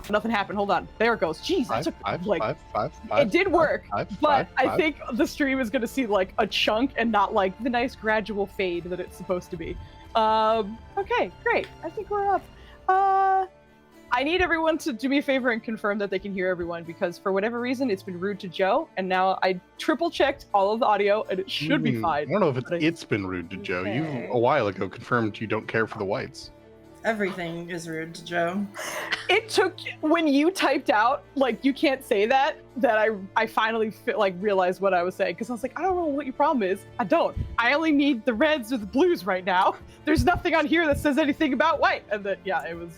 Nothing happened. Hold on. There it goes. Jeez, that took like five. It did work, but I think the stream is gonna see like a chunk and not like the nice gradual fade that it's supposed to be. Okay, great. I think we're up. I need everyone to do me a favor and confirm that they can hear everyone, because for whatever reason it's been rude to Joe, and now I triple checked all of the audio and it should be fine. I don't know if it's been rude to Joe. Okay. You a while ago confirmed you don't care for the whites. Everything is rude to Joe. It took, when you typed out like you can't say that I finally realized what I was saying, because I was like, I don't know what your problem is. I don't. I only need the reds or the blues right now. There's nothing on here that says anything about white. And then yeah, it was.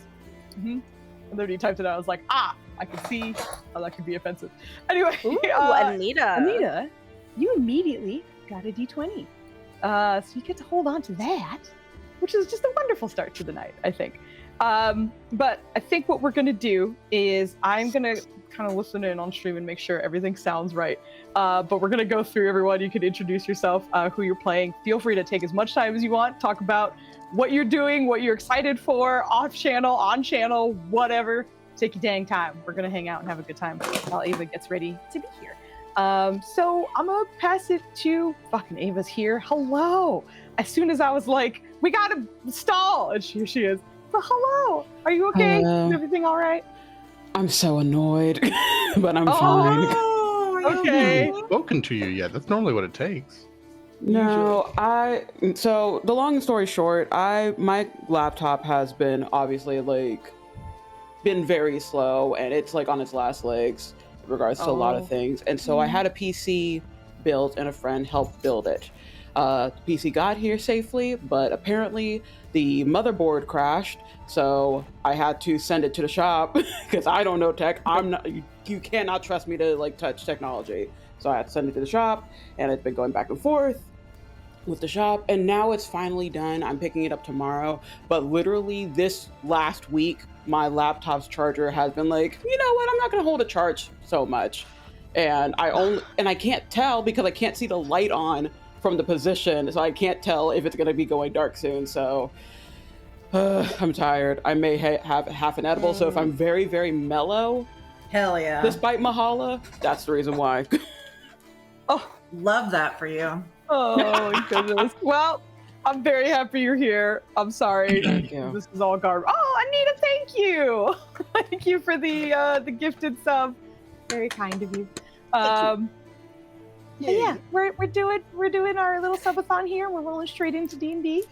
And then when you typed it out, I was like, I can see how that could be offensive. Anyway, Ooh, Anita, you immediately got a D20. So you get to hold on to that. which is just a wonderful start to the night, I think. But I think what we're going to do is I'm going to kind of listen in on stream and make sure everything sounds right. But we're going to go through everyone. You can introduce yourself, who you're playing. Feel free to take as much time as you want. Talk about what you're doing, what you're excited for, off channel, on channel, whatever. Take your dang time. We're going to hang out and have a good time while Ava gets ready to be here. So I'm going to pass it to fucking Ava's here. Hello. As soon as I was like, we got to stall. And here she is. Well, hello. Are you okay? Hello. Is everything all right? I'm so annoyed, but I'm fine. Oh, Okay. Haven't spoken to you yet. That's normally what it takes. No, so the long story short, my laptop has been obviously been very slow, and it's like on its last legs in regards to a lot of things. And so I had a PC built and a friend helped build it. The PC got here safely, but apparently the motherboard crashed, so I had to send it to the shop because I don't know tech. You cannot trust me to touch technology. So I had to send it to the shop, and it's been going back and forth with the shop, and now it's finally done. I'm picking it up tomorrow, but literally this last week, my laptop's charger has been like, you know what, I'm not gonna hold a charge so much. And I can't tell because I can't see the light on from the position, so I can't tell if it's gonna be going dark soon, so I'm tired. I may have half an edible, so if I'm very, very mellow, hell yeah. despite Mahala, that's the reason why. Oh, Love that for you. oh goodness. Well, I'm very happy you're here. I'm sorry. Thank you. This is all garbage. Oh, Anita, thank you. Thank you for the gifted sub. Very kind of you. Yeah, we're doing our little subathon here. We're rolling straight into D&D.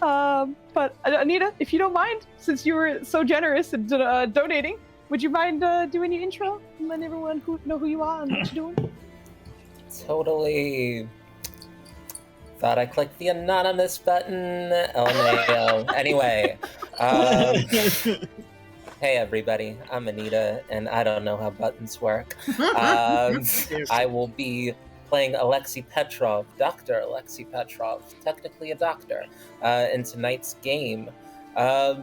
But Anita, if you don't mind, since you were so generous and donating, would you mind doing your intro and letting everyone know who you are and what you're doing? Totally. Thought I clicked the anonymous button. LMAO. Anyway, hey everybody, I'm Anita, and I don't know how buttons work. I will be playing Alexei Petrov, Dr. Alexei Petrov, technically a doctor, in tonight's game. I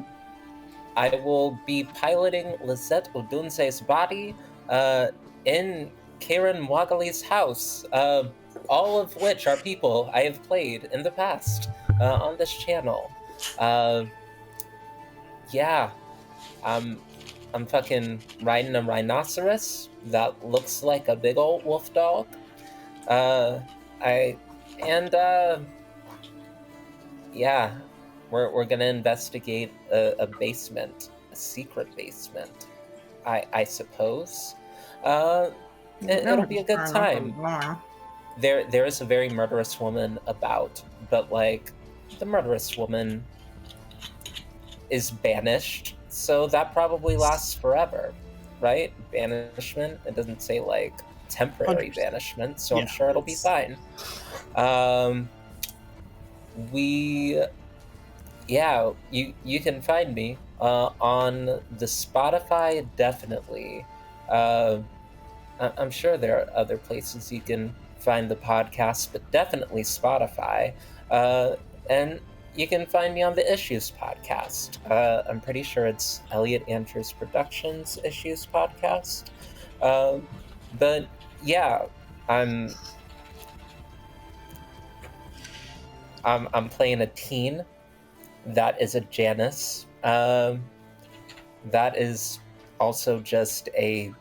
will be piloting Lisette Odunze's body in Karen Wagali's house, all of which are people I have played in the past on this channel. Yeah, I'm fucking riding a rhinoceros that looks like a big old wolf dog. Yeah, we're gonna investigate a basement, a secret basement, I suppose. It'll be a good time. There is a very murderous woman about, but the murderous woman is banished, so that probably lasts forever, right? Banishment. It doesn't say temporary 100%. banishment, so Yeah, I'm sure it'll be fine. You can find me on the Spotify, definitely. I'm sure there are other places you can find the podcast, but definitely Spotify. And you can find me on the Issues podcast. I'm pretty sure it's Elliot Andrews Productions Issues podcast. But yeah, I'm playing a teen that is a Janice. That is also just a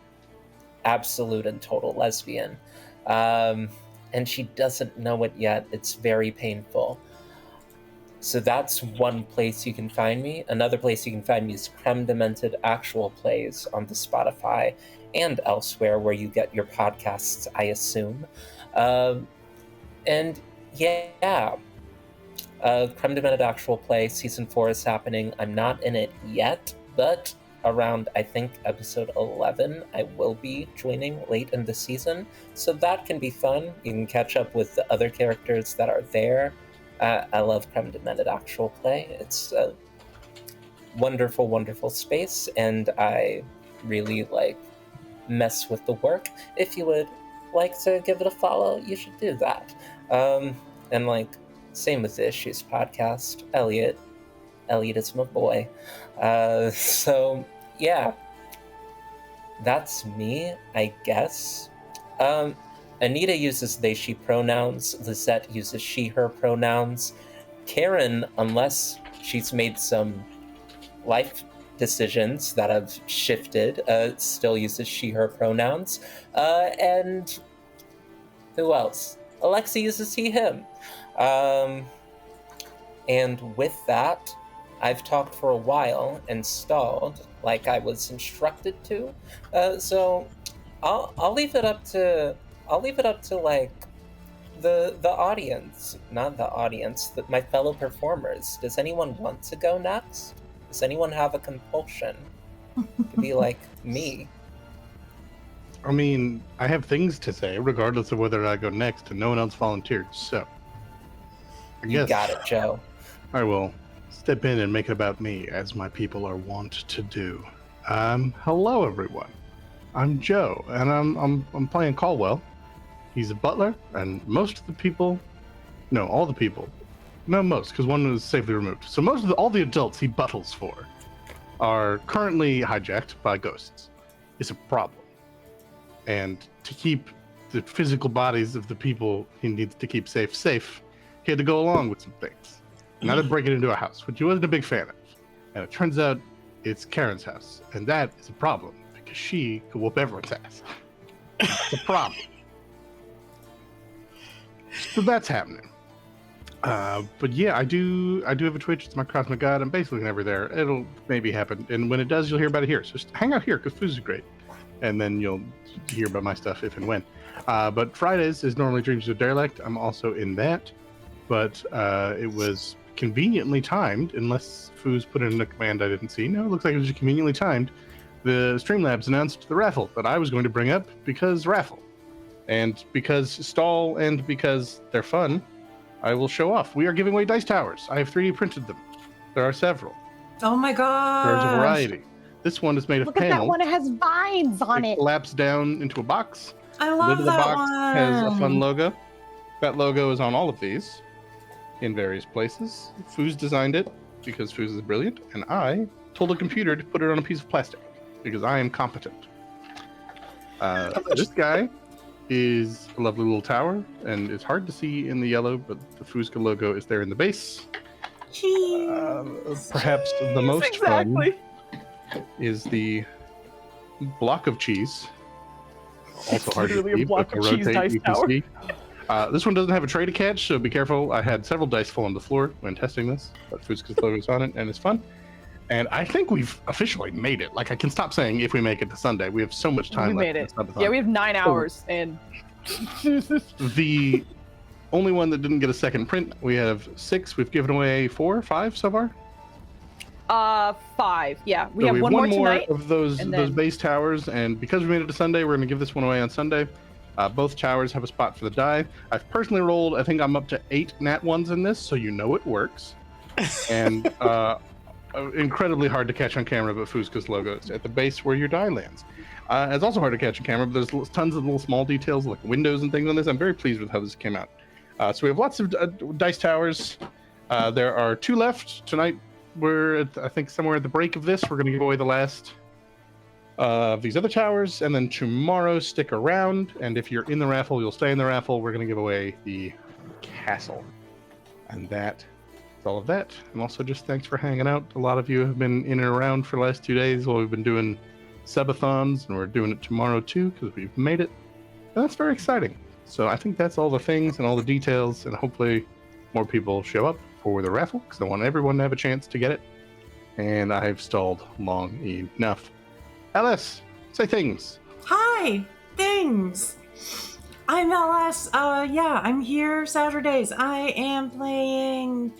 absolute and total lesbian. And she doesn't know it yet. It's very painful. So that's one place you can find me. Another place you can find me is Creme Demented Actual Plays on the Spotify and elsewhere where you get your podcasts, I assume. And yeah, Creme Demented Actual Play Season 4 is happening. I'm not in it yet, but around, I think, episode 11, I will be joining late in the season. So that can be fun. You can catch up with the other characters that are there. I love Creme Demented Actual Play. It's a wonderful, wonderful space, and I really mess with the work. If you would like to give it a follow, you should do that. And same with the Issues podcast. Elliot Elliot is my boy. So yeah, that's me, I guess. Anita uses they, she pronouns. Lisette uses she, her pronouns. Karen, unless she's made some life decisions that have shifted, still uses she, her pronouns. And who else? Alexi uses he, him. And with that, I've talked for a while and stalled like I was instructed to. So I'll leave it up to like the audience, not the audience, my fellow performers. Does anyone want to go next? Does anyone have a compulsion to be like me? I mean, I have things to say, regardless of whether I go next, and no one else volunteered, so I You guess got it, Joe. I will step in and make it about me, as my people are wont to do. Hello, everyone. I'm Joe, and I'm playing Caldwell. He's a butler, and most of the people, no, all the people, no, most, because one was safely removed. So most of all the adults he buttles for are currently hijacked by ghosts. It's a problem. And to keep the physical bodies of the people he needs to keep safe, he had to go along with some things. Not to break it into a house, which he wasn't a big fan of. And it turns out it's Karen's house, and that is a problem, because she could whoop everyone's ass. It's a problem. So that's happening. But yeah, I do have a Twitch. It's my Cosmic God. I'm basically never there. It'll maybe happen, and when it does, you'll hear about it here. So just hang out here, because food is great, and then you'll hear about my stuff if and when. But Fridays is normally Dreams of Derelict. I'm also in that, but it was conveniently timed, unless Foos put in a command I didn't see. No, it looks like it was just conveniently timed. The Streamlabs announced the raffle that I was going to bring up because raffle. And because stall and because they're fun, I will show off. We are giving away dice towers. I have 3D printed them. There are several. Oh my god. There's a variety. This one is made of Look at that panels. one. It has vines on it. Collapses down into a box. I The lid love of the that box one. has a fun logo. That logo is on all of these in various places. Foos designed it because Foos is brilliant, and I told a computer to put it on a piece of plastic because I am competent. This guy is a lovely little tower, and it's hard to see in the yellow, but the Foozca logo is there in the base. Perhaps the most fun is the block of cheese. Also hard to literally a see, block but of to cheese rotate, dice you can tower. see. This one doesn't have a tray to catch, so be careful. I had several dice fall on the floor when testing this, but Foozca's logo is on it, and it's fun. And I think we've officially made it. Like, I can stop saying if we make it to Sunday. We have so much time We left. made in it. this subathon. Yeah, we have 9 hours, and The only one that didn't get a second print, we have 6. We've given away 4, 5 so far. 5. Yeah, we So have one more tonight. of those and those then- base towers, and because we made it to Sunday, we're going to give this one away on Sunday. Both towers have a spot for the die. I've personally rolled, I think I'm up to 8 nat 1s in this, so you know it works. And incredibly hard to catch on camera, but Foozca's logo is at the base where your die lands. It's also hard to catch on camera, but there's tons of little small details like windows and things on this. I'm very pleased with how this came out. So we have lots of dice towers. There are 2 left tonight. We're at, I think, somewhere at the break of this, we're going to give away the last of these other towers, and then tomorrow stick around, and if you're in the raffle, you'll stay in the raffle. We're going to give away the castle, and that is all of that. And also just thanks for hanging out. A lot of you have been in and around for the last 2 days while we've been doing subathons, and we're doing it tomorrow too because we've made it, and that's very exciting. So I think that's all the things and all the details, and hopefully more people show up for the raffle because I want everyone to have a chance to get it, and I've stalled long enough. Alice, say things. Hi, things. I'm LS. Yeah, I'm here Saturdays. I am playing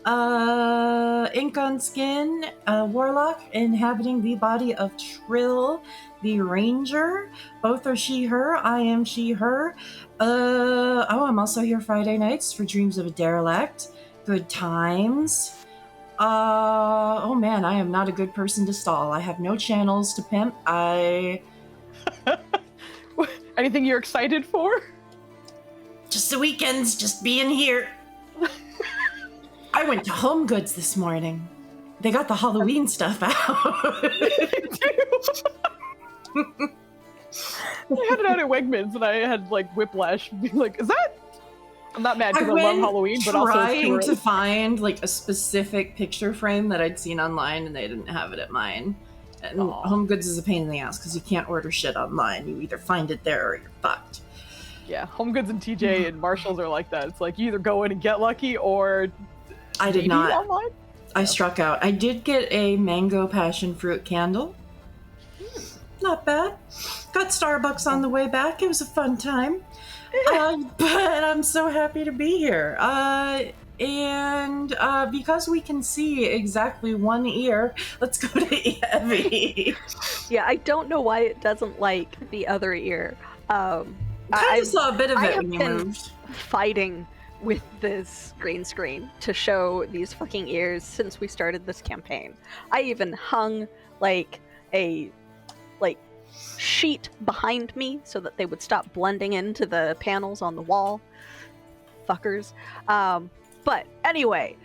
Ink on Skin, Warlock, inhabiting the body of Trill, the Ranger. Both are she, her. I am she, her. I'm also here Friday nights for Dreams of a Derelict. Good times. Oh man, I am not a good person to stall. I have no channels to pimp. Anything you're excited for? Just the weekends, just being here. I went to Home Goods this morning. They got the Halloween stuff out. I had it out at Wegmans, and I had like whiplash. Being like, is that? I'm not mad because I love Halloween, but also it's too trying to early. find like a specific picture frame that I'd seen online, and they didn't have it at mine. And Aw. Home Goods is a pain in the ass because you can't order shit online. You either find it there or you're fucked. Yeah, Home Goods and TJ and Marshalls are like that. It's like you either go in and get lucky, or I did maybe not. online. I struck out. I did get a mango passion fruit candle. Not bad. Got Starbucks on the way back. It was a fun time. But I'm so happy to be here. And because we can see exactly one ear, let's go to Evie. Yeah, I don't know why it doesn't like the other ear. I saw a bit of I it have when you been moved. fighting with this green screen to show these fucking ears since we started this campaign. I even hung like a sheet behind me so that they would stop blending into the panels on the wall. Fuckers. But anyway,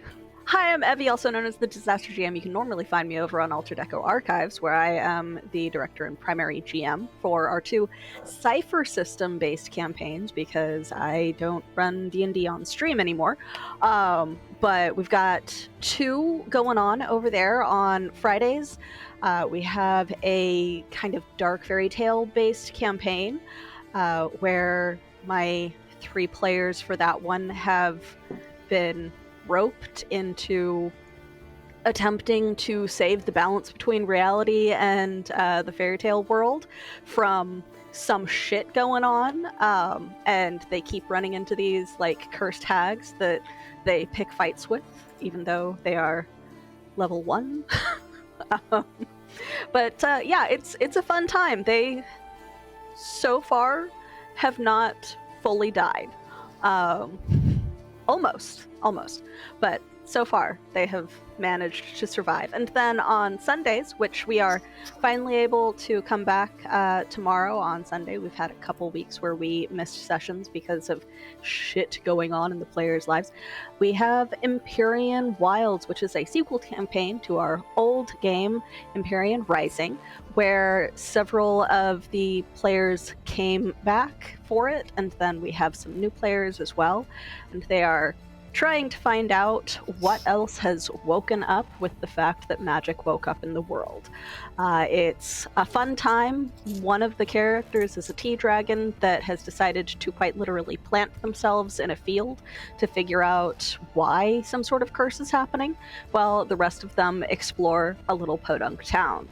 hi, I'm Evie, also known as the Disaster GM. You can normally find me over on Altered Echo Archives, where I am the director and primary GM for our two Cypher system-based campaigns, because I don't run D&D on stream anymore. But we've got two going on over there on Fridays. We have a kind of dark fairy tale-based campaign where my 3 players for that one have been roped into attempting to save the balance between reality and the fairy tale world from some shit going on, and they keep running into these like cursed hags that they pick fights with, even though they are level 1. But yeah, it's a fun time. They so far have not fully died. Almost, but so far they have managed to survive. And then on Sundays, which we are finally able to come back tomorrow on Sunday, we've had a couple weeks where we missed sessions because of shit going on in the players' lives. We have Empyrean Wilds, which is a sequel campaign to our old game, Empyrean Rising, where several of the players came back for it, and then we have some new players as well, and they are trying to find out what else has woken up with the fact that magic woke up in the world. It's a fun time. One of the characters is a tea dragon that has decided to quite literally plant themselves in a field to figure out why some sort of curse is happening, while the rest of them explore a little podunk town.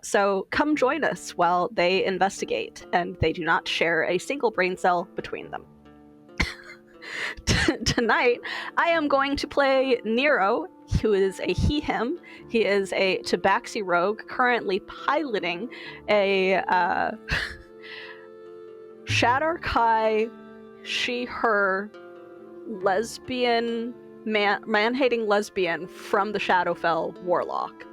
So come join us while they investigate, and they do not share a single brain cell between them. Tonight, I am going to play Nero, who is a he/him. He is a Tabaxi rogue currently piloting a Shadar-Kai, she/her lesbian, man-hating lesbian from the Shadowfell Warlock.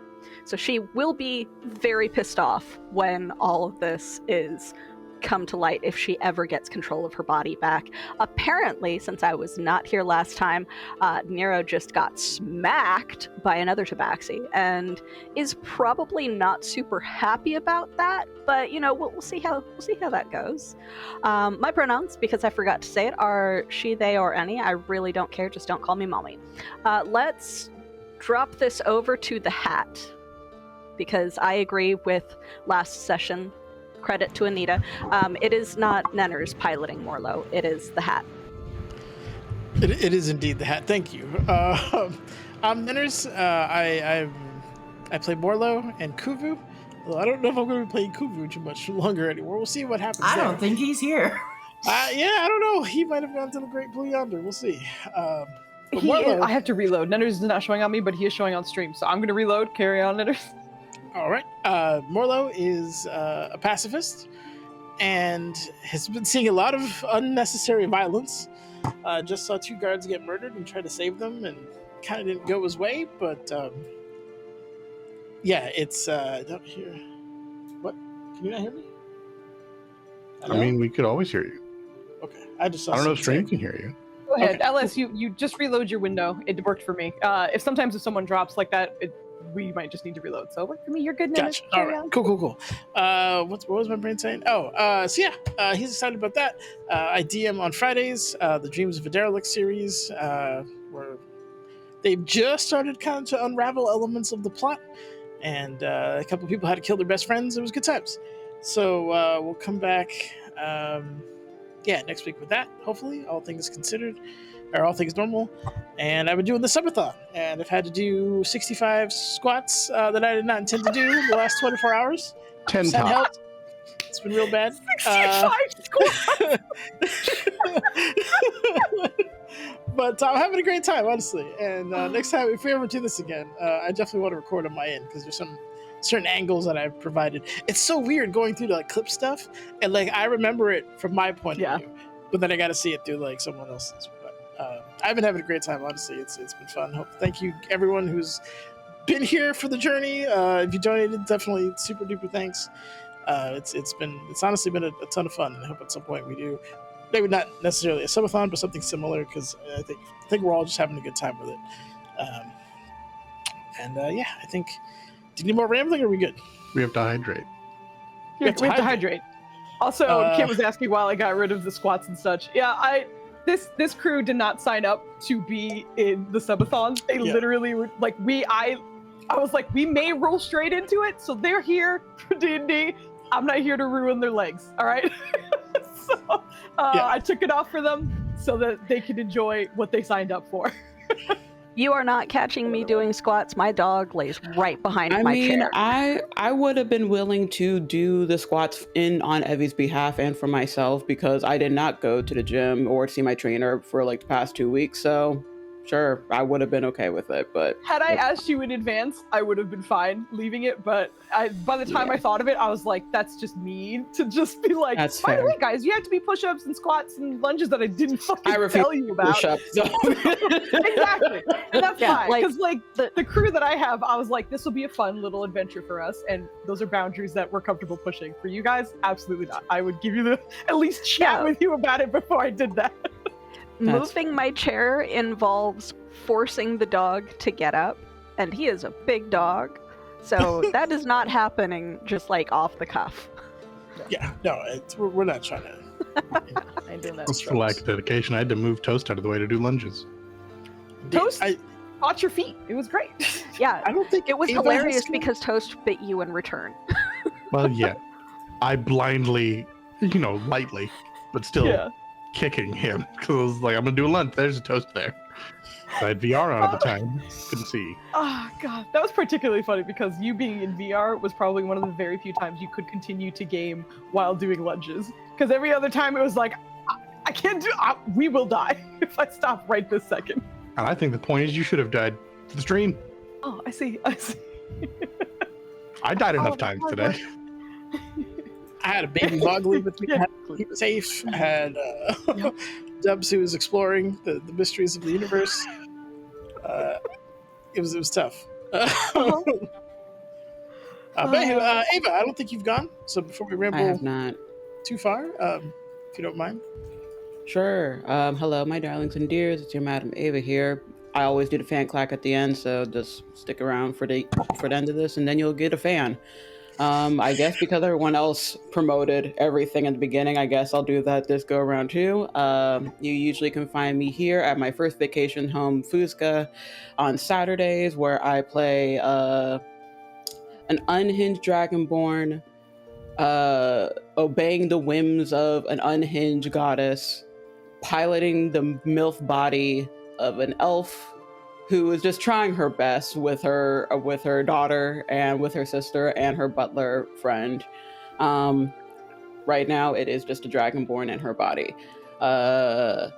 So she will be very pissed off when all of this is come to light, if she ever gets control of her body back. Apparently, since I was not here last time, Nero just got smacked by another Tabaxi and is probably not super happy about that, but you know, we'll see how that goes. My pronouns, because I forgot to say it, are she, they, or any. I really don't care, just don't call me mommy. Let's drop this over to the hat, because I agree with last session. Credit to Anita. It is not Nenners piloting Morlo. It is the hat. It is indeed the hat. Thank you. I'm Nenners. I play Morlo and Kuvu. Well, I don't know if I'm going to be playing Kuvu too much longer anymore. We'll see what happens. I there. don't think he's here. Yeah, I don't know. He might have gone to the Great Blue Yonder. We'll see. I have to reload. Nenners is not showing on me, but he is showing on stream, so I'm going to reload. Carry on, Nenners. All right. Morlo is a pacifist and has been seeing a lot of unnecessary violence. Just saw 2 guards get murdered and tried to save them, and kind of didn't go his way. But yeah, it's I don't hear. What? Can you not hear me? I mean, we could always hear you. Okay. I just saw. I don't know if stream can hear you. Go ahead, Okay. LS. You just reload your window. It worked for me. If someone drops like that, we might just need to reload. So it worked for me. You're good, Nana. Gotcha. All Carry right. on. What was my brain saying? So yeah, he's excited about that. I DM on Fridays, the Dreams of a Derelict series, where they've just started kind of to unravel elements of the plot, and a couple of people had to kill their best friends. It was good times. So we'll come back, next week with that. Hopefully, all things considered, or all things normal. And I've been doing the subathon, and I've had to do 65 squats that I did not intend to do the last 24 hours. 10 Just had top. help. It's been real bad. 65 squats. But I'm having a great time, honestly. And next time, if we ever do this again, I definitely want to record on my end because there's some certain angles that I've provided. It's so weird going through like clip stuff, and like I remember it from my point of view, but then I got to see it through like someone else's. But I've been having a great time, honestly. It's been fun. Thank you everyone who's been here for the journey. If you donated, definitely super duper thanks. It's honestly been a ton of fun, and I hope at some point we do. Maybe not necessarily a subathon, but something similar because I think we're all just having a good time with it. I think. Do you need more rambling, or are we good? We have to hydrate. We have to hydrate. Also, Kim was asking while I got rid of the squats and such. Yeah, this crew did not sign up to be in the subathon. They literally were like I was like, we may roll straight into it, so they're here for D&D. I'm not here to ruin their legs. All right. So I took it off for them so that they could enjoy what they signed up for. You are not catching me doing squats. My dog lays right behind my chair. I would have been willing to do the squats on Evie's behalf and for myself because I did not go to the gym or see my trainer for like the past 2 weeks. So sure, I would have been okay with it. But had I asked you in advance, I would have been fine leaving it. But by the time I thought of it, I was like, that's just mean to just be like, that's by fair. the way, guys, you have to be push-ups and squats and lunges that I didn't fucking tell you about. Push-ups, so. Exactly. And that's fine. like, Because like the crew that I have, I was like, this will be a fun little adventure for us. And those are boundaries that we're comfortable pushing. For you guys, absolutely not. I would give you at least chat with you about it before I did that. Moving my chair involves forcing the dog to get up, and he is a big dog, so that is not happening just like off the cuff. Yeah, no, we're not trying to. I did that. That's for lack of dedication. I had to move Toast out of the way to do lunges. Toast caught your feet. It was great. Yeah, I don't think it was Ava hilarious has to- because Toast bit you in return. Well, yeah. I blindly, lightly, but still kicking him because I was like, I'm going to do a lunge. There's a Toast there. So I had VR on at the time. Couldn't see. Oh, God. That was particularly funny because you being in VR was probably one of the very few times you could continue to game while doing lunges. Because every other time it was like, I can't do we will die if I stop right this second. And I think the point is you should have died for the stream. Oh, I see. I died enough times today. I had a baby Bogley with me. I had to keep it safe. I had Dubs who was exploring the mysteries of the universe. It was tough. But anyway, Ava, I don't think you've gone. So before we I ramble have not. too far, if you don't mind. Sure. Hello, my darlings and dears. It's your Madam Ava here. I always do the fan clack at the end, so just stick around for the end of this, and then you'll get a fan. I guess because everyone else promoted everything at the beginning, I guess I'll do that this go around too. You usually can find me here at my first vacation home, Foozca, on Saturdays, where I play an unhinged dragonborn, obeying the whims of an unhinged goddess, piloting the MILF body of an elf who is just trying her best with her daughter and with her sister and her butler friend. Right now, it is just a dragonborn in her body. For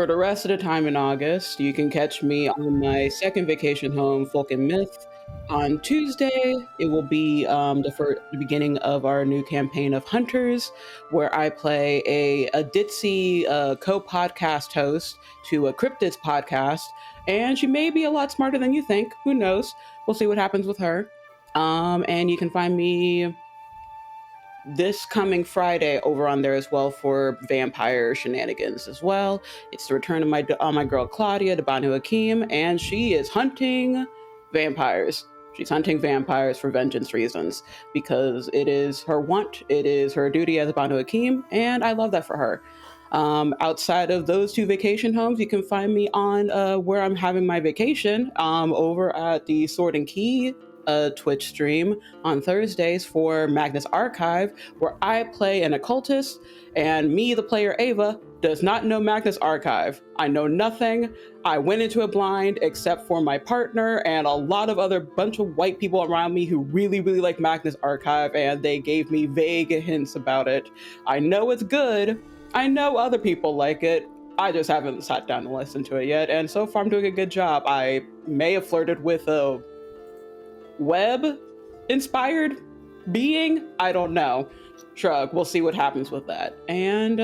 the rest of the time in August, you can catch me on my second vacation home, Folk and Myth. On Tuesday, it will be the beginning of our new campaign of Hunters, where I play a ditzy co-podcast host to a Cryptids podcast, and she may be a lot smarter than you think. Who knows? We'll see what happens with her. And you can find me this coming Friday over on there as well for vampire shenanigans as well. It's the return of my girl Claudia, the Banu Hakim, and she is hunting vampires. She's hunting vampires for vengeance reasons because it is her want, it is her duty as a Banu Hakim, and I love that for her. Outside of those two vacation homes, you can find me on where I'm having my vacation over at the Sword and Key Twitch stream on Thursdays for Magnus Archive, where I play an occultist, and me, the player Ava, does not know Magnus Archive. I know nothing. I went into it blind except for my partner and a lot of other bunch of white people around me who really, really like Magnus Archive, and they gave me vague hints about it. I know it's good. I know other people like it. I just haven't sat down and listened to it yet, and so far I'm doing a good job. I may have flirted with a web-inspired being? I don't know. Shrug. We'll see what happens with that. And,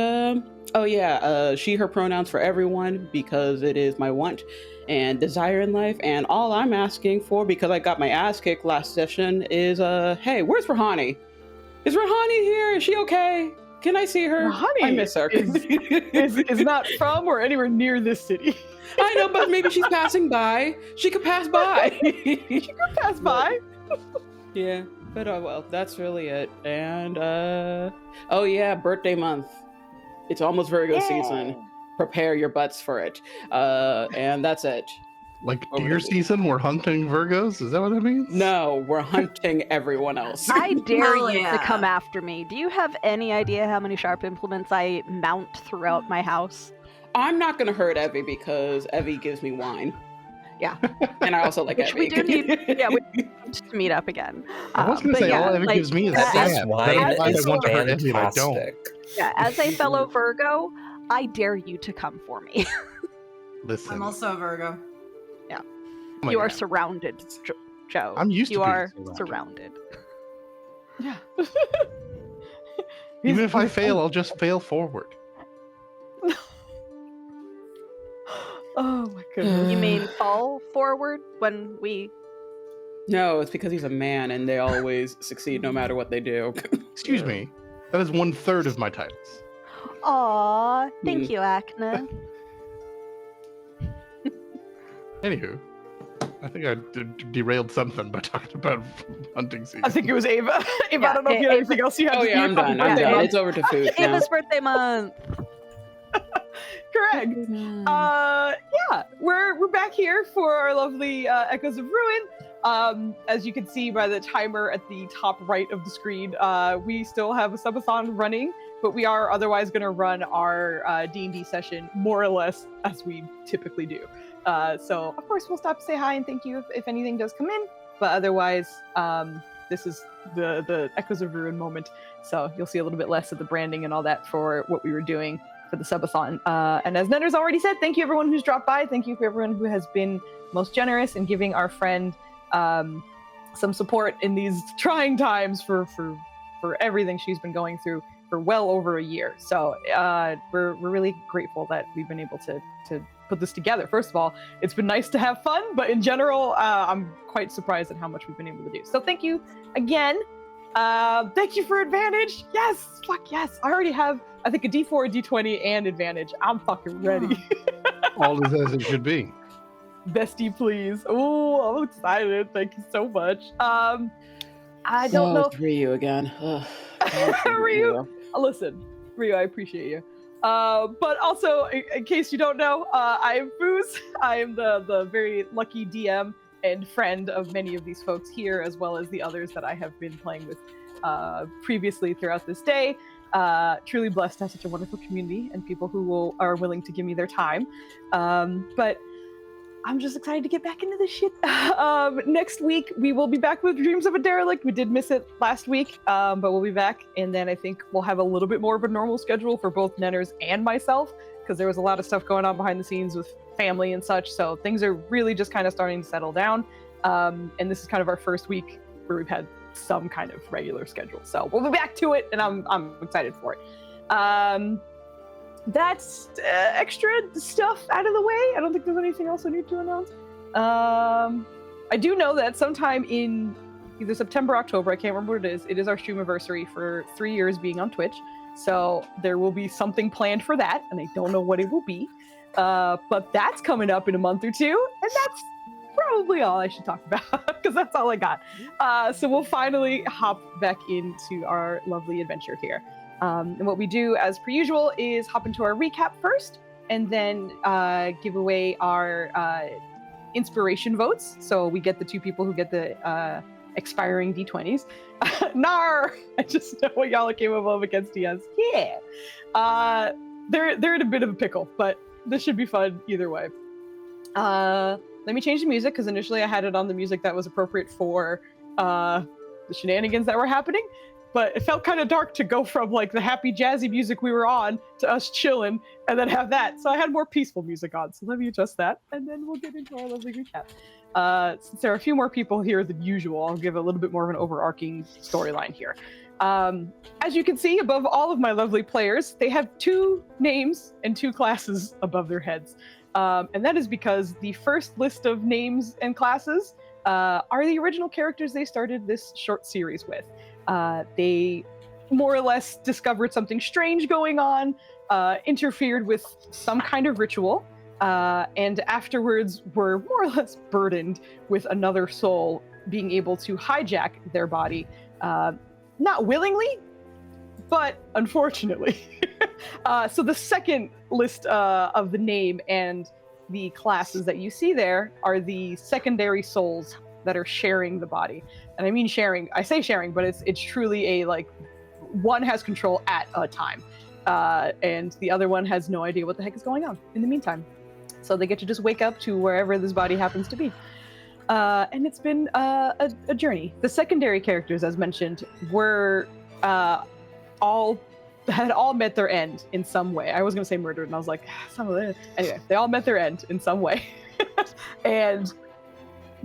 she, her pronouns for everyone because it is my want and desire in life. And all I'm asking for, because I got my ass kicked last session, is, hey, where's Rahani? Is Rahani here? Is she okay? Can I see her? Rahani I miss her. is not from or anywhere near this city. I know, but maybe she's passing by. She could pass by. She could pass by. Yeah, but oh well, that's really it. And birthday month. It's almost Virgo season. Prepare your butts for it. And that's it. Like deer season, we're hunting Virgos? Is that what that means? No, we're hunting everyone else. I dare Hell you yeah. to come after me. Do you have any idea how many sharp implements I mount throughout my house? I'm not gonna hurt Evie because Evie gives me wine. Yeah. And I also like Which Evie. we do need. Yeah, we need to meet up again. I was going to But say, yeah, all Evie like, gives me is as- sad. This That wine implies is I want to hurt Evie and I don't. fantastic. Yeah, as a fellow Virgo, I dare you to come for me. Listen. I'm also a Virgo. oh my You are God. surrounded, Joe. I'm used to You being are surrounded. surrounded. Yeah. Even if I fail, I'll just fail forward. Oh my goodness. You mean fall forward when we? No, it's because he's a man and they always succeed no matter what they do. Excuse me. That is 1/3 of my titles. Aw, thank you, Acna. Anywho, I think I derailed something by talking about hunting season. I think it was Ava. Ava, Yeah, I don't know if you had Ava- anything else you had Oh to yeah, say I'm about done. the I'm birthday done. month. It's over to food now. Ava's birthday month. Correct. Yeah, we're back here for our lovely Echoes of Ruin. As you can see by the timer at the top right of the screen, we still have a subathon running, but we are otherwise going to run our D&D session more or less as we typically do. So of course we'll stop to say hi and thank you if anything does come in, but otherwise this is the Echoes of Ruin moment. So you'll see a little bit less of the branding and all that for what we were doing for the subathon. And as Nenner's already said, thank you everyone who's dropped by. Thank you for everyone who has been most generous in giving our friend some support in these trying times for everything she's been going through for well over a year. So we're really grateful that we've been able to put this together. First of all, it's been nice to have fun, but in general, I'm quite surprised at how much we've been able to do. So thank you again. Thank you for advantage. Yes, fuck yes. I already have, I think, a D4, a D20, and advantage. I'm fucking ready. All is as it should be. Bestie, please. Oh, I'm excited. Thank you so much. I don't know. It's Ryu again. Ugh. Ryu. Listen, Ryu, I appreciate you. But also, in case you don't know, I am Foos. I am the very lucky DM and friend of many of these folks here, as well as the others that I have been playing with previously throughout this day. Truly blessed to have such a wonderful community and people who are willing to give me their time. But I'm just excited to get back into this shit. Next week, we will be back with Dreams of a Derelict. We did miss it last week, but we'll be back. And then I think we'll have a little bit more of a normal schedule for both Nenners and myself, because there was a lot of stuff going on behind the scenes with family and such. So things are really just kind of starting to settle down. And this is kind of our first week where we've had some kind of regular schedule. So we'll be back to it, and I'm excited for it. That's extra stuff out of the way. I don't think there's anything else I need to announce. I do know that sometime in either September, October. I can't remember what it is. It is our streamiversary for 3 years being on Twitch. So there will be something planned for that, and I don't know what it will be. But that's coming up in a month or two, and that's probably all I should talk about, because that's all I got. So we'll finally hop back into our lovely adventure here. And what we do, as per usual, is hop into our recap first, and then give away our inspiration votes. So we get the 2 people who get the expiring D20s. Nar! I just know what y'all came above against DS. Yeah! They're in a bit of a pickle, but this should be fun either way. Let me change the music, because initially I had it on the music that was appropriate for the shenanigans that were happening, but it felt kind of dark to go from like the happy jazzy music we were on to us chilling and then have that. So I had more peaceful music on. So let me adjust that, and then we'll get into our lovely recap. Since there are a few more people here than usual, I'll give a little bit more of an overarching storyline here. As you can see above all of my lovely players, they have 2 names and 2 classes above their heads. And that is because the first list of names and classes are the original characters they started this short series with. They more or less discovered something strange going on, interfered with some kind of ritual, and afterwards were more or less burdened with another soul being able to hijack their body. Not willingly, but unfortunately. So the second list of the name and the classes that you see there are the secondary souls that are sharing the body. And I mean sharing, I say sharing, but it's truly a, like, one has control at a time. And the other one has no idea what the heck is going on in the meantime. So they get to just wake up to wherever this body happens to be. And it's been a journey. The secondary characters, as mentioned, were had all met their end in some way. I was going to say murdered, and I was like, anyway, they all met their end in some way. And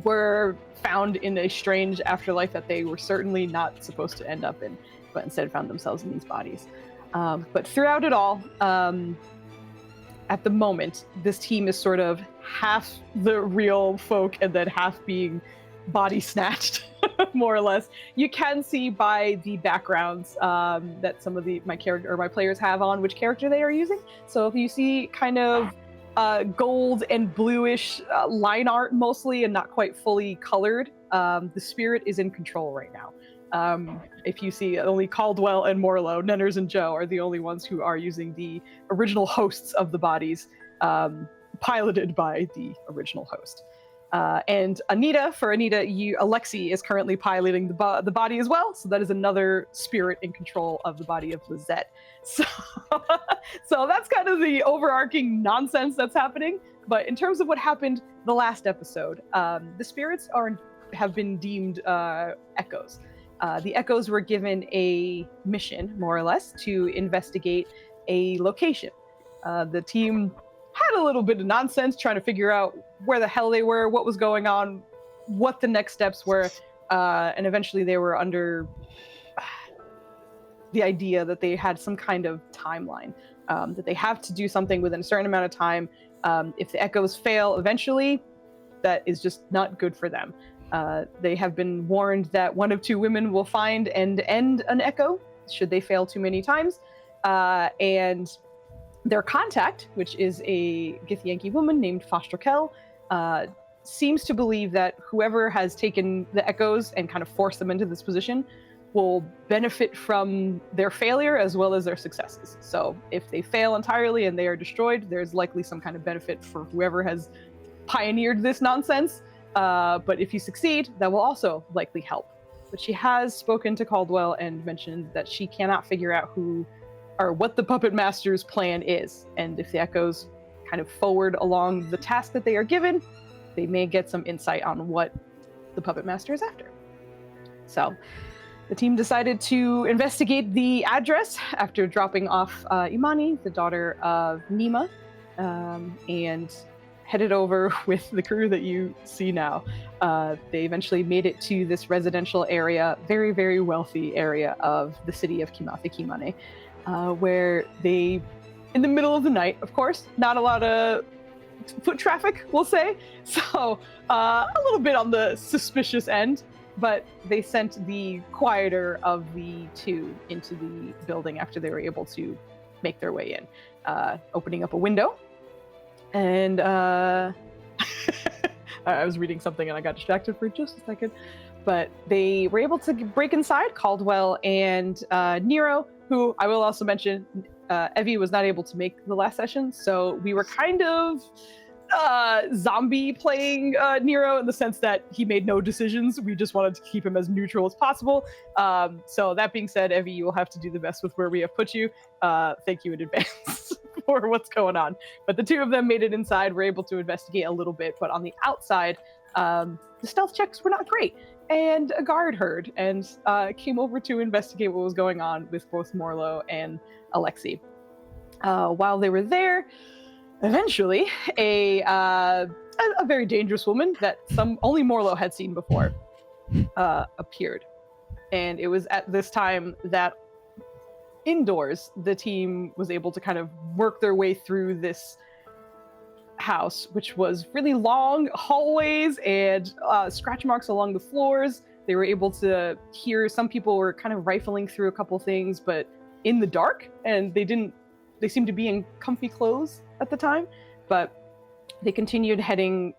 were found in a strange afterlife that they were certainly not supposed to end up in, but instead found themselves in these bodies. But throughout it all, at the moment, this team is sort of half the real folk and then half being body snatched, more or less. You can see by the backgrounds that some of my players have on which character they are using. So if you see kind of gold and bluish line art mostly, and not quite fully colored, the spirit is in control right now. If you see only Caldwell and Morlo, Nenners and Joe are the only ones who are using the original hosts of the bodies, piloted by the original host. And Anita, Alexi is currently piloting the body as well. So that is another spirit in control of the body of Lizette. So that's kind of the overarching nonsense that's happening. But in terms of what happened the last episode, the spirits have been deemed echoes. The echoes were given a mission, more or less, to investigate a location. The team had a little bit of nonsense trying to figure out where the hell they were, what was going on, what the next steps were, and eventually they were under the idea that they had some kind of timeline, that they have to do something within a certain amount of time. If the echoes fail eventually, that is just not good for them. They have been warned that one of 2 women will find and end an echo should they fail too many times. And their contact, which is a Githyanki woman named Fostrakel, seems to believe that whoever has taken the echoes and kind of forced them into this position will benefit from their failure as well as their successes. So if they fail entirely and they are destroyed, there's likely some kind of benefit for whoever has pioneered this nonsense. But if you succeed, that will also likely help. But she has spoken to Caldwell and mentioned that she cannot figure out who or what the Puppet Master's plan is. And if the echoes kind of forward along the task that they are given, they may get some insight on what the Puppet Master is after. So the team decided to investigate the address after dropping off Imani, the daughter of Nima, and headed over with the crew that you see now. They eventually made it to this residential area, very, very wealthy area of the city of Kimane, where they, in the middle of the night, of course, not a lot of foot traffic, we'll say. So a little bit on the suspicious end. but they sent the quieter of the two into the building after they were able to make their way in, opening up a window. And I was reading something and I got distracted for just a second. But they were able to break inside. Caldwell and Nero, who I will also mention, Evie was not able to make the last session, so we were kind of zombie playing Nero in the sense that he made no decisions. We just wanted to keep him as neutral as possible. So that being said, Evie, you will have to do the best with where we have put you. Thank you in advance for what's going on. But the two of them made it inside, were able to investigate a little bit, but on the outside, the stealth checks were not great. And a guard heard and came over to investigate what was going on with both Morlo and Alexi. While they were there, eventually, a very dangerous woman that only Morlo had seen before appeared. And it was at this time that indoors, the team was able to kind of work their way through this house, which was really long hallways and scratch marks along the floors. They were able to hear some people were kind of rifling through a couple things, but in the dark, and they seemed to be in comfy clothes at the time, but they continued heading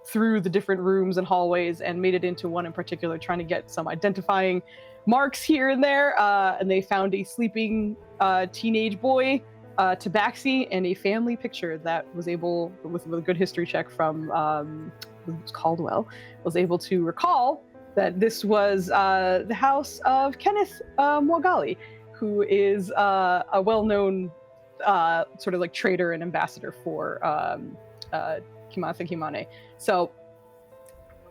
through the different rooms and hallways and made it into one in particular, trying to get some identifying marks here and there, and they found a sleeping teenage boy, tabaxi, and a family picture that was able, with a good history check from Caldwell, was able to recall that this was the house of Kenneth Morgali, who is a well-known sort of like trader and ambassador for Kimatha Kimane. So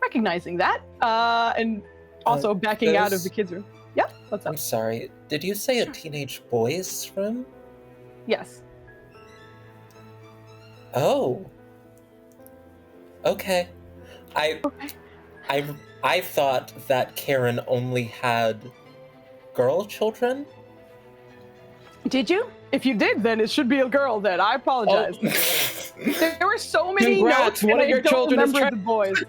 recognizing that, and also backing out of the kids' room. Yep, what's up? I'm sorry, did you say a teenage boys' room? Yes. Oh. Okay. I thought that Karen only had girl children. Did you? If you did, then it should be a girl. Then I apologize. Oh. There were so many Congrats, notes, one and of your I don't children is remember the boys.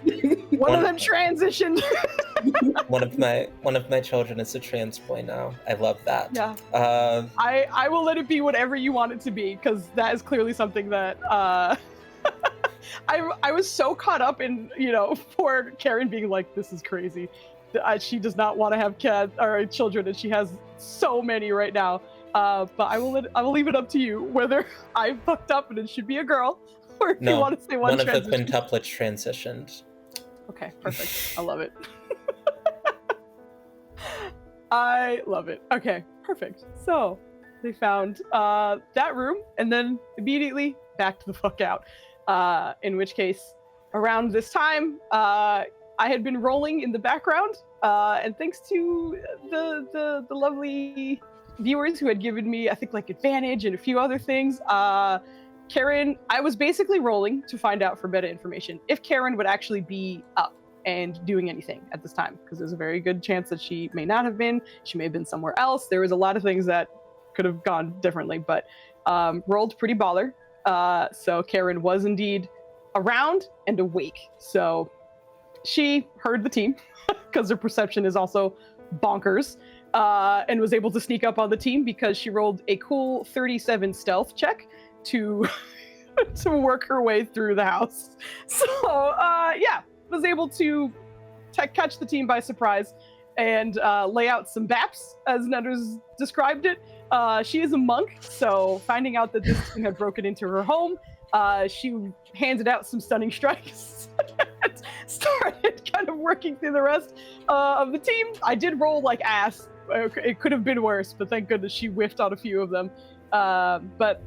One of them transitioned. one of my children is a trans boy now. I love that. Yeah. I will let it be whatever you want it to be, because that is clearly something that I was so caught up in, poor Karen being like, this is crazy. She does not want to have children, and she has so many right now. But I will leave it up to you whether I fucked up and it should be a girl, or if you want to say one of the transition. quintuplets transitioned. Okay, perfect. I love it. I love it. Okay, perfect. So they found that room and then immediately backed the fuck out. In which case, around this time, I had been rolling in the background, and thanks to the lovely viewers who had given me, I think, like advantage and a few other things, Karen, I was basically rolling to find out for meta information if Karen would actually be up and doing anything at this time, because there's a very good chance that she may not have been. She may have been somewhere else. There was a lot of things that could have gone differently, but rolled pretty baller. So Karen was indeed around and awake. So she heard the team, because her perception is also bonkers, and was able to sneak up on the team because she rolled a cool 37 stealth check to to work her way through the house. So was able to catch the team by surprise and lay out some baps, as Netters described it. She is a monk, so finding out that this thing had broken into her home, she handed out some stunning strikes and started kind of working through the rest of the team. I did roll like ass. It could have been worse, but thank goodness she whiffed on a few of them. But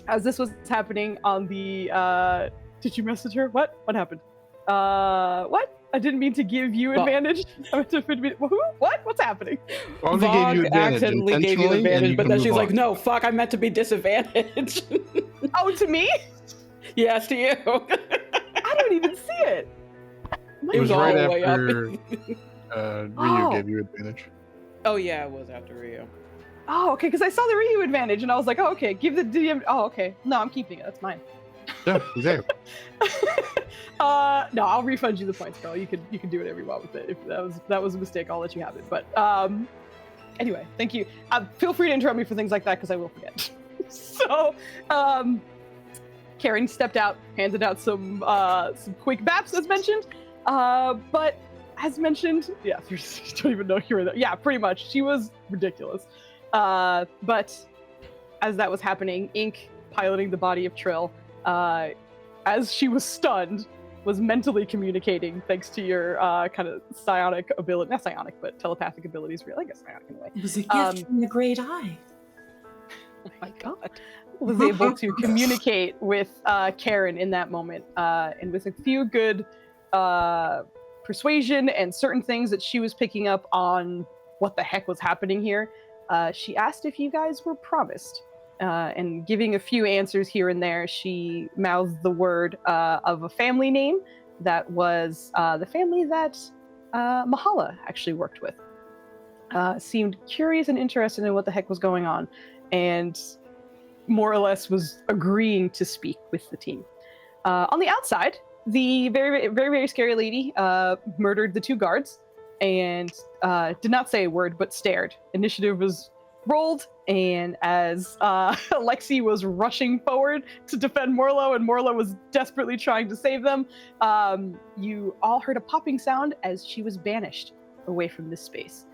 as this was happening on the... did you message her? What happened? What? I didn't mean to give you advantage. I meant to what? What's happening? Vog accidentally gave you advantage, but then she's like, no, fuck, I meant to be disadvantaged. Oh, to me? Yes, to you. I don't even see it. It was all right the way up. after Ryu gave you advantage. Oh, yeah, it was after Ryu. Oh, okay, because I saw the Ryu advantage, and I was like, oh, okay, give the DM... Oh, okay. No, I'm keeping it. That's mine. Yeah, exactly. No, I'll refund you the points, girl. You can do whatever you want with it. If that was a mistake, I'll let you have it. But anyway, thank you. Feel free to interrupt me for things like that because I will forget. So, Karen stepped out, handed out some quick baps as mentioned. But as mentioned, yeah, you don't even know you were there. Yeah, pretty much. She was ridiculous. But as that was happening, Ink, piloting the body of Trill, as she was stunned, was mentally communicating thanks to your kind of psionic ability, not psionic, but telepathic abilities, really, I guess psionic in a way. It was a gift from the great eye. Oh my god. Was able to communicate with Karen in that moment, and with a few good persuasion and certain things that she was picking up on what the heck was happening here, she asked if you guys were promised. And giving a few answers here and there, she mouthed the word of a family name that was the family that Mahala actually worked with. Seemed curious and interested in what the heck was going on, and more or less was agreeing to speak with the team. On the outside, the very, very, very scary lady murdered the 2 guards and did not say a word, but stared. Initiative was rolled, and as Alexi was rushing forward to defend Morlo, and Morlo was desperately trying to save them, you all heard a popping sound as she was banished away from this space,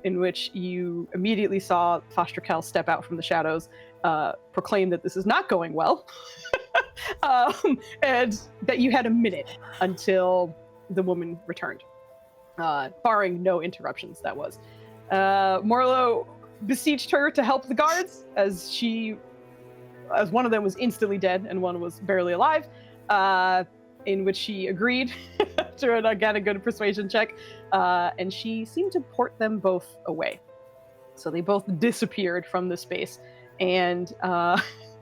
in which you immediately saw Foster Kell step out from the shadows, proclaim that this is not going well, and that you had a minute until the woman returned, barring no interruptions, that was. Morlo beseeched her to help the guards, as one of them was instantly dead and one was barely alive, in which she agreed to again a good persuasion check, and she seemed to port them both away. So they both disappeared from the space, and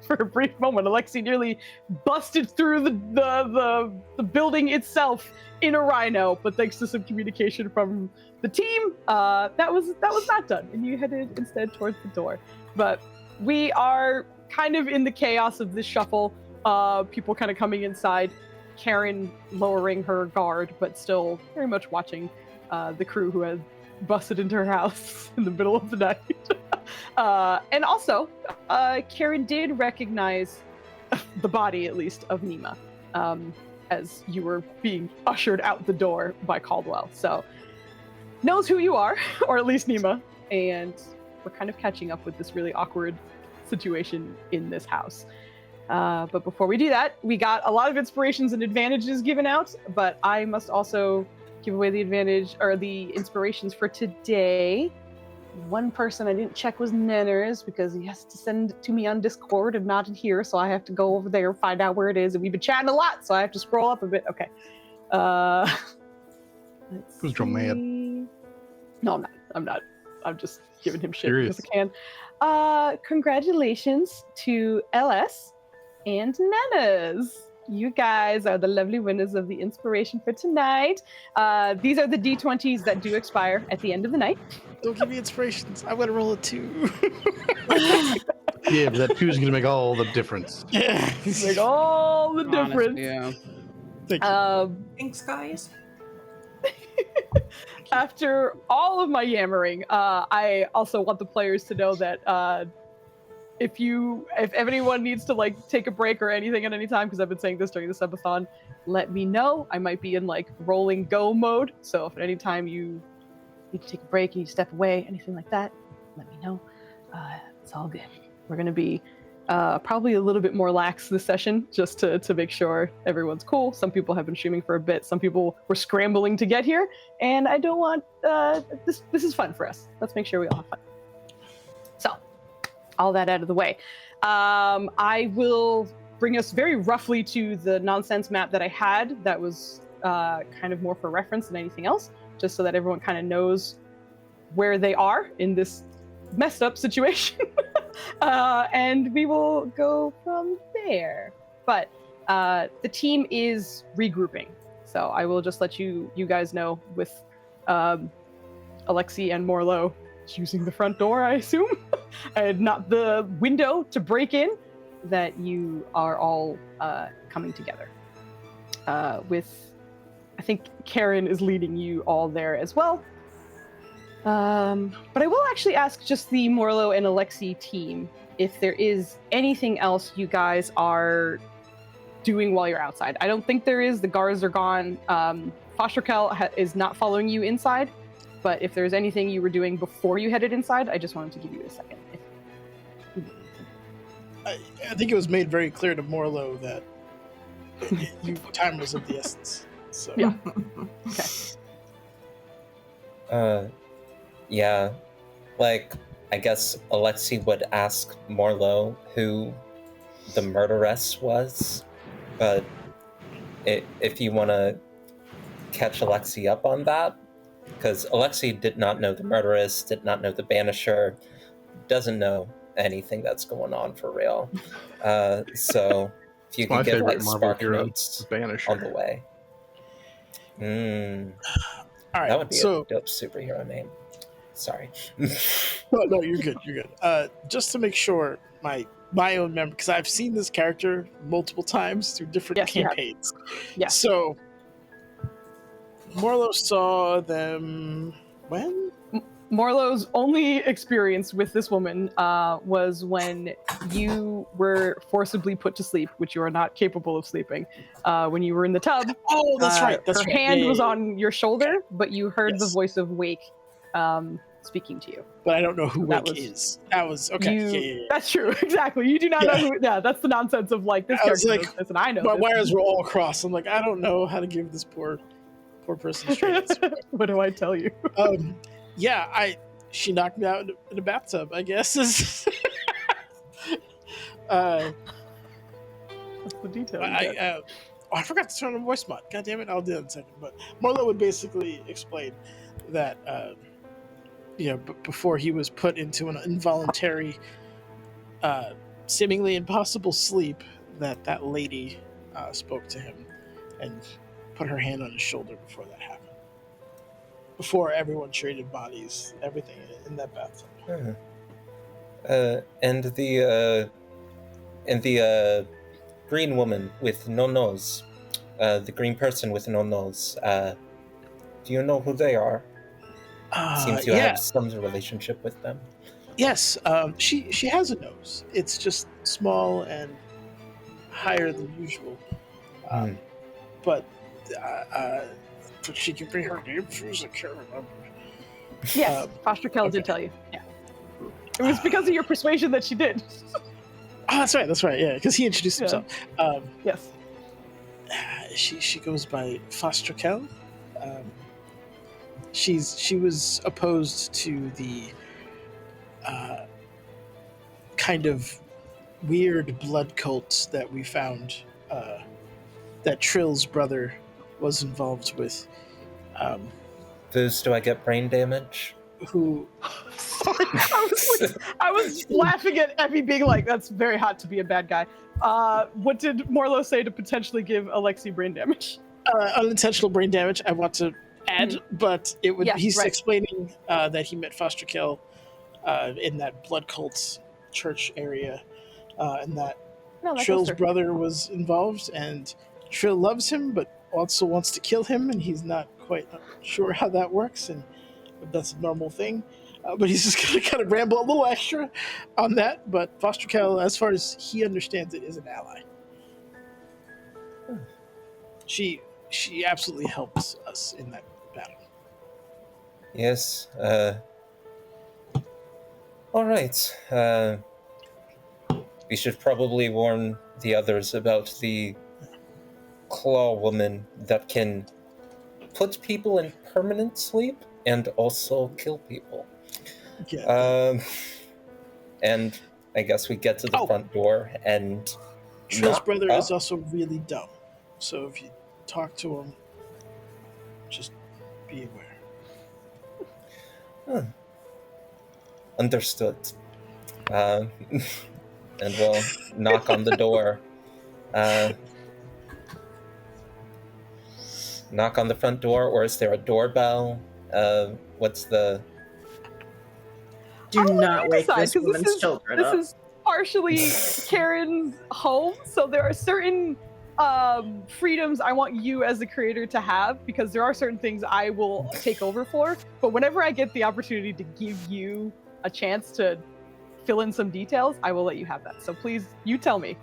for a brief moment, Alexi nearly busted through the building itself in a rhino, but thanks to some communication from the team, that was not done, and you headed instead towards the door. But we are kind of in the chaos of this shuffle, people kind of coming inside, Karen lowering her guard, but still very much watching the crew who had busted into her house in the middle of the night. And also, Karen did recognize the body, at least, of Nima, as you were being ushered out the door by Caldwell. So, knows who you are, or at least Nima, and we're kind of catching up with this really awkward situation in this house. But before we do that, we got a lot of inspirations and advantages given out, but I must also give away the advantage, or the inspirations for today. One person I didn't check was Nenners, because he has to send it to me on Discord and not in here, so I have to go over there and find out where it is, and we've been chatting a lot, so I have to scroll up a bit. Okay. Who's Joe mad? No, I'm not. I'm just giving him shit Serious. because I can. Congratulations to LS and Nenners. You guys are the lovely winners of the inspiration for tonight. These are the D20s that do expire at the end of the night. Don't give me inspirations. I'm gonna roll a 2. Yeah, but that 2 is going to make all the difference. Yeah. Make all the difference. Yeah. Thank you. Thanks, guys. After all of my yammering, I also want the players to know that if anyone needs to like take a break or anything at any time, because I've been saying this during this episode, let me know. I might be in like rolling go mode, so if at any time you need to take a break and you step away, anything like that, let me know. It's all good. We're gonna be probably a little bit more lax this session, just to make sure everyone's cool. Some people have been streaming for a bit. Some people were scrambling to get here, and I don't want this is fun for us. Let's make sure we all have fun. So, all that out of the way, I will bring us very roughly to the nonsense map that I had. That was kind of more for reference than anything else, just so that everyone kind of knows where they are in this messed up situation. And we will go from there. But the team is regrouping, so I will just let you guys know, with Alexi and Morlo using the front door, I assume, and not the window to break in. that you are all coming together. With, I think Karen is leading you all there as well. But I will actually ask just the Morlo and Alexi team if there is anything else you guys are doing while you're outside. I don't think there is. The guards are gone. Fosterkel is not following you inside, but if there's anything you were doing before you headed inside, I just wanted to give you a second. I think it was made very clear to Morlo that time was of the essence. So. Yeah. Okay. Yeah. Like, I guess Alexi would ask Morlo who the murderess was, but if you want to catch Alexi up on that, because Alexi did not know the murderess, did not know the banisher, doesn't know anything that's going on for real. So if you could get like spark notes on the way. All right, that would be a dope superhero name. Sorry. No, you're good. You're good. Just to make sure my own memory, because I've seen this character multiple times through different campaigns. Yeah. So Morlo saw them when? Morlo's only experience with this woman was when you were forcibly put to sleep, which you are not capable of sleeping. When you were in the tub. Oh, that's right. That's her right. hand was on your shoulder, but you heard the voice of Wake speaking to you. But I don't know who Wake is. That was okay. That's true. Exactly. You do not know who. Yeah, that's the nonsense of like this character knows this, and I know. My this. wires were all crossed. I'm like, I don't know how to give this poor person straight. What do I tell you? She knocked me out in a bathtub, I guess. That's the detail. I forgot to turn on voice mod. God damn it, I'll do it in a second. But Morlo would basically explain that, before he was put into an involuntary, seemingly impossible sleep, that lady spoke to him and put her hand on his shoulder before that happened. Before everyone traded bodies, everything in that bathtub. And the green woman with no nose, the green person with no nose. Do you know who they are? Seems you have some relationship with them. Yes, she has a nose. It's just small and higher than usual. But she can bring her name first. I can't remember. Yes, Foster Kell did tell you. Yeah, it was because of your persuasion that she did. Oh, that's right. Yeah, because he introduced himself. Yes. She goes by Foster Kell. She was opposed to the kind of weird blood cults that we found that Trill's brother was involved with. Do I get brain damage? Who? Sorry, I was laughing at Effie being like, "That's very hot to be a bad guy." What did Morlo say to potentially give Alexi brain damage? Unintentional brain damage. I want to add, but it would. He's explaining that he met Foster Kell in that blood cults church area, and that Trill's brother was involved, and Trill loves him, but also wants to kill him, and he's not quite sure how that works, and that's a normal thing. But he's just going to kind of ramble a little extra on that. But Foster Kell, as far as he understands it, is an ally. She absolutely helps us in that battle. Yes. All right. We should probably warn the others about the claw woman that can put people in permanent sleep and also kill people. And I guess we get to the front door, and Trill's brother is also really dumb. So if you talk to him, just be aware. Understood. And we'll knock on the door. Knock on the front door, or is there a doorbell? What's the... Do not wake this woman's children up. partially Karen's home, so there are certain freedoms I want you as the creator to have, because there are certain things I will take over for, but whenever I get the opportunity to give you a chance to fill in some details, I will let you have that. So please, you tell me.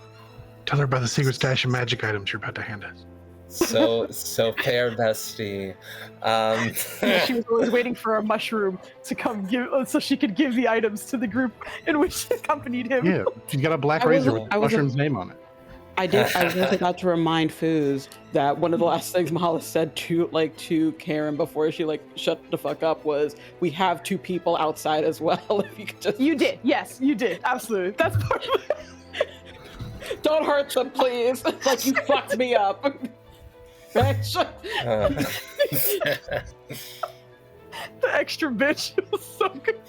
Tell her about the secret stash of magic items you're about to hand us. So fair, bestie. She was always waiting for a mushroom to come give, so she could give the items to the group in which she accompanied him. Yeah, she's got a black I razor wasn't- with I the wasn't- mushroom's name on it. I was about to remind Foos that one of the last things Mahala said to Karen before she shut the fuck up was, "We have 2 people outside as well." If you could just You did, yes, you did, absolutely. That's part of it. don't hurt them, please. Like, you fucked me up. Bitch. The extra bitch was so good.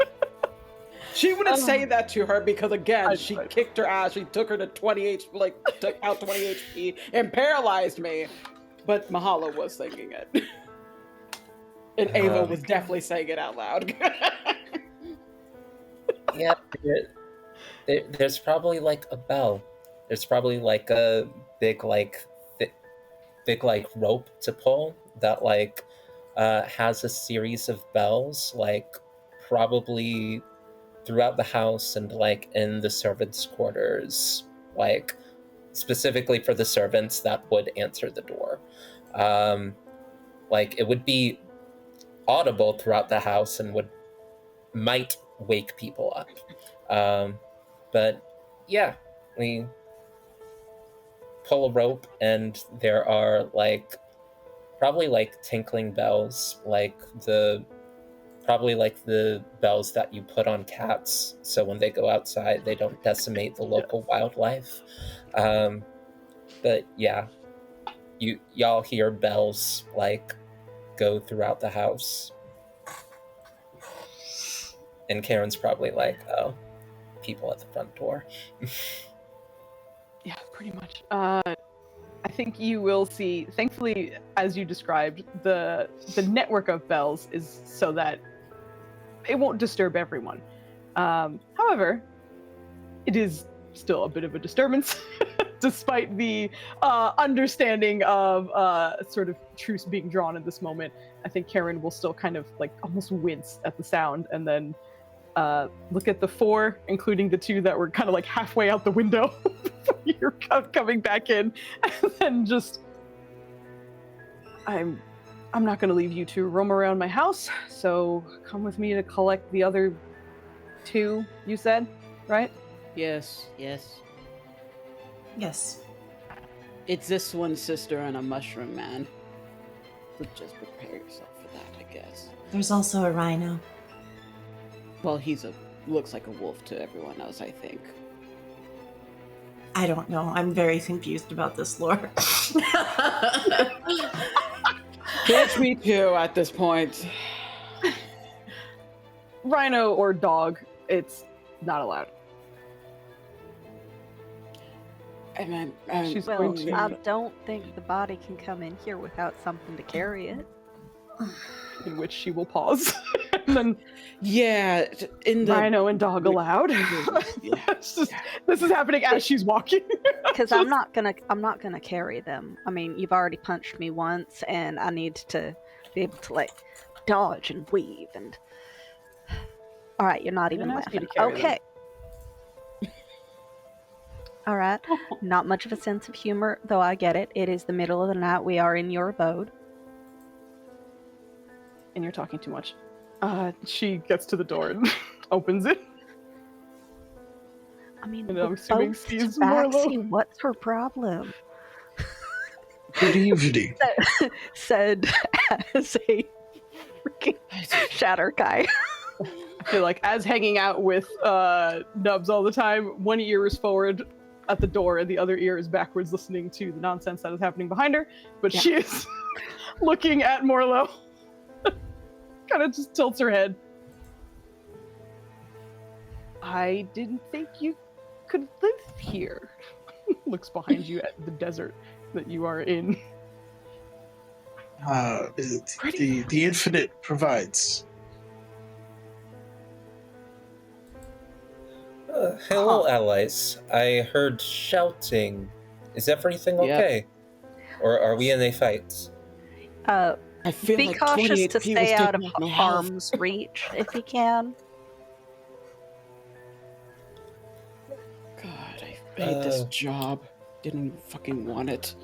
She wouldn't say that to her because, again, she I- kicked her ass. She took her to 20 HP, took out 20 HP and paralyzed me. But Mahala was thinking it. And Ava was definitely saying it out loud. Yeah, there's probably a bell. There's probably a big big rope to pull that has a series of bells probably throughout the house and in the servants' quarters, specifically for the servants that would answer the door. It would be audible throughout the house and might wake people up. But yeah, we pull a rope and there are probably tinkling bells, probably the bells that you put on cats so when they go outside they don't decimate the local wildlife. But yeah, y'all hear bells go throughout the house, and Karen's probably oh, people at the front door. Yeah, pretty much. I think you will see, thankfully, as you described, the network of bells is so that it won't disturb everyone. However, it is still a bit of a disturbance, despite the understanding of sort of truce being drawn in this moment. I think Karen will still kind of almost wince at the sound, and then look at the 4, including the 2 that were kind of halfway out the window before you're coming back in, and then just, I'm not going to leave you to roam around my house, so come with me to collect the other 2, you said, right? Yes. Yes. It's this one sister and a mushroom man. So just prepare yourself for that, I guess. There's also a rhino. Well, looks like a wolf to everyone else, I think. I don't know. I'm very confused about this lore. Bitch, me too at this point. Rhino or dog, it's not allowed. And She's Well, going to- I don't think the body can come in here without something to carry it. in which she will pause. And then yeah, in the Rhino and dog allowed. It's just, this is happening as she's walking. Because I'm not gonna carry them. I mean, you've already punched me once, and I need to be able to dodge and weave and. All right, you're not even didn't ask you laughing. to carry them. Okay. All right. Not much of a sense of humor, though I get it. It is the middle of the night. We are in your abode. And you're talking too much. She gets to the door and opens it. I mean, And we're I'm assuming both sees tabaxi. Marlo. What's her problem? Good evening. Said as a freaking shatter guy. I feel like as hanging out with Nubs all the time, one ear is forward at the door and the other ear is backwards listening to the nonsense that is happening behind her. But she is looking at Morlo. Kind of just tilts her head. I didn't think you could live here. Looks behind you at the desert that you are in. The infinite provides. Ugh. hello, allies. I heard shouting. Is everything Yep. okay? Or are we in a fight? Uh, I feel be like cautious 28 to P was stay out of taking my health. harm's reach if you can. God, I hate this job. Didn't fucking want it.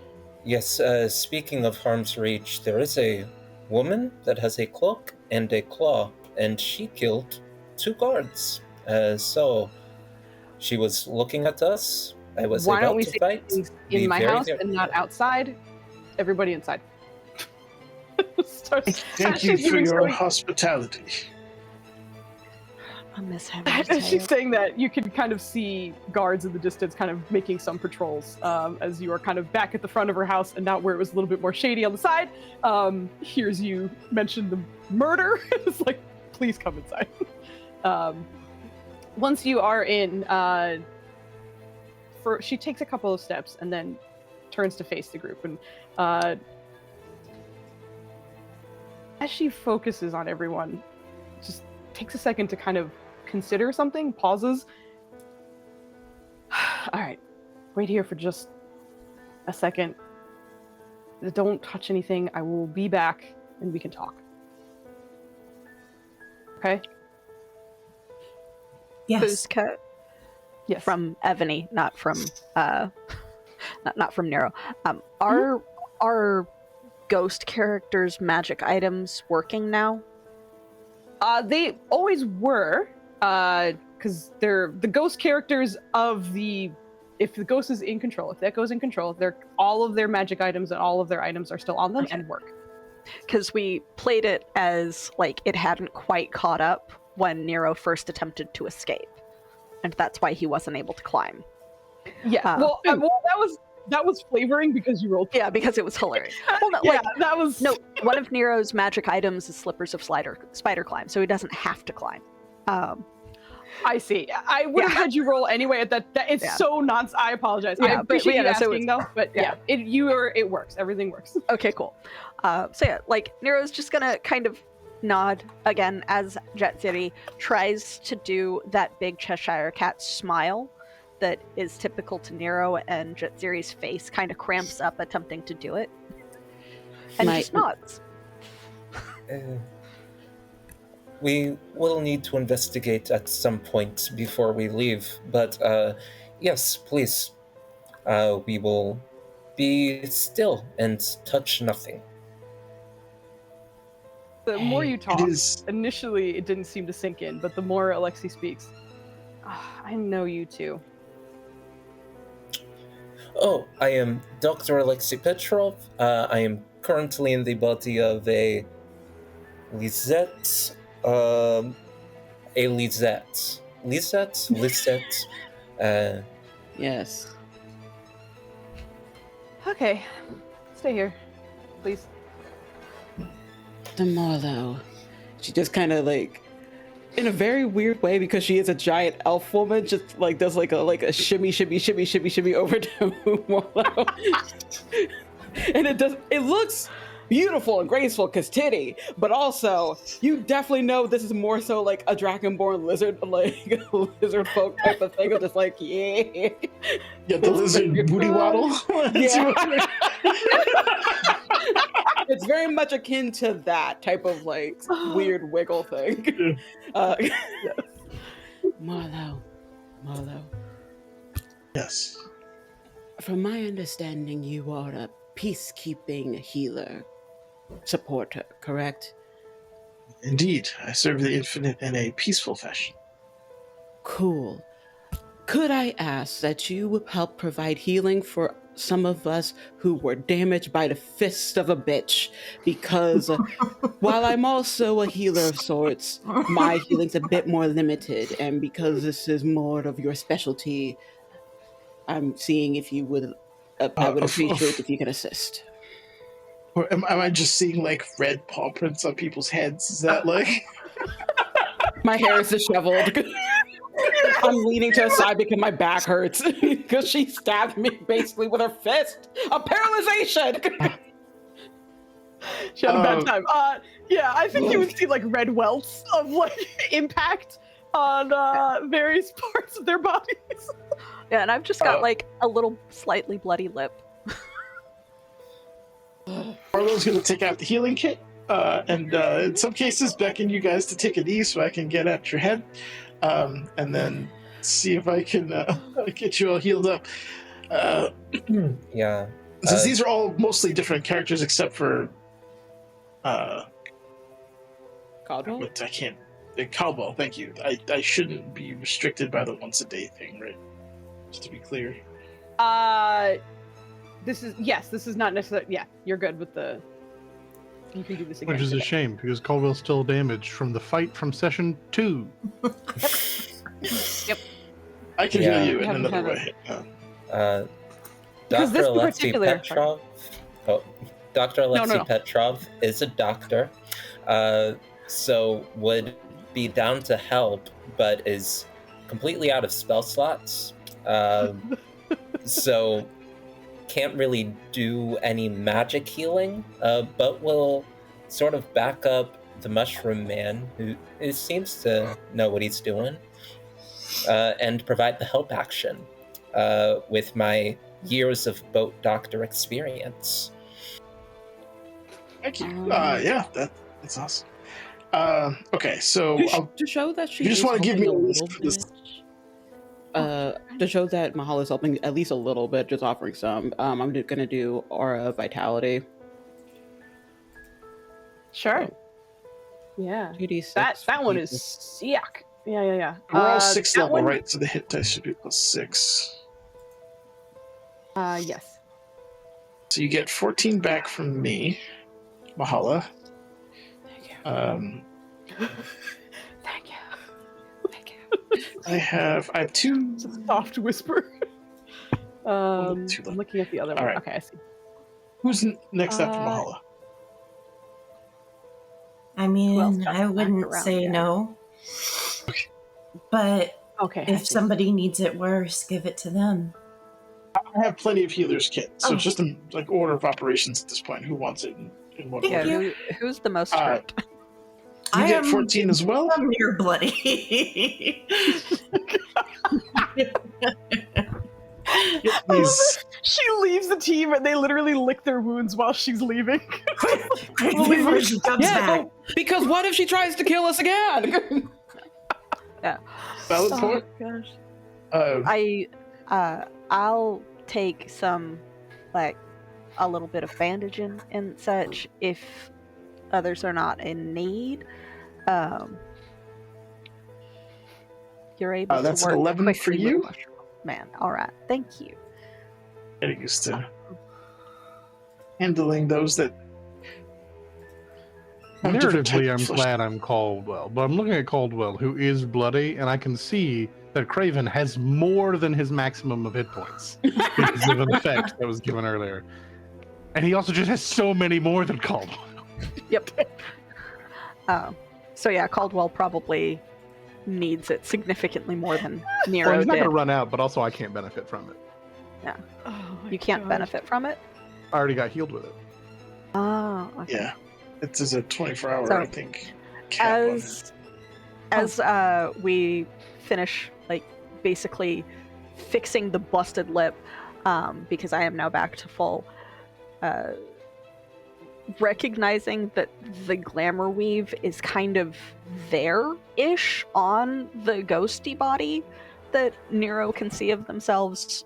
Yes, speaking of harm's reach, there is a woman that has a cloak and a claw, and she killed 2 guards. So, she was looking at us. I was Why don't about we to say fight. things Be in my very, house very and not careful. outside? Everybody inside. Starts Thank you actually for giving your story- hospitality. I miss having to As tell she's you. saying that, you can kind of see guards in the distance kind of making some patrols as you are kind of back at the front of her house and not where it was a little bit more shady on the side. Hears you mention the murder. It's like, please come inside. Once you are in, she takes a couple of steps and then turns to face the group. And as she focuses on everyone, just takes a second to kind of consider something, pauses. All right, wait here for just a second. Don't touch anything. I will be back and we can talk. Okay? Yes. Foozca Yes. from Evany, not from not from Nero. Are ghost characters' magic items working now? They always were, because they're the ghost characters of the. If the ghost is in control, if that goes in control, all of their magic items and all of their items are still on them and work. Because we played it as like it hadn't quite caught up when Nero first attempted to escape, and that's why he wasn't able to climb. Yeah. Well, that was flavoring because you rolled. Yeah, because it was hilarious. Well, no, Yeah, like, that was no, one of Nero's magic items is slippers of spider climb, so he doesn't have to climb. I see. I would have had you roll anyway. At that it's Yeah. so nonsense. I apologize. Yeah, I but appreciate yeah, you so asking though. But yeah. it works. Everything works. Okay, cool. So yeah, like Nero's just gonna kind of nod again as Jet City tries to do that big Cheshire cat smile that is typical to Nero, and Jet Ziri's face kind of cramps up attempting to do it, and just nods. We will need to investigate at some point before we leave, but yes, please. We will be still and touch nothing. The more you talk, It is. initially it didn't seem to sink in, but the more Alexei speaks, I know you too. Oh, I am Dr. Alexei Petrov. I am currently in the body of a Lisette. Lisette. Yes. Okay, stay here, please. Tomorrow. She just kind of like, in a very weird way, because she is a giant elf woman, just like does like a shimmy over to Morlo. And it looks beautiful and graceful because titty, but also you definitely know this is more so like a dragonborn lizard, like lizard folk type of thing. Of just like, yeah. Yeah, the lizard booty waddle. Yeah. It's very much akin to that type of like weird wiggle thing. Marlo. Yes. From my understanding, you are a peacekeeping healer, supporter, correct? Indeed, I serve the infinite in a peaceful fashion. Cool. Could I ask that you would help provide healing for some of us who were damaged by the fist of a bitch? Because while I'm also a healer of sorts, my healing's a bit more limited, and because this is more of your specialty, I'm seeing if you would. I would appreciate if you could assist. Or am I just seeing like red paw prints on people's heads? Is that like? My hair is disheveled. I'm leaning to the side because my back hurts because she stabbed me basically with her fist. A paralyzation. She had a bad time. Yeah, I think you would see like red welts of like impact on various parts of their bodies. Yeah, and I've just got like a little slightly bloody lip. Arlo's gonna take out the healing kit, and in some cases beckon you guys to take a knee so I can get at your head, and then see if I can get you all healed up. Yeah. Since these are all mostly different characters except for Caldwell? but I can't. Caldwell, thank you. I shouldn't be restricted by the once a day thing, right? Just to be clear. This is not necessarily. Yeah, you're good with the. You can do this again. Which is a shame because Caldwell's still damaged from the fight from session 2. Yep. I can Yeah. heal you in Haven't another had way. Because Dr. this Alexei particular- Petrov. Oh, Dr. Alexei no. Petrov is a doctor, so would be down to help, but is completely out of spell slots. So can't really do any magic healing, but will sort of back up the Mushroom Man, who seems to know what he's doing, and provide the help action with my years of boat doctor experience. Thank you. Yeah, that's awesome. Okay, so To show that she you just is want to give me a helping list little for this. bit, to show that Mahal is helping at least a little bit, just offering some. I'm gonna do Aura Vitality. Sure. Yeah. 2d6. That one is sick. Yeah. We're all 6th that level, one- right? So the hit dice should be +6. Yes. So you get 14 back from me, Mahala. Thank you. I have 2. It's a soft whisper. Too I'm low. looking at the other All one. right. Okay, I see. Who's next after Mahala? I else mean, comes I back wouldn't around, say yeah. no. But Okay. I if see. somebody needs it worse, give it to them. I have plenty of healers kit, so Oh. it's just a like order of operations at this point. Who wants it in what Yeah, order? who's the most Uh, hurt? You I get am 14 as well? I'm near bloody. Get these. She leaves the team and they literally lick their wounds while she's leaving. Before she comes back. no, because what if she tries to kill us again? Valid point. Gosh. I'll take some, like, a little bit of bandaging and such if others are not in need. You're able That's to an work 11 quickly for with you? Mushroom Man. All right, thank you. Getting used to handling those that. have different Narratively, type I'm of flesh. glad I'm Caldwell, but I'm looking at Caldwell, who is bloody, and I can see that Craven has more than his maximum of hit points because of an effect that was given earlier. And he also just has so many more than Caldwell. Yep. So yeah, Caldwell probably needs it significantly more than Well, Nero he's not did. going to run out, but also I can't benefit from it. Oh my You can't gosh. benefit from it. I already got healed with it. Oh, okay. Yeah, it is a 24-hour, So, I think. Cap on it. As we finish, like, basically fixing the busted lip, because I am now back to full, recognizing that the glamour weave is kind of there-ish on the ghosty body that Nero can see of themselves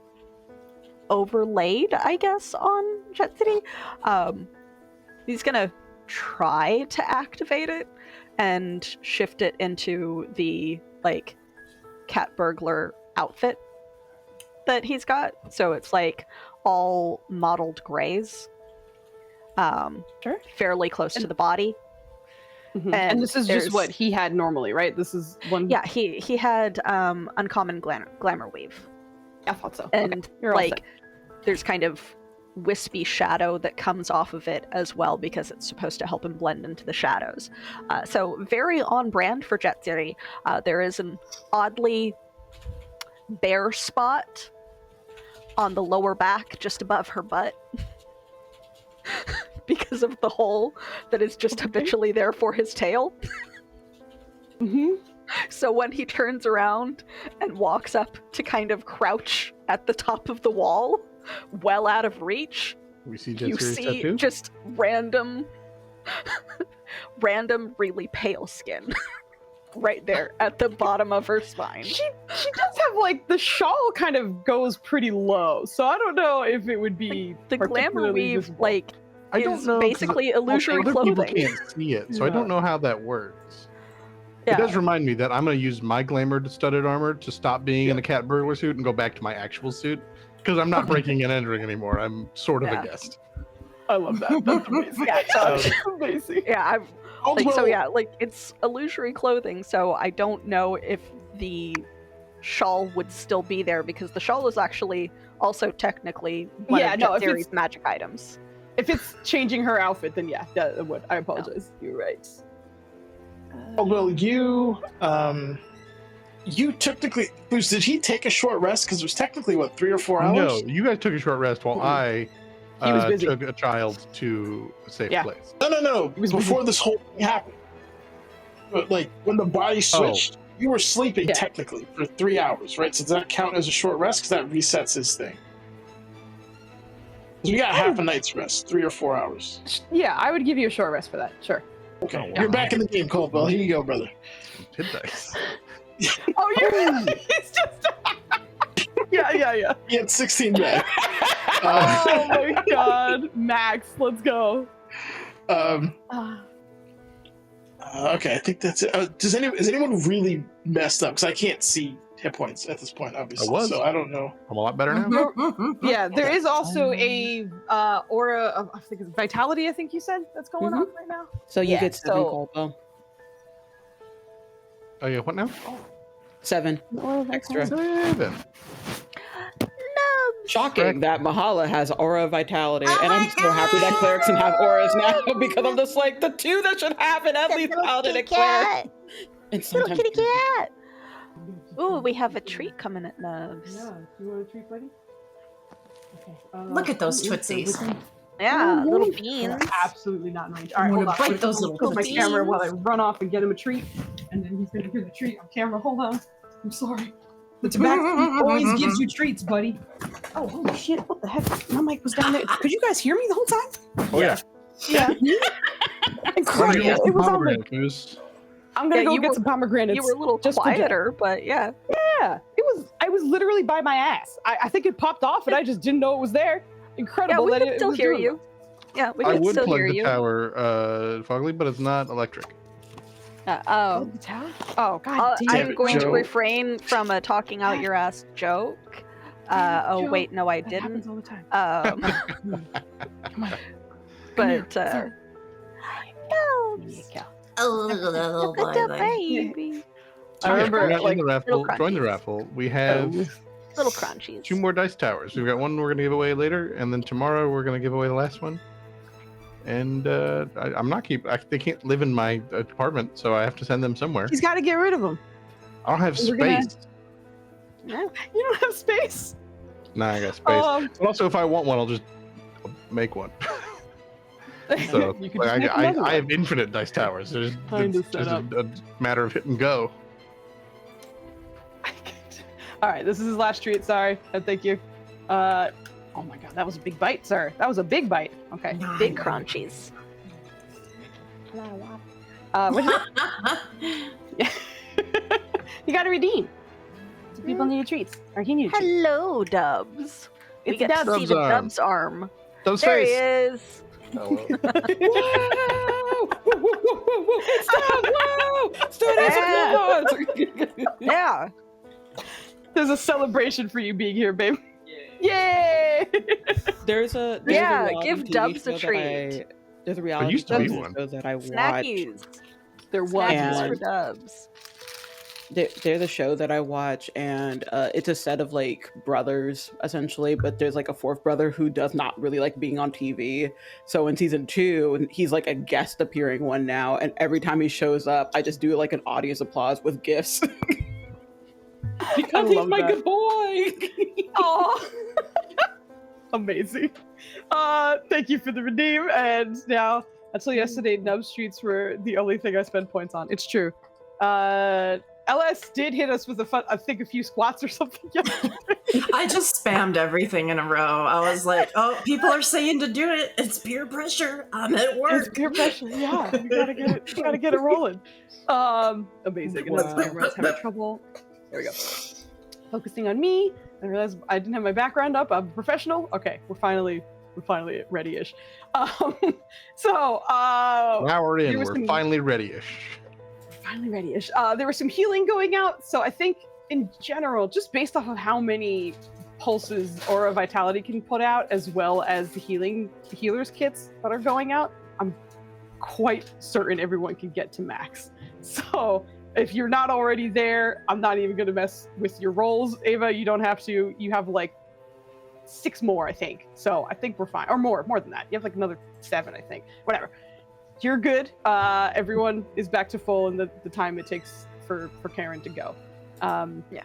overlaid, I guess, on Jet City. He's gonna try to activate it and shift it into the, like, cat burglar outfit that he's got. So it's like all mottled grays. Sure. Fairly close to the body. Mhm. And And this is there's- just what he had normally, right? This is one. Yeah, he had uncommon glamour weave. I thought so. And Okay, you're all like set. there's kind of wispy shadow that comes off of it as well because it's supposed to help him blend into the shadows. So very on brand for Jet City. There is an oddly bare spot on the lower back just above her butt because of the hole that is just habitually there for his tail. Mm-hmm. So when he turns around and walks up to kind of crouch at the top of the wall, well out of reach, We see you Jensuri's see tattoo. just random really pale skin right there at the bottom of her spine. She does have like the shawl kind of goes pretty low, so I don't know if it would be The glamour particularly weave, visible. like, I don't is know 'cause basically illusory other people clothing. can't see it, so I don't know how that works. Yeah. It does remind me that I'm going to use my glamour studded armor to stop being in a cat burglar suit and go back to my actual suit because I'm not breaking and entering anymore. I'm sort of Yeah. a guest. I love that. That's amazing. Yeah, so, That's amazing. yeah, Caldwell, it's illusory clothing, so I don't know if the shawl would still be there because the shawl is actually also technically one of if Jetsuri's it's, magic items. if it's changing her outfit, then yeah, that would. I apologize. You're right. Caldwell, you technically, Bruce, did he take a short rest? Because it was technically, what, 3 or 4 hours? No, you guys took a short rest while I He was busy. took a child to a safe Yeah. place. No. It was busy. before this whole thing happened. But, like, when the body switched, you were sleeping Yeah. technically for 3 hours, right? So does that count as a short rest? Because that resets his thing. 'Cause we got half a night's rest, 3 or 4 hours. Yeah, I would give you a short rest for that. Sure. Okay, Oh, wow. you're back in the game, Caldwell. Here you go, brother. Hit dice. Oh, you're. He's just. Yeah. He had 16 back. Oh my god, Max, let's go. Okay, I think that's it. Is anyone really messed up? Because I can't see hit points at this point, obviously. I was. So I don't know. I'm a lot better now. Yeah, there is also a aura of I think it's vitality. I think you said that's going on right now. So you Yeah, get 7 so- Caldwell. Oh yeah, what now? 7 extra. 7. Shocking that Mahala has aura of vitality, and I'm so happy that clerics can have auras now because I'm just like the 2 that should have it at least paladin and cleric. And Little sometimes kitty cat! Ooh, we have a treat coming at Nubs. You want a treat, buddy? Okay. Look at those tootsies. Yeah, little They're beans. absolutely not in range. All right, I'm hold gonna on. bite those little Close my tootsies. camera while I run off and get him a treat, and then he's gonna hear the treat on camera. Hold on. I'm sorry. The tobacco always gives you treats, buddy. Oh, holy shit! What the heck? My mic was down there. Could you guys hear me the whole time? Oh yeah. Yeah. Incredible. It was on the. Goose. I'm gonna Yeah, go you get were- some pomegranates. You were a little just for Jack. quieter, but yeah. Yeah, it was. I was literally by my ass. I think it popped off, and I just didn't know it was there. Yeah, Incredible we that can it still was hear doing you. Yeah, we I can would still plug hear the you. tower, Fogly, but it's not electric. that. Oh. The tower? Oh god damn Damn I'm it, going to Joe. refrain from a talking out your ass joke. Oh, Joe, wait, no, I That didn't. happens all the time. Um, Come on. but, Sorry. Oh, Look at the baby. I remember, If you're not like, in the raffle, little join the crunchies. raffle. We have Little crunchies. 2 more dice towers. We've got one we're going to give away later, and then tomorrow we're going to give away the last one. And I'm not they can't live in my apartment, so I have to send them somewhere. He's got to get rid of them. I don't have We're gonna- space. Yeah. You don't have space. Nah, I got space. But also, if I want one, I'll make one. So You could like, just make another I one. have infinite dice towers. There's Kinda it's set just up. a matter of hit and go. All right, this is his last treat. Sorry, thank you. Oh my god, that was a big bite, sir. That was a big bite. Okay. Big crunchies. What is it? You got to redeem. So people needed treats, or he needed treats. Hello, Dubs. We It's get to Dubs' see the arm. Dubs arm. Dub's There he face. is. Oh, well. Whoa! Stop! Whoa! Stop! Yeah. There's a celebration for you being here, babe. Yay! There's a Yeah, reality give TV Dubs a show that treat. there's a reality used to be TV one. show that I watch. Snackies. There was Snackies And- for Dubs. They're the show that I watch, and it's a set of like brothers essentially, but there's like a 4th brother who does not really like being on TV. So in season 2, he's like a guest appearing one now, and every time he shows up, I just do like an audience applause with gifts. Because he's love my that. good boy. Oh, amazing. Thank you for the redeem. And now, until yesterday, Nub Streets were the only thing I spent points on. It's true. LS did hit us with I think a few squats or something. I just spammed everything in a row. I was like, oh, people are saying to do it. It's peer pressure. I'm at work. It's peer pressure. Yeah, you gotta get it. You gotta get it rolling. Amazing. And that's everyone's having trouble. There we go. Focusing on me. I realized I didn't have my background up. I'm a professional. Okay, we're finally ready-ish. So now we're in. We're finally ready-ish. Finally ready-ish. There was some healing going out, so I think in general, just based off of how many pulses Aura Vitality can put out, as well as the healers kits that are going out, I'm quite certain everyone can get to max. So if you're not already there, I'm not even going to mess with your rolls. Ava, you don't have to. You have like 6 more, I think. So I think we're fine. Or more than that. You have like another 7, I think. Whatever. You're good. Everyone is back to full in the time it takes for Karen to go. Yeah.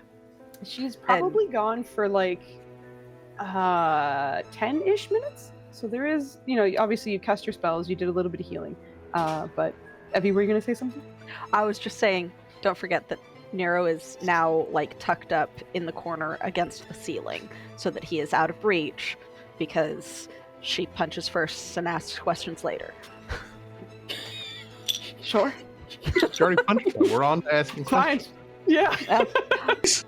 She's probably gone for like 10-ish minutes. So there is, obviously you cast your spells, you did a little bit of healing. But Evie, were you going to say something? I was just saying, don't forget that Nero is now like tucked up in the corner against the ceiling so that he is out of reach because she punches first and asks questions later. Sure. She already punched her. We're on to asking questions. Yeah.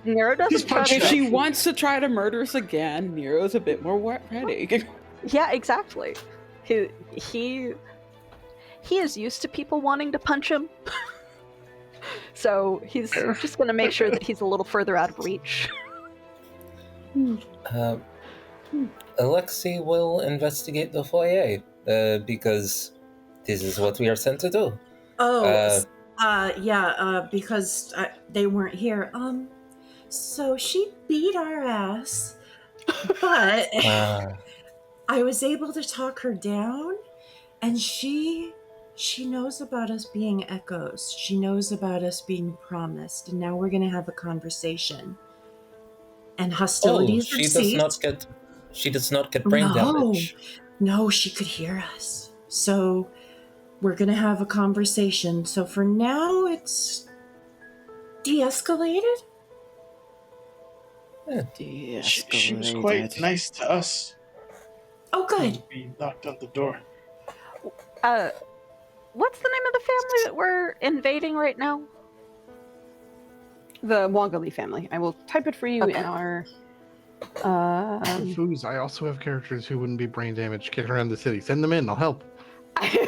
Nero doesn't trust If she wants to try to murder us again, Nero's a bit more ready. Yeah, exactly. He is used to people wanting to punch him. So he's just going to make sure that he's a little further out of reach. Alexei will investigate the foyer because this is what we are sent to do. Because they weren't here. So she beat our ass, but I was able to talk her down, and she knows about us being echoes. She knows about us being promised, and now we're going to have a conversation. And hostilities she does not get brain damage. No, she could hear us. So we're going to have a conversation. So for now, it's de-escalated? Yeah. She was quite nice to us. Oh, good. We knocked on the door. What's the name of the family that we're invading right now? The Wangali family. I will type it for you in our... Foos, I also have characters who wouldn't be brain damaged kicking around the city. Send them in, I'll help.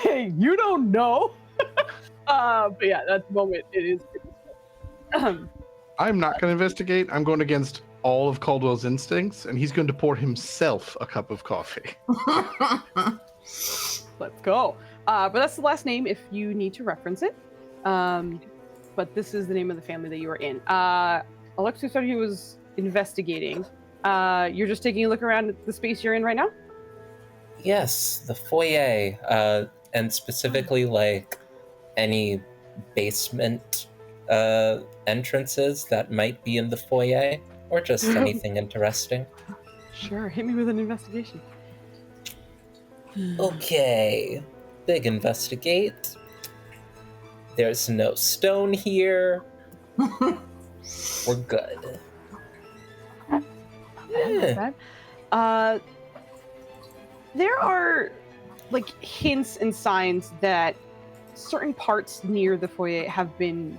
You don't know. But yeah, at the moment it is. I'm not going to investigate. I'm going against all of Caldwell's instincts, and he's going to pour himself a cup of coffee. Let's go. But that's the last name if you need to reference it. But this is the name of the family that you are in. Alexei said he was investigating. You're just taking a look around at the space you're in right now? Yes, the foyer, and specifically like any basement entrances that might be in the foyer, or just anything interesting. Sure, hit me with an investigation. Okay, big investigate. There's no stone here. We're good. Yeah. There are like hints and signs that certain parts near the foyer have been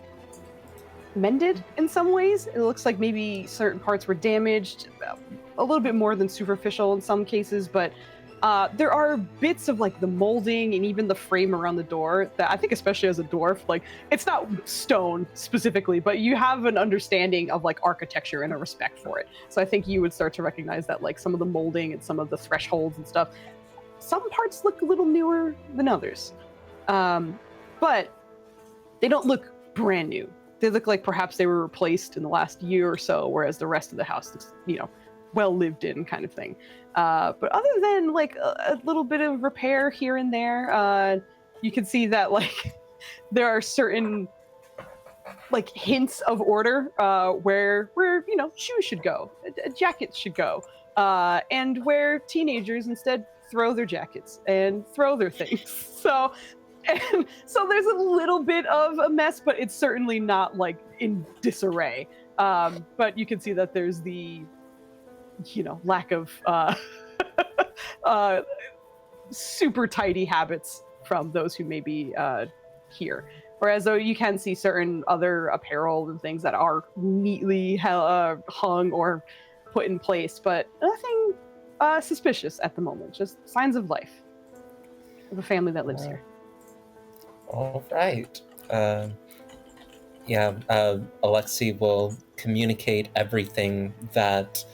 mended in some ways. It looks like maybe certain parts were damaged, a little bit more than superficial in some cases, but there are bits of like the molding and even the frame around the door that I think, especially as a dwarf, like it's not stone specifically, but you have an understanding of like architecture and a respect for it. So I think you would start to recognize that like some of the molding and some of the thresholds and stuff, some parts look a little newer than others. But they don't look brand new. They look like perhaps they were replaced in the last year or so, whereas the rest of the house looks, well lived in kind of thing. But other than like a little bit of repair here and there, you can see that like there are certain like hints of order where shoes should go, jackets should go, and where teenagers instead throw their jackets and throw their things. So And so there's a little bit of a mess, but it's certainly not like in disarray. But you can see that there's the, lack of super tidy habits from those who may be here. Whereas though you can see certain other apparel and things that are neatly hung or put in place, but nothing suspicious at the moment. Just signs of life of a family that lives here. All right. Alexei will communicate everything that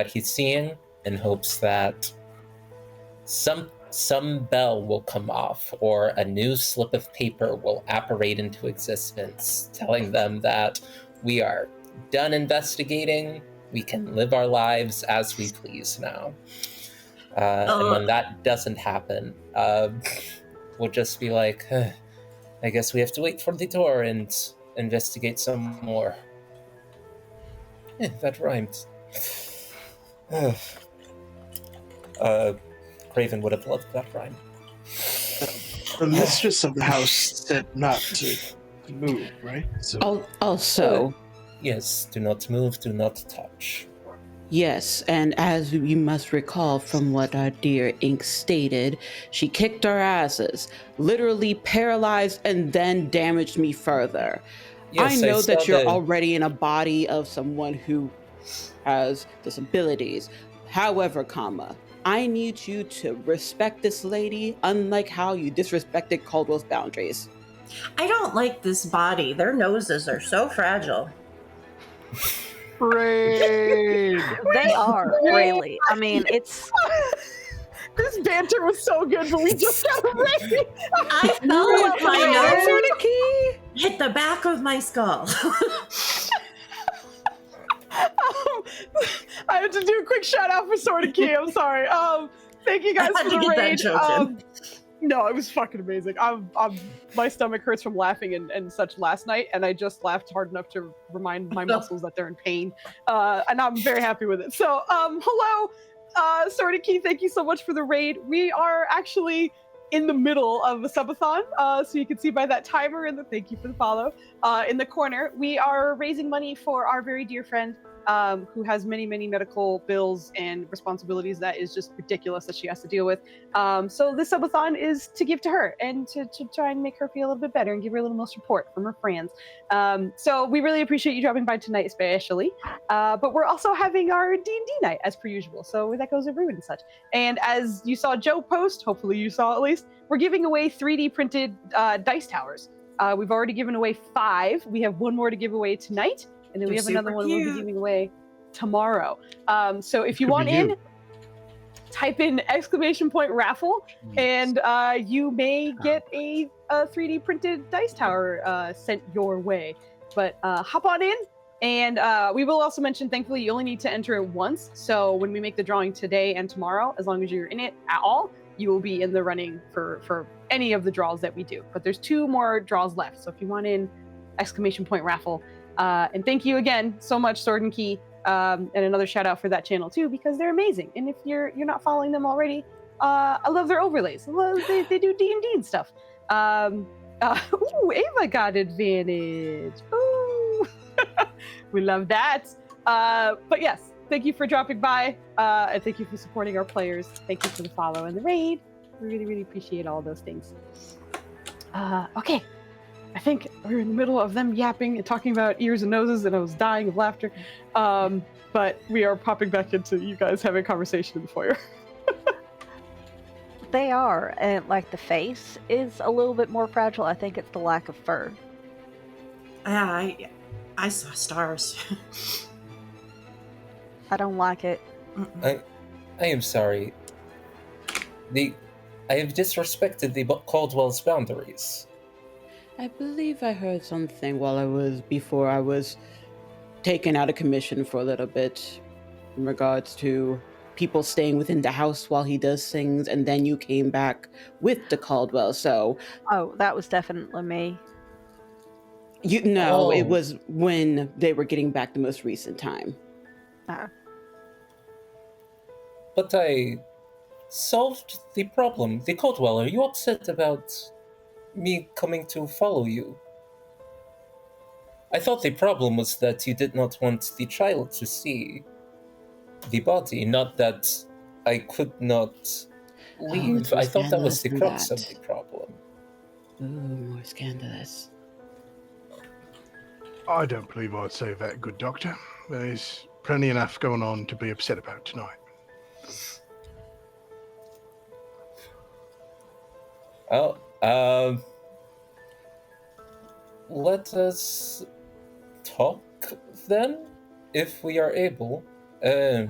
he's seeing in hopes that some bell will come off or a new slip of paper will apparate into existence, telling them that we are done investigating. We can live our lives as we please now. And when that doesn't happen, we'll just be like, I guess we have to wait for the door and investigate some more. That rhymed. Craven would have loved that rhyme. The mistress of the house said not to move, right? So Also, yes, do not move, do not touch. yes, and as you must recall from what our dear Ink stated, she kicked our asses, literally paralyzed and then damaged me further. Yes, I know that you're the- already in a body of someone who has disabilities. However, I need you to respect this lady, unlike how you disrespected Caldwell's boundaries. I don't like this body. Their noses are so fragile. Raid! They are, really. I mean, it's... This banter was so good, but we just got a raid. I felt my nose Key. hit the back of my skull. I have to do a quick shout out for Sword and Key. I'm sorry. Thank you guys I had for to the get that raid. joke in. No, it was fucking amazing. My stomach hurts from laughing and such last night, and I just laughed hard enough to remind my muscles that they're in pain. And I'm very happy with it. So, hello, Sword and Key. Thank you so much for the raid. We are actually in the middle of a subathon, so you can see by that timer and thank you for the follow. In the corner, we are raising money for our very dear friend who has many, many medical bills and responsibilities that is just ridiculous that she has to deal with. So this subathon is to give to her and to try and make her feel a little bit better and give her a little more support from her friends. So we really appreciate you dropping by tonight, especially. But we're also having our D&D night as per usual. So that goes over and such. And as you saw Joe post, hopefully you saw at least, we're giving away 3D printed dice towers. We've already given away 5. We have 1 more to give away tonight. And then we They're have another super one we'll be cute. giving away tomorrow. So if you Could want be in, you. type in !raffle, and you may get a 3D printed dice tower sent your way. But hop on in, and we will also mention, thankfully, you only need to enter it once. So when we make the drawing today and tomorrow, as long as you're in it at all, you will be in the running for any of the draws that we do. But there's 2 more draws left. So if you want in, !raffle. And thank you again so much, Sword and Key, and another shout out for that channel too, because they're amazing. And if you're not following them already, I love their overlays. They do D&D and stuff. Ooh, Ava got advantage. Ooh, we love that. But yes, thank you for dropping by, and thank you for supporting our players. Thank you for the follow and the raid. We really, really appreciate all those things. Okay. I think we're in the middle of them yapping and talking about ears and noses, and I was dying of laughter. But we are popping back into you guys having a conversation in the foyer. They are, and like the face is a little bit more fragile. I think it's the lack of fur. Yeah, I saw stars. I don't like it. Mm-mm. I am sorry. I have disrespected the Caldwell's boundaries. I believe I heard something before I was taken out of commission for a little bit in regards to people staying within the house while he does things, and then you came back with the Caldwell. So Oh, that was definitely me. Oh. it was when they were getting back the most recent time. But I solved the problem. The Coldwell, are you upset about me coming to follow you? I thought the problem was that you did not want the child to see the body, not that I could not leave. more I thought that was scandalous the than crux that. of the problem. Ooh, more scandalous. I don't believe I'd say that, good doctor. There's plenty enough going on to be upset about tonight. Oh, let us talk then, if we are able. I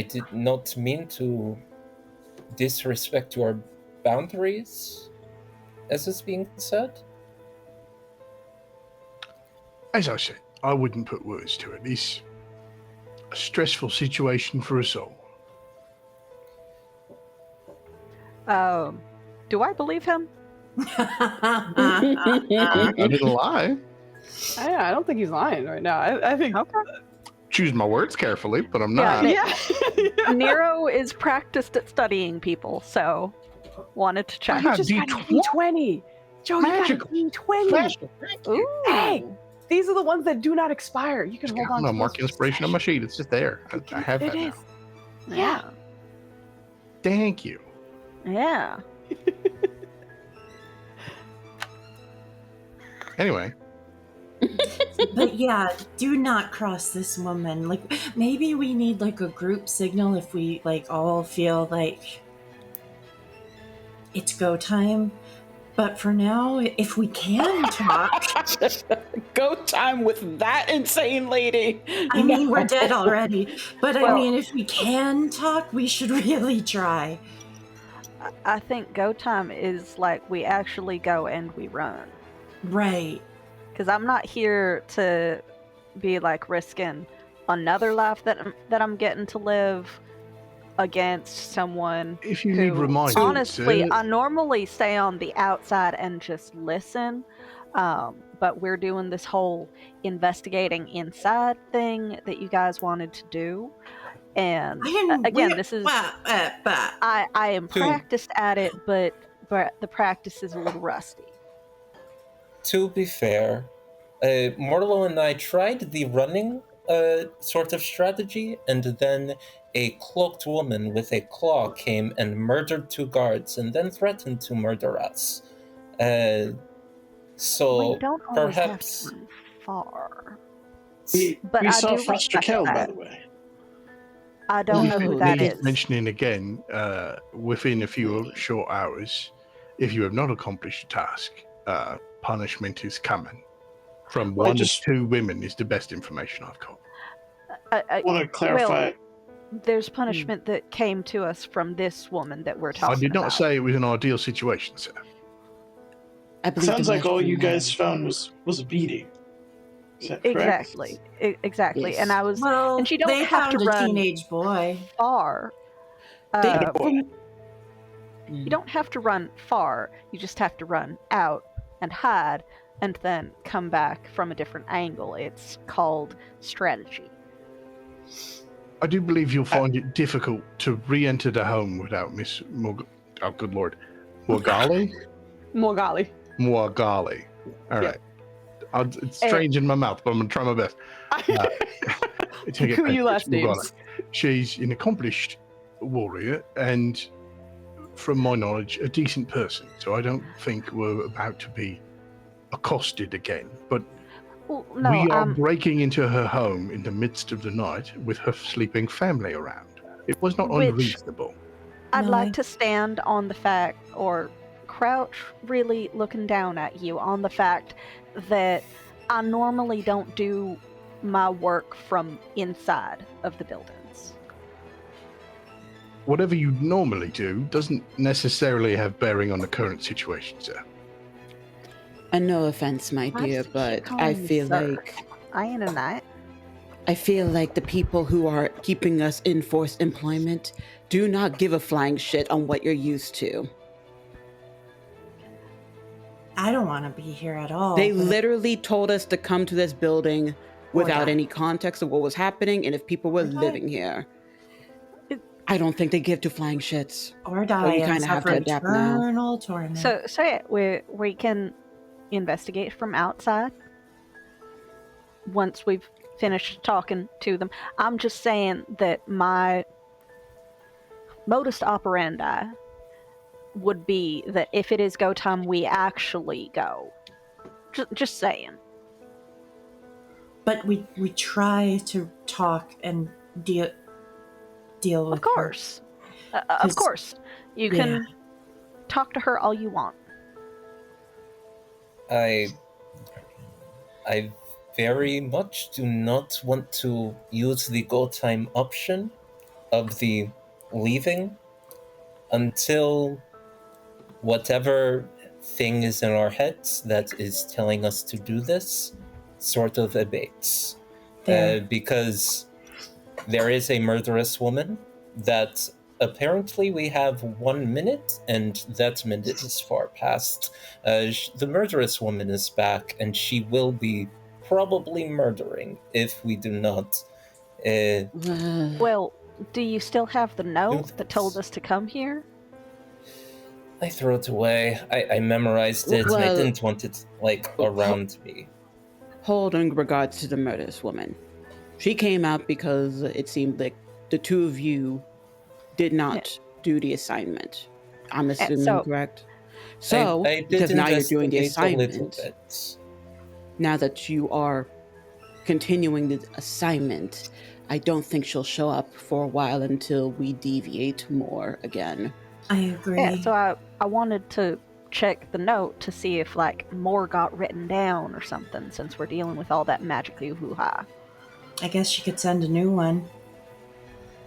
did not mean to disrespect your boundaries, as is being said. As I said, I wouldn't put words to it. It's a stressful situation for us all. Do I believe him? I didn't lie. I don't think he's lying right now. I think. Okay. Choose my words carefully, but I'm not. Yeah, Yeah. Nero is practiced at studying people, so wanted to check. I Just got a D20. D20. Joe, you got a Magical. D20. Ooh. Hey, these are the ones that do not expire. You can Just hold got on no to mark those for inspiration on my session. sheet. It's just there. I have that It now. is. Yeah. Thank you. Yeah. Anyway, But yeah, do not cross this woman. Like, maybe we need like a group signal if we like all feel like it's go time. But for now, if we can talk, Go time with that insane lady. I mean, we're No. dead already. But I Well- mean, if we can talk, we should really try. I think go time is like we actually go and we run. Right. Because I'm not here to be like risking another life that I'm getting to live against someone If you need who, reminders, honestly, I normally stay on the outside and just listen. But we're doing this whole investigating inside thing that you guys wanted to do. And again, this is I am practiced at it, but the practice is a little rusty. To be fair, Morlo and I tried the running sort of strategy, and then a cloaked woman with a claw came and murdered 2 guards and then threatened to murder us. So We don't always perhaps have to run far. We But I saw do Foster respect killed, by that. the way. I don't know who that Needs is. mentioning again, within a few short hours, if you have not accomplished a task, punishment is coming. From Well, 1 just- to 2 women is the best information I've got. I want to clarify. There's punishment that came to us from this woman that we're I talking did not about. say it was an ideal situation, sir. I believe Sounds the like all Western you guys man. found was a beating. Is that correct? Exactly. Exactly. Yes. And I was Well, and you don't they have to found a run teenage boy. far. They- You don't have to run far. You just have to run out and hide and then come back from a different angle. It's called strategy. I do believe you'll find it difficult to re-enter the home without Miss oh, good lord, Morgali? Morgali. Morgali. All Yeah. right. It's strange in my mouth, but I'm gonna try my best. Take it Who back, you last Miss Morgali. names? She's an accomplished warrior and, from my knowledge, a decent person. So I don't think we're about to be accosted again. But Well, no, we are breaking into her home in the midst of the night with her sleeping family around. It was not Which- unreasonable. I'd No, like I- to stand on the fact, or crouch really looking down at you, on the fact that I normally don't do my work from inside of the buildings. Whatever you normally do doesn't necessarily have bearing on the current situation, sir. And no offense, my Why dear, does he keep but calling I me feel sir? like I ain't a knight. I feel like the people who are keeping us in forced employment do not give a flying shit on what you're used to. I don't want to be here at all. They but- literally told us to come to this building without yeah. any context of what was happening and if people were Okay. living here. I don't think they give to flying shits. Or die you and kinda have suffer to adapt now. eternal torment. So yeah, we can investigate from outside once we've finished talking to them. I'm just saying that my modus operandi would be that if it is go time, we actually go. Just saying. But we try to talk and deal with Of course. Of 'Cause- course. You can talk to her all you want. I very much do not want to use the go time option of the leaving until whatever thing is in our heads that is telling us to do this sort of abates. Because there is a murderous woman that apparently we have 1 minute, and that minute is far past. The murderous woman is back, and she will be probably murdering if we do not. Well, do you still have the note that told us to come here? I threw it away. I memorized it, and I Well- didn't want it, around me. Hold in regards to the murderous woman. She came out because it seemed like the two of you did not do the assignment. I'm assuming, so- correct? So, I did because now you're doing the investigate a little assignment, bit. now that you are continuing the assignment, I don't think she'll show up for a while until we deviate more again. I agree. Yeah, so I wanted to check the note to see if more got written down or something, since we're dealing with all that magically hoo-ha. I guess she could send a new one.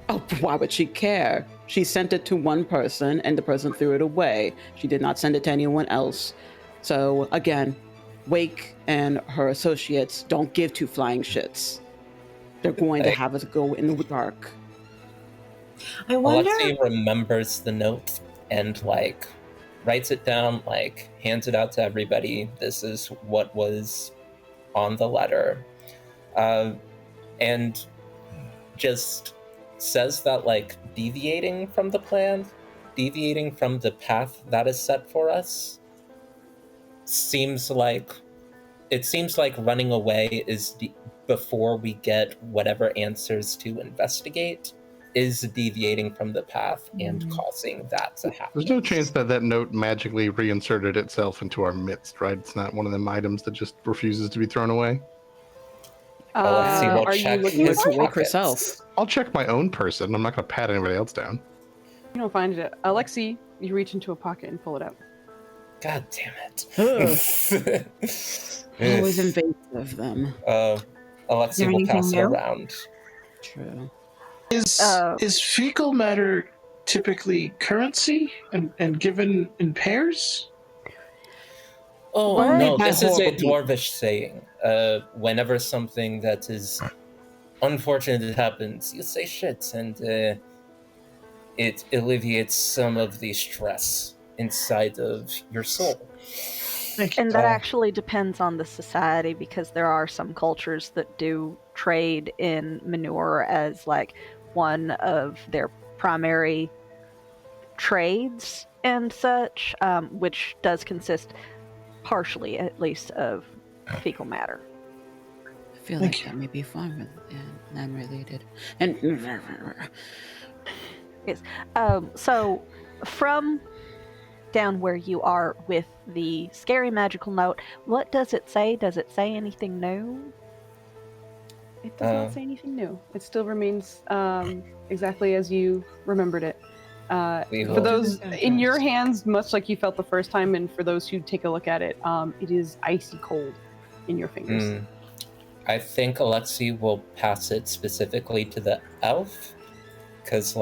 Oh, why would she care? She sent it to one person and the person threw it away. She did not send it to anyone else. So again, Wake and her associates don't give two flying shits. They're going to have us go in the dark. I wonder. Alexei remembers the note and writes it down, hands it out to everybody. This is what was on the letter. And just says that deviating from the plan, deviating from the path that is set for us, seems like running away is before we get whatever answers to investigate, is deviating from the path and causing that to happen. There's no chance that that note magically reinserted itself into our midst, right? It's not one of them items that just refuses to be thrown away. Alexei will Are check you looking his for Wake pockets. herself. I'll check my own person. I'm not going to pat anybody else down. You don't find it. Alexi, you reach into a pocket and pull it out. God damn Ugh. it. Always invasive of them. Alexei there will anything pass it new? around. True. Is fecal matter typically currency and given in pairs? Oh What? no, By this is a horrible people. dwarvish saying. Whenever something that is unfortunate happens, you say shit, and it alleviates some of the stress inside of your soul. Thank you. And that actually depends on the society, because there are some cultures that do trade in manure as one of their primary trades and such, which does consist partially at least of fecal matter. I feel Thank like you. that may be far than related. And So from down where you are with the scary magical note, what does it say? Does it say anything new? It does not say anything new. It still remains exactly as you remembered it. We For hope. those in your hands, much like you felt the first time, and for those who take a look at it, it is icy cold in your fingers. I think Alexei will pass it specifically to the elf, because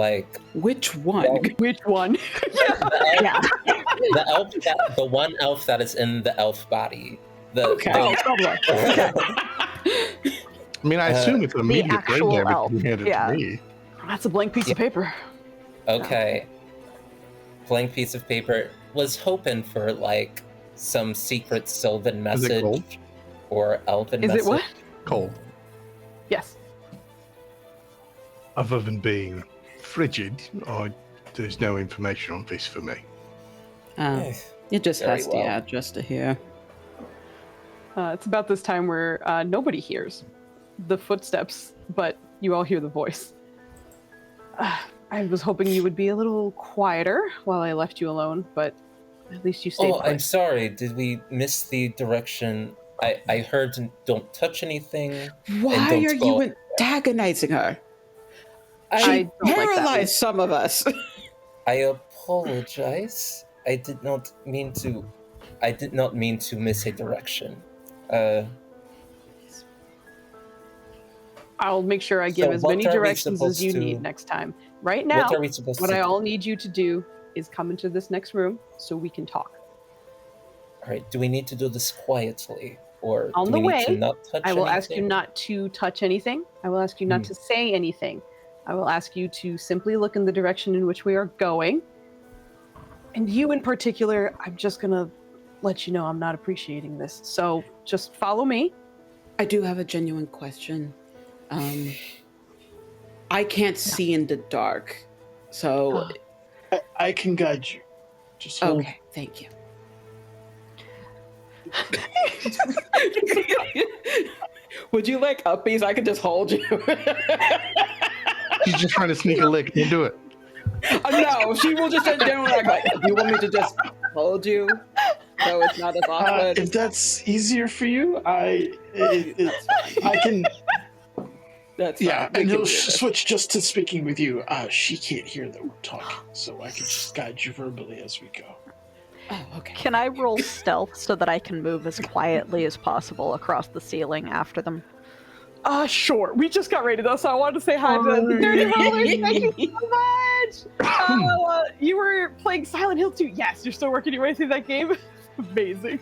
which one? Which one? the one elf that is in the elf body. Okay. I mean, I assume it's an immediate brain actual damage elf, if you hand it yeah. to me. That's a blank piece of paper. Okay. Blank piece of paper. Was hoping for some secret Sylvan Is it gold? message or elven Is message. it what? Cold. Yes. Other than being frigid. There's no information on this for me. It just Very has the well. address to here. It's about this time where nobody hears the footsteps, but you all hear the voice. I was hoping you would be a little quieter while I left you alone, but at least you stayed. Oh, I'm sorry. Did we miss the direction? I heard don't touch anything. Why don't are go you antagonizing her? I She don't like that paralyzed some of us. I apologize. I did not mean to miss a direction. I'll make sure I give So as what many are we directions as you supposed need to- next time. Right now, What are we supposed what to I do? all need you to do is come into this next room so we can talk. All right. Do we need to do this quietly, or On do the we need to way, not touch I will ask you anything? not to touch anything. I will ask you not to say anything. I will ask you to simply look in the direction in which we are going. And you in particular, I'm just going to let you know I'm not appreciating this. So just follow me. I do have a genuine question. I can't see in the dark, so I can guide you. Just hold. okay, thank you. Would you like uppies? I could just hold you. She's just trying to sneak a lick. Don't do it. No, she will just generally like, do you want me to just hold you so it's not as awkward? If that's easier for you, I can. That's Yeah, fine. We and can he'll do this. switch just to speaking with you. She can't hear that we're talking, so I can just guide you verbally as we go. Oh, okay. Can I roll stealth so that I can move as quietly as possible across the ceiling after them? Sure. We just got ready though, so I wanted to say hi to the Dirty Rollers. Thank you so much. You were playing Silent Hill 2. Yes, you're still working your way through that game. Amazing.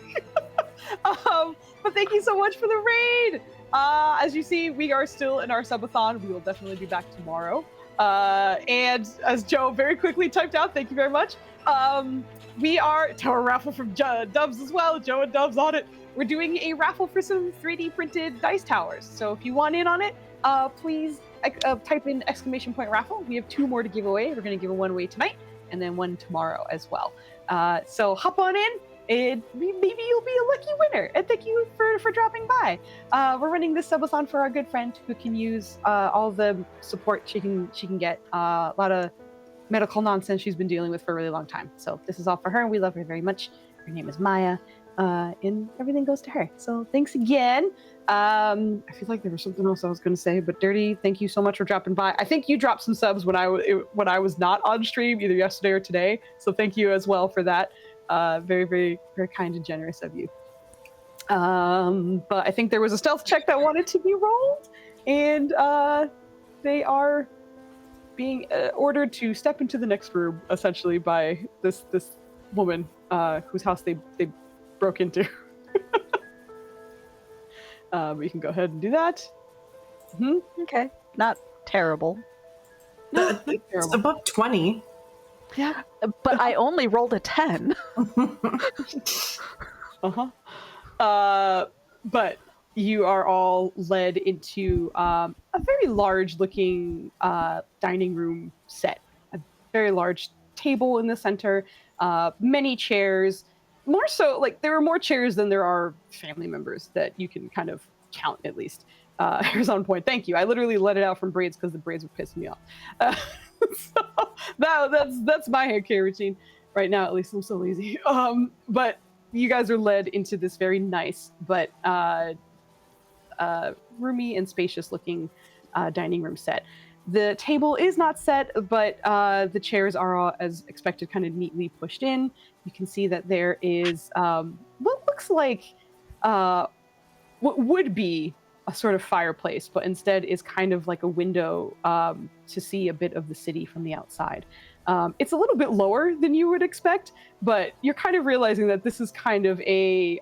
But thank you so much for the raid. As you see, we are still in our subathon. We will definitely be back tomorrow. And as Joe very quickly typed out, thank you very much. We are Tower raffle from Dubs as well. Joe and Dubs on it. We're doing a raffle for some 3D printed dice towers. So if you want in on it, please type in !raffle. We have 2 more to give away. We're going to give one away tonight and then one tomorrow as well. So hop on in. And maybe you'll be a lucky winner. And thank you for dropping by. We're running this subathon for our good friend who can use all the support she can get. A lot of medical nonsense she's been dealing with for a really long time. So this is all for her. We love her very much. Her name is Maya. And everything goes to her. So thanks again. I feel like there was something else I was going to say, but Dirty, thank you so much for dropping by. I think you dropped some subs when I was not on stream, either yesterday or today. So thank you as well for that. Very, very, very kind and generous of you. But I think there was a stealth check that wanted to be rolled, and they are being ordered to step into the next room, essentially, by this woman whose house they broke into. We can go ahead and do that. Okay, not terrible. No, It's above 20. yeah. But I only rolled a 10. But you are all led into a very large-looking dining room set. A very large table in the center, many chairs. More so, like, there are more chairs than there are family members that you can kind of count, at least. Here's on point. Thank you. I literally let it out from braids because the braids were pissing me off. So that's my hair care routine right now. At least I'm so lazy. But you guys are led into this very nice but roomy and spacious looking dining room set. The table is not set, but the chairs are all, as expected, kind of neatly pushed in. You can see that there is what looks like what would be a sort of fireplace, but instead is kind of like a window to see a bit of the city from the outside. It's a little bit lower than you would expect, but you're kind of realizing that this is kind of a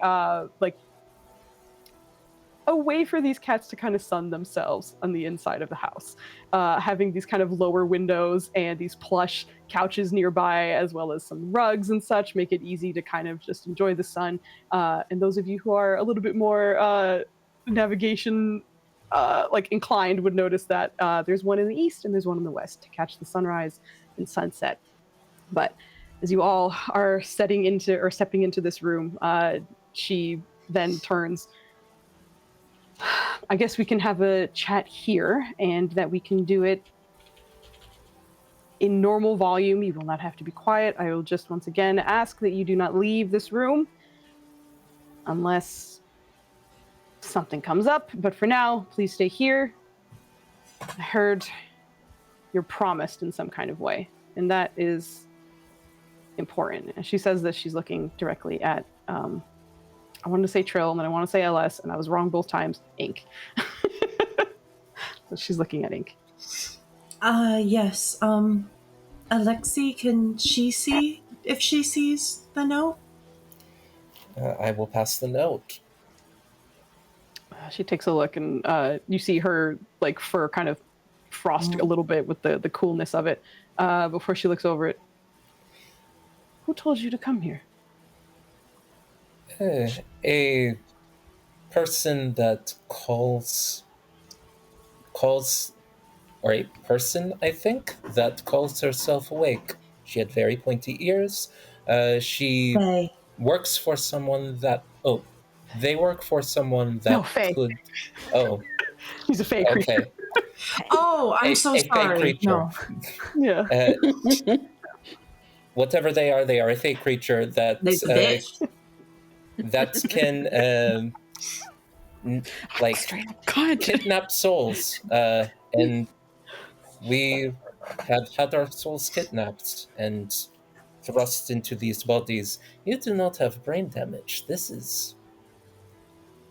way for these cats to kind of sun themselves on the inside of the house. Having these kind of lower windows and these plush couches nearby, as well as some rugs and such, make it easy to kind of just enjoy the sun. And those of you who are a little bit more navigation like inclined would notice that there's one in the east and there's one in the west to catch the sunrise and sunset. But as you all are stepping into this room, she then turns. I guess we can have a chat here, and that we can do it in normal volume. You will not have to be quiet. I will just once again ask that you do not leave this room unless something comes up. But for now, please stay here. I heard you're promised in some kind of way, and that is important. And she says that she's looking directly at, I wanted to say Trill, and then I want to say LS, and I was wrong both times, Ink. So she's looking at Ink. Yes. Alexi, can she see if she sees the note? I will pass the note. She takes a look, and you see her like fur kind of frost a little bit with the coolness of it before she looks over it. Who told you to come here? A person that calls, or a person, I think, that calls herself awake. She had very pointy ears. She works for someone that... Oh, they work for someone that could... Oh. He's a fake creature. Oh, I'm so sorry. Fake creature. No. Yeah. Whatever they are a fake creature that that can kidnap souls, and we have had our souls kidnapped and thrust into these bodies. You do not have brain damage. This is...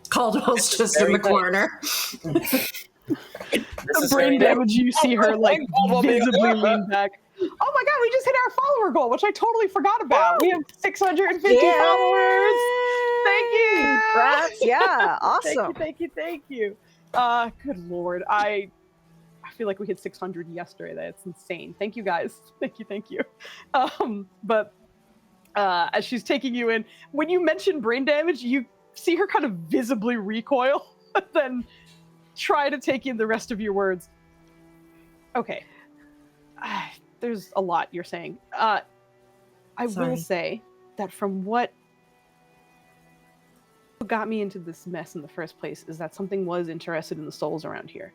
Caldwell's just in the corner. The brain damage, you see her like visibly lean back. Oh my god, we just hit our follower goal, which I totally forgot about. We have 650 followers. Thank you. Congrats. Yeah, awesome. Thank you. Good lord. I feel like we hit 600 yesterday. That's insane. Thank you guys. Thank you. But as she's taking you in, when you mention brain damage, you see her kind of visibly recoil, then try to take in the rest of your words. Okay. There's a lot you're saying. I will say that from what got me into this mess in the first place is that something was interested in the souls around here.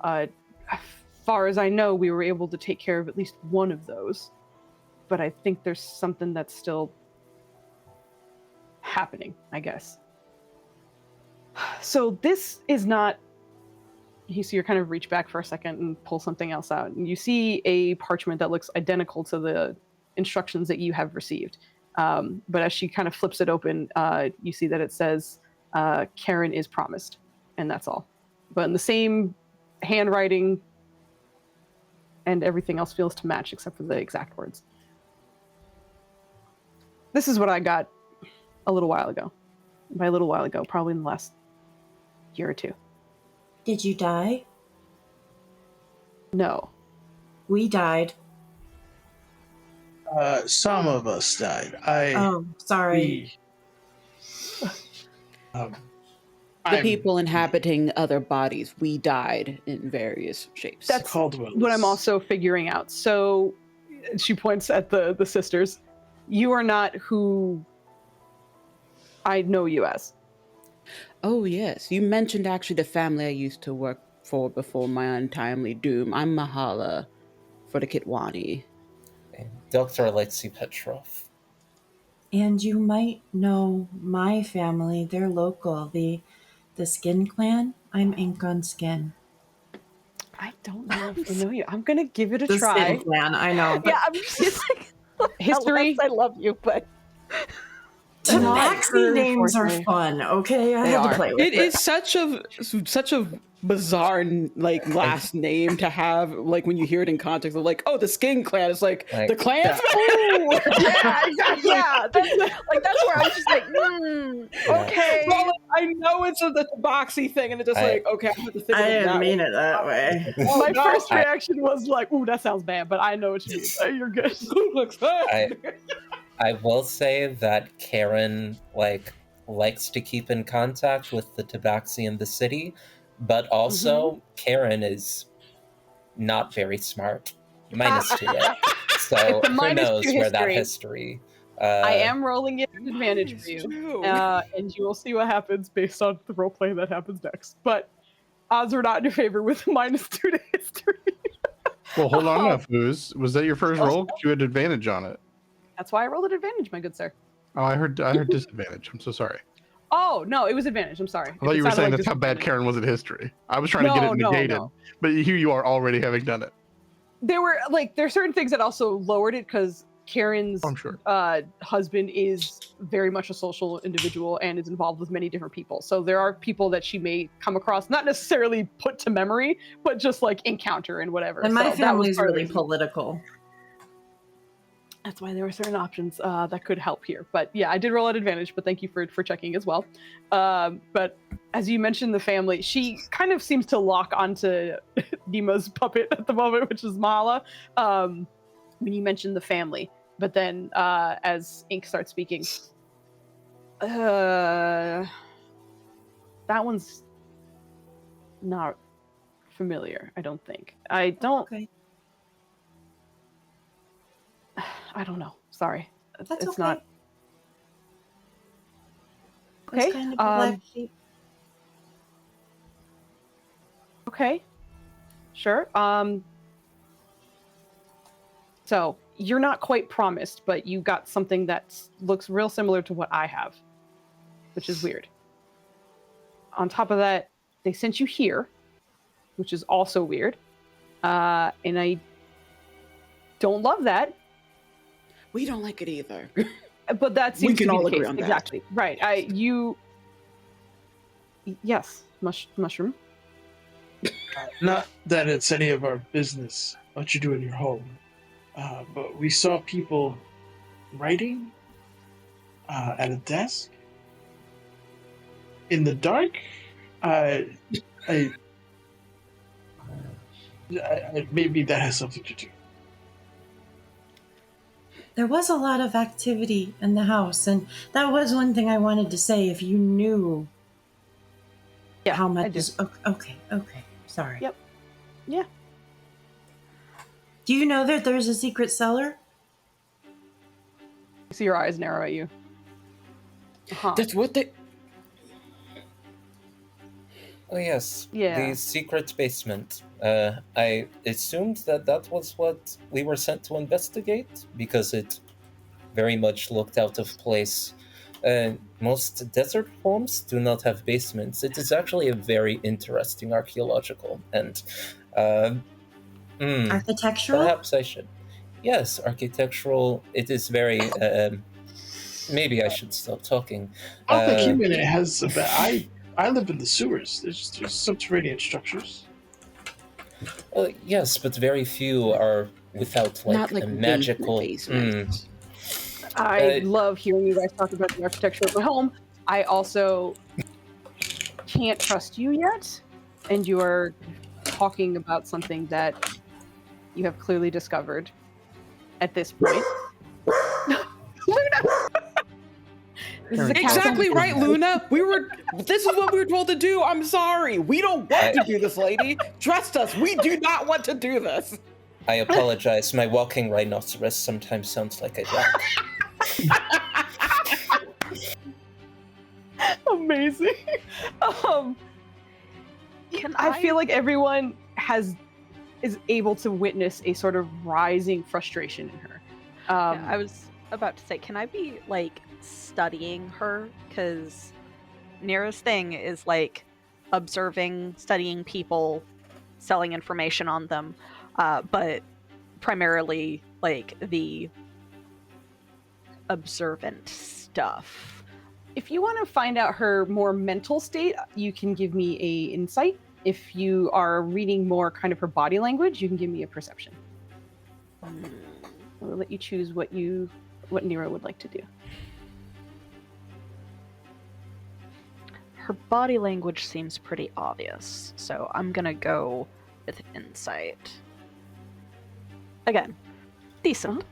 As far as I know, we were able to take care of at least one of those, but I think there's something that's still happening, I guess. So this is not... You see her kind of reach back for a second and pull something else out. And you see a parchment that looks identical to the instructions that you have received. But as she kind of flips it open, you see that it says, Karen is promised. And that's all. But in the same handwriting, and everything else feels to match except for the exact words. This is what I got a little while ago. By a little while ago, probably in the last year or two. Did you die? No. We died. Some of us died. Oh, sorry. The people inhabiting other bodies, we died in various shapes. That's what I'm also figuring out. So she points at the sisters. You are not who I know you as. Oh, yes. You mentioned actually the family I used to work for before my untimely doom. I'm Mahala for the Kitwani. Dr. Alexei Petrov. And you might know my family. They're local. The Skin Clan. I'm Ink on Skin. I don't know if I know you. I'm going to give it a the try. Skin Clan, I know. Yeah, I'm just like... History. I love you, but... Tabaxi names are fun, okay? I had to play with it. It is such a bizarre last name to have, like when you hear it in context of like, oh, the Skin Clan. It's like the clan. Yeah, exactly. Yeah, that's where I'm just like, okay. Well, I know it's the Tabaxi thing, and it's just like, okay, I have to think. I didn't mean it that way. My first reaction was like, ooh, that sounds bad, but I know what you mean. You're good. Looks bad. I will say that Karen likes to keep in contact with the Tabaxi in the city, but also Karen is not very smart. -2 it. So It's a who -2 knows where that history. history. I am rolling it at advantage for you, -2. and you will see what happens based on the roleplay that happens next. But odds are not in your favor with -2 to history. Well, hold on Oh. now, Foos. Was that your first Oh, roll? 'Cause you had advantage on it. That's why I rolled at advantage, my good sir. Oh, I heard disadvantage. I'm so sorry. Oh no, it was advantage. I'm sorry. I thought you were saying that's how bad Karen was at history. I was trying to get it negated, No. but here you are already having done it. There are certain things that also lowered it because Karen's I'm sure. husband is very much a social individual and is involved with many different people. So there are people that she may come across, not necessarily put to memory, but just like encounter and whatever. And my So that was family's part of the really reason. political. That's why there were certain options that could help here. But yeah, I did roll at advantage, but thank you for checking as well. But as you mentioned, the family, she kind of seems to lock onto Nima's puppet at the moment, which is Mala. When you mentioned the family, but then as Ink starts speaking, that one's not familiar, I don't think. I don't... Okay. I don't know. Sorry. That's it's okay. not... It's Okay. kind of a black sheep. Okay. Sure. So you're not quite promised, but you got something that looks real similar to what I have, which is weird. On top of that, they sent you here, which is also weird. And I don't love that. We don't like it either. But that seems We can to be all the agree case. on that. Exactly. Right. Yes, mushroom. Not that it's any of our business what you do in your home, but we saw people writing at a desk in the dark. Maybe that has something to do. There was a lot of activity in the house, and that was one thing I wanted to say. If you knew how much I do. is okay, sorry. Yep. Yeah. Do you know that there's a secret cellar? I see your eyes narrow at you. Uh-huh. That's what they. Oh yes, Yeah. the secret basement. I assumed that was what we were sent to investigate because it very much looked out of place. Most desert homes do not have basements. It is actually a very interesting archaeological and Architectural? perhaps I should. Yes, architectural. It is very. Maybe I should stop talking. I don't think human has. I live in the sewers. There's subterranean structures. Yes, but very few are without Not like like a magical. basements. I love hearing you guys talk about the architecture of my home. I also can't trust you yet, and you are talking about something that you have clearly discovered at this point. Luna! This is a castle. Exactly right, Luna. This is what we were told to do. I'm sorry. We don't want to do this, lady. Trust us. We do not want to do this. I apologize. My walking rhinoceros sometimes sounds like a duck. Amazing. I feel like everyone is able to witness a sort of rising frustration in her. Yeah, I was about to say, can I be like studying her? Because Nira's thing is like observing, studying people, selling information on them, but primarily like the observant stuff. If you want to find out her more mental state, you can give me a insight. If you are reading more kind of her body language, you can give me a perception. I will let you choose what Nira would like to do. Her body language seems pretty obvious, so I'm gonna go with insight. Again, decent.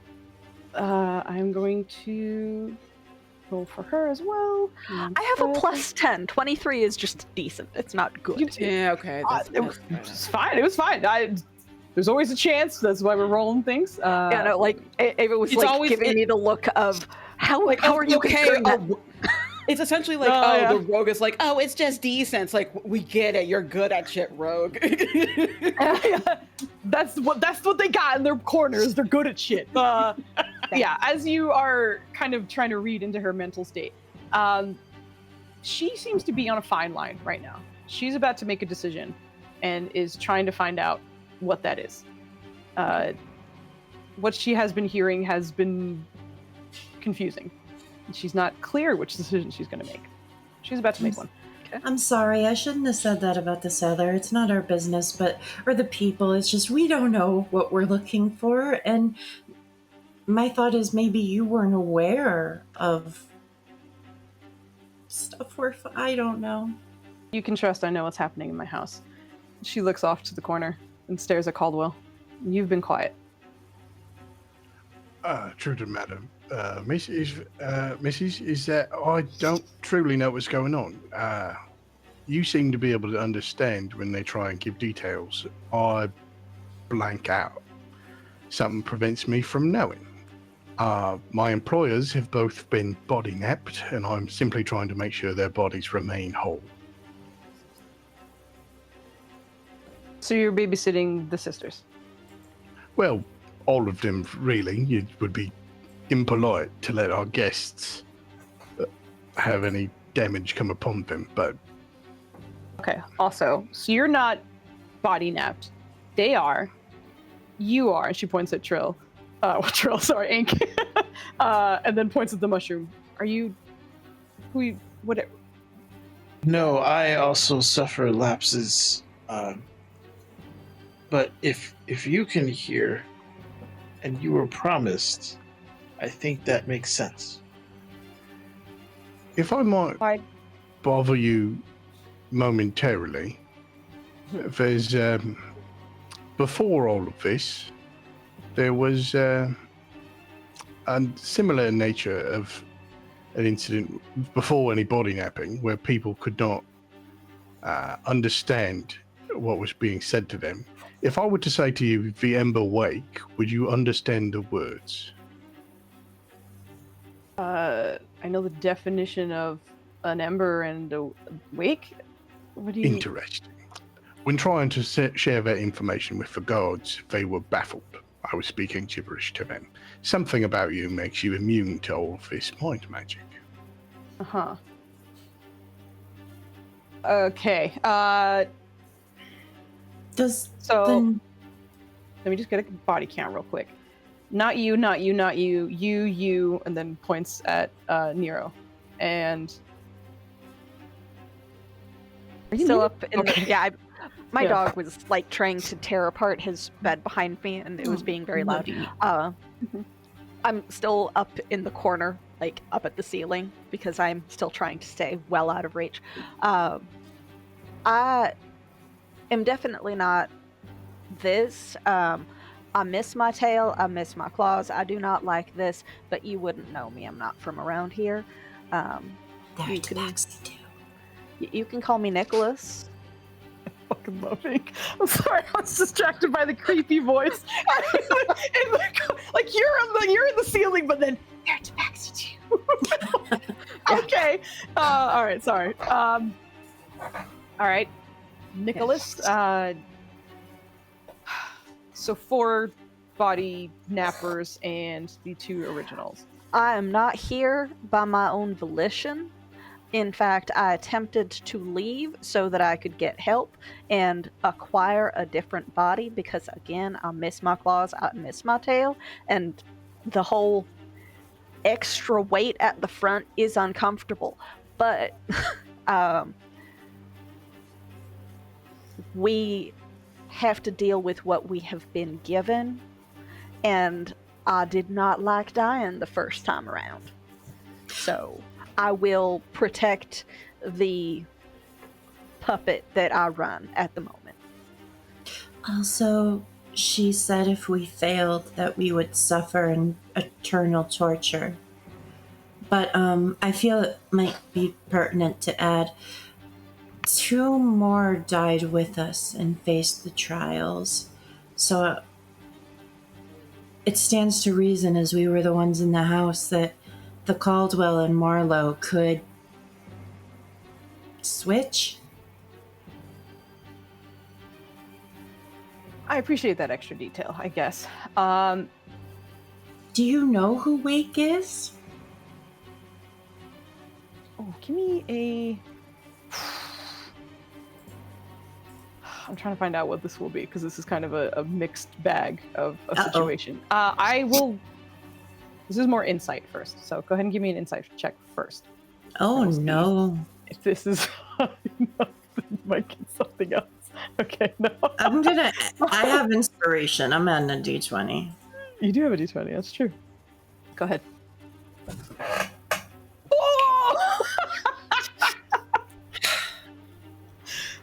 I'm going to roll for her as well. I have a plus 10. 23 is just decent. It's not good. Yeah, okay. It's fine. It was fine. There's always a chance. That's why we're rolling things. Yeah, no, like Ava was It's like always- giving me the look of how are you okay? considering that? It's essentially like, yeah. the rogue is like, oh, it's just decent. It's like, we get it. You're good at shit, rogue. That's what they got in their corners. They're good at shit. Yeah, as you are kind of trying to read into her mental state, she seems to be on a fine line right now. She's about to make a decision and is trying to find out what that is. What she has been hearing has been confusing. She's not clear which decision she's going to make. She's about to make one. I'm sorry, I shouldn't have said that about the cellar. It's not our business, or the people. It's just we don't know what we're looking for. And my thought is maybe you weren't aware of stuff I don't know. You can trust I know what's happening in my house. She looks off to the corner and stares at Caldwell. You've been quiet. True to madam. Mrs. is that I don't truly know what's going on. You seem to be able to understand when they try and give details. I blank out. Something prevents me from knowing. My employers have both been body napped, and I'm simply trying to make sure their bodies remain whole. So you're babysitting the sisters? Well, all of them, really. It would be impolite to let our guests have any damage come upon them, but... Okay, also, so you're not body napped. They are. You are. And she points at Trill. Trill, sorry, Ink. And then points at the mushroom. Are you... What? No, I also suffer lapses. But if you can hear, and you were promised, I think that makes sense. If I might Why? bother you momentarily, there's before all of this, there was a similar nature of an incident before any body napping where people could not understand what was being said to them. If I were to say to you, the Ember Wake, would you understand the words? I know the definition of an ember and a wake. What do you... Interesting. When trying to share that information with the guards, they were baffled. I was speaking gibberish to them. Something about you makes you immune to all of this mind magic. Uh-huh. Okay. So let me just get a body count real quick. Not you, not you, not you, you, and then points at Nero. And are you Still muted? up in Okay. My Yeah. dog was like trying to tear apart his bed behind me, and it was being very loud. I'm still up in the corner, like up at the ceiling, because I'm still trying to stay well out of reach. I am definitely not this. I miss my tail. I miss my claws. I do not like this, but you wouldn't know me. I'm not from around here. They're You can- tabaxi too. You can call me Nicholas. Fucking loving. I'm sorry, I was distracted by the creepy voice. Like you're in the ceiling, but then they're tabaxi too. Okay. All right. Sorry. All right. Nicholas. So 4 body nappers and the 2 originals. I am not here by my own volition. In fact, I attempted to leave so that I could get help and acquire a different body because, again, I miss my claws, I miss my tail, and the whole extra weight at the front is uncomfortable. But we have to deal with what we have been given, and I did not like dying the first time around. So I will protect the puppet that I run at the moment. Also, she said if we failed that we would suffer an eternal torture. but I feel it might be pertinent to add 2 more died with us and faced the trials. So it stands to reason, as we were the ones in the house, that the Caldwell and Marlowe could switch. I appreciate that extra detail, I guess. Do you know who Wake is? Oh, give me a... I'm trying to find out what this will be, because this is kind of a mixed bag of a situation. I will... This is more insight first, so go ahead and give me an insight check first. Oh, no. If this is... you might get something else. Okay, no. I have inspiration. I'm adding a d20. You do have a d20, that's true. Go ahead. Oh!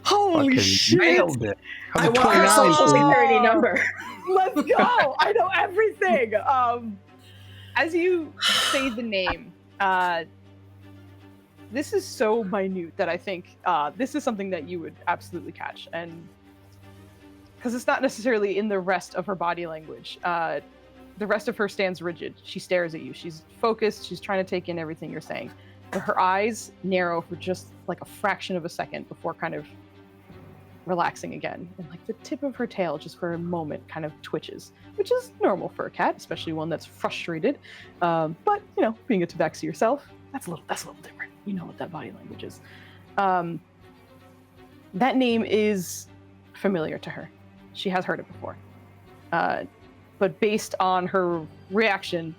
Holy shit! Nailed it. I want her social security number. Let's go! I know everything! As you say the name, this is so minute that I think this is something that you would absolutely catch. And because it's not necessarily in the rest of her body language. The rest of her stands rigid. She stares at you. She's focused. She's trying to take in everything you're saying. But her eyes narrow for just like a fraction of a second before kind of relaxing again. And like the tip of her tail, just for a moment, kind of twitches, which is normal for a cat, especially one that's frustrated. But you know, being a tabaxi yourself, that's a little different. You know what that body language is. That name is familiar to her. She has heard it before. But based on her reaction,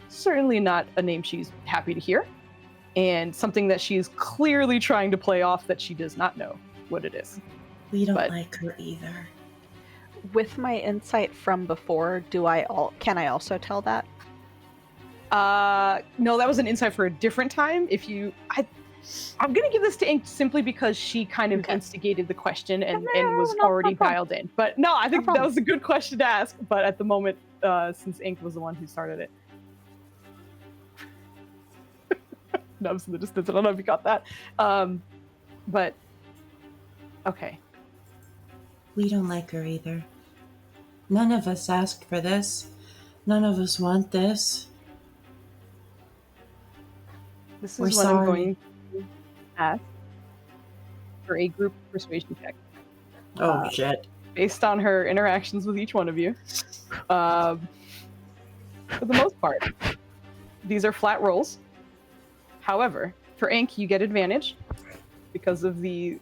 certainly not a name she's happy to hear, and something that she's clearly trying to play off that she does not know what it is. We don't like her either. With my insight from before, can I also tell that? No, that was an insight for a different time. I'm gonna give this to Ink simply because she kind of instigated the question and was already dialed in. But no, I think that was a good question to ask. But at the moment, since Ink was the one who started it, nubs in the distance. I don't know if you got that. But okay. We don't like her either. None of us asked for this. None of us want this. This We're is what sorry. I'm going to ask for a group persuasion check. Oh, shit. Based on her interactions with each one of you. For the most part, these are flat rolls. However, for Ink, you get advantage because of the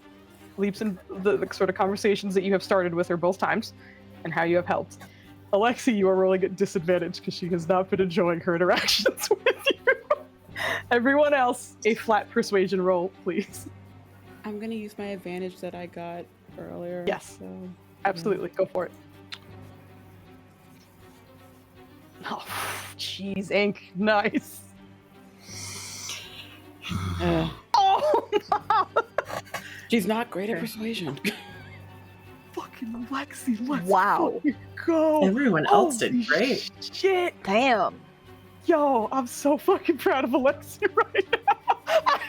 leaps and the sort of conversations that you have started with her both times and how you have helped. Alexi, you are rolling at disadvantage because she has not been enjoying her interactions with you. Everyone else, a flat persuasion roll, please. I'm gonna use my advantage that I got earlier. Yes, so, absolutely. Go for it. Oh, jeez, Ink. Nice. Oh, no! She's not great at persuasion. Fucking Alexi, let's Wow. fucking go. Everyone else did Holy great. Shit. Damn. Yo, I'm so fucking proud of Alexi right now. I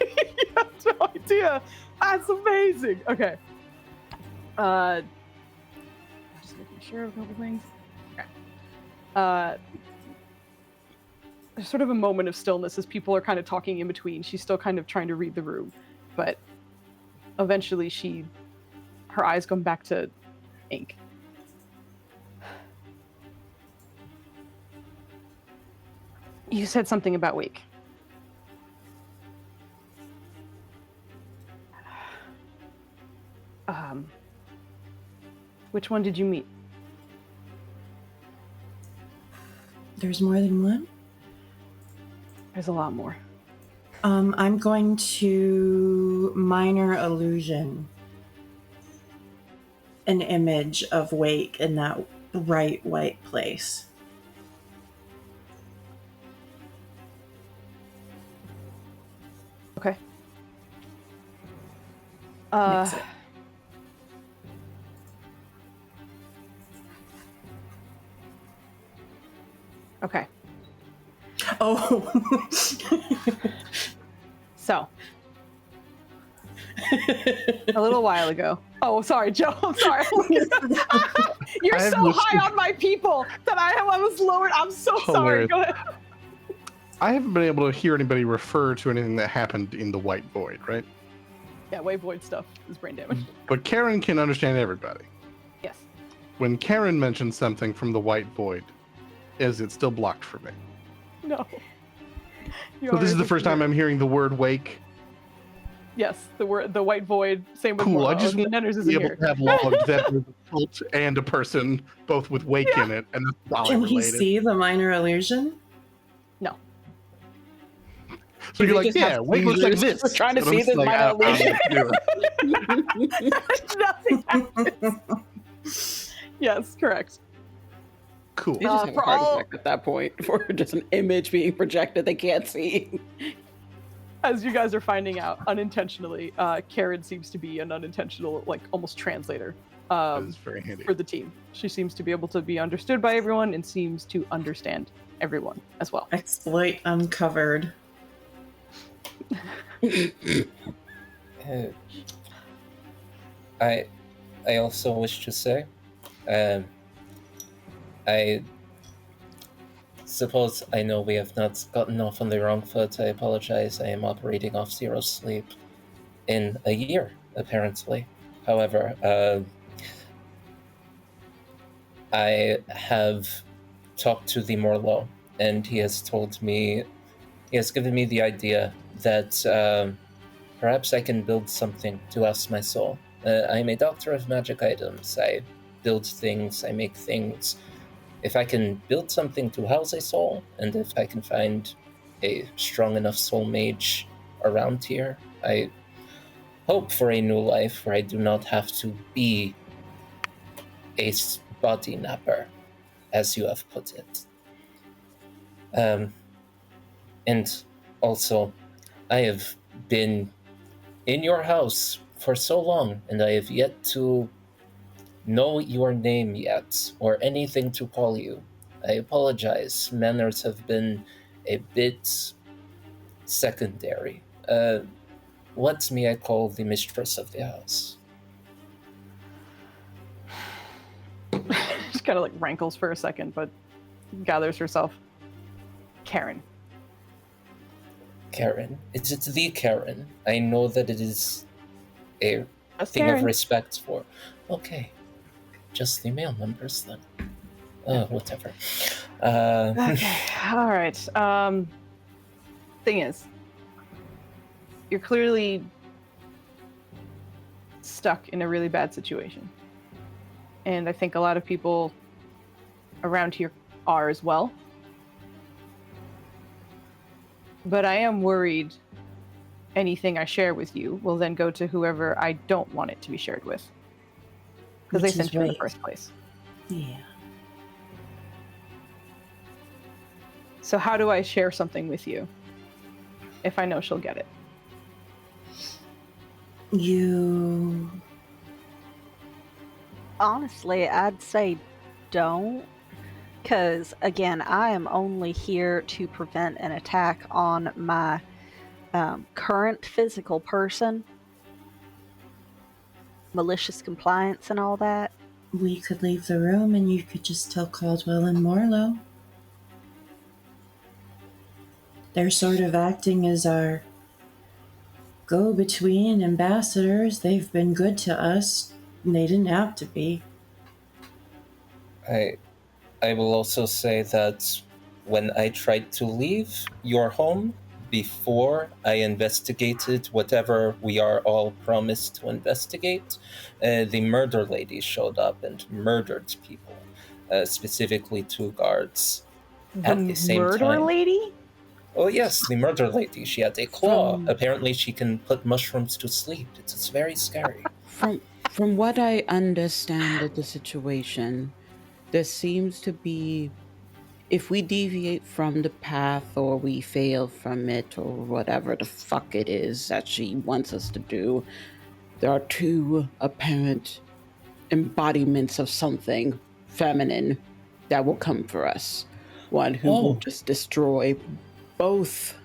have no idea. That's amazing. Okay. Just making sure of a couple things. Okay. There's sort of a moment of stillness as people are kind of talking in between. She's still kind of trying to read the room, but eventually her eyes come back to Ink. You said something about Wake. Which one did you meet? There's more than one? There's a lot more. I'm going to minor illusion an image of Wake in that bright white place. Okay. Mix it. Okay. Oh. So, a little while ago. Oh, sorry, Joe. I'm sorry. You're I have so listened- high on my people that I was lowered. I'm so sorry. Hilarious. Go ahead. I haven't been able to hear anybody refer to anything that happened in the White Void, right? Yeah, wave void stuff is brain damage. But Karen can understand everybody. Yes. When Karen mentions something from the White Void, is it still blocked for me? No. So this is the first time I'm hearing the word wake. Yes, the white void. Same with Cool. I Morlo. just The want Nenners to isn't be able here. to have logged that there's a cult and a person, both with wake in it, and that's probably Can he related. see the minor illusion? No. So you're You like, just yeah, have wake looks like seizures. this. We're trying to And I'm see just this like, minor I'm not doing it. Nothing happens. Yes, correct. Cool. You just have for a heart all- attack at that point for just an image being projected they can't see. As you guys are finding out unintentionally, Karen seems to be an unintentional, like almost translator That's very handy. for the team. She seems to be able to be understood by everyone and seems to understand everyone as well. Exploit uncovered. I also wish to say, I suppose I know we have not gotten off on the wrong foot. I apologize. I am operating off zero sleep in a year, apparently. However, I have talked to the Morlo, and he has given me the idea that perhaps I can build something to house my soul. I'm a doctor of magic items. I build things, I make things. If I can build something to house a soul, and if I can find a strong enough soul mage around here, I hope for a new life where I do not have to be a body napper, as you have put it. And also, I have been in your house for so long, and I have yet to know your name yet, or anything to call you. I apologize. Manners have been a bit secondary. What may I call the mistress of the house? She kind of like rankles for a second, but gathers herself. Karen. Karen. Is it the Karen? I know that it is a That's thing of Karen. respect for. Okay. Just the male numbers then. Whatever. Okay. All right. Thing is, you're clearly stuck in a really bad situation. And I think a lot of people around here are as well. But I am worried anything I share with you will then go to whoever I don't want it to be shared with. Because they Which is sent you in the right. first place. Yeah. So how do I share something with you if I know she'll get it? You. Honestly, I'd say don't. Because, again, I am only here to prevent an attack on my current physical person. Malicious compliance and all that. We could leave the room and you could just tell Caldwell and Morlo. They're sort of acting as our go-between ambassadors. They've been good to us. They didn't have to be. I will also say that when I tried to leave your home before I investigated whatever we are all promised to investigate, the murder lady showed up and murdered people, specifically 2 guards at the same murder time. lady? Oh yes, the murder lady. She had a claw. From- Apparently she can put mushrooms to sleep. It's very scary. From what I understand of the situation, there seems to be, if we deviate from the path or we fail from it or whatever the fuck it is that she wants us to do, there are 2 apparent embodiments of something feminine that will come for us. one who will just destroy both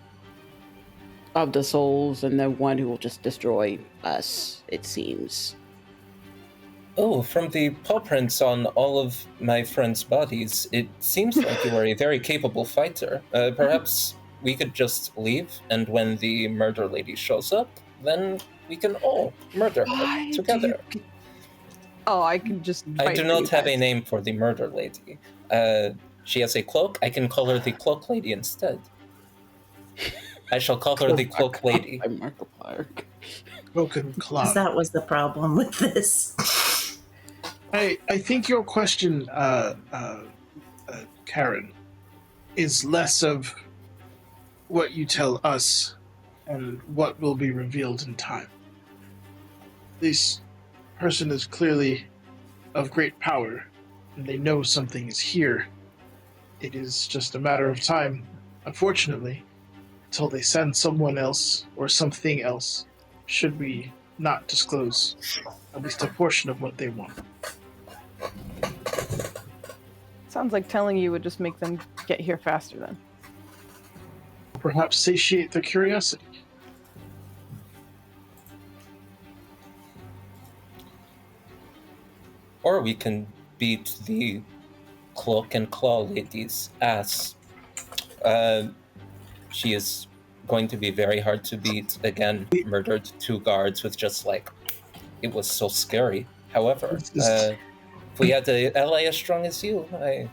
of the souls, and then one who will just destroy us, it seems. Oh, from the paw prints on all of my friends' bodies, it seems like you are a very capable fighter. Perhaps we could just leave, and when the murder lady shows up, then we can all murder her together. Oh, I can just. I fight do for not you have a guys. name for the murder lady. She has a cloak. I can call her the cloak lady instead. I shall call her the cloak lady. I'm Markiplier. Broken Because cloud. that was the problem with this. I think your question, Karen, is less of what you tell us and what will be revealed in time. This person is clearly of great power, and they know something is here. It is just a matter of time, unfortunately, until they send someone else or something else, should we not disclose at least a portion of what they want. Sounds like telling you would just make them get here faster then. Perhaps satiate their curiosity. Or we can beat the cloak and claw lady's ass. She is going to be very hard to beat. Again, murdered 2 guards with just like, it was so scary. However, if we had an ally as strong as you, I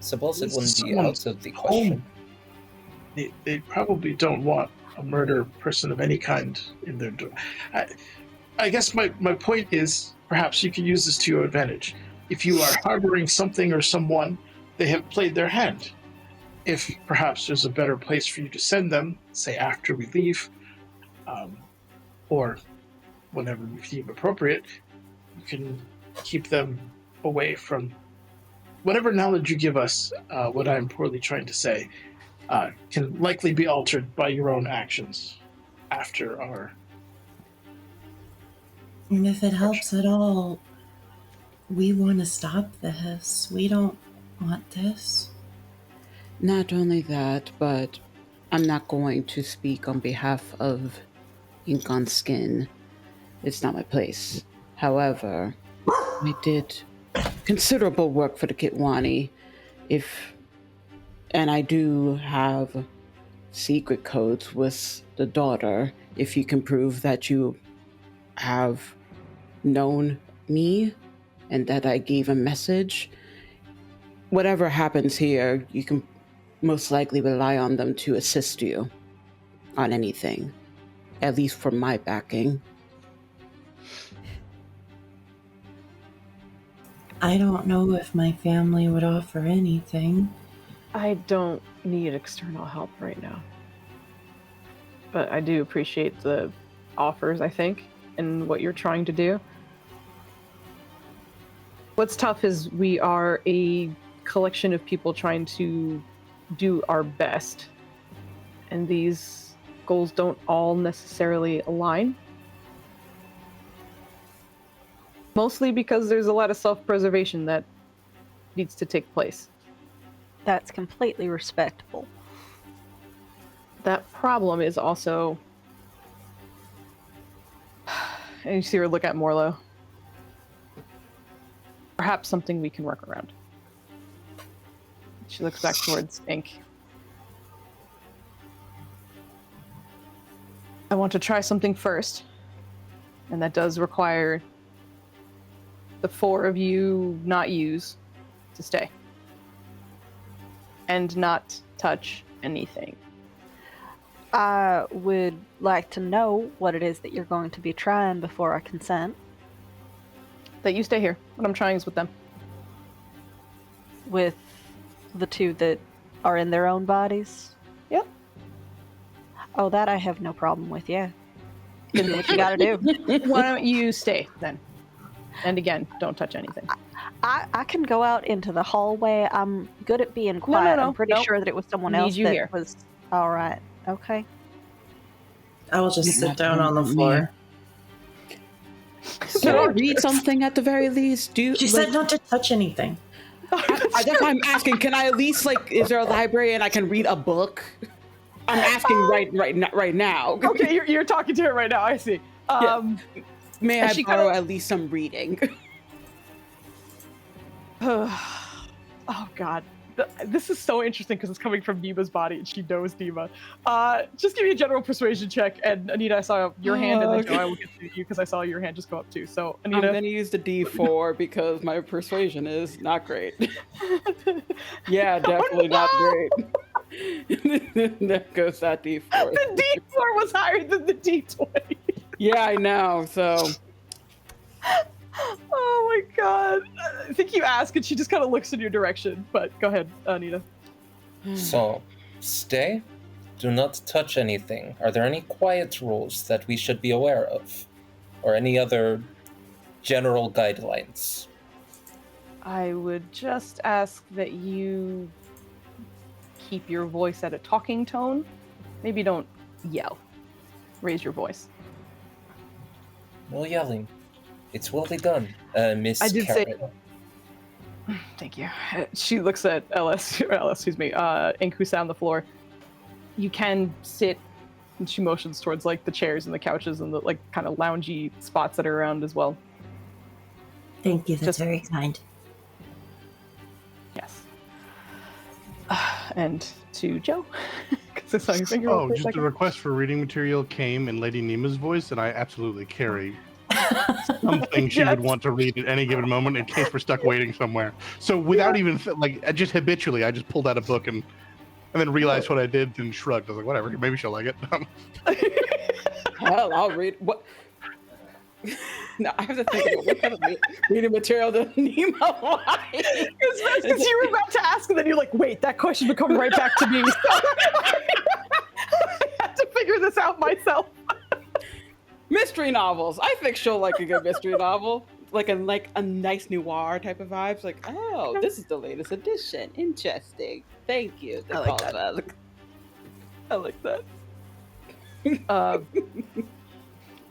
suppose it wouldn't be out of the question. They probably don't want a murder person of any kind in their door. I guess my point is, perhaps you can use this to your advantage. If you are harboring something or someone, they have played their hand. If perhaps there's a better place for you to send them, say after we leave, or whenever we deem appropriate, you can keep them away from whatever knowledge you give us. What I'm poorly trying to say can likely be altered by your own actions after our. And if it helps at all, we want to stop this. We don't want this. Not only that, but I'm not going to speak on behalf of Ink on Skin. It's not my place. However, I did considerable work for the Kitwani. And I do have secret codes with the daughter. If you can prove that you have known me and that I gave a message, whatever happens here, you can most likely rely on them to assist you on anything, at least for my backing. I don't know if my family would offer anything. I don't need external help right now. But I do appreciate the offers, I think, and what you're trying to do. What's tough is we are a collection of people trying to do our best, and these goals don't all necessarily align. Mostly because there's a lot of self-preservation that needs to take place. That's completely respectable. That problem is also, and you see her look at Morlo, perhaps something we can work around. She looks back towards Ink. I want to try something first, and that does require the 4 of you not use to stay and not touch anything. I would like to know what it is that you're going to be trying before I consent. That you stay here. What I'm trying is with them. With the 2 that are in their own bodies? Yep. Oh, that I have no problem with, yeah. Do what you gotta do. Why don't you stay then? And again, don't touch anything. I can go out into the hallway. I'm good at being quiet. No, I'm pretty sure that it was someone else you that here. was... All right. Okay. I will just sit down on the floor. Can I read something at the very least? She said not to touch anything. I That's why I'm asking. Can I at least is there a library and I can read a book? I'm asking right now. Okay, you're talking to her right now. I see. May I she borrow kinda- at least some reading? Oh God, this is so interesting because it's coming from Nima's body and she knows Nima. Just give me a general persuasion check, and Anita, I saw your hand, and then Joe, I will get to you because I saw your hand just go up too. So Anita, I'm gonna use the D4 because my persuasion is not great. Yeah, definitely not great. There goes that D4. The D4 was higher than the D20. Yeah, I know. So. Oh my God! I think you ask, and she just kind of looks in your direction. But go ahead, Anita. So, stay. Do not touch anything. Are there any quiet rules that we should be aware of? Or any other general guidelines? I would just ask that you keep your voice at a talking tone. Maybe don't yell. Raise your voice. No yelling. It will be done, Miss I did say- Karen. Thank you. She looks at LS, excuse me, Ink, who's sat on the floor. You can sit, and she motions towards the chairs and the couches and the kind of loungy spots that are around as well. Thank you. That's Just- very kind. Yes. And to Joe, because I saw your finger. up Oh, for a just the second. request for reading material came in Lady Nima's voice, and I absolutely carry something she would Yes. want to read at any given moment in case we're stuck waiting somewhere. So without even just habitually, I just pulled out a book and then realized what I did and shrugged. I was like, whatever, maybe she'll like it. Hell, I'll read. What? No, I have to think about what kind of reading material does Nemo like. Because you were about to ask, and then you're like, wait, that question would come right back to me. So I had to figure this out myself. Mystery novels. I think she'll like a good mystery novel. Like a nice noir type of vibes. Like, oh, this is the latest edition. Interesting. Thank you. I like that. I like that.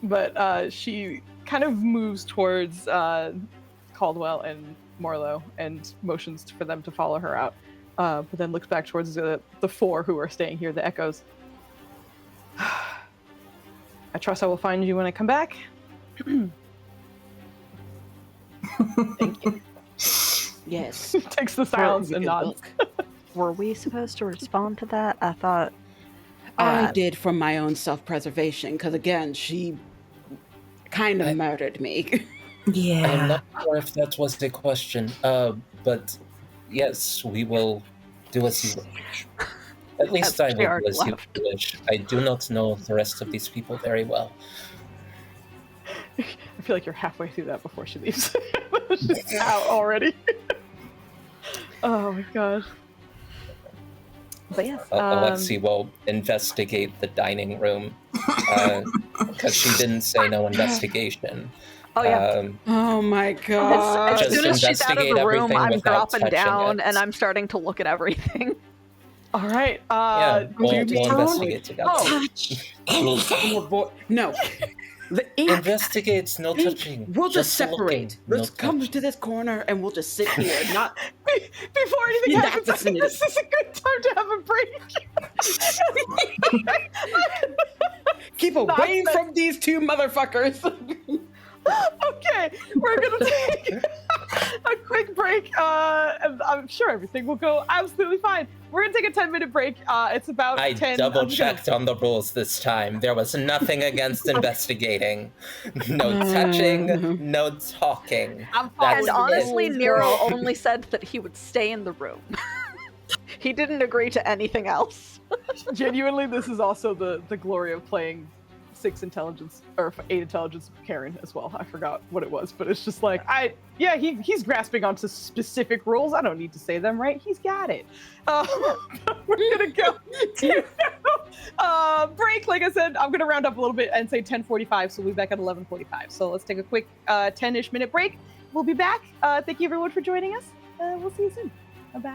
But she kind of moves towards Caldwell and Morlo and motions for them to follow her out. But then looks back towards the four who are staying here, the Echoes. I trust I will find you when I come back. Thank you. Yes. Takes the silence For a and good nods. book. Were we supposed to respond to that? I thought. I did for my own self-preservation, because again, she kind of murdered me. I'm Yeah. not sure if that was the question, but yes, we will do as you wish. At least I She will do already as you left. wish. I do not know the rest of these people very well. I feel like you're halfway through that before she leaves. She's out already. Oh my god. But yes, Alexi will investigate the dining room because she didn't say no investigation. Oh yeah. Oh my As god. Just soon as she's out of investigate the room, everything I'm without dropping touching down it. and I'm starting to look at everything. all right. Yeah, we'll don't- investigate together. Touch anything. No. The ink. Investigate, no Ink. touching. We'll just separate. looking, no Let's come touching. to this corner and we'll just sit here. Not Before anything In that happens, I think vicinity. this is a good time to have a break. keep away Nonsense. from these two motherfuckers. Okay, we're gonna take a quick break. And I'm sure everything will go absolutely fine. We're gonna take a 10-minute break. It's about I 10. double checked on the rules this time. There was nothing against investigating. No touching, no talking. I'm That's And honestly, rules, Nero girl. only said that he would stay in the room. He didn't agree to anything else. Genuinely, this is also the glory of playing 6 intelligence or 8 intelligence Karen as well. I forgot what it was, but it's just like he's grasping onto specific rules. I don't need to say them, right? He's got it. We're gonna go to break. Like I said, I'm gonna round up a little bit and say 10:45, so we'll be back at 11:45. So let's take a quick 10-ish minute break. We'll be back. Thank you everyone for joining us. We'll see you soon. Bye.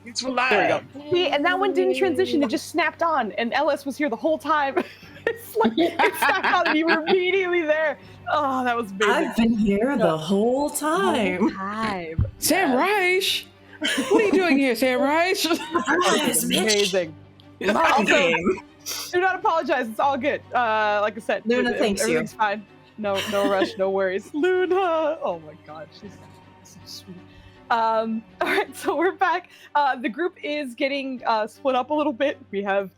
It's live. There we go. See, and that one didn't transition. It just snapped on, and LS was here the whole time. It's like it snapped on, and you were immediately there. Oh, that was amazing. I've been here the whole time. Sam Reich? What are you doing here, Sam Reich? Yes, Amazing. My Also, game. do not apologize. It's all good. Like I said, Luna, thanks you. everything's fine. No rush, no worries. Luna. Oh my God, she's so sweet. All right, so we're back. The group is getting split up a little bit. We have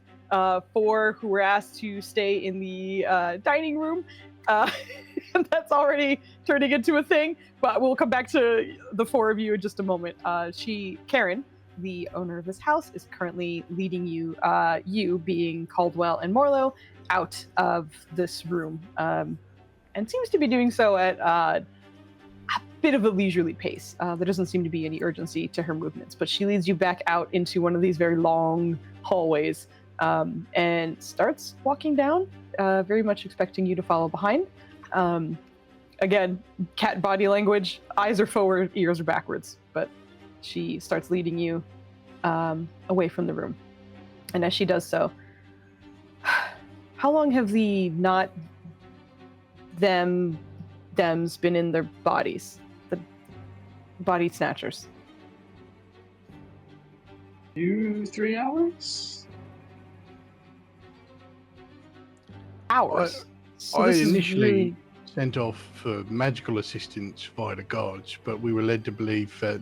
4 who were asked to stay in the dining room. And that's already turning into a thing, but we'll come back to the 4 of you in just a moment. Karen, the owner of this house, is currently leading you, you being Caldwell and Morlo, out of this room, and seems to be doing so at a bit of a leisurely pace. There doesn't seem to be any urgency to her movements, but she leads you back out into one of these very long hallways, and starts walking down, very much expecting you to follow behind. Again, cat body language, eyes are forward, ears are backwards, but she starts leading you away from the room. And as she does so, how long have the not thems been in their bodies? The body snatchers. 2-3 hours? Hours. So I this is initially really- sent off for magical assistance via the guards, but we were led to believe that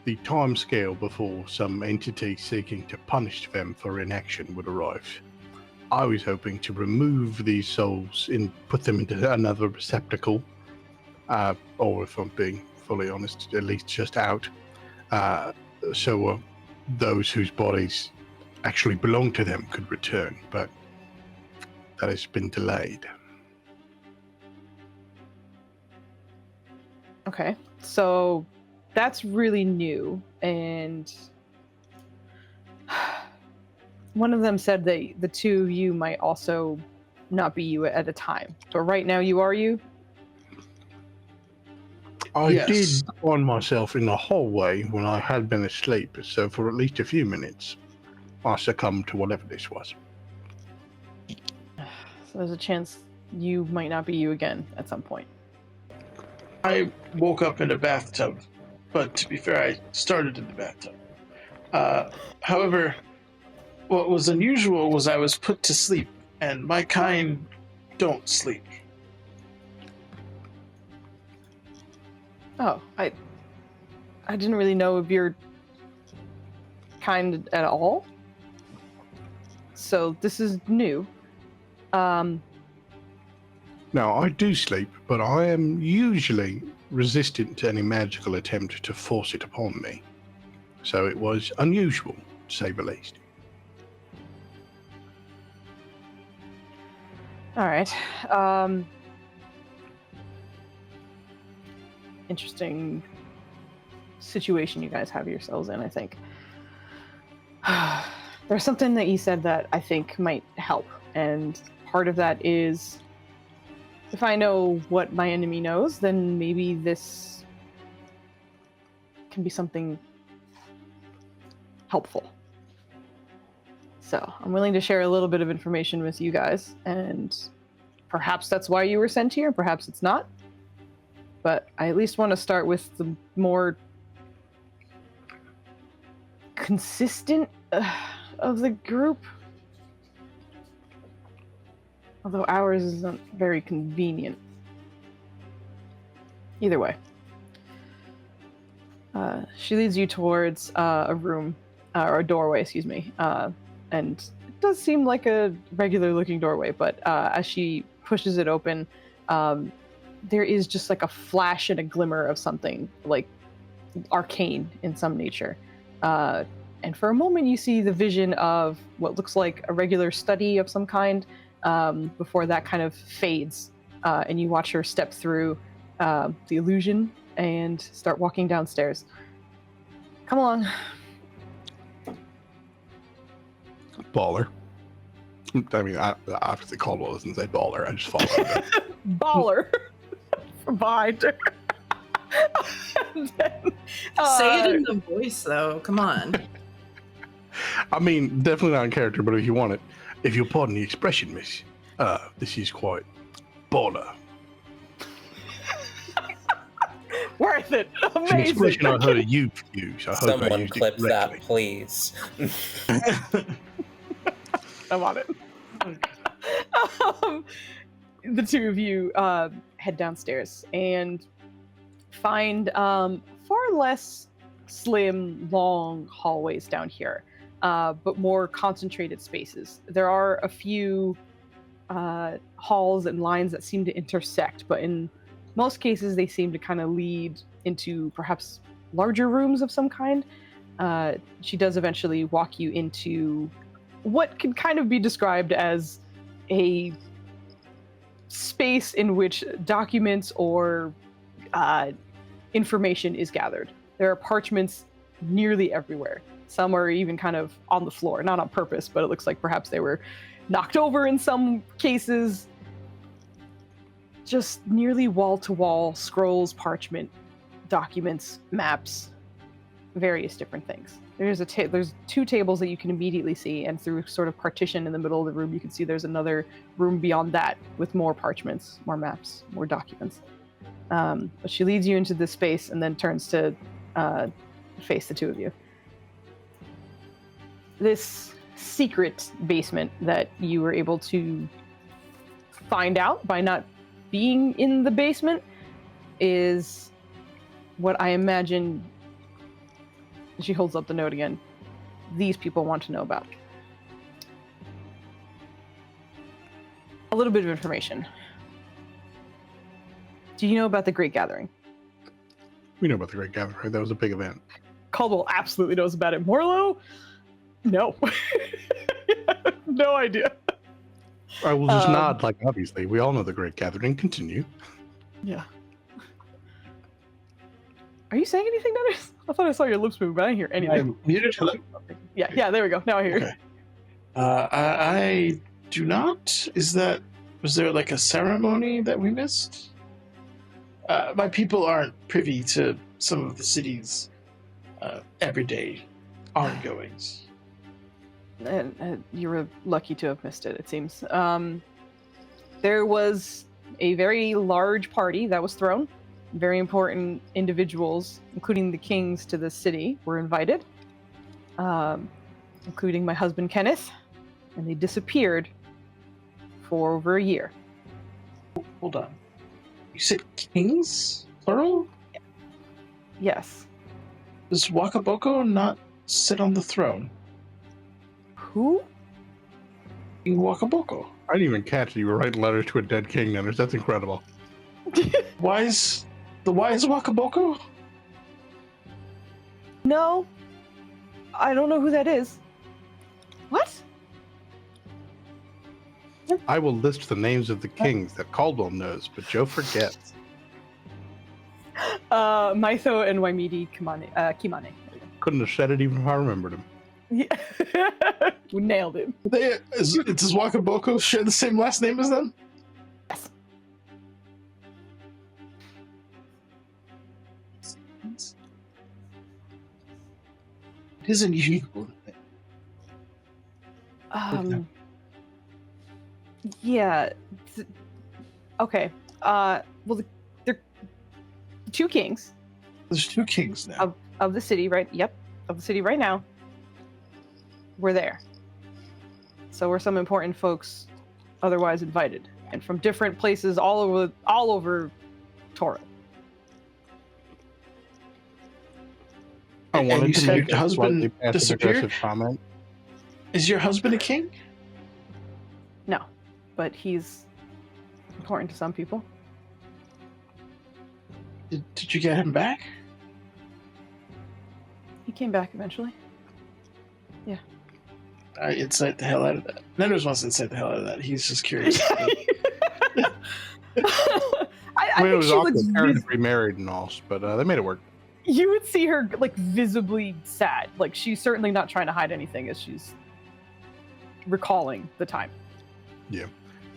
the time scale before some entity seeking to punish them for inaction would arrive. I was hoping to remove these souls and put them into another receptacle, or if I'm being fully honest, at least just out, so those whose bodies actually belong to them could return, but that has been delayed. Okay, so that's really new, and one of them said that the two of you might also not be you at a time. So right now you are you? I Yes. did find myself in the hallway when I had been asleep, so for at least a few minutes, I succumbed to whatever this was. So there's a chance you might not be you again at some point. I woke up in a bathtub, but to be fair, I started in the bathtub. However, what was unusual was I was put to sleep, and my kind don't sleep. Oh, I didn't really know of your kind at all. So this is new. Now, I do sleep, but I am usually resistant to any magical attempt to force it upon me. So it was unusual, to say the least. All right. Interesting situation you guys have yourselves in, I think. There's something that you said that I think might help, and part of that is if I know what my enemy knows, then maybe this can be something helpful. So I'm willing to share a little bit of information with you guys, and perhaps that's why you were sent here, perhaps it's not. But I at least want to start with the more consistent of the group. Although ours isn't very convenient. Either way. She leads you towards a room, or a doorway, excuse me. And it does seem like a regular looking doorway, but as she pushes it open, there is just like a flash and a glimmer of something like arcane in some nature. And for a moment you see the vision of what looks like a regular study of some kind, before that kind of fades, and you watch her step through the illusion and start walking downstairs. Come along. Baller. I mean, I obviously Caldwell doesn't say baller. I just follow. Baller. From behind her. And then, Say it in the voice, though. Come on. I mean, definitely not in character, but if you want it, if you'll pardon the expression, miss, this is quite baller. Worth it. It's an Amazing. expression I heard a youth use. I hope I Someone used clip it correctly. that, please. I'm on it. The two of you head downstairs and find far less slim, long hallways down here, but more concentrated spaces. There are a few halls and lines that seem to intersect, but in most cases they seem to kind of lead into perhaps larger rooms of some kind. She does eventually walk you into what can kind of be described as a space in which documents or information is gathered. There are parchments nearly everywhere. Some are even kind of on the floor, not on purpose, but it looks like perhaps they were knocked over in some cases. Just nearly wall-to-wall scrolls, parchment, documents, maps, various different things. There's two tables that you can immediately see, and through sort of partition in the middle of the room, you can see there's another room beyond that with more parchments, more maps, more documents. But she leads you into this space and then turns to face the two of you. This secret basement that you were able to find out by not being in the basement is what I imagine. She holds up the note again. These people want to know about. little bit of information. Do you know about the Great Gathering? We know about the Great Gathering, right? That was a big event. Caldwell absolutely knows about it. Morlo? No. No idea. I will just nod, like, obviously. We all know the Great Gathering. Continue. Yeah. Are you saying anything, Nutters? I thought I saw your lips move, but I didn't hear anything. I'm muted. Hello. Yeah, there we go. Now I hear you. Okay. I do not. Was there like a ceremony that we missed? My people aren't privy to some of the city's everyday ongoings. You were lucky to have missed it, it seems. There was a very large party that was thrown. Very important individuals, including the kings to the city, were invited, including my husband Kenneth, and they disappeared for over a year. Hold on. You said kings? Plural? Yes. Does Wakaboko not sit on the throne? Who? King Wakaboko. I didn't even catch it. You were writing letters to a dead king, Nutters. That's incredible. Wise Wakaboko? No. I don't know who that is. What? I will list the names of the kings that Caldwell knows, but Joe forgets. Mytho and Waimidi Kimane. Couldn't have said it even if I remembered him. Yeah. We nailed it. Does Wakaboko share the same last name as them? Yes. It is unusual. Yeah. Okay. Well, they're two kings. There's two kings now. Of the city, right? Yep. Of the city right now. We're there. So we're some important folks otherwise invited. And from different places all over Toro. I wanted you to said make your a husband slightly disappeared? passive-aggressive comment. Is your husband a king? No. But he's important to some people. Did you get him back? He came back eventually. Yeah. I incite the hell out of that. Nenders wants to incite the hell out of that. He's just curious. I I mean, it think was she awkward. looks Parents remarried and all, but they made it work. You would see her like visibly sad. Like she's certainly not trying to hide anything as she's recalling the time. Yeah.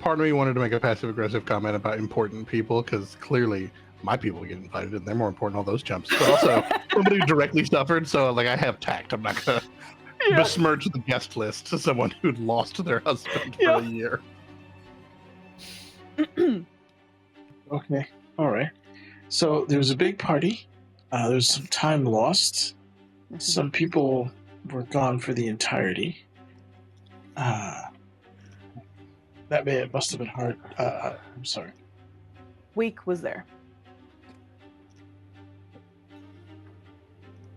Part of me wanted to make a passive-aggressive comment about important people, because clearly my people get invited and they're more important than all those chumps. But also, somebody who directly suffered, so like I have tact. I'm not going to besmirch the guest list to someone who'd lost their husband for a year. Okay. All right. So there was a big party. There was some time lost. Some people were gone for the entirety. It must have been hard. I'm sorry. Wake was there.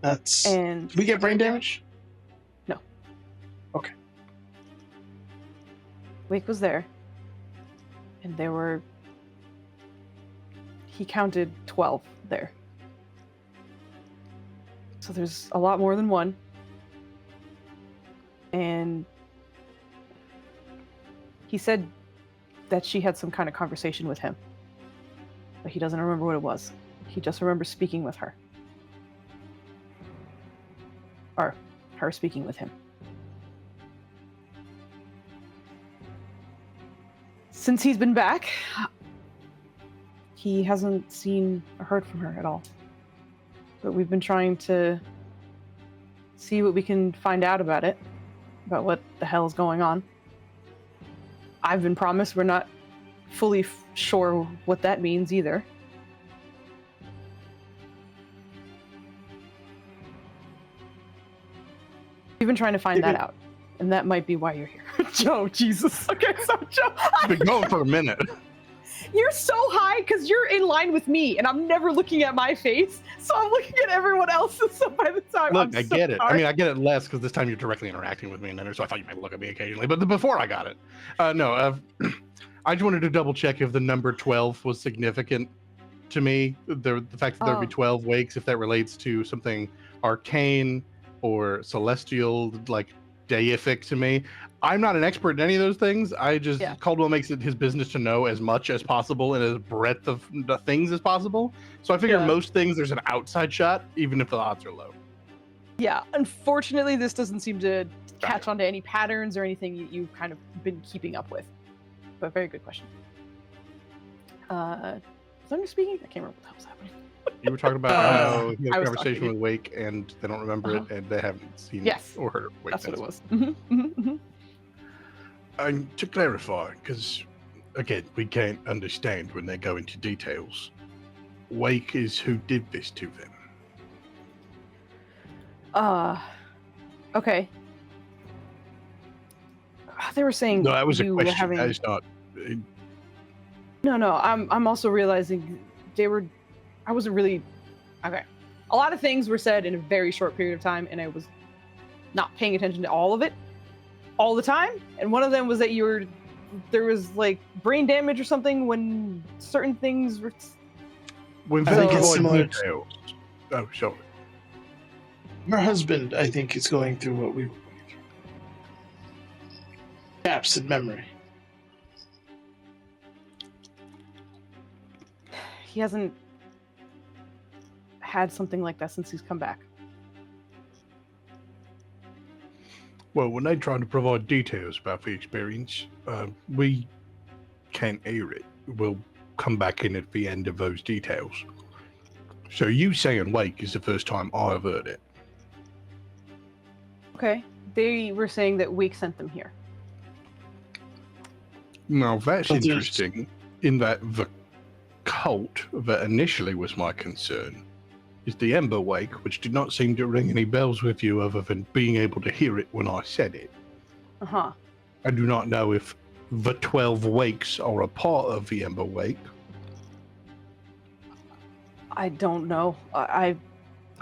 Did we get brain damage? No. Okay. Wake was there. And he counted 12 there. So there's a lot more than one. And he said that she had some kind of conversation with him. But he doesn't remember what it was. He just remembers speaking with her. Or her speaking with him. Since he's been back, he hasn't seen or heard from her at all. But we've been trying to see what we can find out about it, about what the hell is going on. I've been promised we're not fully sure what that means either. We've been trying to find that out, and that might be why you're here. Joe, Jesus. Okay, so Joe, I've been going for a minute. You're so high because you're in line with me, and I'm never looking at my face, so I'm looking at everyone else's. So by the time, Look, I get it. I mean, I get it less because this time you're directly interacting with me, and then so I thought you might look at me occasionally. But before I got it, I just wanted to double check if the number 12 was significant to me. The fact that there'd be 12 wakes, if that relates to something arcane or celestial, like deific to me. I'm not an expert in any of those things. Caldwell makes it his business to know as much as possible and as breadth of the things as possible. So I figure most things there's an outside shot, even if the odds are low. Yeah, unfortunately, this doesn't seem to catch on to any patterns or anything you've kind of been keeping up with. But very good question. Was I speaking? I can't remember what the hell was happening. You were talking about how he had I a was conversation talking. with Wake and they don't remember it and they haven't seen or heard Wake. That's what it was. And to clarify, because again, we can't understand when they go into details. Wake is who did this to them. Okay. They were saying No, that was a you were question. having. That is not. No. I'm also realizing I wasn't really. Okay. A lot of things were said in a very short period of time, and I was not paying attention to all of it all the time. And one of them was that there was like brain damage or something when certain things were. When I think it's provide similar details. Oh, sorry. Your husband, I think, is going through what we were going through. Gaps in memory. He hasn't had something like that since he's come back. Well, when they try to provide details about the experience, we can't air it. We'll come back in at the end of those details. So you saying Wake is the first time I've heard it. Okay. They were saying that Wake sent them here. Now that's But there's- interesting in that the cult that initially was my concern is the Ember Wake, which did not seem to ring any bells with you other than being able to hear it when I said it. Uh-huh. I do not know if the 12 wakes are a part of the Ember Wake. I don't know. I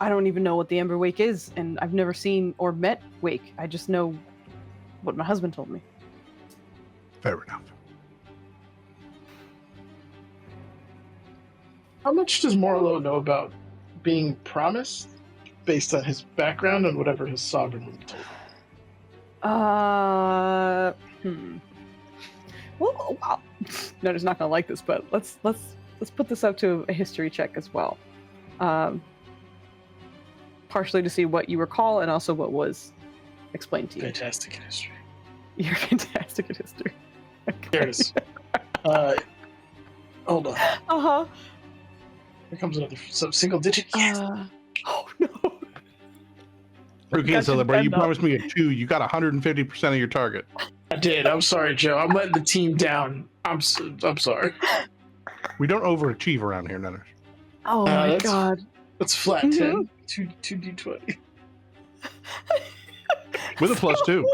don't even know what the Ember Wake is, and I've never seen or met Wake. I just know what my husband told me. Fair enough. How much does Morlo know about being promised based on his background and whatever his sovereign would have told him? Well, Nona's not gonna like this, but let's put this up to a history check as well. Partially to see what you recall and also what was explained to you. Fantastic in history. You're fantastic at history. There it is. Hold on. Uh-huh. Here comes another single digit. Yes. Oh no. We can't Got celebrate. You your pen up. promised me a 2. You got 150% of your target. I did. I'm sorry, Joe. I'm letting the team down. I'm sorry. We don't overachieve around here, Nanners. Oh my that's- god. That's flat Mhm. 10. 2 D20. With a +2.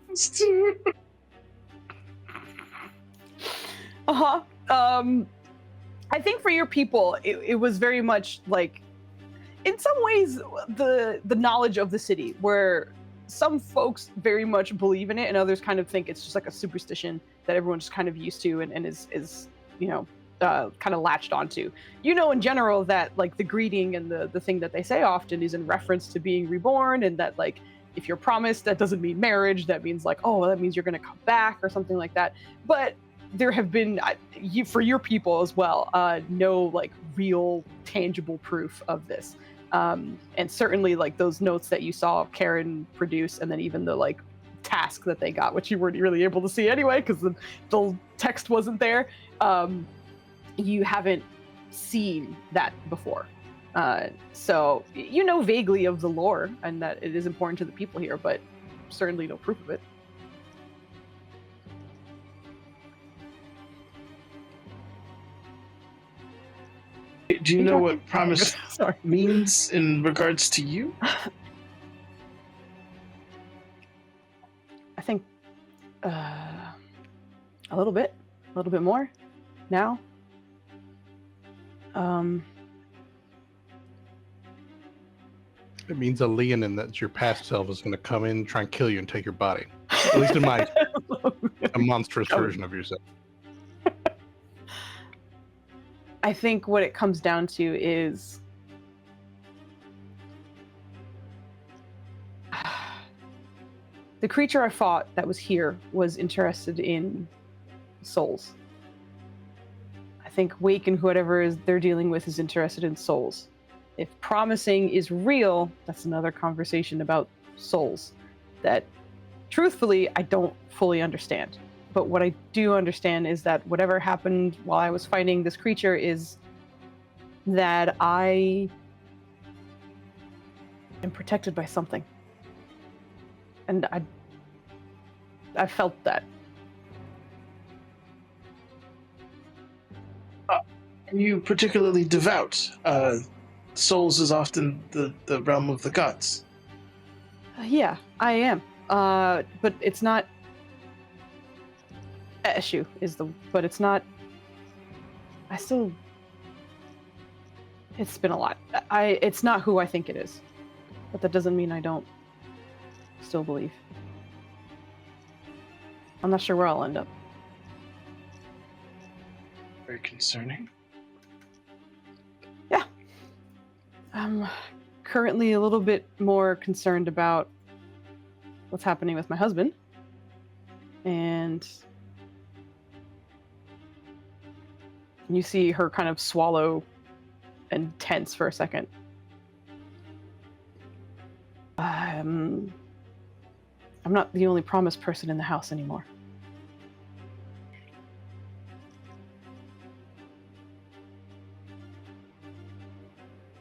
It's 2. Uh-huh. I think for your people, it was very much like, in some ways, the knowledge of the city, where some folks very much believe in it, and others kind of think it's just like a superstition that everyone's just kind of used to and is kind of latched onto. You know, in general, that like the greeting and the thing that they say often is in reference to being reborn, and that like if you're promised, that doesn't mean marriage. That means like, oh, that means you're going to come back or something like that. But there have been, for your people as well, no like real tangible proof of this. And certainly like those notes that you saw Karen produce, and then even the like task that they got, which you weren't really able to see anyway because the text wasn't there. You haven't seen that before. So you know vaguely of the lore and that it is important to the people here, but certainly no proof of it. Do you know what promise Sorry. means in regards to you? I think a little bit more now. It means a Leonin, that's your past self, is going to come in and try and kill you and take your body. At least in my a monstrous version of yourself. I think what it comes down to is the creature I fought that was here was interested in souls. I think Wake and whatever is they're dealing with is interested in souls. If promising is real, that's another conversation about souls that, truthfully, I don't fully understand. But what I do understand is that whatever happened while I was fighting this creature is that I am protected by something. And I felt that. Are you particularly devout? Souls is often the realm of the gods. Yeah, I am. But it's not. Issue is but it's not. I still. It's been a lot. It's not who I think it is, but that doesn't mean I don't still believe. I'm not sure where I'll end up. Very concerning. Yeah. I'm currently a little bit more concerned about what's happening with my husband. And you see her kind of swallow and tense for a second. I'm not the only promised person in the house anymore.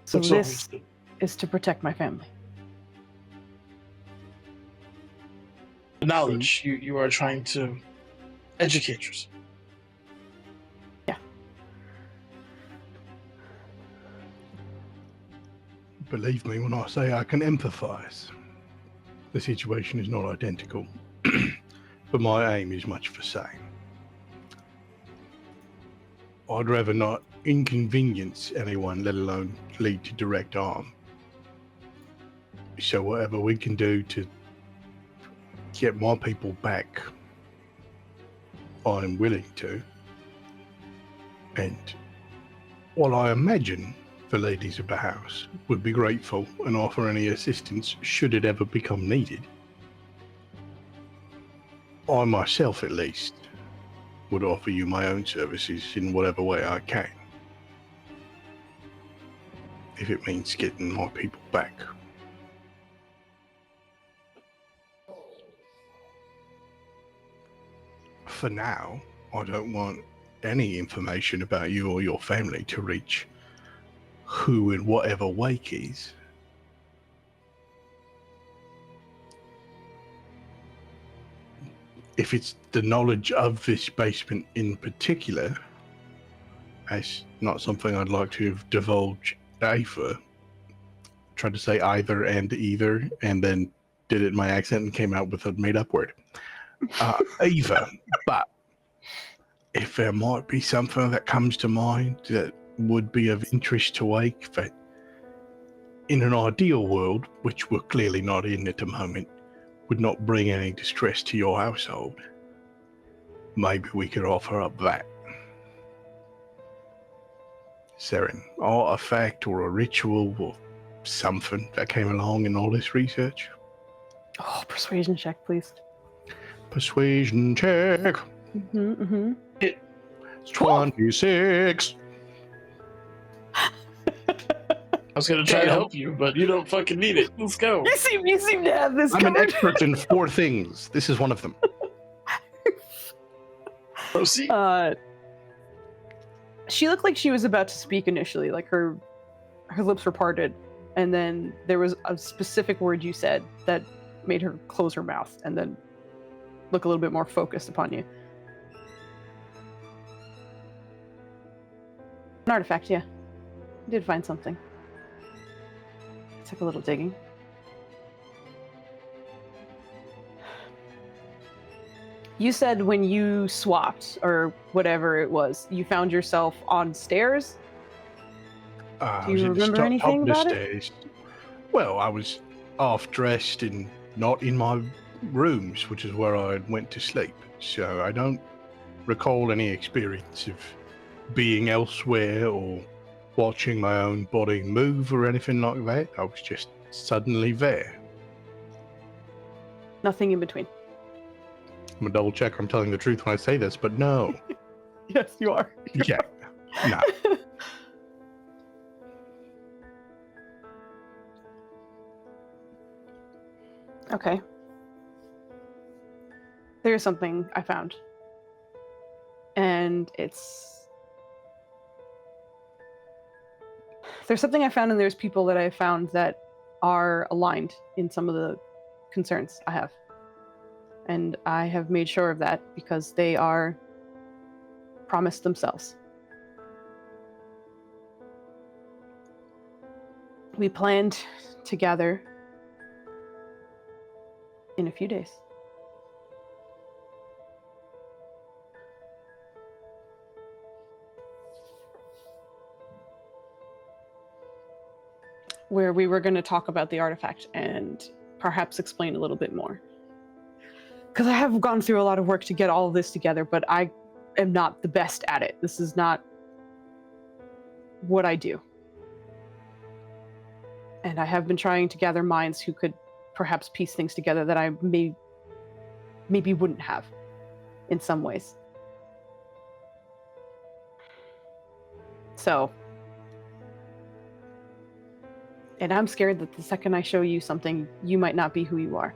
So That's this understood. is to protect my family. Knowledge. You are trying to educate yourself. Believe me when I say I can empathize. The situation is not identical, but my aim is much the same. I'd rather not inconvenience anyone, let alone lead to direct harm. So whatever we can do to get my people back, I'm willing to. And while I imagine the ladies of the house would be grateful and offer any assistance should it ever become needed, I myself at least would offer you my own services in whatever way I can, if it means getting my people back. For now, I don't want any information about you or your family to reach who in whatever Wake is. If it's the knowledge of this basement in particular, that's not something I'd like to have divulged either. Tried to say either and either, and then did it in my accent and came out with a made-up word. Either, but if there might be something that comes to mind that would be of interest to Wake, that in an ideal world, which we're clearly not in at the moment, would not bring any distress to your household, maybe we could offer up that. Is there an artifact or a ritual or something that came along in all this research? Oh, persuasion check, please. Persuasion check. It's 26. I was gonna try to help you, but you don't fucking need it. Let's go. You seem to have this I'm an covered. expert in 4 things. This is one of them. Proceed. She looked like she was about to speak initially, like her lips were parted, and then there was a specific word you said that made her close her mouth and then look a little bit more focused upon you. An artifact, yeah. I did find something. Took a little digging. You said when you swapped, or whatever it was, you found yourself on stairs? Do you remember anything about it? Well, I was half dressed and not in my rooms, which is where I went to sleep. so I don't recall any experience of being elsewhere or watching my own body move or anything like that. I was just suddenly there. Nothing in between. I'm gonna double check I'm telling the truth when I say this, but no. Yes, you are. Yeah. No. Okay. There's something I found. And there's something I found, and there's people that I found that are aligned in some of the concerns I have. And I have made sure of that because they are promised themselves. We planned to gather in a few days. Where we were going to talk about the artifact and perhaps explain a little bit more. Because I have gone through a lot of work to get all of this together, but I am not the best at it. This is not what I do. And I have been trying to gather minds who could perhaps piece things together that I maybe wouldn't have in some ways. So, and I'm scared that the second I show you something, you might not be who you are.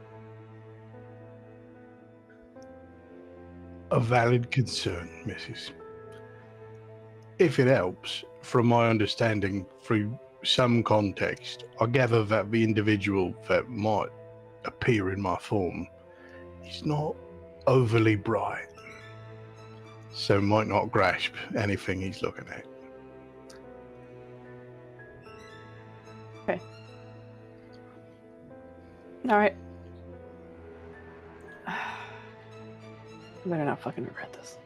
A valid concern, Mrs. If it helps, from my understanding through some context, I gather that the individual that might appear in my form is not overly bright, so might not grasp anything he's looking at. Okay. All right. I better not fucking regret this.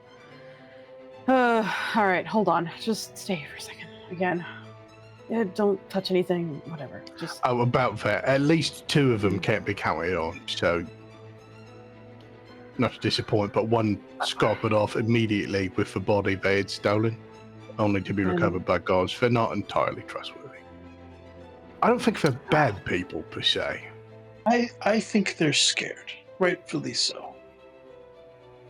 All right, hold on. Just stay here for a second. Again. Yeah, don't touch anything, whatever. Just... Oh, about that. At least two of them can't be counted on, so... Not to disappoint, but one scuppered off immediately with the body they had stolen, only to be recovered by guards. They're not entirely trustworthy. I don't think they're bad people, per se. I think they're scared. Rightfully so.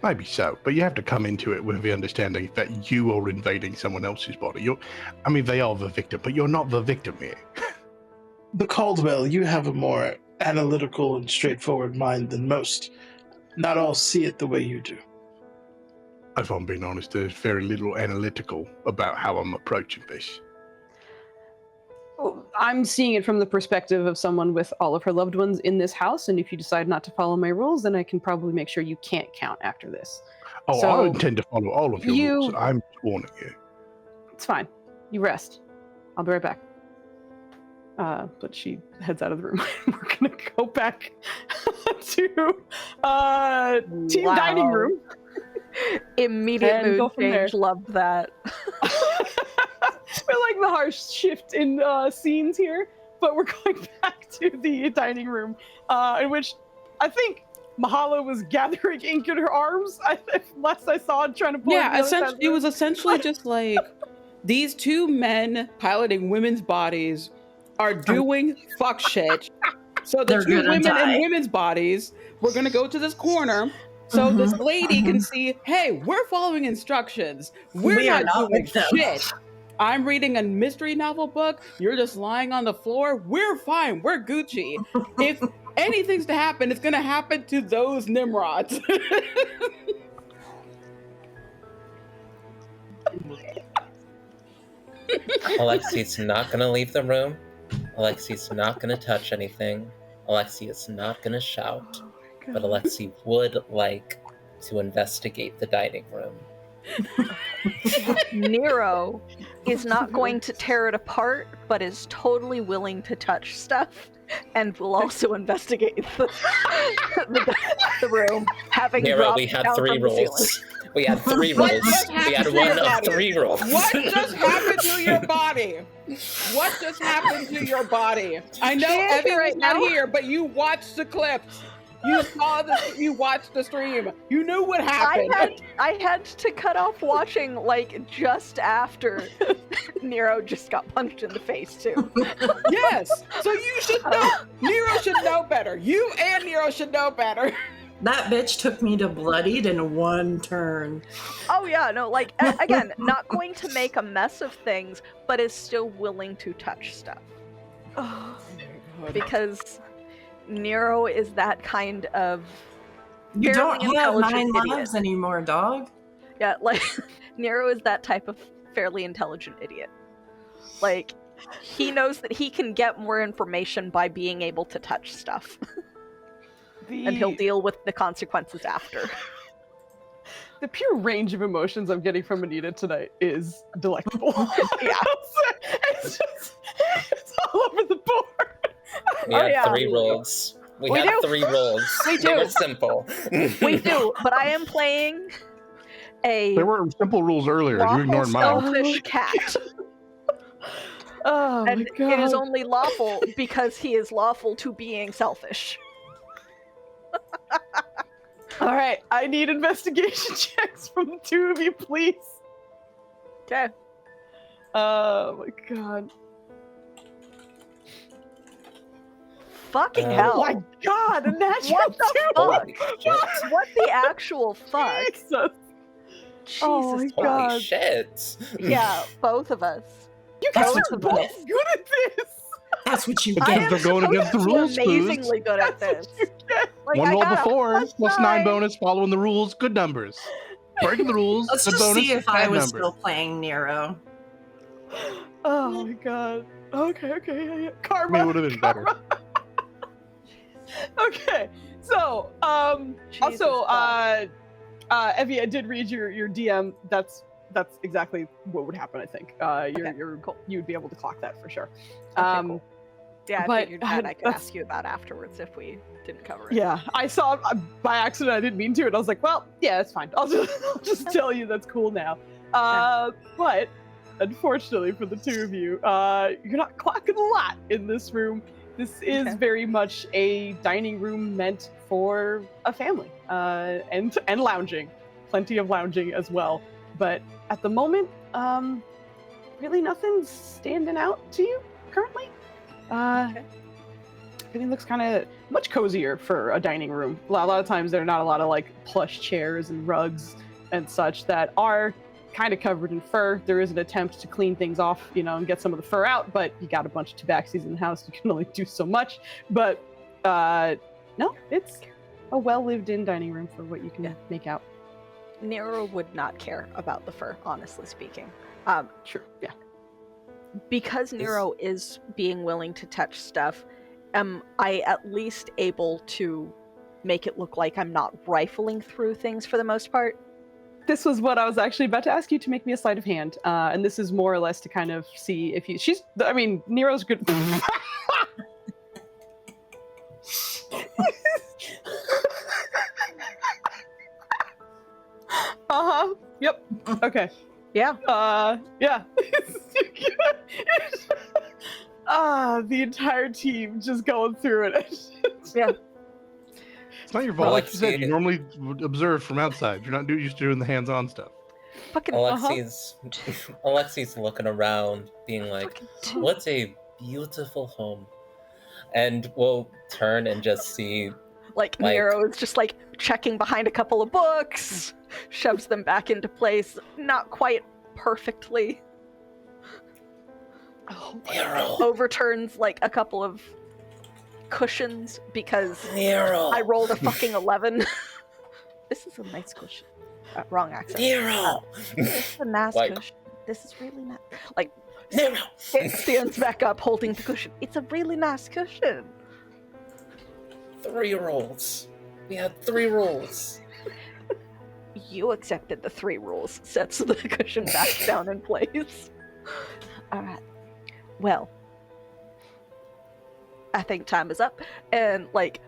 Maybe so, but you have to come into it with the understanding that you are invading someone else's body. They are the victim, but you're not the victim here. The Caldwell, you have a more analytical and straightforward mind than most. Not all see it the way you do. If I'm being honest, there's very little analytical about how I'm approaching this. I'm seeing it from the perspective of someone with all of her loved ones in this house, and if you decide not to follow my rules, then I can probably make sure you can't count after this. Oh, So, I intend to follow all of your rules. I'm warning you. It's fine. You rest. I'll be right back. But she heads out of the room. We're gonna go back to team dining room. Immediate And go mood from there. change. Loved that. We're like the harsh shift in scenes here, but we're going back to the dining room, in which I think Mahala was gathering ink in her arms. Last I saw, trying to pull. Yeah, essentially, it was essentially just like these two men piloting women's bodies are doing fuck shit. So the They're two gonna women die. in women's bodies, we're gonna go to this corner. So this lady can see, hey, we're following instructions. We're We are not not doing with them. shit. I'm reading a mystery novel book. You're just lying on the floor. We're fine. We're Gucci. If anything's to happen, it's gonna happen to those Nimrods. Alexi's not gonna leave the room. Alexi's not gonna touch anything. Alexi is not gonna shout. But Alexi would like to investigate the dining room. Nero is not going to tear it apart, but is totally willing to touch stuff and will also investigate the room. Having Nero, dropped we had down 3 from the ceiling. rolls. We had 3 What rolls. just We happened had to your 1 of body? 3 rolls. What just happened to your body? What just happened to your body? I know She is Evie right was not now. here, but you watched the clips. You saw you watched the stream. You knew what happened. I had to cut off watching like just after Nero just got punched in the face too. Yes. So you should know. Nero should know better. You and Nero should know better. That bitch took me to bloodied in one turn. Oh yeah, no, like again, not going to make a mess of things, but is still willing to touch stuff. Oh, Because Nero is that kind of You don't fairly have 9 intelligent idiot. lives anymore, dog. Yeah, like Nero is that type of fairly intelligent idiot. Like he knows that he can get more information by being able to touch stuff. And he'll deal with the consequences after. The pure range of emotions I'm getting from Anita tonight is delectable. Yeah. it's all over the board. We Oh, had yeah. 3 rolls. We had do. 3 rolls. We They do. were simple. We do, but I am playing a There were simple rules earlier. You lawful ignored mine. selfish cat. Oh And my god. it is only lawful because he is lawful to being selfish. All right, I need investigation checks from the 2 of you, please. Okay. Oh my god. Fucking Oh Oh hell. my god, a natural What the 2! fuck? Holy shit. What the actual fuck? Jesus. Jesus. Oh my Holy god. shit. Yeah, both of us. You guys That's are what both you good at this! That's what you But I get. am they're going against the supposed to rules, be amazingly good at That's this. what you get. Like, One I roll got a before, plus 9 +9. bonus, following the rules, good numbers. Breaking the rules, Let's good just bonus, see if I bad was numbers. still playing Nero. Oh my god. Okay, yeah. I mean, Karma. it would have been better. Karma. Okay, so Jesus also fuck. Evie, I did read your DM. That's exactly what would happen. I think you're cool. you'd be able to clock that for sure. Okay, cool. Yeah, I but, figured that I could that's- ask you about afterwards if we didn't cover it. Yeah, I saw by accident. I didn't mean to, and I was like, well, yeah, it's fine. I'll just tell you that's cool now. But unfortunately for the 2 of you, you're not clocking a lot in this room. This is Okay. very much a dining room meant for a family, and lounging, plenty of lounging as well. But at the moment, really nothing's standing out to you currently. Everything looks kind of much cozier for a dining room. A lot of times there are not a lot of like plush chairs and rugs and such that are kind of covered in fur. There is an attempt to clean things off, and get some of the fur out, but you got a bunch of tabaxis in the house. You can only do so much. But no, it's a well lived in dining room for what you can make out. Nero would not care about the fur, honestly speaking. Sure, yeah. Because Nero is being willing to touch stuff, am I at least able to make it look like I'm not rifling through things for the most part? This was what I was actually about to ask you to make me a sleight of hand, and this is more or less to kind of see if you. Nero's good. Yep. Okay. Yeah. Yeah. The entire team just going through it. Yeah. It's not your fault. Like you said, Alexi- you normally would observe from outside. You're not used to doing the hands-on stuff. Fucking Alexi's looking around, being like, "What a beautiful home," and we'll turn and just see. Like Nero is just like checking behind a couple of books, shoves them back into place, not quite perfectly. Nero, Overturns like a couple of cushions because Nero, I rolled a fucking 11. This is a nice cushion. Wrong accent. Nero. This is a nice Like- cushion. This is really nice. Like Nero. stands back up holding the cushion. It's a really nice cushion. 3 rolls. We had 3 rolls. You accepted the 3 rules. Sets the cushion back down in place. Alright. Well, I think time is up. And like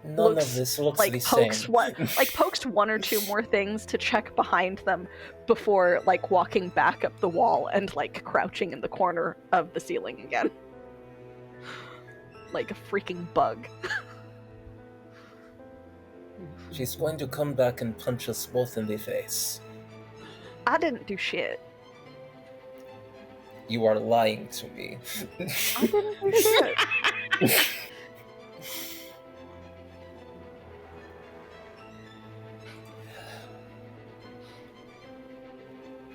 None looks of this looks like the pokes same. pokes 1 or 2 more things to check behind them before like walking back up the wall and like crouching in the corner of the ceiling again. Like a freaking bug. She's going to come back and punch us both in the face. I didn't do shit. You are lying to me. I didn't do shit.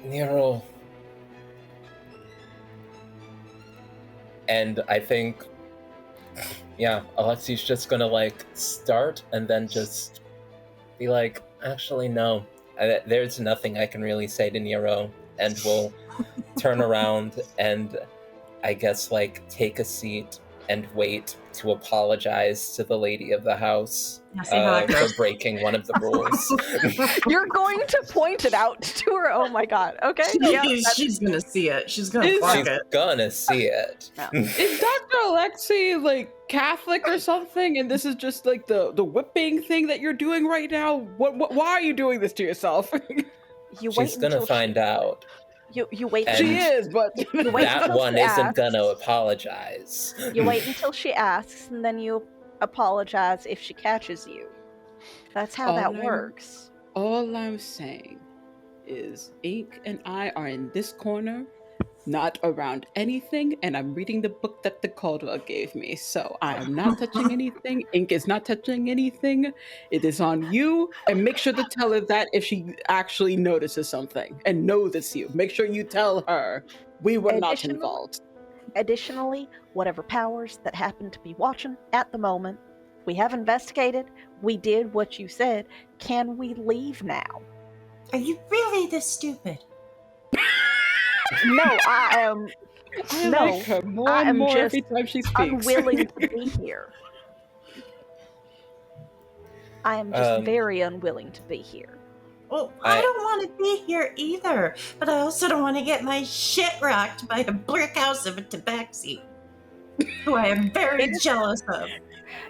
Nero. And I think, Alexi's just gonna like start and then just be like, actually, no, there's nothing I can really say to Nero, and we'll turn around and I guess like take a seat and wait to apologize to the lady of the house see how that for goes. breaking one of the rules. You're going to point it out to her? Oh my god. Okay. Yeah. She's gonna see it. She's gonna Is- fuck She's it. gonna see it. No. Is Dr. Alexei like Catholic or something? And this is just like the whipping thing that you're doing right now? Why are you doing this to yourself? You wait She's gonna until find out. You wait. And- She is, but wait That until one she isn't asks. gonna apologize. You wait until she asks, and then you apologize if she catches you. That's how that works. all I'm saying is Ink and I are in this corner, not around anything, and I'm reading the book that the Caldwell gave me. So I am not touching anything. Ink is not touching anything. It is on you, and make sure to tell her that if she actually notices something and notices you. Make sure you tell her we were not Additional- involved. Additionally, whatever powers that happen to be watching at the moment, we have investigated. We did what you said. Can we leave now? Are you really this stupid? No, I am I No, like her more I and am more just every time she speaks. unwilling to be here. I am just very unwilling to be here. Well, I don't want to be here either, but I also don't want to get my shit rocked by a brick house of a tabaxi, who I am very jealous of.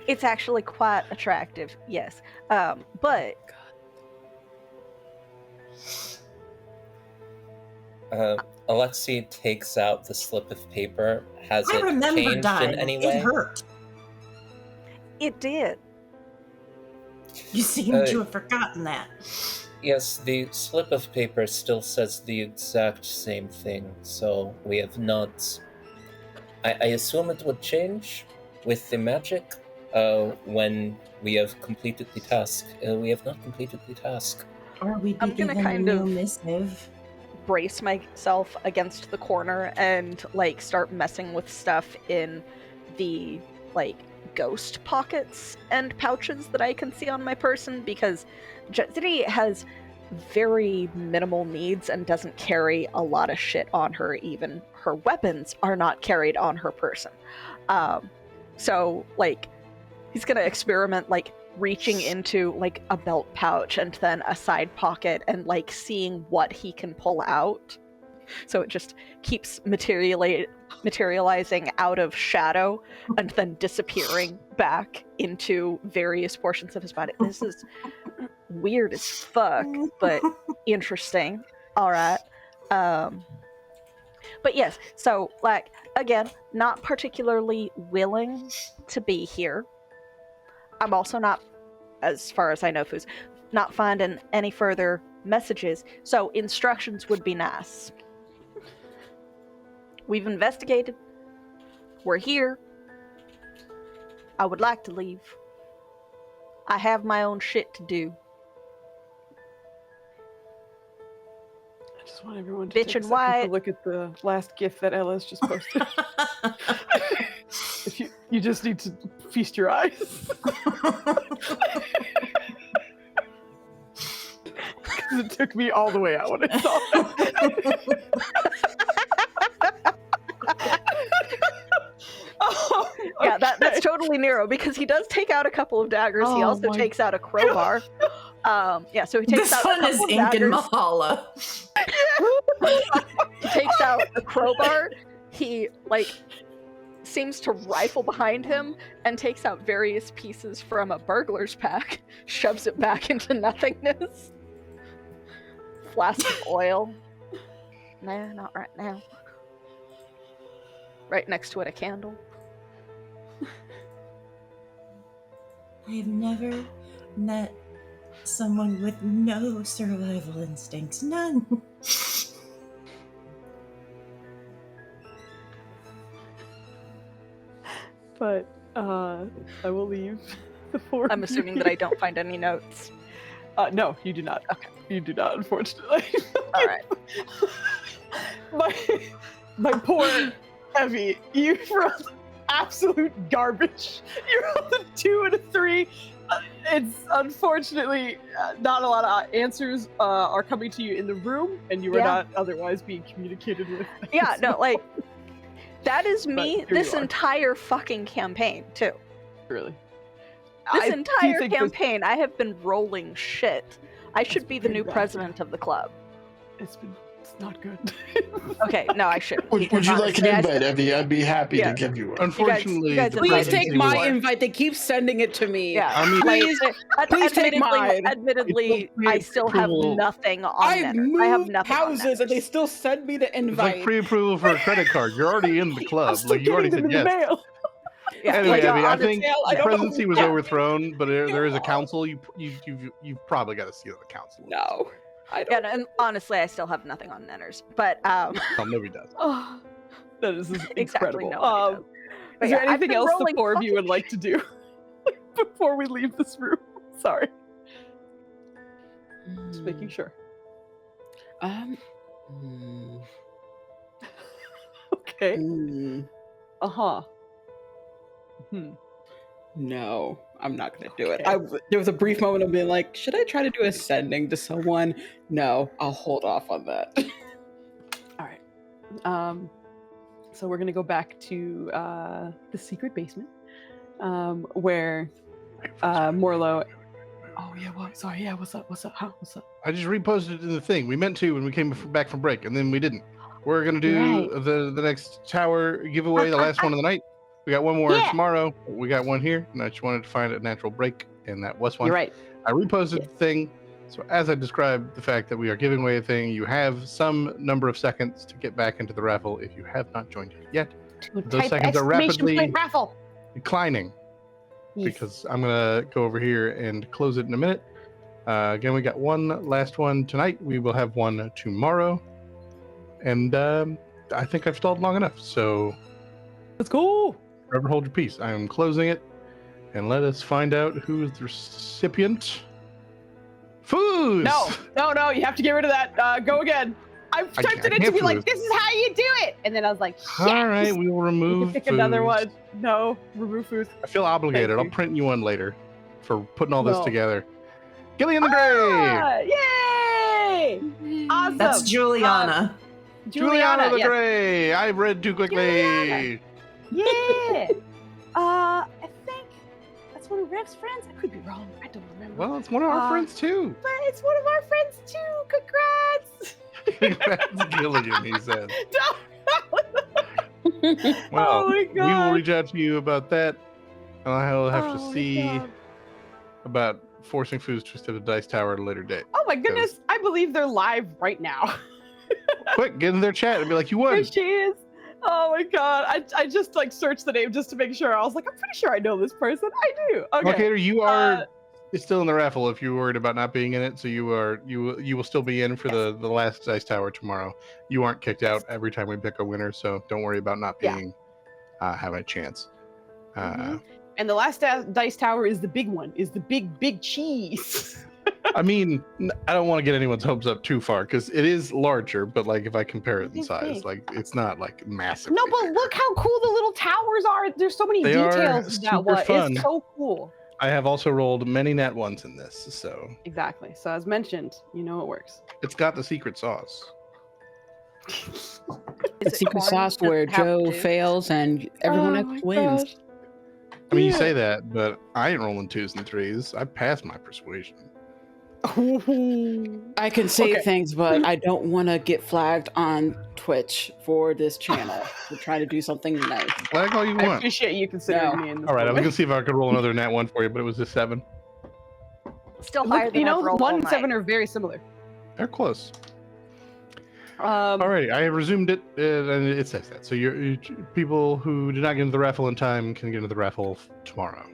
It's actually quite attractive, yes. But Alexei takes out the slip of paper. Has I it remember changed dying. in any It way? hurt. it did. You seem to have forgotten that. Yes, the slip of paper still says the exact same thing, so we have not... I assume it would change with the magic when we have completed the task. We have not completed the task. Or we'd be I'm gonna given kind a new of- missive. Brace myself against the corner and like start messing with stuff in the like ghost pockets and pouches that I can see on my person, because Jetsiri has very minimal needs and doesn't carry a lot of shit on her. Even her weapons are not carried on her person. So like he's gonna experiment like reaching into like a belt pouch and then a side pocket and like seeing what he can pull out. So it just keeps materializing out of shadow and then disappearing back into various portions of his body. This is weird as fuck, but interesting. All right. But yes, so like again, not particularly willing to be here. I'm also not, as far as I know, Foos, not finding any further messages, so instructions would be nice. We've investigated. We're here. I would like to leave. I have my own shit to do. I just want everyone to Bitch take and a second white. to look at the last GIF that Ella's just posted. If you just need to feast your eyes. Because it took me all the way out when I saw it. Oh, Yeah, okay. that's totally Nero, because he does take out a couple of daggers. He Oh also my takes out a crowbar. Yeah, so he takes This out one a is couple of Ink and daggers. Mahala. He takes out a crowbar. He like seems to rifle behind him and takes out various pieces from a burglar's pack, shoves it back into nothingness. Flask of oil. Nah, not right now. Right next to it, a candle. I have never met someone with no survival instincts. None. But I will leave the four. I'm assuming that I don't find any notes. No, you do not. Okay. You do not, unfortunately. All right. my poor Evie, you rolled absolute garbage. You rolled a 2 and a 3. It's unfortunately not a lot of answers are coming to you in the room, and you are not otherwise being communicated with. Yeah, no, like that is me But here this you are. entire fucking campaign too. Really. This I do entire think this- campaign, I have been rolling shit. I should be the pretty new bad. president of the club. It's not good. Okay, no, I shouldn't. Would because you like an honestly, I invite, Evie? I'd be happy Yeah. to give you one. Unfortunately, you guys the have Please invited presidency take my was- invite. They keep sending it to me. Yeah. I mean, Please, please take mine. Admittedly, It's I still have pre-approval. nothing on I've Nanners. I have moved nothing houses and they on Nanners. still send me the It's invite. like pre-approval for a credit card. You're already in the club. I'm still Like you already getting them said in the yes. mail. Yeah, Anyway, like, Abby, I honestly, think I the don't know presidency who- was yeah. overthrown, but there is a council. You've probably got a seat on the council. No, I yeah, don't. and honestly, I still have nothing on Nanners. But Oh, nobody does. Oh, that is incredible. nobody does. But Is there yeah, I've anything been else the rolling four of you would fucking like to do before we leave this room? Sorry, just making sure. Um. mm, Okay. mm, Uh huh. Hmm. no, I'm not gonna do it. Okay. There was a brief moment of being like, should I try to do ascending to someone? No, I'll hold off on that. All right. So we're gonna go back to the secret basement, where Morlo. Oh yeah. What? Sorry. Yeah. What's up? What's up? Huh? What's up? I just reposted it in the thing. We meant to when we came back from break, and then we didn't. We're gonna do Right. the next tower giveaway, the last one of the night. We got one more Yeah. tomorrow. We got one here, and I just wanted to find a natural break, and that was one. You're right. I reposted Yes. the thing. So as I described the fact that we are giving away a thing, you have some number of seconds to get back into the raffle if you have not joined it yet. Those seconds are rapidly raffle. declining because I'm gonna go over here and close it in a minute. Again, we got one last one tonight. We will have one tomorrow, and I think I've stalled long enough. So Let's go. forever hold your peace. I am closing it, and let us find out who is the recipient. Foos! No. You have to get rid of that. Go again. I typed it in to can't be do like, it. this is how you do it, and then I was like, All yes. right, we will You remove. can pick another Foos. one. No, remove food. I feel obligated. Thank I'll you. print you one later for putting all this No. together. Gillian the Grey! Yay! Awesome. That's Juliana. Juliana the yes. Grey! I read too quickly. Yeah. I think that's one of Rev's friends. I could be wrong. I don't remember. Well, it's one of our friends too. But it's one of our friends too. Congrats. That's Gillian, he said. No. Well, Oh my we will God. reach out to you about that. I'll have Oh to my see God. about forcing Foos to set a dice tower at a later date. Oh my goodness. I believe they're live right now. Quick, get in their chat and be like, you won. There she is. Oh my God. I just like searched the name just to make sure. I was like, I'm pretty sure I know this person. I do. Okay. Locator, you are still in the raffle if you're worried about not being in it. So you will still be in for the last dice tower tomorrow. You aren't kicked out every time we pick a winner, so don't worry about not Yeah. being having a chance. Mhm. And the last dice tower is the big one, is the big cheese. I mean, I don't want to get anyone's hopes up too far because it is larger, but like if I compare it in It's size, big. like it's not like massive. No, but look how cool the little towers are. There's so many They are details in that super one. fun. It's so cool. I have also rolled many nat ones in this, so Exactly. So as mentioned, you know it works. it's got the secret sauce. Is The it secret corn? sauce Does it where have Joe juice? fails and everyone Oh else my wins. gosh. I mean, you Yeah. say that, but I ain't rolling 2s and 3s. I passed my persuasion. I can say Okay. things, but I don't want to get flagged on Twitch for this channel. We're trying to do something nice. Flag all you I want. appreciate you considering No. me in this. All right, I was moment. gonna see if I could roll another nat one for you, but it was a 7. Still higher Look, than you know, I've rolled 1 all and 7 night. are very similar. They're close. Um, Alrighty, I have resumed it, and it says that. So you people who did not get into the raffle in time can get into the raffle tomorrow.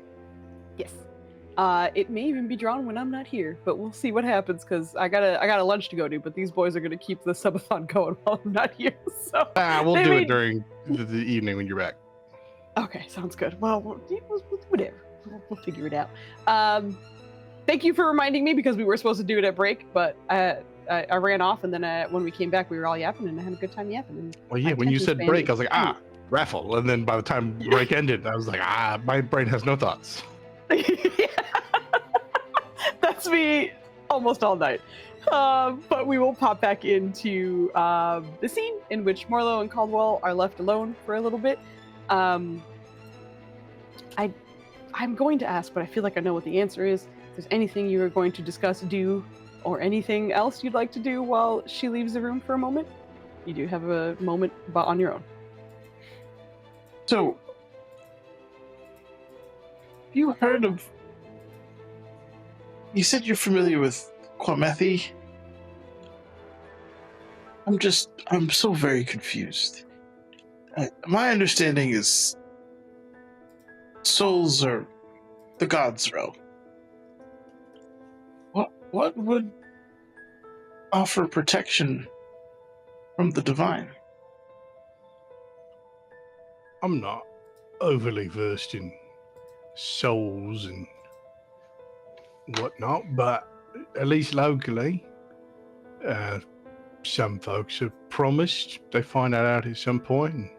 Yes. It may even be drawn when I'm not here, but we'll see what happens because I got a lunch to go to. But these boys are gonna keep the subathon going while I'm not here. So We'll they do may- it during the evening when you're back. Okay, sounds good. Well, whatever. We'll figure it out. Thank you for reminding me because we were supposed to do it at break, but I ran off, and then when we came back, we were all yapping, and I had a good time yapping. And Well, yeah, my when you attention said span break, I is was like, raffle. And then by the time break ended, I was like, my brain has no thoughts. That's me almost all night. But we will pop back into the scene in which Morlo and Caldwell are left alone for a little bit. I'm going to ask, but I feel like I know what the answer is. If there's anything you are going to discuss, do, or anything else you'd like to do while she leaves the room for a moment, you do have a moment on your own. So, you heard of... You said you're familiar with Quamethi? I'm so very confused. My understanding is souls are the gods' realm. What would offer protection from the divine? I'm not overly versed in souls and whatnot, but at least locally, some folks have promised they find that out at some point, and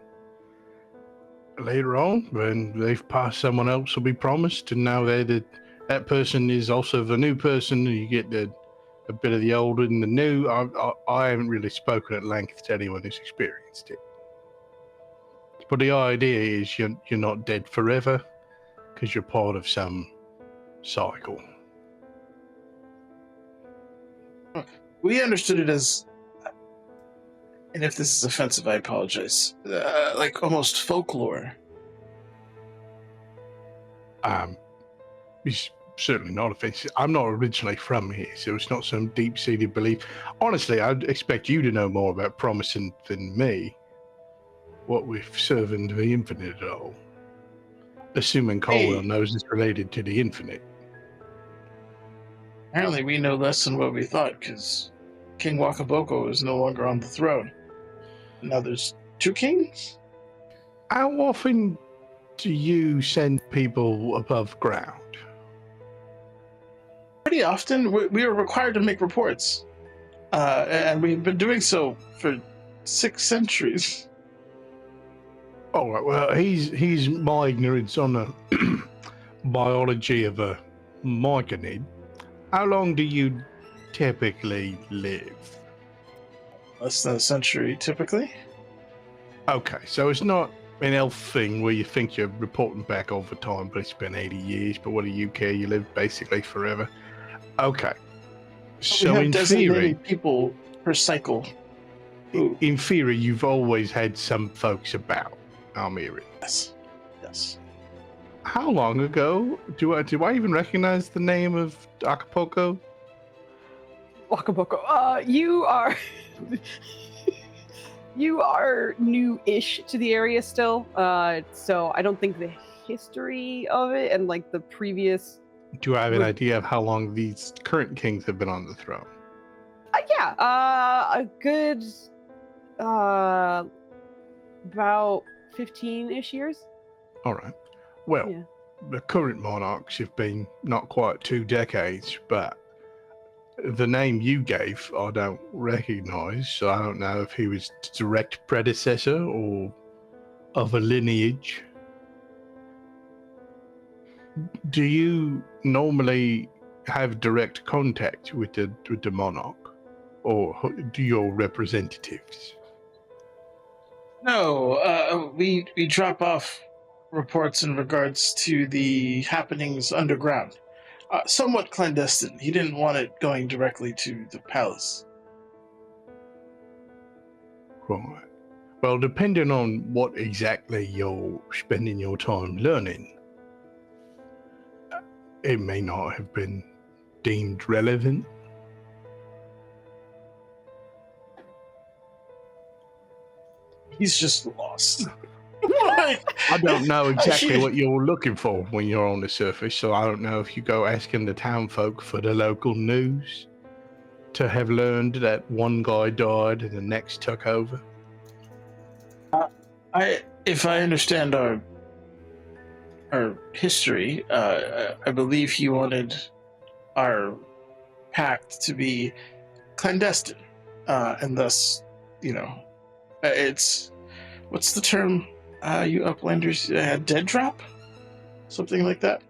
later on, when they've passed, someone else will be promised, and now that person is also the new person, and you get a bit of the old and the new. I haven't really spoken at length to anyone who's experienced it, but the idea is you're not dead forever because you're part of some cycle. We understood it as, and if this is offensive, I apologize, like almost folklore. It's certainly not offensive. I'm not originally from here, so it's not some deep-seated belief. Honestly, I'd expect you to know more about promising than me. What with serving the infinite at all. Assuming Colwell knows it's related to the infinite. Apparently we know less than what we thought, because King Wakaboko is no longer on the throne. Now there's two kings? How often do you send people above ground? Pretty often. We are required to make reports. And we've been doing so for 6 centuries. All right, well, he's my ignorance on the biology of a myconid. How long do you typically live? Less than a century, typically. Okay, so it's not an elf thing where you think you're reporting back all the time, but it's been 80 years, but what do you care? You live basically forever. Okay. So we have in designated theory, people per cycle. in theory, you've always had some folks about. I'm hearing. Yes. How long ago do I even recognize the name of Acapulco? Wakaboko. You are new-ish to the area still, so I don't think the history of it and like the previous. Do I have an idea of how long these current kings have been on the throne? A good about 15-ish years. All right. Well, Yeah. the current monarchs have been not quite 2 decades, but the name you gave I don't recognize, so I don't know if he was direct predecessor or of a lineage. Do you normally have direct contact with the monarch, or do your representatives? No, we drop off reports in regards to the happenings underground. Somewhat clandestine. He didn't want it going directly to the palace. Right. Well, depending on what exactly you're spending your time learning, it may not have been deemed relevant. He's just lost. What? I don't know exactly should- what you're looking for when you're on the surface, so I don't know if you go asking the town folk for the local news to have learned that one guy died and the next took over. If I understand our history, I believe he wanted our pact to be clandestine, and thus, it's what's the term? You uplanders dead drop, something like that.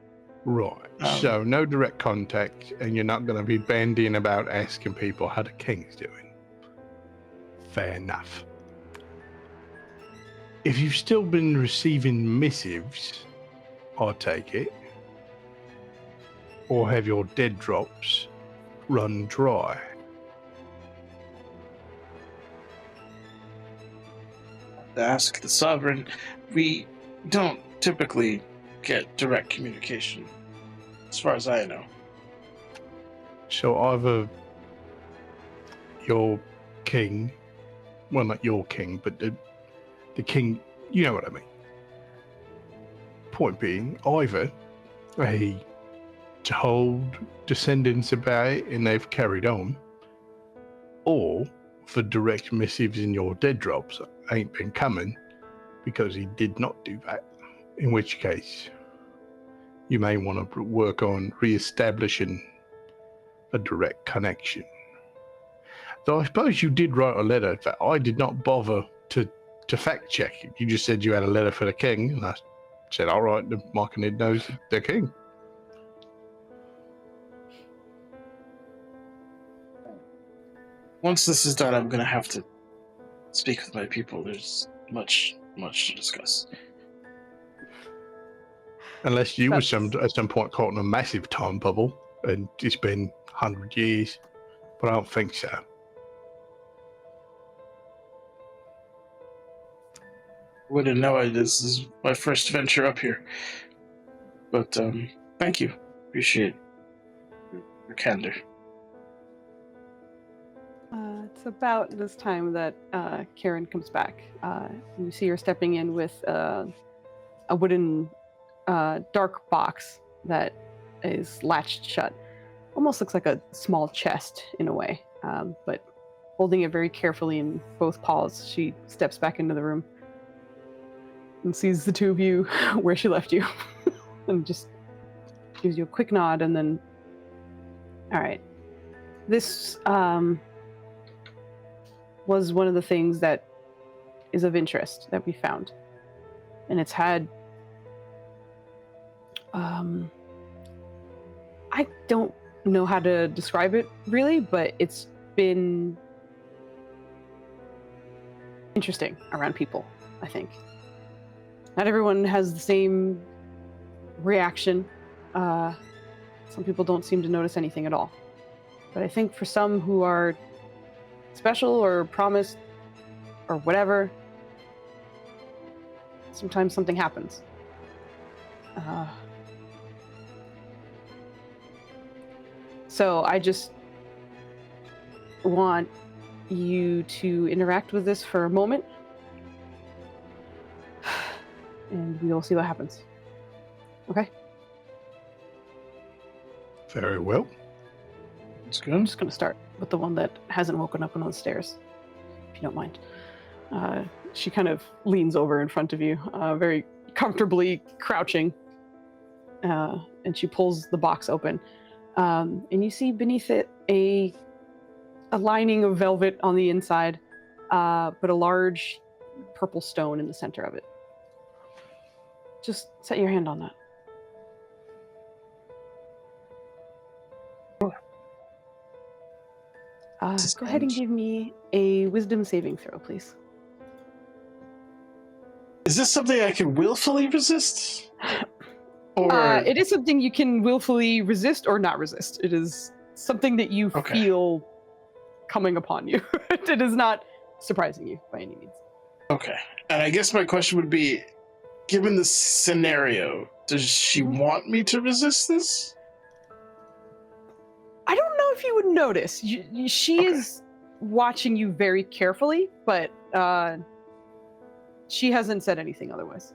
Right. So no direct contact, and you're not going to be bandying about asking people how the king's doing. Fair enough. If you've still been receiving missives, I'll take it. Or have your dead drops run dry. To ask the sovereign, we don't typically get direct communication, as far as I know. So either your king, well, not your king, but the king, you know what I mean. Point being, either he told descendants about it and they've carried on, or for direct missives in your dead drops ain't been coming because he did not do that. In which case, you may want to work on re-establishing a direct connection. Though I suppose you did write a letter that I did not bother to fact check it. You just said you had a letter for the king, and I said, all right, the Markinid knows the king. Once this is done, I'm going to have to speak with my people. There's much to discuss. Unless you were at some point caught in a massive time bubble, and it's been 100 years, but I don't think so. Wouldn't know it. This is my first venture up here. But thank you. Appreciate your candor. It's about this time that Karen comes back. You see her stepping in with a wooden dark box that is latched shut. Almost looks like a small chest in a way, but holding it very carefully in both paws, she steps back into the room and sees the two of you where she left you and just gives you a quick nod and then, all right. This was one of the things that is of interest that we found. And it's had, I don't know how to describe it really, but it's been interesting around people, I think. Not everyone has the same reaction. Some people don't seem to notice anything at all. But I think for some who are special or promised or whatever, sometimes something happens. So I just want you to interact with this for a moment, and we'll see what happens. Okay? Very well. It's I'm good. just going to start with the one that hasn't woken up and on the stairs, if you don't mind. She kind of leans over in front of you, very comfortably crouching, and she pulls the box open. And you see beneath it a lining of velvet on the inside, but a large purple stone in the center of it. Just set your hand on that. Go ahead and give me a wisdom saving throw, please. Is this something I can willfully resist? Or It is something you can willfully resist or not resist. It is something that you feel coming upon you. It is not surprising you by any means. okay. And I guess my question would be, given the scenario, does she want me to resist this? I don't know if you would notice. She is watching you very carefully, but she hasn't said anything otherwise.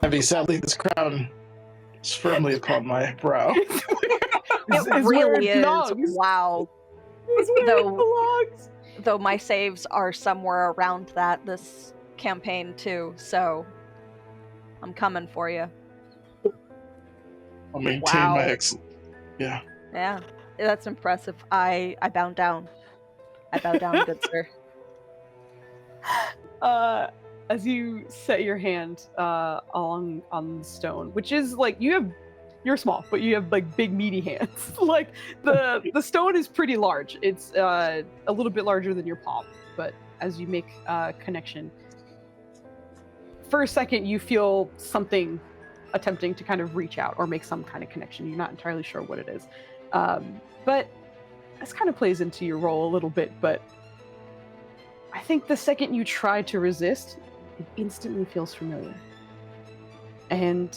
I mean, sadly, this crown is firmly upon my brow. It's where really it is. belongs. Wow. It's where Though- it belongs. Though my saves are somewhere around that this campaign too, so I'm coming for you. I'll maintain Wow. my excellence. Yeah. Yeah, that's impressive. I bow down. I bow down, good sir. As you set your hand on the stone, which is like you're small, but you have like big meaty hands. Like the stone is pretty large. It's a little bit larger than your palm, but as you make connection, for a second you feel something attempting to kind of reach out or make some kind of connection. You're not entirely sure what it is, but this kind of plays into your role a little bit. But I think the second you try to resist, it instantly feels familiar. And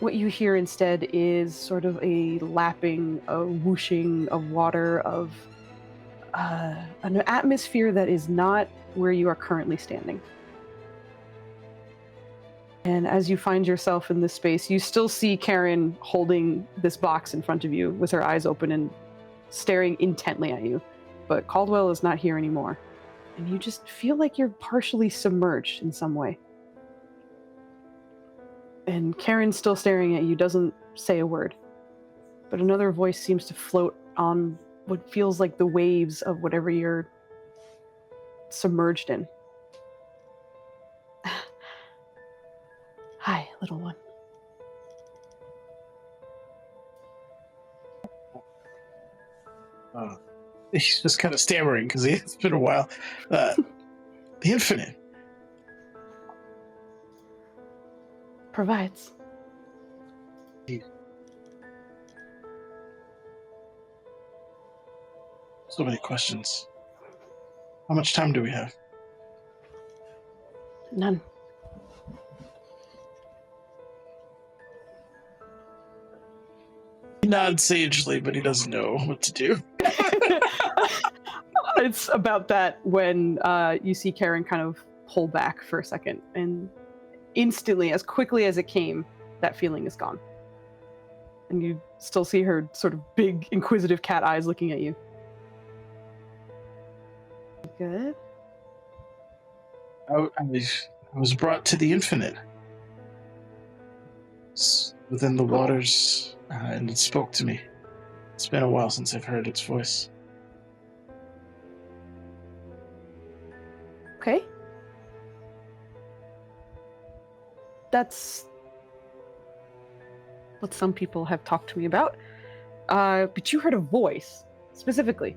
what you hear instead is sort of a lapping, a whooshing of water, of an atmosphere that is not where you are currently standing. And as you find yourself in this space, you still see Karen holding this box in front of you with her eyes open and staring intently at you. But Caldwell is not here anymore. And you just feel like you're partially submerged in some way. And Karen's still staring at you, doesn't say a word. But another voice seems to float on what feels like the waves of whatever you're submerged in. Hi, little one. He's just kind of stammering because it's been a while. The infinite. Provides. So many questions. How much time do we have? None. He nods sagely, but he doesn't know what to do. It's about that when you see Karen kind of pull back for a second, and instantly, as quickly as it came, that feeling is gone. And you still see her sort of big, inquisitive cat eyes looking at you. Good. I was brought to the infinite. Within the waters, and it spoke to me. It's been a while since I've heard its voice. Okay. That's what some people have talked to me about. But you heard a voice, specifically.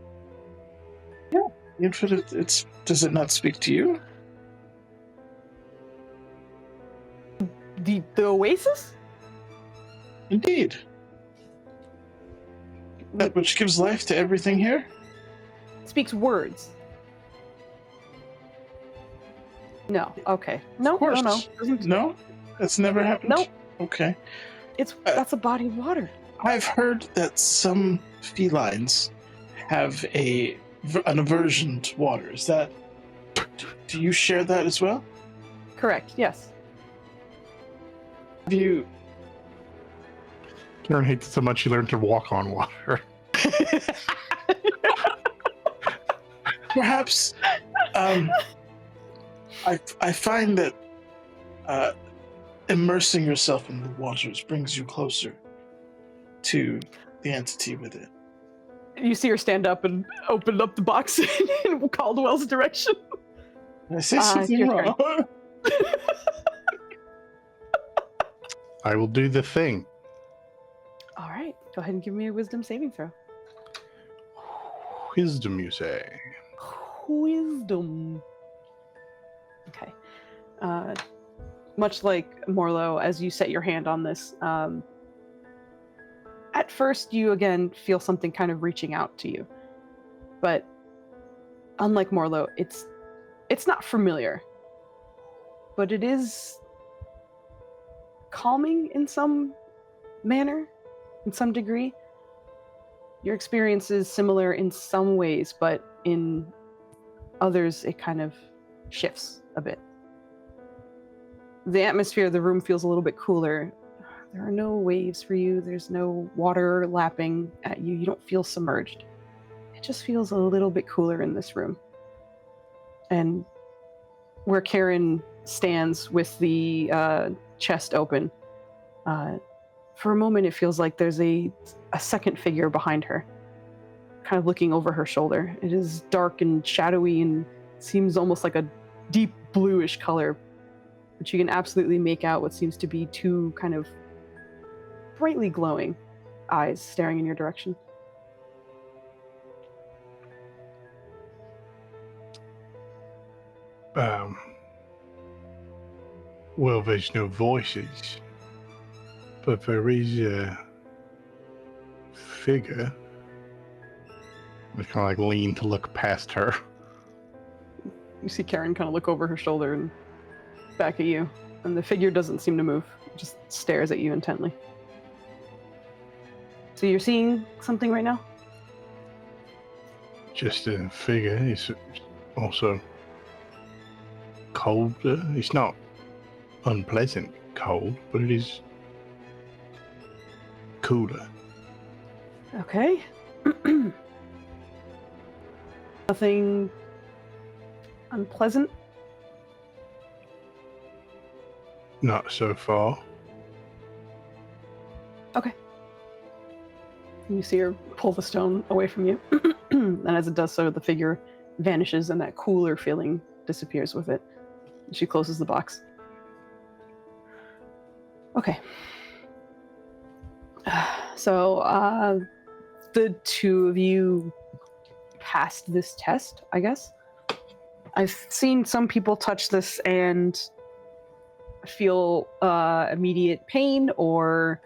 Yeah. The infinite, does it not speak to you? The Oasis? Indeed. That which gives life to everything here? Speaks words. No. Okay. No. Of course. No. No? That's never happened? Nope. Okay. That's a body of water. I've heard that some felines have an aversion to water. Is that... Do you share that as well? Correct. Yes. Have you... Karen hates it so much she learned to walk on water. Perhaps... I find that immersing yourself in the waters brings you closer to the entity with it. You see her stand up and open up the box in Caldwell's direction. Did I say something your wrong? I will do the thing. All right. Go ahead and give me a wisdom saving throw. Wisdom, you say? Wisdom. Okay. Much like Morlo, as you set your hand on this, at first you again feel something kind of reaching out to you. But unlike Morlo, it's not familiar. But it is calming in some manner, in some degree. Your experience is similar in some ways, but in others it kind of shifts a bit. The atmosphere of the room feels a little bit cooler. There are no waves for you. There's no water lapping at you. You don't feel submerged. It just feels a little bit cooler in this room. And where Karen stands with the chest open, for a moment it feels like there's a second figure behind her, kind of looking over her shoulder. It is dark and shadowy and seems almost like a deep bluish color, but you can absolutely make out what seems to be two kind of brightly glowing eyes staring in your direction. Well, there's no voices, but there is a figure. I kind of like lean to look past her. You see Karen kind of look over her shoulder and back at you, and the figure doesn't seem to move. It just stares at you intently. So you're seeing something right now? Just a figure. It's also cold. It's not unpleasant cold, but it is cooler. Okay. Nothing unpleasant? Not so far. Okay. You see her pull the stone away from you, and as it does so, the figure vanishes and that cooler feeling disappears with it. She closes the box. Okay. So, the two of you passed this test, I guess. I've seen some people touch this and feel immediate pain, or,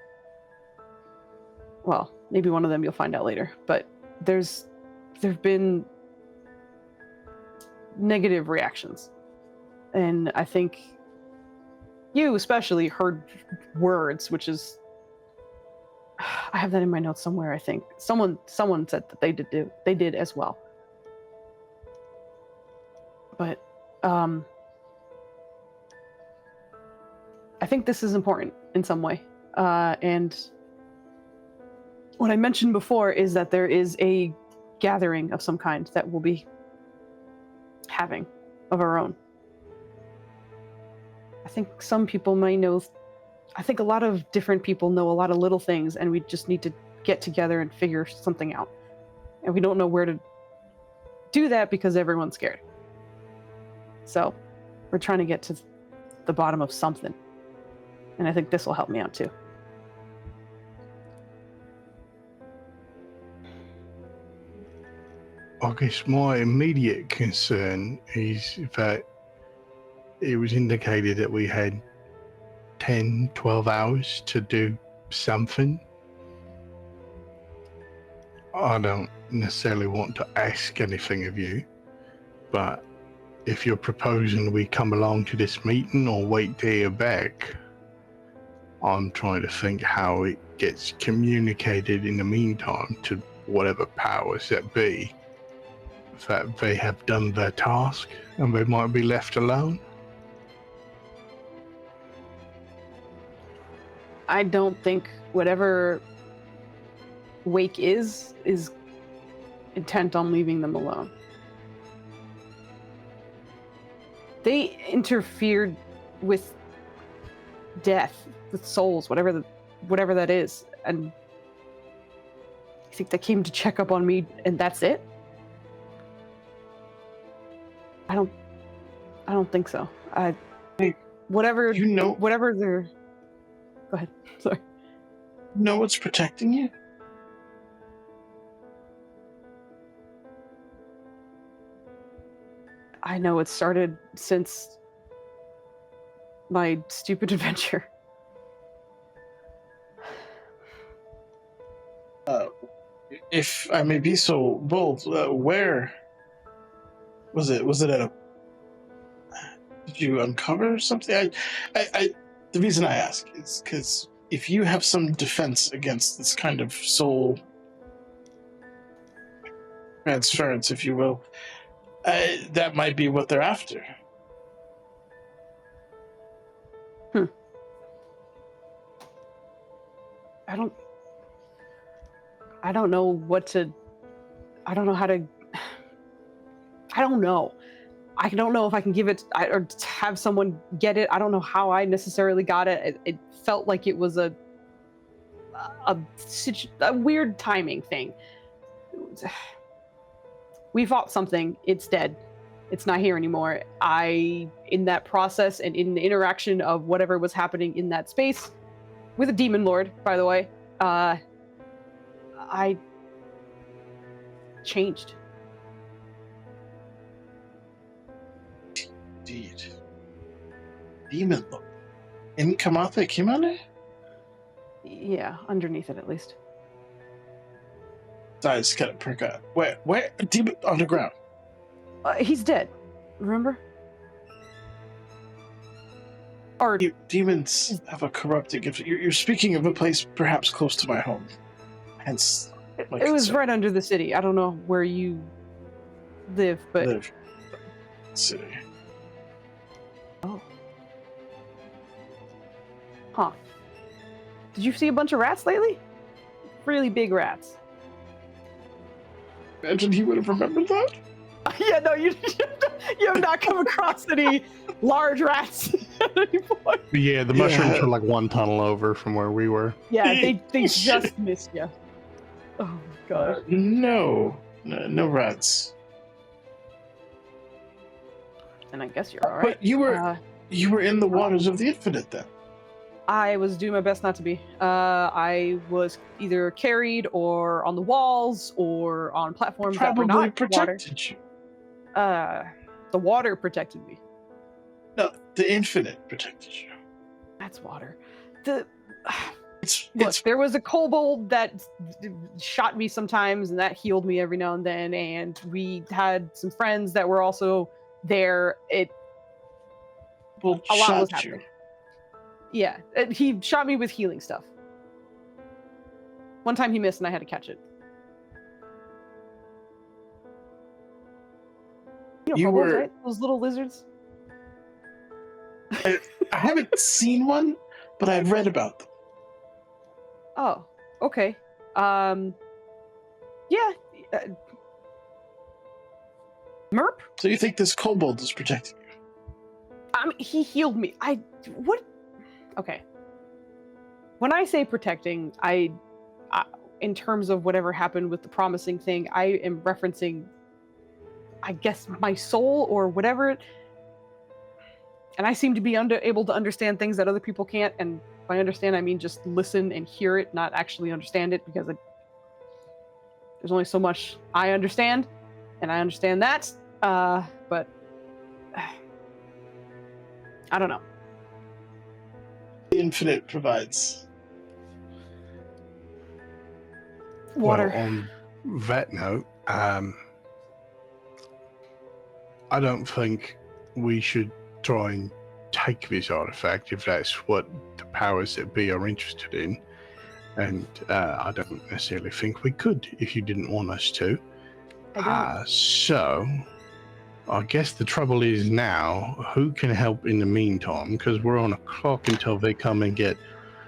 well, maybe one of them you'll find out later, but there've been negative reactions. And I think you especially heard words, which is, I have that in my notes somewhere, I think. Someone said that they did as well. But I think this is important in some way. And what I mentioned before is that there is a gathering of some kind that we'll be having of our own. I think some people may know, I think a lot of different people know a lot of little things, and we just need to get together and figure something out. And we don't know where to do that because everyone's scared. So we're trying to get to the bottom of something. And I think this will help me out too. I guess my immediate concern is that it was indicated that we had 10, 12 hours to do something. I don't necessarily want to ask anything of you, but if you're proposing we come along to this meeting or wait to hear back, I'm trying to think how it gets communicated in the meantime to whatever powers that be, that they have done their task and they might be left alone. I don't think whatever Wake is intent on leaving them alone. They interfered with death, with souls, whatever that is, and I think they came to check up on me, and that's it. I don't think so. Whatever they're. Go ahead. Sorry. Know what's protecting you? I know it started since my stupid adventure. If I may be so bold, where was it? Was it at a? Did you uncover something? The reason I ask is because if you have some defense against this kind of soul transference, if you will, That might be what they're after. I don't know what to. I don't know how to. I don't know. I don't know if I can give it or have someone get it. I don't know how I necessarily got it. It felt like it was a weird timing thing. We fought something. It's dead. It's not here anymore. In that process and in the interaction of whatever was happening in that space, with a demon lord, by the way, I changed. Indeed. Demon lord. In Kamatha Kimane? Yeah, underneath it at least. I just gotta perk up. Where? Demon underground. He's dead. Remember? Or Demons have a corrupting gift. You're speaking of a place perhaps close to my home. Hence, my it was concern. right under the city. I don't know where you live, but Live. City. oh, huh? Did you see a bunch of rats lately? Really big rats. Imagine he would have remembered that. Yeah, no, you have not come across any large rats at any point. Yeah, the mushrooms were like one tunnel over from where we were. Yeah, they just missed you. Oh my god. No rats. And I guess you're all right. But you were in the waters of the infinite then. I was doing my best not to be. I was either carried or on the walls or on platforms that were Probably not protected water. you. The water protected me. No, the infinite protected you. That's water. Look, It's there was a kobold that shot me sometimes, and that healed me every now and then. And we had some friends that were also there. A lot was shot happening. you. Yeah, he shot me with healing stuff. One time he missed, and I had to catch it. You know, You kobolds, were- right? Those little lizards. I haven't seen one, but I've read about them. Oh, okay. Yeah. Merp? So you think this kobold is protecting you? I mean, he healed me. What? Okay. When I say protecting, I in terms of whatever happened with the promising thing, I am referencing, I guess, my soul or whatever. And I seem to be able to understand things that other people can't. And by understand, I mean just listen and hear it, not actually understand it, because there's only so much I understand, and I understand that. But I don't know. The infinite provides. Water. Well, on that note, I don't think we should try and take this artifact if that's what the powers that be are interested in. And I don't necessarily think we could if you didn't want us to. So, I guess the trouble is now, who can help in the meantime? Because we're on a clock until they come and get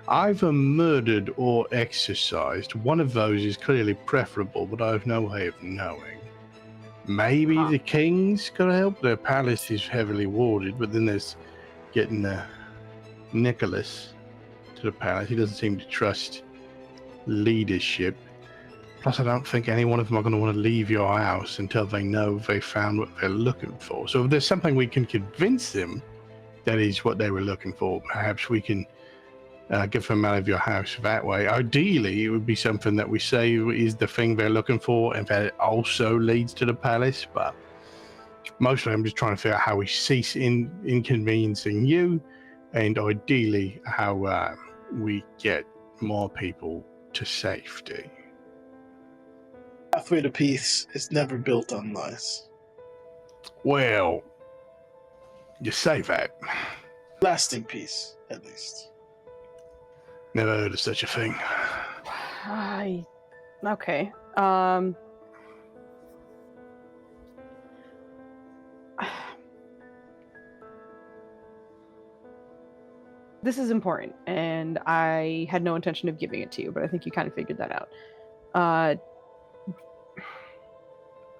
either murdered or exorcised. One of those is clearly preferable, but I have no way of knowing. Maybe the king's gonna help. Their palace is heavily warded, but then there's getting Nicholas to the palace. He doesn't seem to trust leadership. Plus, I don't think any one of them are going to want to leave your house until they know they found what they're looking for. So if there's something we can convince them that is what they were looking for, perhaps we can get them out of your house that way. Ideally, it would be something that we say is the thing they're looking for and that it also leads to the palace. But mostly I'm just trying to figure out how we cease inconveniencing you, and ideally how we get more people to safety. Pathway to peace is never built on lies. Well, you say that. Lasting peace, at least. Never heard of such a thing. Okay. this is important, and I had no intention of giving it to you, but I think you kind of figured that out.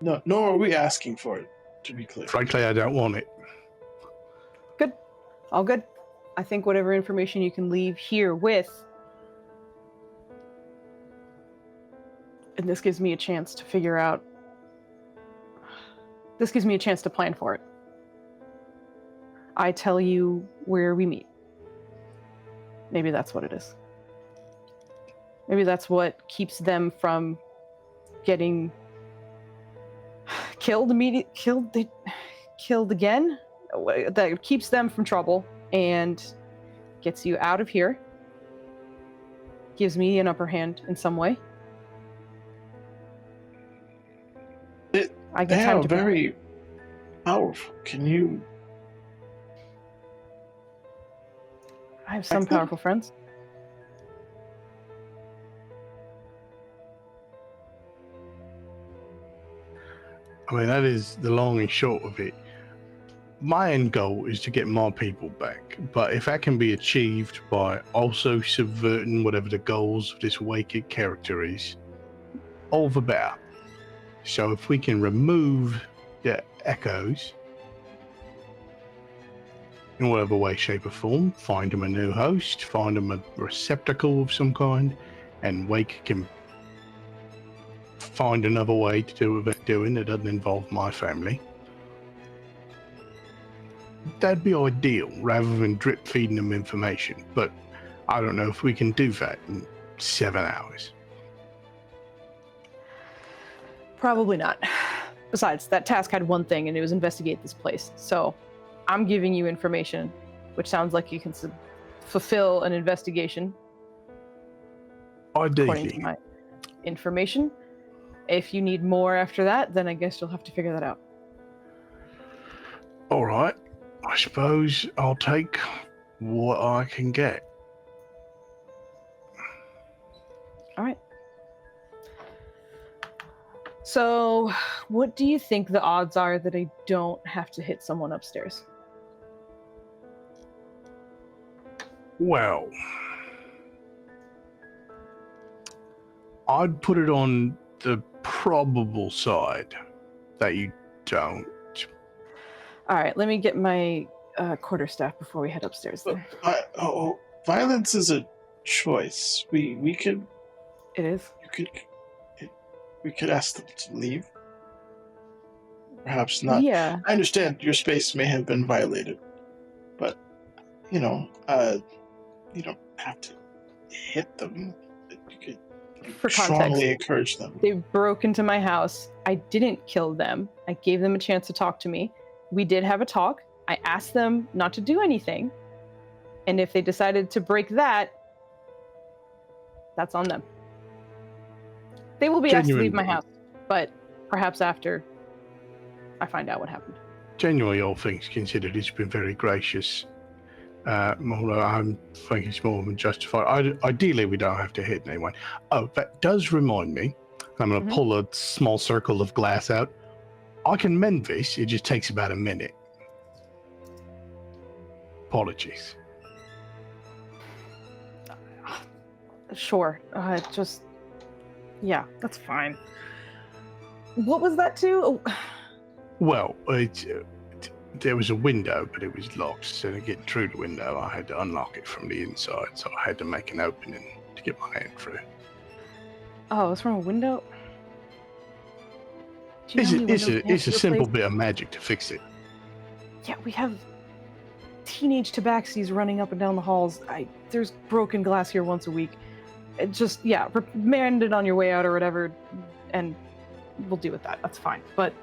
No, nor are we asking for it, to be clear. Frankly, I don't want it. Good. All good. I think whatever information you can leave here with, and this gives me a chance to figure out, this gives me a chance to plan for it. I tell you where we meet. Maybe that's what it is. Maybe that's what keeps them from getting killed again. That keeps them from trouble and gets you out of here. Gives me an upper hand in some way. I get They time are to very powerful. Can you? I have some powerful friends. I mean, that is the long and short of it. My end goal is to get my people back, but if that can be achieved by also subverting whatever the goals of this wicked character is, all the better. So if we can remove the echoes in whatever way, shape, or form, find them a new host, find them a receptacle of some kind, and Wake can find another way to do what they're doing that doesn't involve my family. That'd be ideal, rather than drip feeding them information. But I don't know if we can do that in 7 hours. Probably not. Besides, that task had one thing, and it was investigate this place. So I'm giving you information, which sounds like you can fulfill an investigation. According to Ideally. my information. If you need more after that, then I guess you'll have to figure that out. All right. I suppose I'll take what I can get. All right. So, what do you think the odds are that I don't have to hit someone upstairs? Well, I'd put it on the probable side that you don't. All right, let me get my quarterstaff before we head upstairs. Then Violence is a choice. We could. it is. We could ask them to leave. Perhaps not. Yeah. I understand your space may have been violated, but you don't have to hit them. You could For strongly context, encourage them. they broke into my house. I didn't kill them. I gave them a chance to talk to me. We did have a talk. I asked them not to do anything, and if they decided to break that, that's on them. They will be asked to leave my house, but perhaps after I find out what happened. Genuinely, all things considered, it's been very gracious. Although I'm thinking it's more than justified. Ideally, we don't have to hit anyone. Oh, that does remind me. I'm going to pull a small circle of glass out. I can mend this. It just takes about a minute. Apologies. Sure. Yeah, that's fine. What was that too? Oh. Well, there was a window, but it was locked. So to get through the window, I had to unlock it from the inside. So I had to make an opening to get my hand through. Oh, it's from a window? Do you know how many windows we have It's a to simple replace? bit of magic to fix it. Yeah, we have teenage tabaxis running up and down the halls. There's broken glass here once a week. It just, yeah, mend it on your way out or whatever, and we'll deal with that. That's fine. But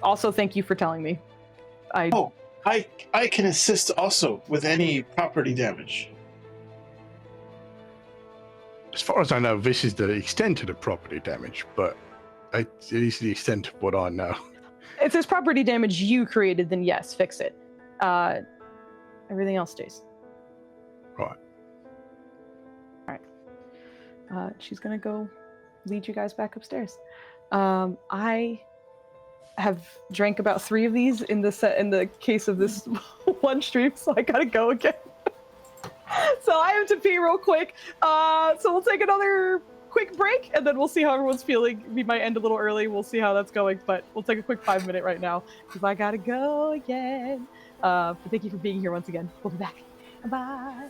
also, thank you for telling me. I can assist also with any property damage. As far as I know, this is the extent of the property damage, but it is the extent of what I know. If there's property damage you created, then yes, fix it. Everything else stays. Right. She's gonna go lead you guys back upstairs. I have drank about 3 of these in the case of this one stream, so I gotta go again. So I have to pee real quick. So we'll take another quick break, and then we'll see how everyone's feeling. We might end a little early. We'll see how that's going, but we'll take a quick 5-minute right now because I gotta go again. But thank you for being here once again. We'll be back. Bye.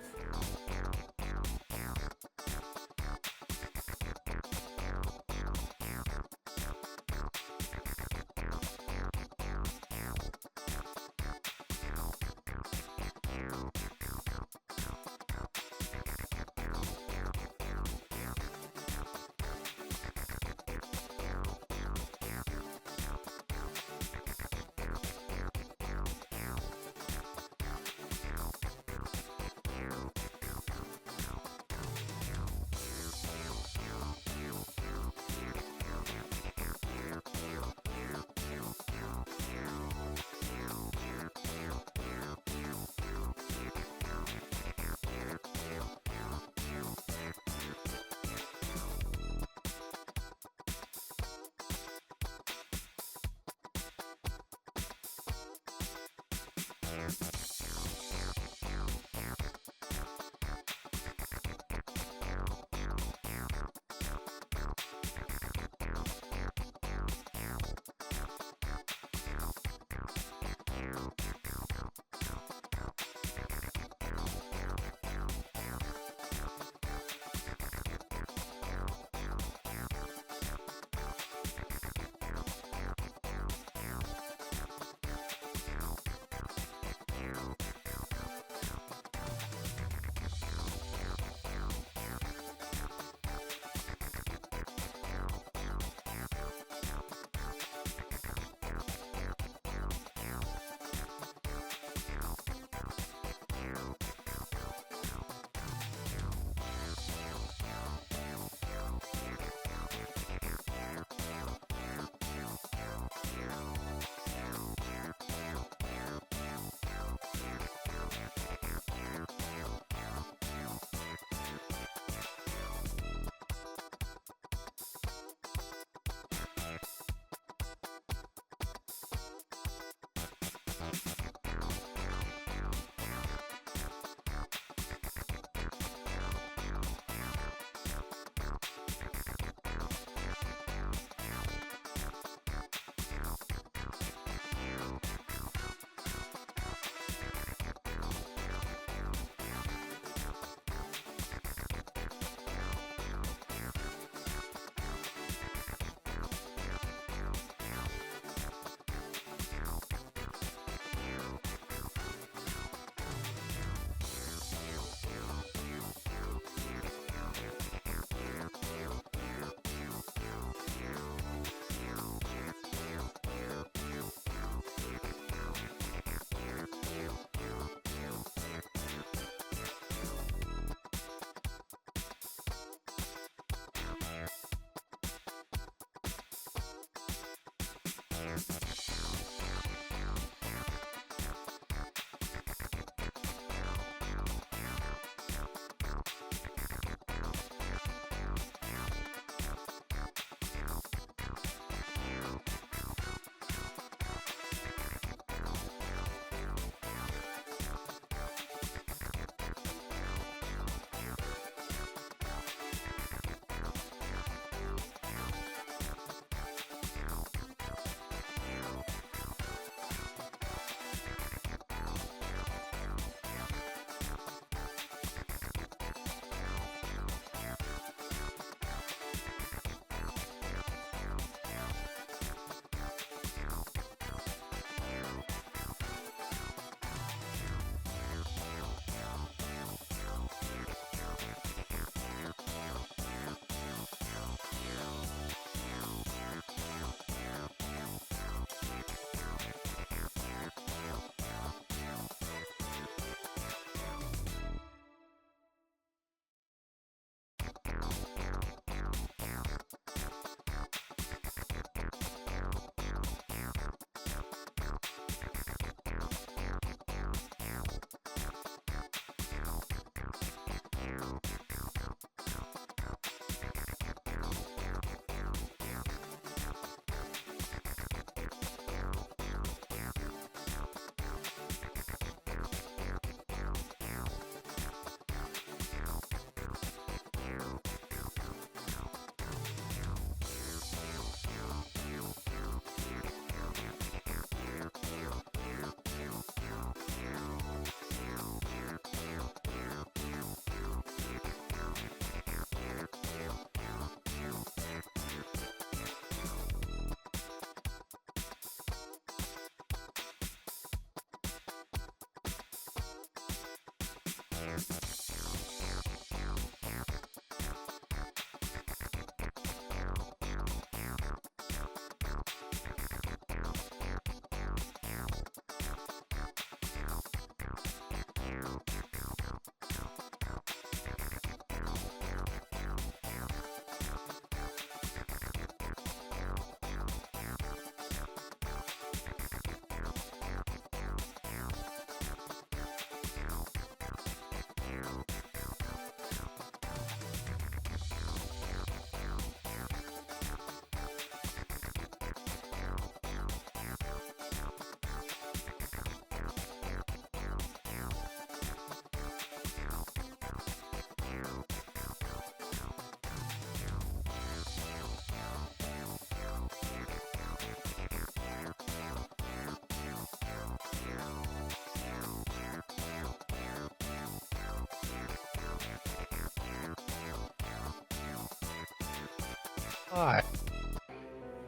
Hi.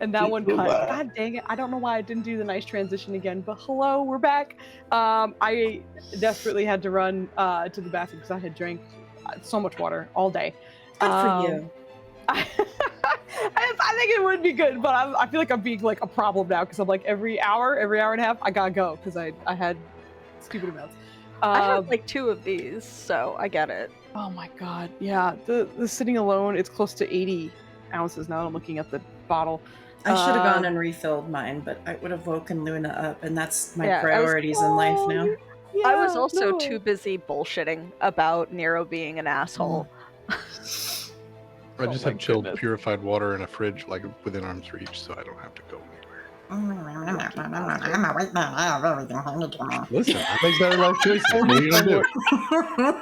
And that one cut. Goodbye. God dang it. I don't know why I didn't do the nice transition again, but hello, we're back. I desperately had to run to the bathroom because I had drank so much water all day. Good for you. I think it would be good, but I feel like I'm being like a problem now because I'm like every hour and a half, I gotta go because I had stupid amounts. I have like 2 of these, so I get it. Oh my god, yeah. The sitting alone, it's close to 80 ounces now. I'm looking at the bottle. I should have gone and refilled mine, but I would have woken Luna up, and that's my Yeah, priorities in life now. I was also too busy bullshitting about Nero being an asshole. I Oh just my have chilled, goodness. purified water in a fridge, like within arm's reach, so I don't have to go anywhere. Listen, I make better life choices. What are you gonna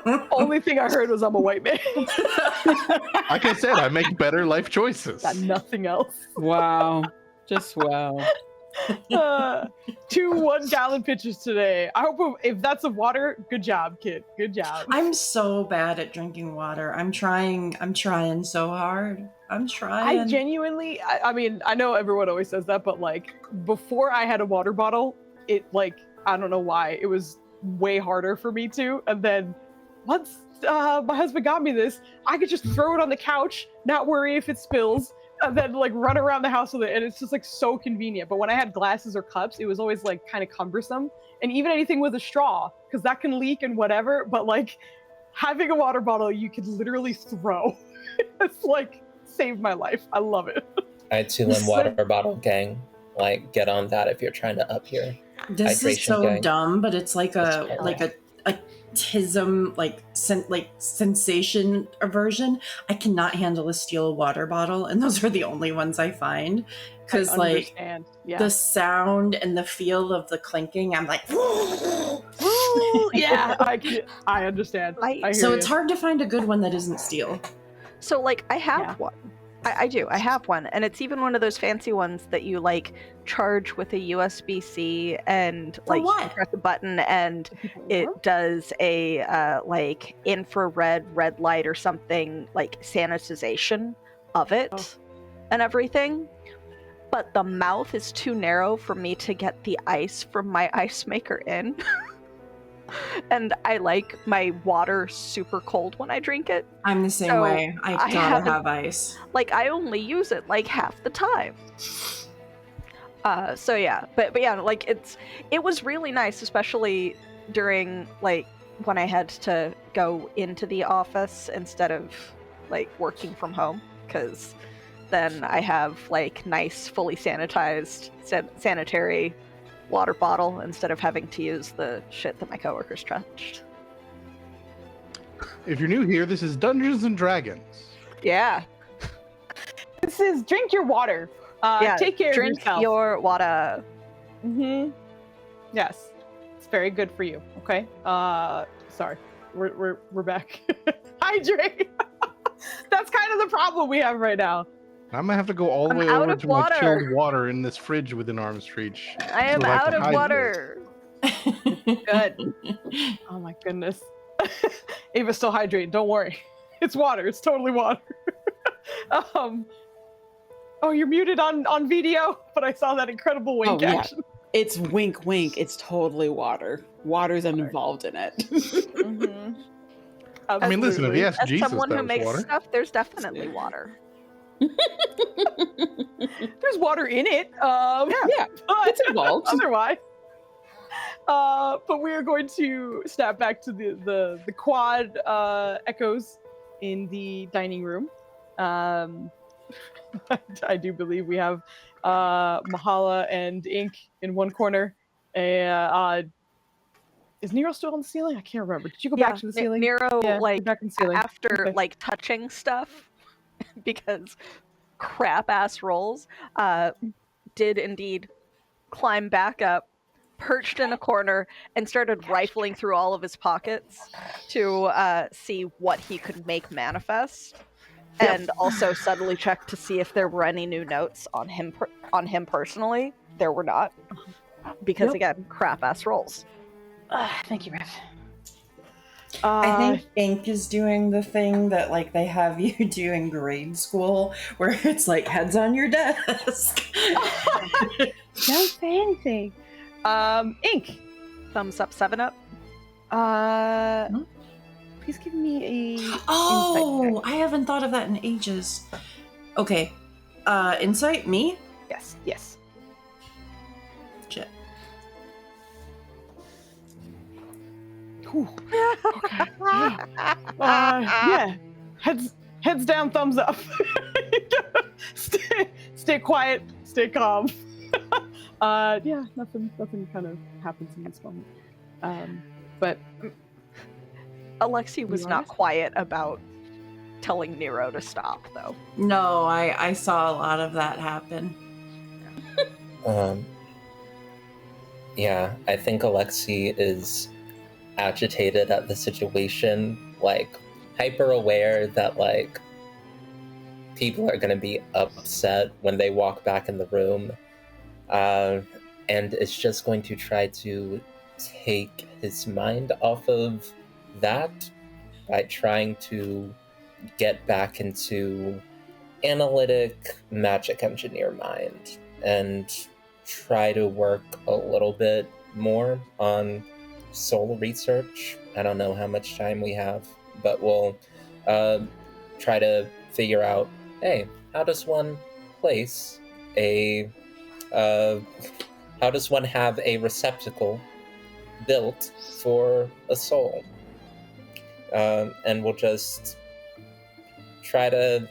do? Only thing I heard was I'm a white man. Like I said, I make better life choices. Got nothing else. Wow. Just wow. 2 1-gallon pitchers today. I hope if that's of water, good job, kid. Good job. I'm so bad at drinking water. I'm trying so hard. I'm trying. I genuinely, I mean, I know everyone always says that, but like before I had a water bottle, it like, I don't know why, it was way harder for me to. And then once my husband got me this, I could just throw it on the couch, not worry if it spills, and then like run around the house with it. And it's just like so convenient. But when I had glasses or cups, it was always like kind of cumbersome. And even anything with a straw, because that can leak and whatever. But like having a water bottle, you could literally throw. It's like saved my life. I love it. All right, Tulin water bottle gang. Like, get on that if you're trying to up your This is hydration so gang. dumb, but it's like That's a cool. tism sensation aversion. I cannot handle a steel water bottle, and those are the only ones I find because I like understand. Yeah. the sound and the feel of the clinking, I'm like. Yeah, I understand. I hear So you. it's hard to find a good one that isn't steel. So, like, I have Yeah. one. I do. I have one. And it's even one of those fancy ones that you, like, charge with a USB-C and, For like, you what? press a button and it does a, like, infrared red light or something, like, sanitization of it Oh. and everything. But the mouth is too narrow for me to get the ice from my ice maker in. And I like my water super cold when I drink it. I'm the same So, way. I I gotta haven't- have ice. Like, I only use it like half the time. So yeah, but yeah, like it was really nice, especially during like when I had to go into the office instead of like working from home, because then I have like nice, fully sanitized, sanitary water bottle instead of having to use the shit that my coworkers touched. If you're new here, this is Dungeons and Dragons. Yeah, This is drink your water. yeah. Take care Drink of yourself. your water. Mm-hmm. Yes, it's very good for you. Okay. Sorry, we're back. Hydrate. That's kind of the problem we have right now. I'm gonna have to go all the I'm way out over of to water. my chilled water in this fridge within arm's reach. I am so that I out can of hydrate. water. Good. Oh my goodness. Ava's still hydrating. Don't worry. It's water. It's totally water. Oh, you're muted on video, but I saw that incredible wink yeah. action. It's wink wink. It's totally water. Water's involved in it. Mm-hmm. I mean, listen, if you ask As Jesus, someone that who was makes water. stuff, there's definitely water. There's water in it. Yeah, but it's involved. otherwise. But we are going to snap back to the quad echoes in the dining room. I do believe we have Mahala and Ink in one corner. Is Nero still on the ceiling? I can't remember. Did you go back to the ceiling? Nero, Yeah, like, you're back on the ceiling. after Okay. like touching stuff, because crap ass rolls, did indeed climb back up, perched in a corner, and started rifling through all of his pockets to see what he could make manifest. And also subtly check to see if there were any new notes on him personally. There were not, because Yep. again, crap ass rolls. Thank you, Rev. I think Ink is doing the thing that like they have you do in grade school, where it's like heads on your desk. Don't say anything. Ink. Thumbs up, 7-Up. Please give me a. Oh, insight check. I haven't thought of that in ages. Okay, insight me. Yes. Shit. Whew. Okay. Yeah. Heads down, thumbs up. stay quiet, stay calm. Yeah, nothing kind of happens in this moment. But Alexi was You not are? quiet about telling Nero to stop, though. No, I saw a lot of that happen. Yeah, I think Alexi is agitated at the situation, like hyper aware that like people are gonna be upset when they walk back in the room, and is just going to try to take his mind off of that by trying to get back into analytic magic engineer mind and try to work a little bit more on soul research. I don't know how much time we have, but we'll try to figure out, hey, how does one place a how does one have a receptacle built for a soul? And we'll just try to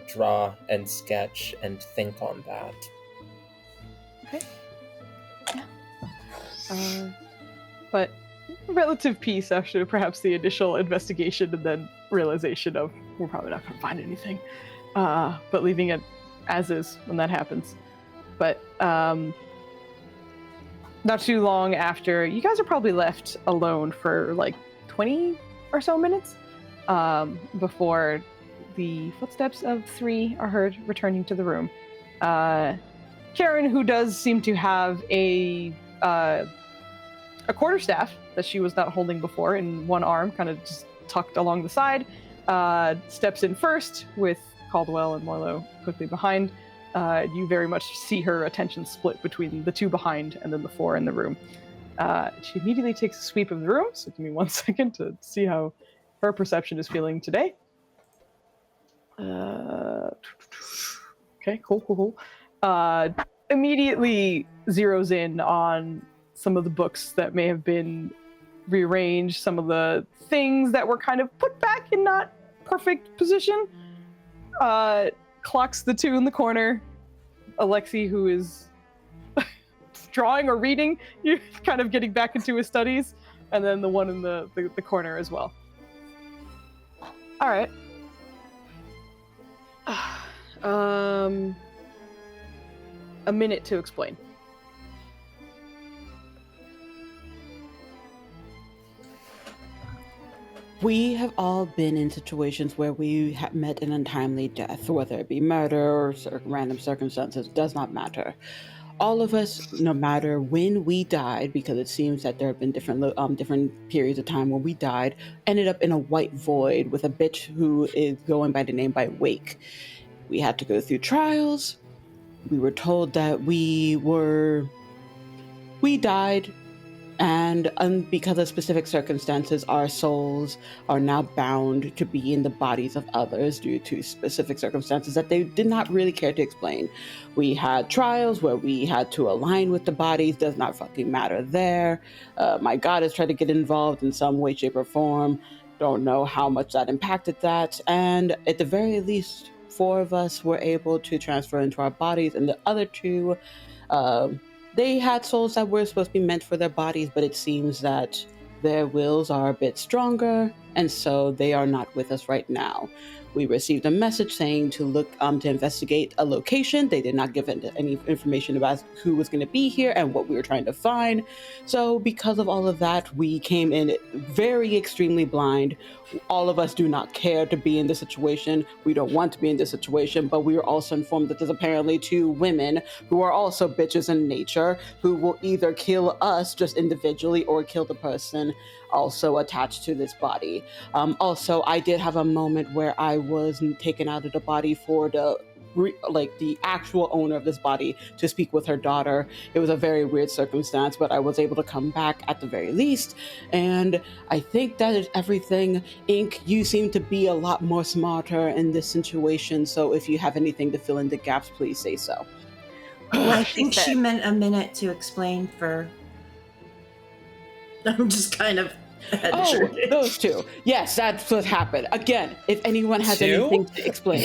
draw and sketch and think on that. But relative peace after perhaps the initial investigation and then realization of we're probably not going to find anything. But leaving it as is when that happens. But not too long after, you guys are probably left alone for like 20 or so minutes before the footsteps of 3 are heard returning to the room. Karen, who does seem to have a quarterstaff that she was not holding before in one arm, kind of just tucked along the side, steps in first with Caldwell and Morlo quickly behind. You very much see her attention split between the 2 behind and then the 4 in the room. She immediately takes a sweep of the room, so give me 1 second to see how her perception is feeling today. Okay, cool. Immediately zeroes in on some of the books that may have been rearranged, some of the things that were kind of put back in not perfect position. Clocks the 2 in the corner. Alexi, who is drawing or reading, you're kind of getting back into his studies, and then the one in the corner as well. All right. A minute to explain. We have all been in situations where we have met an untimely death, whether it be murder or random circumstances, does not matter. All of us, no matter when we died, because it seems that there have been different periods of time when we died, ended up in a white void with a bitch who is going by the name by Wake. We had to go through trials. We were told that we died, and because of specific circumstances, our souls are now bound to be in the bodies of others due to specific circumstances that they did not really care to explain. We had trials where we had to align with the bodies, does not fucking matter there. My goddess tried to get involved in some way, shape, or form. Don't know how much that impacted that. And at the very least, 4 of us were able to transfer into our bodies, and the other 2, they had souls that were supposed to be meant for their bodies, but it seems that their wills are a bit stronger, and so they are not with us right now. We received a message saying to look to investigate a location. They did not give any information about who was going to be here and what we were trying to find. So because of all of that, we came in very extremely blind. All of us do not care to be in this situation. We don't want to be in this situation, but we were also informed that there's apparently 2 women who are also bitches in nature who will either kill us just individually or kill the person also attached to this body. Also, I did have a moment where I was taken out of the body for the actual owner of this body to speak with her daughter. It was a very weird circumstance, but I was able to come back at the very least. And I think that is everything. Ink, you seem to be a lot more smarter in this situation, so if you have anything to fill in the gaps, please say so. I think she meant a minute to explain for... I'm just kind of... Oh, those two. Yes, that's what happened. Again, if anyone has anything to explain.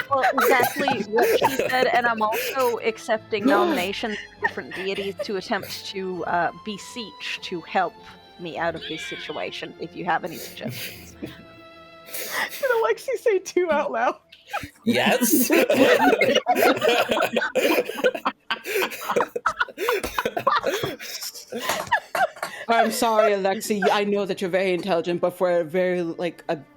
Well, exactly what she said, and I'm also accepting nominations from different deities to attempt to beseech to help me out of this situation, if you have any suggestions. Did Alexi say 2 out loud? Yes. I'm sorry, Alexi. I know that you're very intelligent, but for a very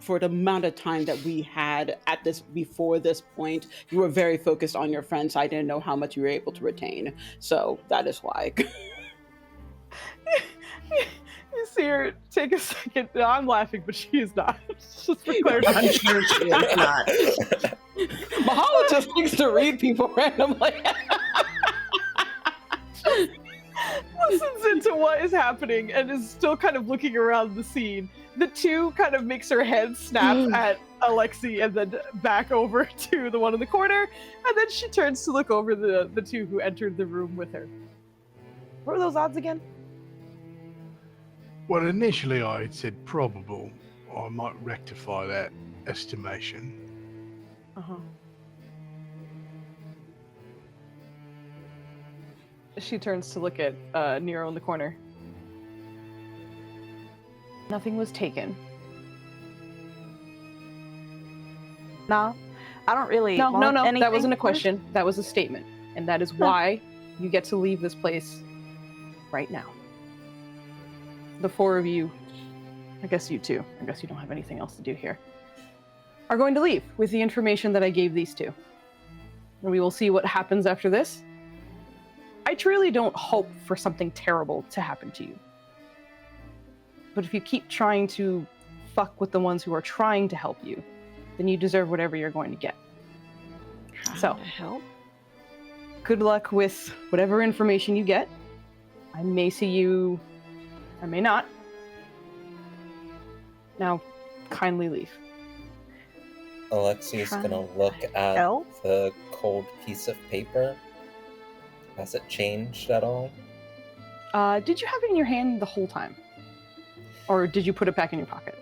for the amount of time that we had at this before this point, you were very focused on your friends. So I didn't know how much you were able to retain. So that is why. You see her take a second. No, I'm laughing, but she is not. Just for clarity. I'm sure she is not. Mahala just likes to read people randomly. Listens into what is happening and is still kind of looking around the scene. The 2 kind of makes her head snap at Alexi and then back over to the one in the corner, and then she turns to look over the 2 who entered the room with her. What were those odds again? Well, initially I had said probable. I might rectify that estimation. Uh-huh. She turns to look at Nero in the corner. Nothing was taken. No, I don't really. No. Anything That wasn't a question. That was a statement, and that is why you get to leave this place right now. The 4 of you, I guess you 2. I guess you don't have anything else to do here. Are going to leave with the information that I gave these 2, and we will see what happens after this. I truly don't hope for something terrible to happen to you. But if you keep trying to fuck with the ones who are trying to help you, then you deserve whatever you're going to get. So, help? Good luck with whatever information you get. I may see you, I may not. Now, kindly leave. Alexi's gonna look at the cold piece of paper. Has it changed at all? Did you have it in your hand the whole time? Or did you put it back in your pocket?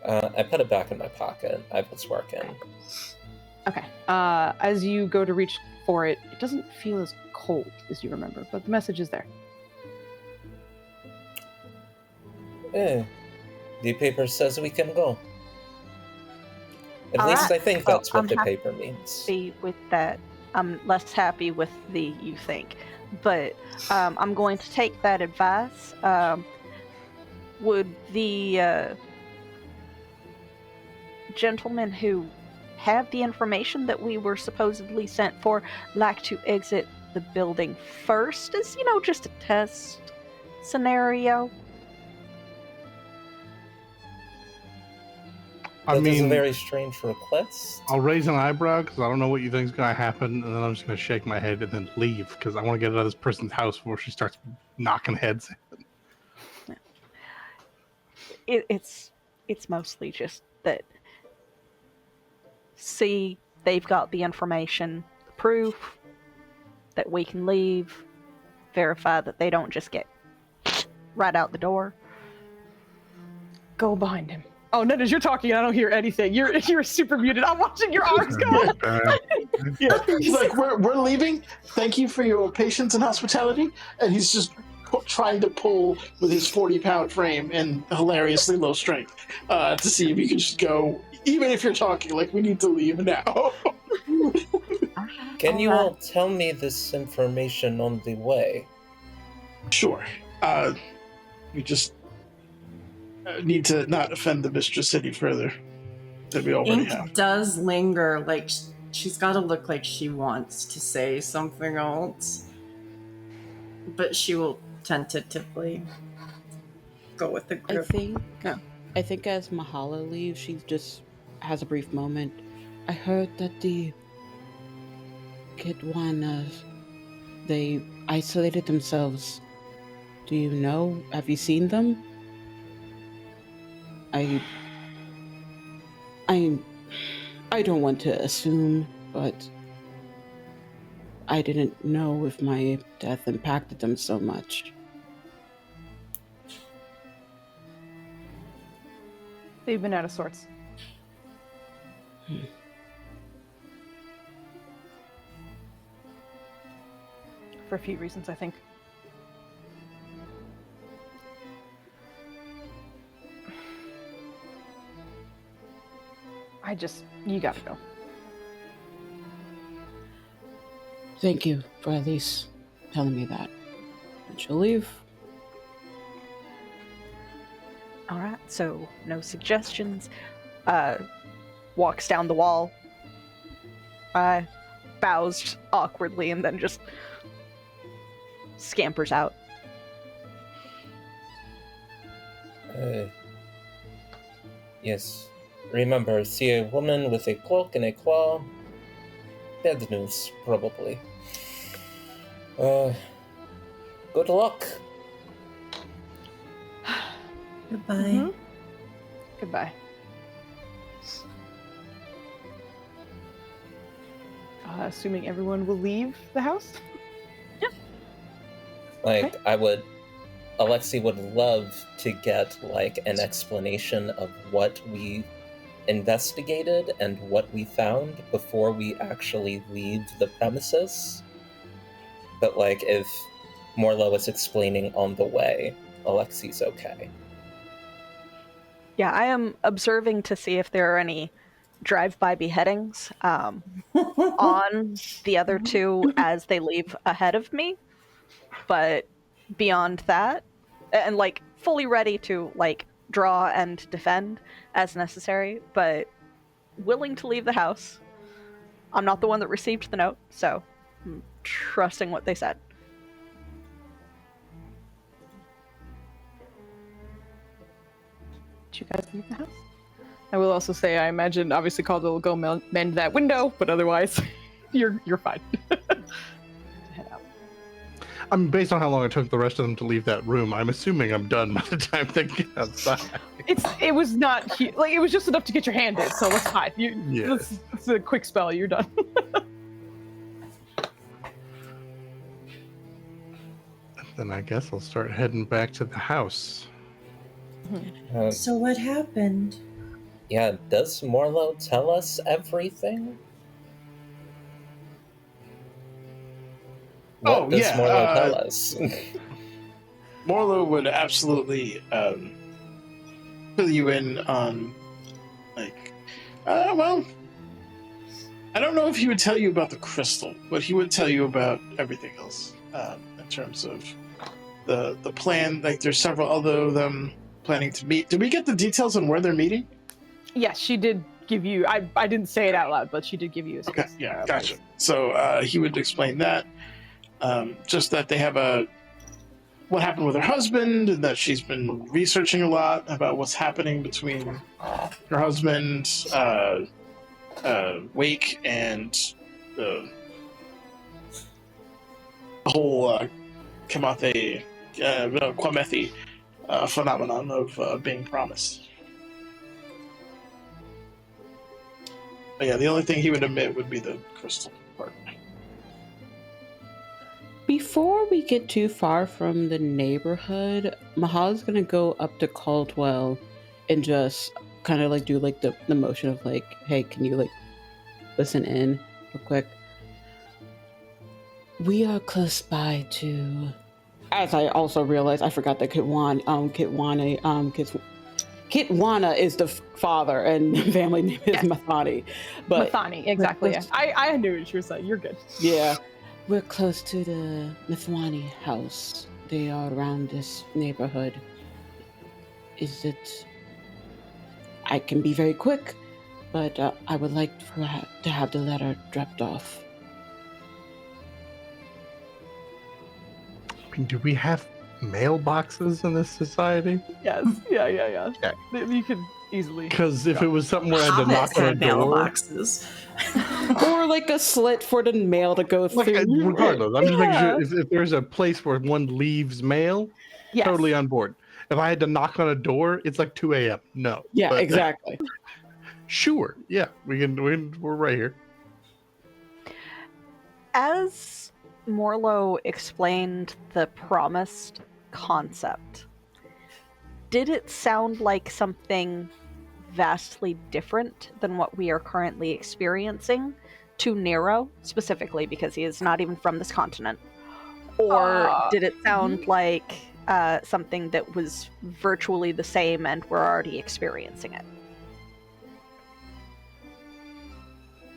I put it back in my pocket. I was working. Okay. As you go to reach for it, it doesn't feel as cold as you remember, but the message is there. The paper says we can go. At least I think that's what the paper means. With that, I'm less happy with the you think, but I'm going to take that advice. Would the gentlemen who have the information that we were supposedly sent for like to exit the building first, as just a test scenario? That is a very strange request. I'll raise an eyebrow because I don't know what you think is going to happen, and then I'm just going to shake my head and then leave because I want to get out of this person's house before she starts knocking heads in. It's mostly just that. See, they've got the information, the proof that we can leave, verify that they don't just get right out the door. Go behind him. Oh, Ned, as you're talking, I don't hear anything. You're super muted. I'm watching your arms go. Yeah, he's like, we're leaving. Thank you for your patience and hospitality. And he's just trying to pull with his 40-pound frame and hilariously low strength to see if he can just go. Even if you're talking, like, we need to leave now. Can you all tell me this information on the way? Sure. We just need to not offend the mistress any further than we already have. Ink does linger, like she's got to look like she wants to say something else, but she will tentatively. go with the I group. think as Mahala leaves, she just has a brief moment. I heard that the Kitwanas, they isolated themselves. Do you know? Have you seen them? I don't want to assume, but I didn't know if my death impacted them so much. They've been out of sorts. For a few reasons, I think. You gotta go. Thank you for at least telling me that. And she'll leave. All right, so no suggestions. Walks down the wall. Bows awkwardly and then just scampers out. Yes. Remember, see a woman with a cloak and a claw. Bad news, probably. Good luck. Goodbye. Mm-hmm. Goodbye. Assuming everyone will leave the house? Like, Okay. Alexi would love to get, like, an explanation of what we investigated and what we found before we actually leave the premises. But, like, if Morlo is explaining on the way, Alexi's okay. Yeah, I am observing to see if there are any drive-by beheadings on the other two as they leave ahead of me. But beyond that, and like fully ready to like draw and defend as necessary, but willing to leave the house. I'm not the one that received the note, so I'm trusting what they said. Did you guys leave the house? I will also say, I imagine, obviously, Calder will go mend that window, but otherwise, you're fine. Head out. I mean, based on how long it took the rest of them to leave that room, I'm assuming I'm done by the time they get outside. It was not like it was just enough to get your hand in, so it's fine. Yes. It's a quick spell. You're done. Then I guess I'll start heading back to the house. So what happened? Yeah, does Morlo tell us everything? What does Morlo tell us? Morlo would absolutely fill you in on, like, well, I don't know if he would tell you about the crystal, but he would tell you about everything else in terms of the plan. Like, there's several other of them planning to meet. Did we get the details on where they're meeting? Yes, she did give you. I didn't say it out loud, but she did give you a Okay, space. yeah, gotcha. So he would explain that. Just that they have what happened with her husband, and that she's been researching a lot about what's happening between her husband, Wake, and the whole Kwamethi phenomenon of being promised. But yeah, the only thing he would admit would be the crystal part. Before we get too far from the neighborhood, Mahala's gonna go up to Caldwell and just kind of like do like the motion of like, hey, can you like listen in real quick? We are close by to, as I also realized, I forgot that Kitwana is the father and family name is Mathani. But Mathani, exactly. Yeah. I knew what you were saying. You're good. yeah. We're close to the Mathwani house. They are around this neighborhood. Is it... I can be very quick, but I would like to have the letter dropped off. I mean, do we have mailboxes in this society? Yes. Yeah. Okay. You can easily. Because if it was something where I had to knock Hobbits on a had door, mailboxes. Or like a slit for the mail to go like, through. regardless, I'm just making Yeah. sure if there's a place where one leaves mail, Yes. totally on board. If I had to knock on a door, it's like 2 a.m. No. Yeah, But, exactly. Sure. Yeah, we're right here. As Morlo explained the promised concept, did it sound like something vastly different than what we are currently experiencing to Nero, specifically because he is not even from this continent? Or did it sound like something that was virtually the same and we're already experiencing it?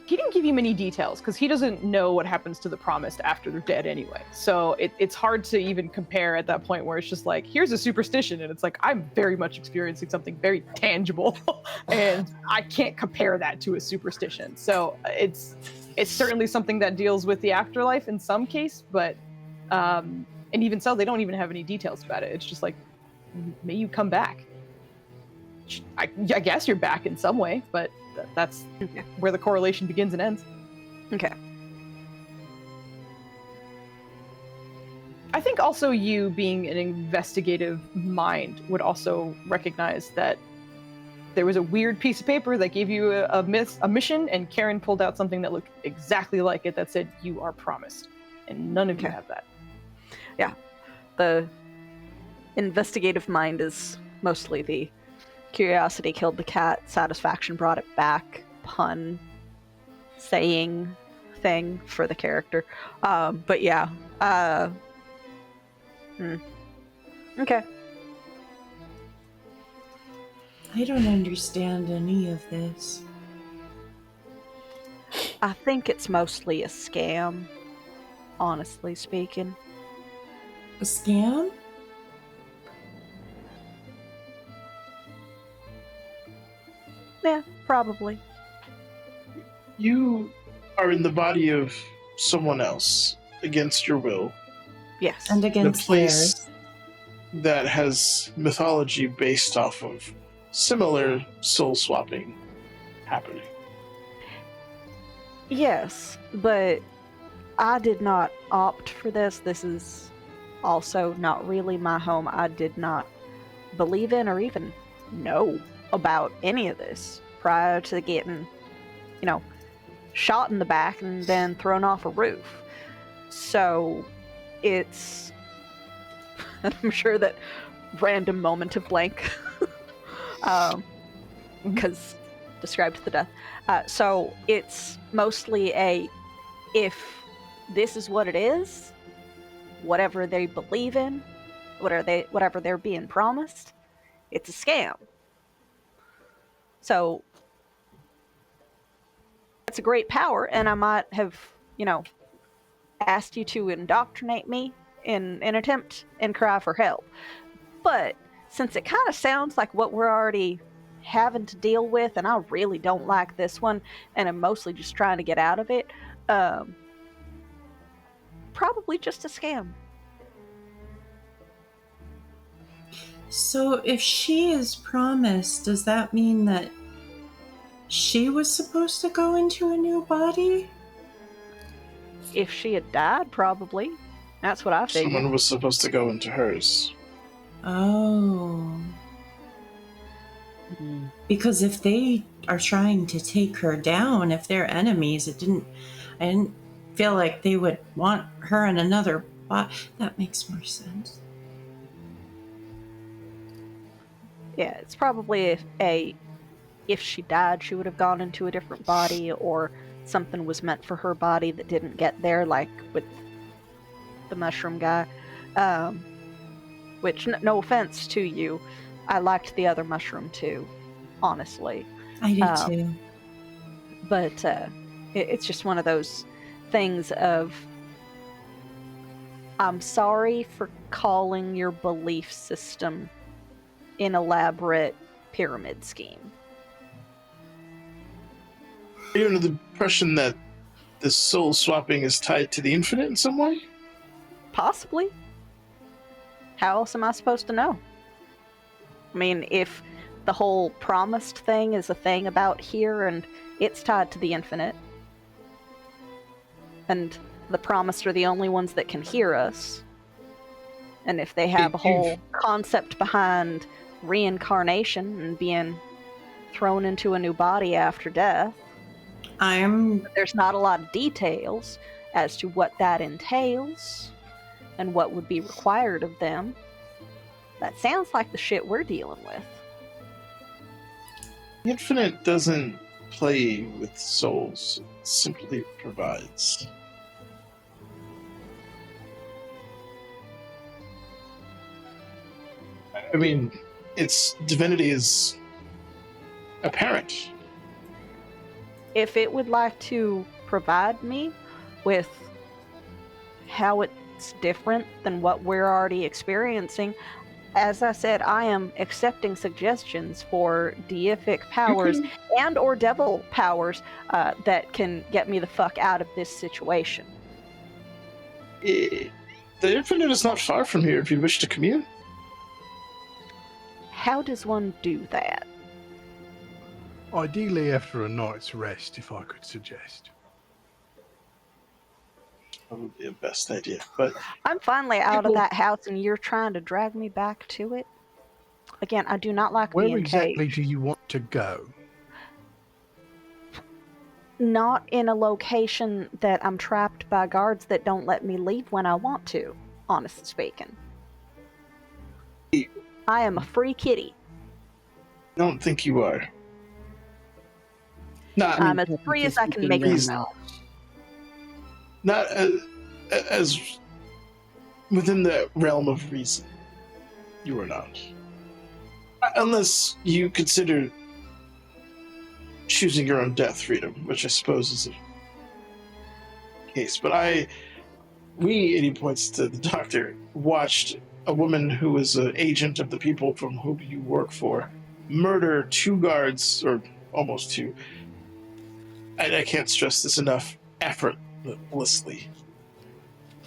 He didn't give you many details because he doesn't know what happens to the promised after they're dead anyway. So it's hard to even compare at that point where it's just like, here's a superstition. And it's like, I'm very much experiencing something very tangible and I can't compare that to a superstition. So it's certainly something that deals with the afterlife in some case, but and even so, they don't even have any details about it. It's just like, may you come back. I guess you're back in some way, but that's where the correlation begins and ends. Okay. I think also you being an investigative mind would also recognize that there was a weird piece of paper that gave you a mission, and Karen pulled out something that looked exactly like it that said, "You are promised." And none of you have that. Yeah. The investigative mind is mostly the curiosity killed the cat, satisfaction brought it back, pun, saying thing for the character. But yeah. Okay. I don't understand any of this. I think it's mostly a scam, honestly speaking. A scam? Yeah, probably. You are in the body of someone else against your will. Yes. And In a against place theirs. that has mythology based off of similar soul swapping happening. Yes, but I did not opt for this. This is also not really my home. I did not believe in or even know about any of this prior to getting, shot in the back and then thrown off a roof. So it's, I'm sure that random moment of blank, because described to the death. So it's mostly if this is what it is, whatever they believe in, whatever they're being promised, it's a scam. So it's a great power, and I might have, asked you to indoctrinate me in an attempt and cry for help. But since it kind of sounds like what we're already having to deal with, and I really don't like this one, and I'm mostly just trying to get out of it, probably just a scam. So if she is promised, does that mean that she was supposed to go into a new body? If she had died, probably. That's what I figured. Someone was supposed to go into hers. Oh. Because if they are trying to take her down, if they're enemies, I didn't feel like they would want her in another body. That makes more sense. Yeah, it's probably if she died, she would have gone into a different body, or something was meant for her body that didn't get there, like with the mushroom guy. Which, no offense to you, I liked the other mushroom too, honestly. I did too. But it's just one of those things of, I'm sorry for calling your belief system an elaborate pyramid scheme. Are you under the impression that this soul swapping is tied to the infinite in some way? Possibly. How else am I supposed to know? I mean, if the whole promised thing is a thing about here and it's tied to the infinite, and the promised are the only ones that can hear us, and if they have a whole concept behind reincarnation and being thrown into a new body after death, there's not a lot of details as to what that entails and what would be required of them. That sounds like the shit we're dealing with. The infinite doesn't play with souls, it simply provides. I mean, its divinity is apparent. If it would like to provide me with how it's different than what we're already experiencing, as I said, I am accepting suggestions for deific powers and or devil powers that can get me the fuck out of this situation. The infinite is not far from here if you wish to commune. How does one do that? Ideally after a night's rest, if I could suggest. That would be the best idea, but I'm finally out of that house and you're trying to drag me back to it? Again, I do not like Where being exactly caged. do you want to go? Not in a location that I'm trapped by guards that don't let me leave when I want to, honestly speaking. I am a free kitty. I don't think you are. Not I'm as free as I can make myself. Not as within the realm of reason. You are not. Unless you consider choosing your own death freedom, which I suppose is a case. But we, and he points to the doctor, watched a woman who was an agent of the people from whom you work for murder 2 guards, or almost 2. I can't stress this enough, effortlessly.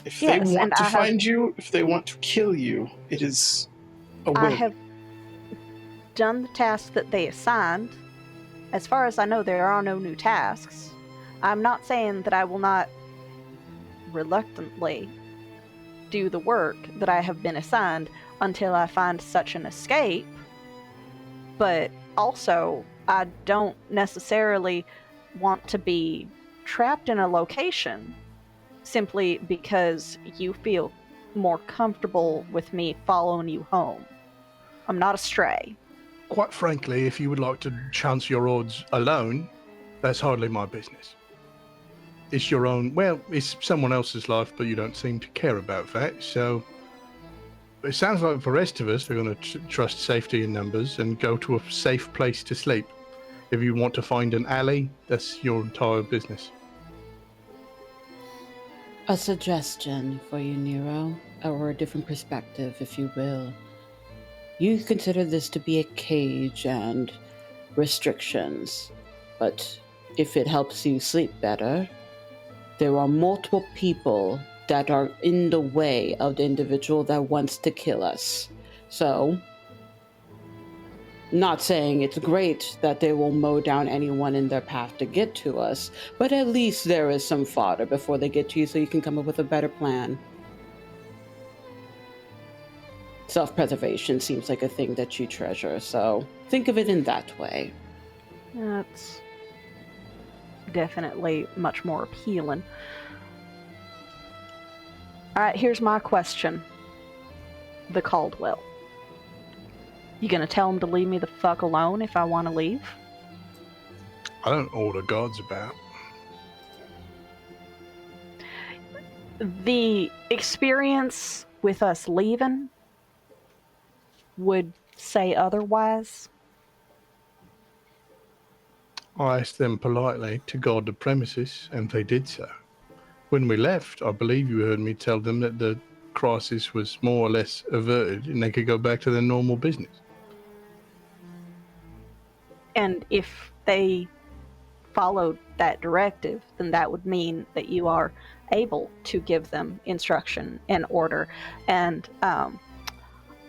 If they want to find you, if they want to kill you, it is a win. I have done the task that they assigned. As far as I know, there are no new tasks. I'm not saying that I will not reluctantly do the work that I have been assigned until I find such an escape, but also I don't necessarily want to be trapped in a location simply because you feel more comfortable with me following you home. I'm not a stray. Quite frankly, if you would like to chance your odds alone, that's hardly my business. It's your own, well, it's someone else's life, but you don't seem to care about that, so it sounds like for the rest of us, we're going to trust safety in numbers and go to a safe place to sleep. If you want to find an alley, that's your entire business. A suggestion for you, Nero, or a different perspective, if you will. You consider this to be a cage and restrictions, but if it helps you sleep better, there are multiple people that are in the way of the individual that wants to kill us. So, not saying it's great that they will mow down anyone in their path to get to us, but at least there is some fodder before they get to you so you can come up with a better plan. Self-preservation seems like a thing that you treasure, so think of it in that way. That's definitely much more appealing. Alright, here's my question. The Caldwell. You gonna tell him to leave me the fuck alone if I want to leave? I don't order guards about. The experience with us leaving would say otherwise. I asked them politely to guard the premises, and they did so. When we left, I believe you heard me tell them that the crisis was more or less averted and they could go back to their normal business. And if they followed that directive, then that would mean that you are able to give them instruction and order. And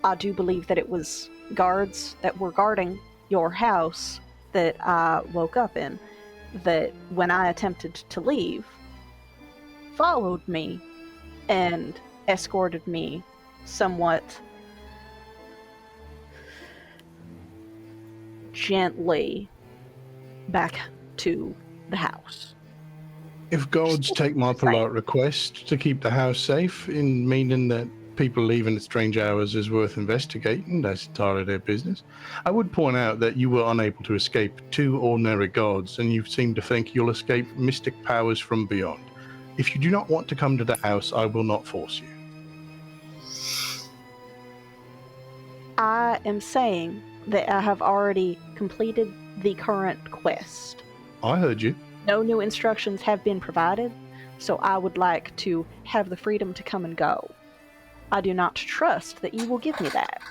I do believe that it was guards that were guarding your house that I woke up in, that when I attempted to leave, followed me and escorted me somewhat gently back to the house. If gods take my polite request to keep the house safe, in meaning that people leaving at strange hours is worth investigating, that's entirely their business. I would point out that you were unable to escape 2 ordinary gods, and you seem to think you'll escape mystic powers from beyond. If you do not want to come to the house, I will not force you. I am saying that I have already completed the current quest. I heard you. No new instructions have been provided, so I would like to have the freedom to come and go. I do not trust that you will give me that.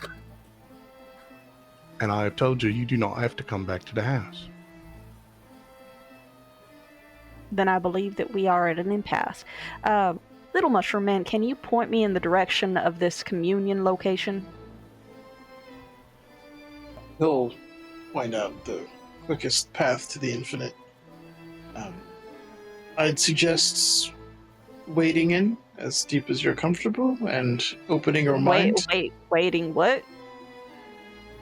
And I have told you, you do not have to come back to the house. Then I believe that we are at an impasse. Little Mushroom Man, can you point me in the direction of this communion location? He'll point out the quickest path to the infinite. I'd suggest wading in as deep as you're comfortable and opening your mind. Waiting what?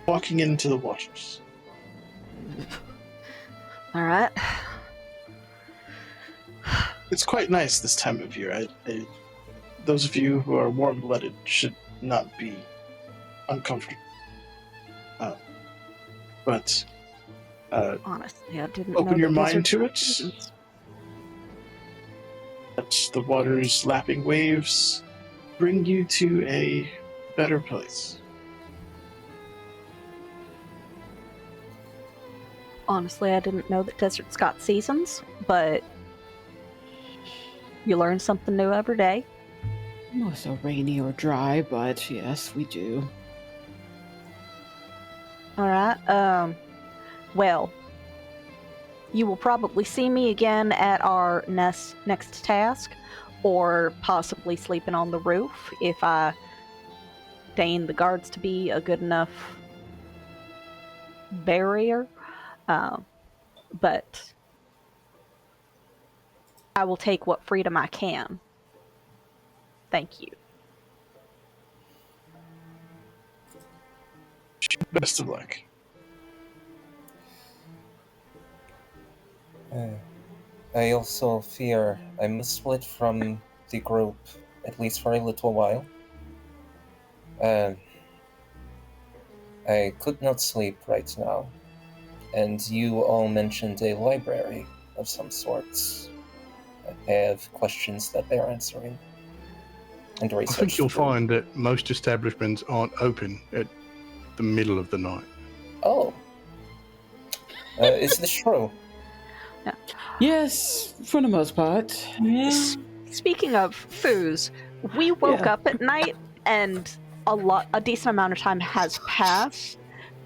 Walking into the waters. All right. It's quite nice this time of year. Those of you who are warm-blooded should not be uncomfortable. But honestly, I didn't open know your that mind these are to it. Let the water's lapping waves bring you to a better place. Honestly, I didn't know that deserts got seasons, but you learn something new every day. Not so rainy or dry, but yes, we do. All right. Well, you will probably see me again at our next task, or possibly sleeping on the roof if I deign the guards to be a good enough barrier. But I will take what freedom I can. Thank you. Best of luck. I also fear I must split from the group, at least for a little while. I could not sleep right now, and you all mentioned a library of some sorts. I have questions that they're answering, and I research. think you'll to do. find that most establishments aren't open at the middle of the night. Oh. Is this true? Yes, for the most part. Yeah. Speaking of Foos, we woke up at night and a decent amount of time has passed.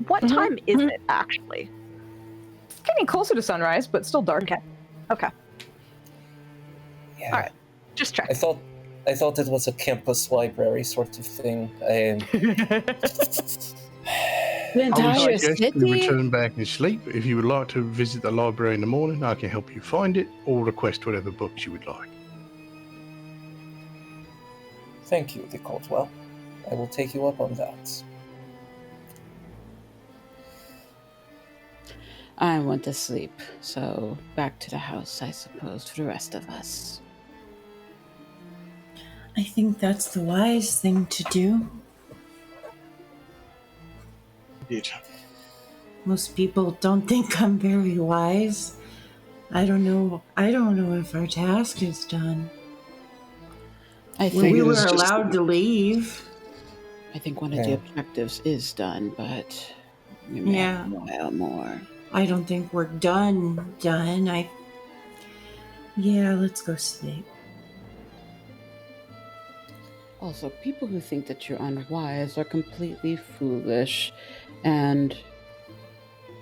What time is it actually? It's getting closer to sunrise, but still dark. Okay. Yeah. All right. Just check. I thought it was a campus library sort of thing. The I would entire suggest you city? return back and sleep. If you would like to visit the library in the morning, I can help you find it or request whatever books you would like. Thank you, the Caldwell. I will take you up on that. I want to sleep, so back to the house, I suppose, for the rest of us. I think that's the wise thing to do. Indeed. Most people don't think I'm very wise. I don't know if our task is done. I When think we it were is just- allowed to leave. I think one of the Yeah. objectives is done, but we may Yeah. have a while more. I don't think we're done. Yeah, let's go sleep. Also, people who think that you're unwise are completely foolish, and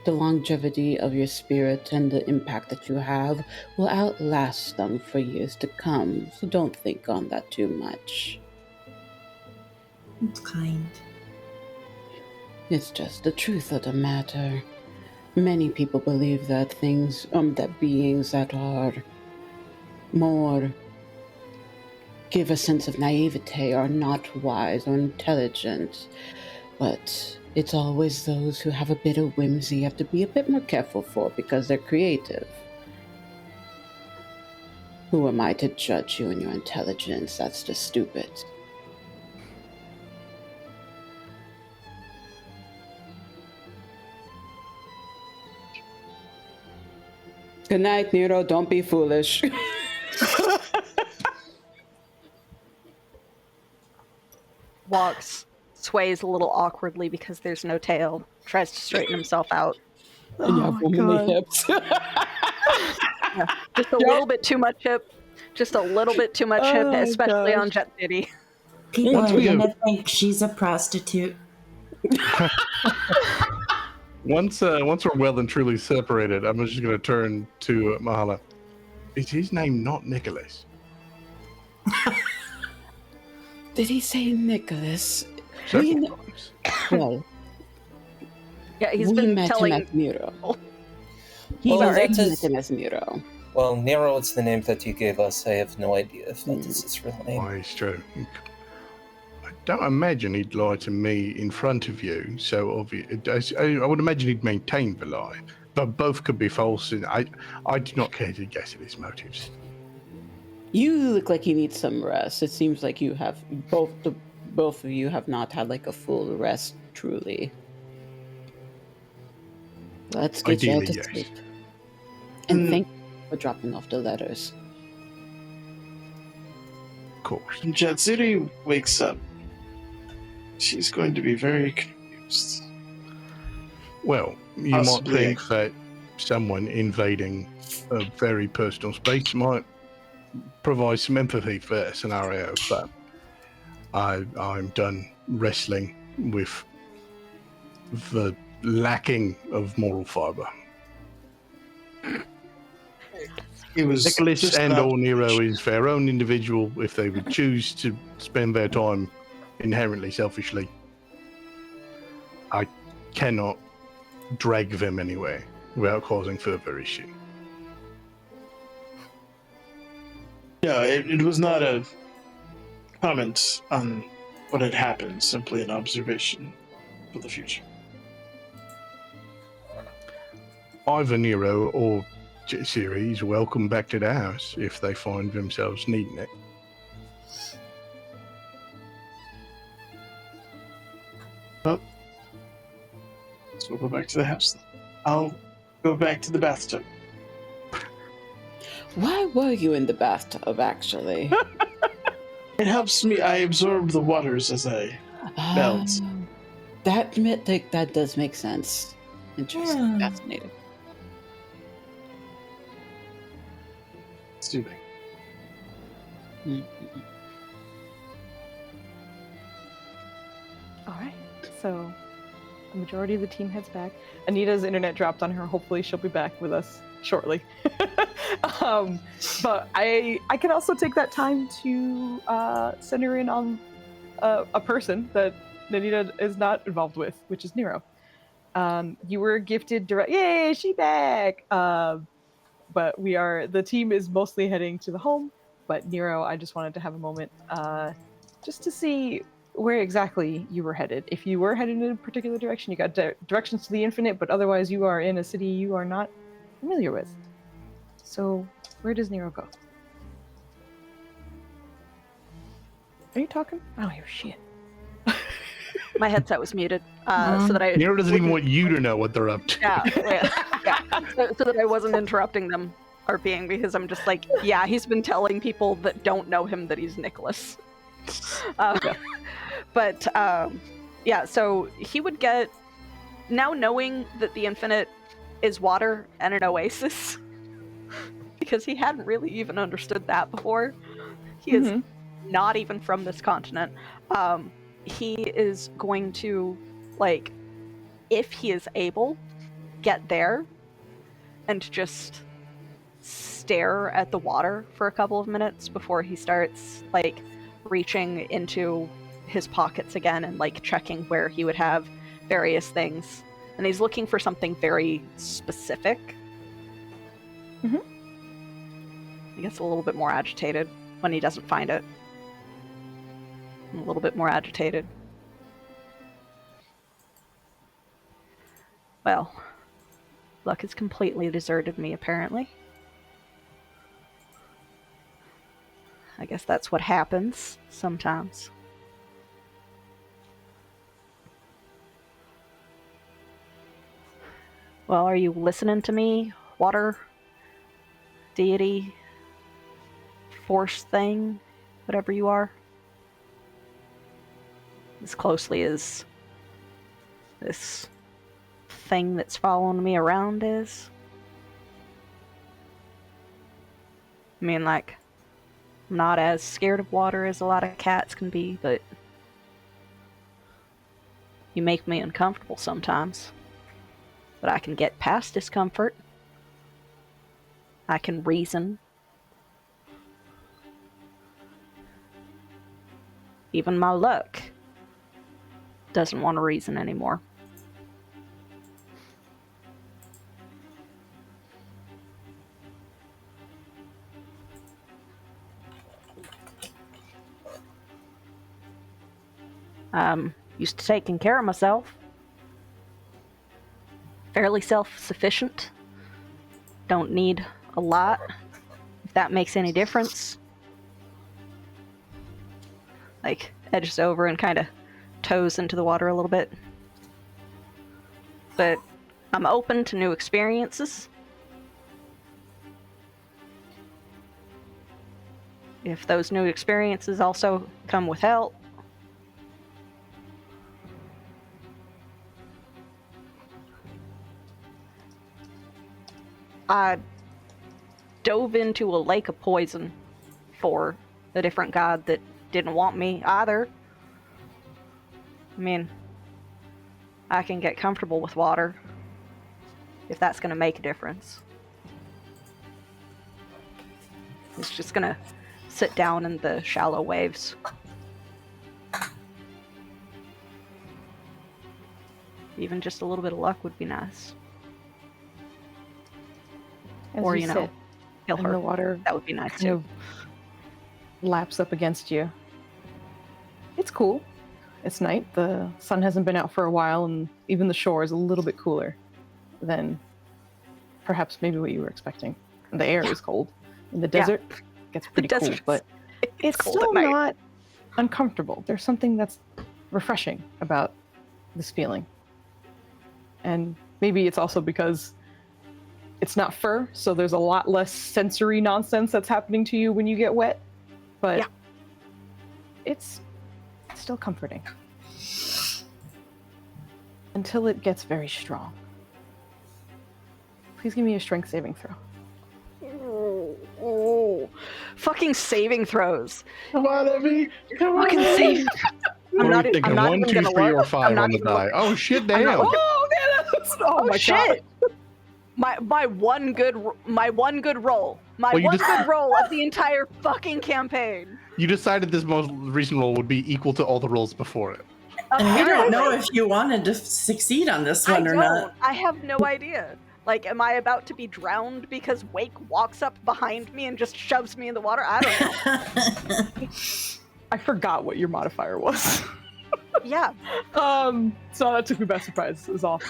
the longevity of your spirit and the impact that you have will outlast them for years to come, so don't think on that too much. It's kind. It's just the truth of the matter. Many people believe that that beings that are more give a sense of naivete are not wise or intelligent. But it's always those who have a bit of whimsy you have to be a bit more careful for because they're creative. Who am I to judge you and your intelligence? That's just stupid. Good night, Nero. Don't be foolish. Walks, sways a little awkwardly because there's no tail, tries to straighten himself out. And you have womanly hips. Yeah, just a little bit too much hip. Just a little bit too much hip, especially on Jet City. People Once are we going have- to think she's a prostitute. Once we're well and truly separated, I'm just going to turn to Mahala. Is his name not Nicholas? Did he say Nicholas? Several times. Well, Yeah, he's we been met telling. him as Miro. Well, We that met is- him as Miro. Well, Nero is the name that you gave us. I have no idea if that is his real name. Why, it's true. I don't imagine he'd lie to me in front of you, so obvious. I would imagine he'd maintain the lie, but both could be false, and I do not care to guess at his motives. You look like you need some rest. It seems like you have both of you have not had like a full rest, truly. Let's get you out Ideally, to yes. sleep. And thank you for dropping off the letters. Of course. When Jet City wakes up, she's going to be very confused. Well, you Possibly. might think that someone invading a very personal space might provide some empathy for that scenario, but I'm done wrestling with the lacking of moral fiber. It was Nicholas just and about- or Nero is their own individual if they would choose to spend their time inherently selfishly. I cannot drag them anywhere without causing further issue. No, it was not a comment on what had happened, simply an observation for the future. Either Nero or series welcome back to the house if they find themselves needing it. So we'll go back to the house then. I'll go back to the bathtub. Why were you in the bathtub, actually? It helps me. I absorb the waters as I melt. That does make sense. Interesting. Yeah. Fascinating. Soothing. Mm. All right. So the majority of the team heads back. Anita's internet dropped on her. Hopefully she'll be back with us shortly. But I can also take that time to send her in on a person that Anita is not involved with, which is Nero. You were gifted direct. Yay, she back! But the team is mostly heading to the home. But Nero, I just wanted to have a moment just to see where exactly you were headed. If you were headed in a particular direction, you got directions to the infinite, but otherwise you are in a city you are not familiar with. So, where does Nero go? Are you talking? I don't hear shit. My headset was muted, so that I Nero doesn't even want you to know what they're up to. yeah. So that I wasn't interrupting them or being, because I'm just like, yeah, he's been telling people that don't know him that he's Nicholas. But yeah, so he would get, now knowing that the infinite is water and an oasis, because he hadn't really even understood that before. He is not even from this continent. He is going to, like, if he is able, get there and just stare at the water for a couple of minutes before he starts, like, reaching into his pockets again and, like, checking where he would have various things, and he's looking for something very specific. Mhm. He gets a little bit more agitated when he doesn't find it. A little bit more agitated. Well, luck has completely deserted me, apparently. I guess that's what happens sometimes. Well, are you listening to me, water deity, force thing, whatever you are? As closely as this thing that's following me around is? I mean, like, I'm not as scared of water as a lot of cats can be, but you make me uncomfortable sometimes. But I can get past discomfort. I can reason. Even my luck doesn't want to reason anymore. I'm used to taking care of myself. Fairly self-sufficient. Don't need a lot, if that makes any difference. Like, edges over and kind of toes into the water a little bit. But I'm open to new experiences. If those new experiences also come with help. I dove into a lake of poison for a different god that didn't want me either. I mean, I can get comfortable with water if that's going to make a difference. It's just going to sit down in the shallow waves. Even just a little bit of luck would be nice. As Or, you you know, sit heal in her. the water, That would be nice kind too. of laps up against you. It's cool. It's night. The sun hasn't been out for a while, and even the shore is a little bit cooler than perhaps maybe what you were expecting. The air is cold. In the desert, it gets pretty cool, desert but it's cold still at night. not uncomfortable. There's something that's refreshing about this feeling. And maybe it's also because it's not fur, so there's a lot less sensory nonsense that's happening to you when you get wet. But Yeah. it's still comforting. Until it gets very strong. Please give me a strength saving throw. Oh, fucking saving throws. Come on, Evie. Come on. Fucking saving. What are we I'm thinking? not 1, even 2, gonna 3, or look. 5 not on the even die. looking. Oh shit! I'm not Damn. looking. Oh, Oh, my shit! God. My one good roll. My Well, you one just- good roll of the entire fucking campaign. You decided this most recent roll would be equal to all the rolls before it. And we don't know Apparently. if you wanted to succeed on this I one or don't. not. I have no idea. Like, am I about to be drowned because Wake walks up behind me and just shoves me in the water? I don't know. I forgot what your modifier was. Yeah. So that took me by surprise, is all.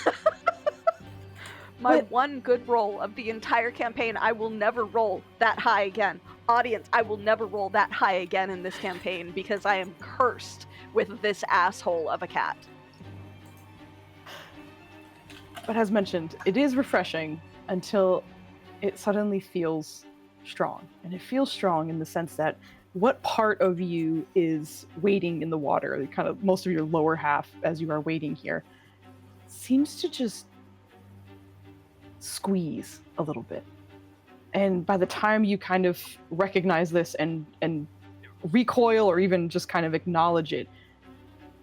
My But- one good roll of the entire campaign, I will never roll that high again. Audience, I will never roll that high again in this campaign because I am cursed with this asshole of a cat. But as mentioned, it is refreshing until it suddenly feels strong. And it feels strong in the sense that what part of you is waiting in the water, kind of most of your lower half as you are waiting here, seems to just squeeze a little bit. And by the time you kind of recognize this and recoil or even just kind of acknowledge it,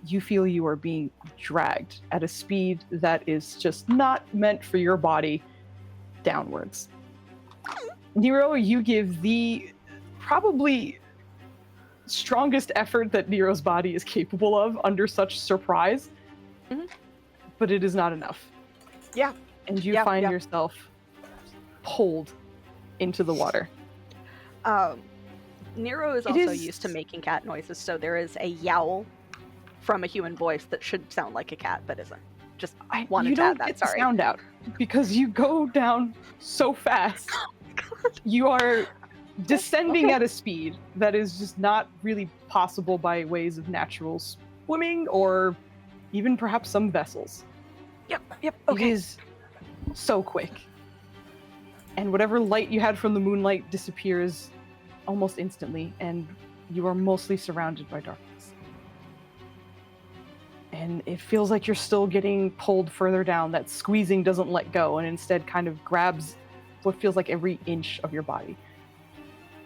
you feel you are being dragged at a speed that is just not meant for your body downwards. Nero, you give the probably strongest effort that Nero's body is capable of under such surprise. Mhm. but it is not enough. Yeah. And you Yeah, find yeah. yourself pulled into the water. Nero is It also is- used to making cat noises, so there is a yowl from a human voice that should sound like a cat, but isn't. Just wanted you to add don't that, get the sorry. sound out because you go down so fast. You are descending at a speed that is just not really possible by ways of natural swimming or even perhaps some vessels. Yep, It okay. is so quick. And whatever light you had from the moonlight disappears almost instantly, and you are mostly surrounded by darkness. And it feels like you're still getting pulled further down. That squeezing doesn't let go and instead kind of grabs what feels like every inch of your body.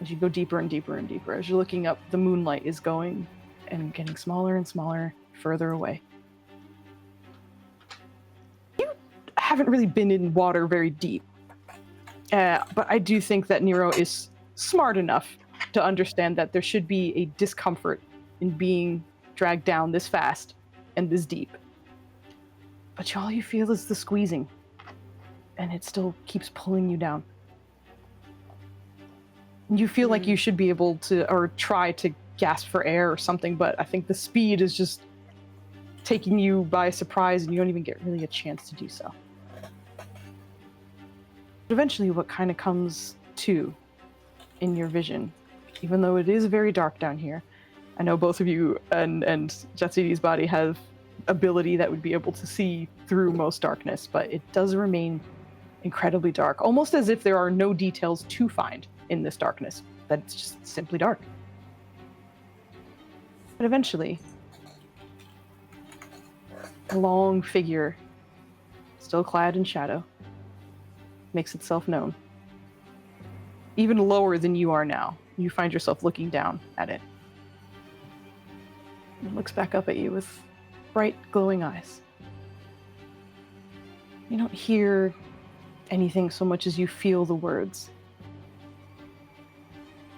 As you go deeper and deeper and deeper, as you're looking up, the moonlight is going and getting smaller and smaller, further away. You haven't really been in water very deep, but I do think that Nero is smart enough to understand that there should be a discomfort in being dragged down this fast and this deep. But all you feel is the squeezing, and it still keeps pulling you down. You feel like you should be able to, or try to gasp for air or something, but I think the speed is just taking you by surprise and you don't even get really a chance to do so. But eventually what kind of comes to in your vision, even though it is very dark down here, I know both of you and Jatsidi's body have ability that would be able to see through most darkness, but it does remain incredibly dark, almost as if there are no details to find in this darkness, that it's just simply dark. But eventually, a long figure, still clad in shadow, makes itself known. Even lower than you are now, you find yourself looking down at it. It looks back up at you with bright, glowing eyes. You don't hear anything so much as you feel the words.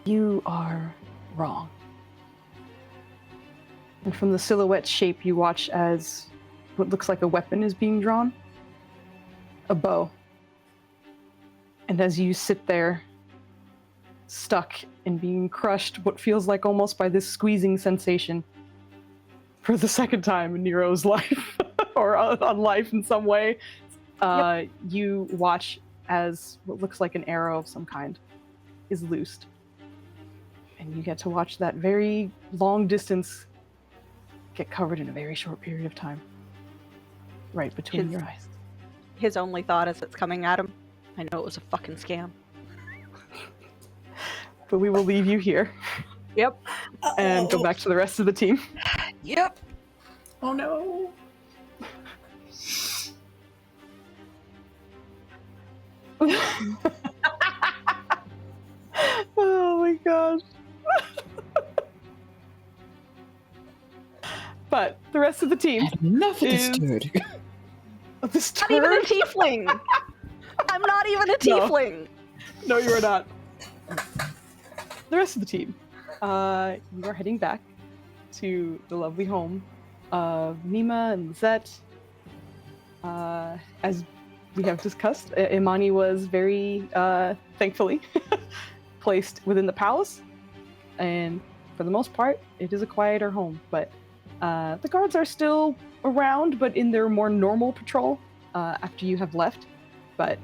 You are wrong. And from the silhouette shape, you watch as what looks like a weapon is being drawn. A bow. And as you sit there, stuck and being crushed, what feels like almost by this squeezing sensation, for the second time in Nero's life, or on life in some way, you watch as what looks like an arrow of some kind is loosed. And you get to watch that very long distance get covered in a very short period of time. Right between your eyes. His only thought as it's coming at him, I know it was a fucking scam. But we will leave you here. Yep. And go back to the rest of the team. Yep. Oh no. Oh my gosh. But the rest of the team Enough of this is- dude. this Not even a turd. tiefling! I'm not even a No. tiefling! No, you are not. The rest of the team, you are heading back to the lovely home of Nima and Zet. As we have discussed, Imani was very thankfully placed within the palace, and for the most part, it is a quieter home. But the guards are still around, but in their more normal patrol after you have left. But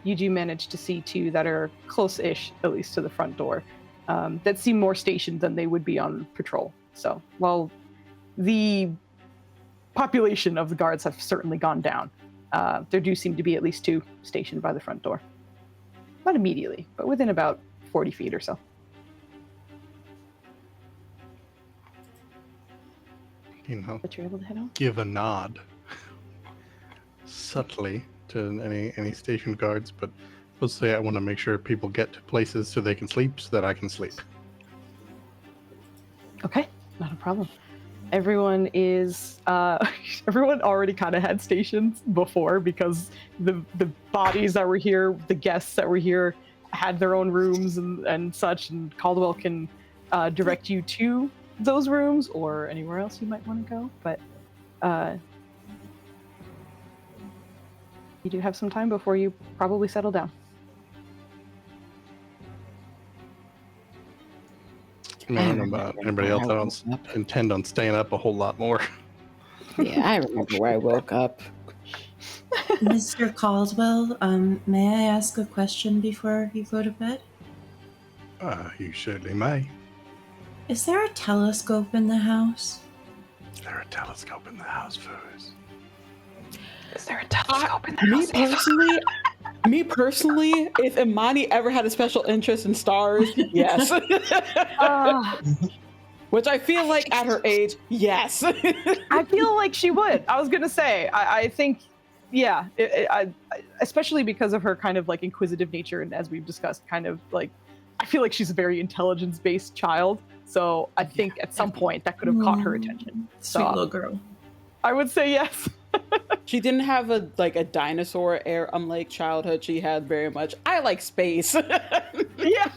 you do manage to see two that are close-ish, at least to the front door, that seem more stationed than they would be on patrol. So while the population of the guards have certainly gone down, there do seem to be at least two stationed by the front door. Not immediately, but within about 40 feet or so. You know, That you're able to head on. give a nod subtly to any station guards, but mostly I want to make sure people get to places so they can sleep, so that I can sleep. Okay, not a problem. Everyone is everyone already kind of had stations before, because the bodies that were here, the guests that were here, had their own rooms and such, and Caldwell can direct you to those rooms or anywhere else you might want to go. But You do have some time before you probably settle down. I mean, I don't know about anybody else. I don't intend on staying up a whole lot more. Yeah, I remember where I woke up. Mr. Caldwell, may I ask a question before you go to bed? You certainly may. Is there a telescope in the house? Is there a telescope in the house for us? Is there a telescope in the house? Me personally, if Imani ever had a special interest in stars, yes. Which I feel like at her age, yes. I feel like she would. I was gonna say, I think, yeah, especially because of her kind of like inquisitive nature, and as we've discussed, kind of like, I feel like she's a very intelligence-based child. So I think at some point that could have caught her attention. Sweet little girl. I would say yes. She didn't have a dinosaur air, unlike childhood. She had very much, I like space. Yeah.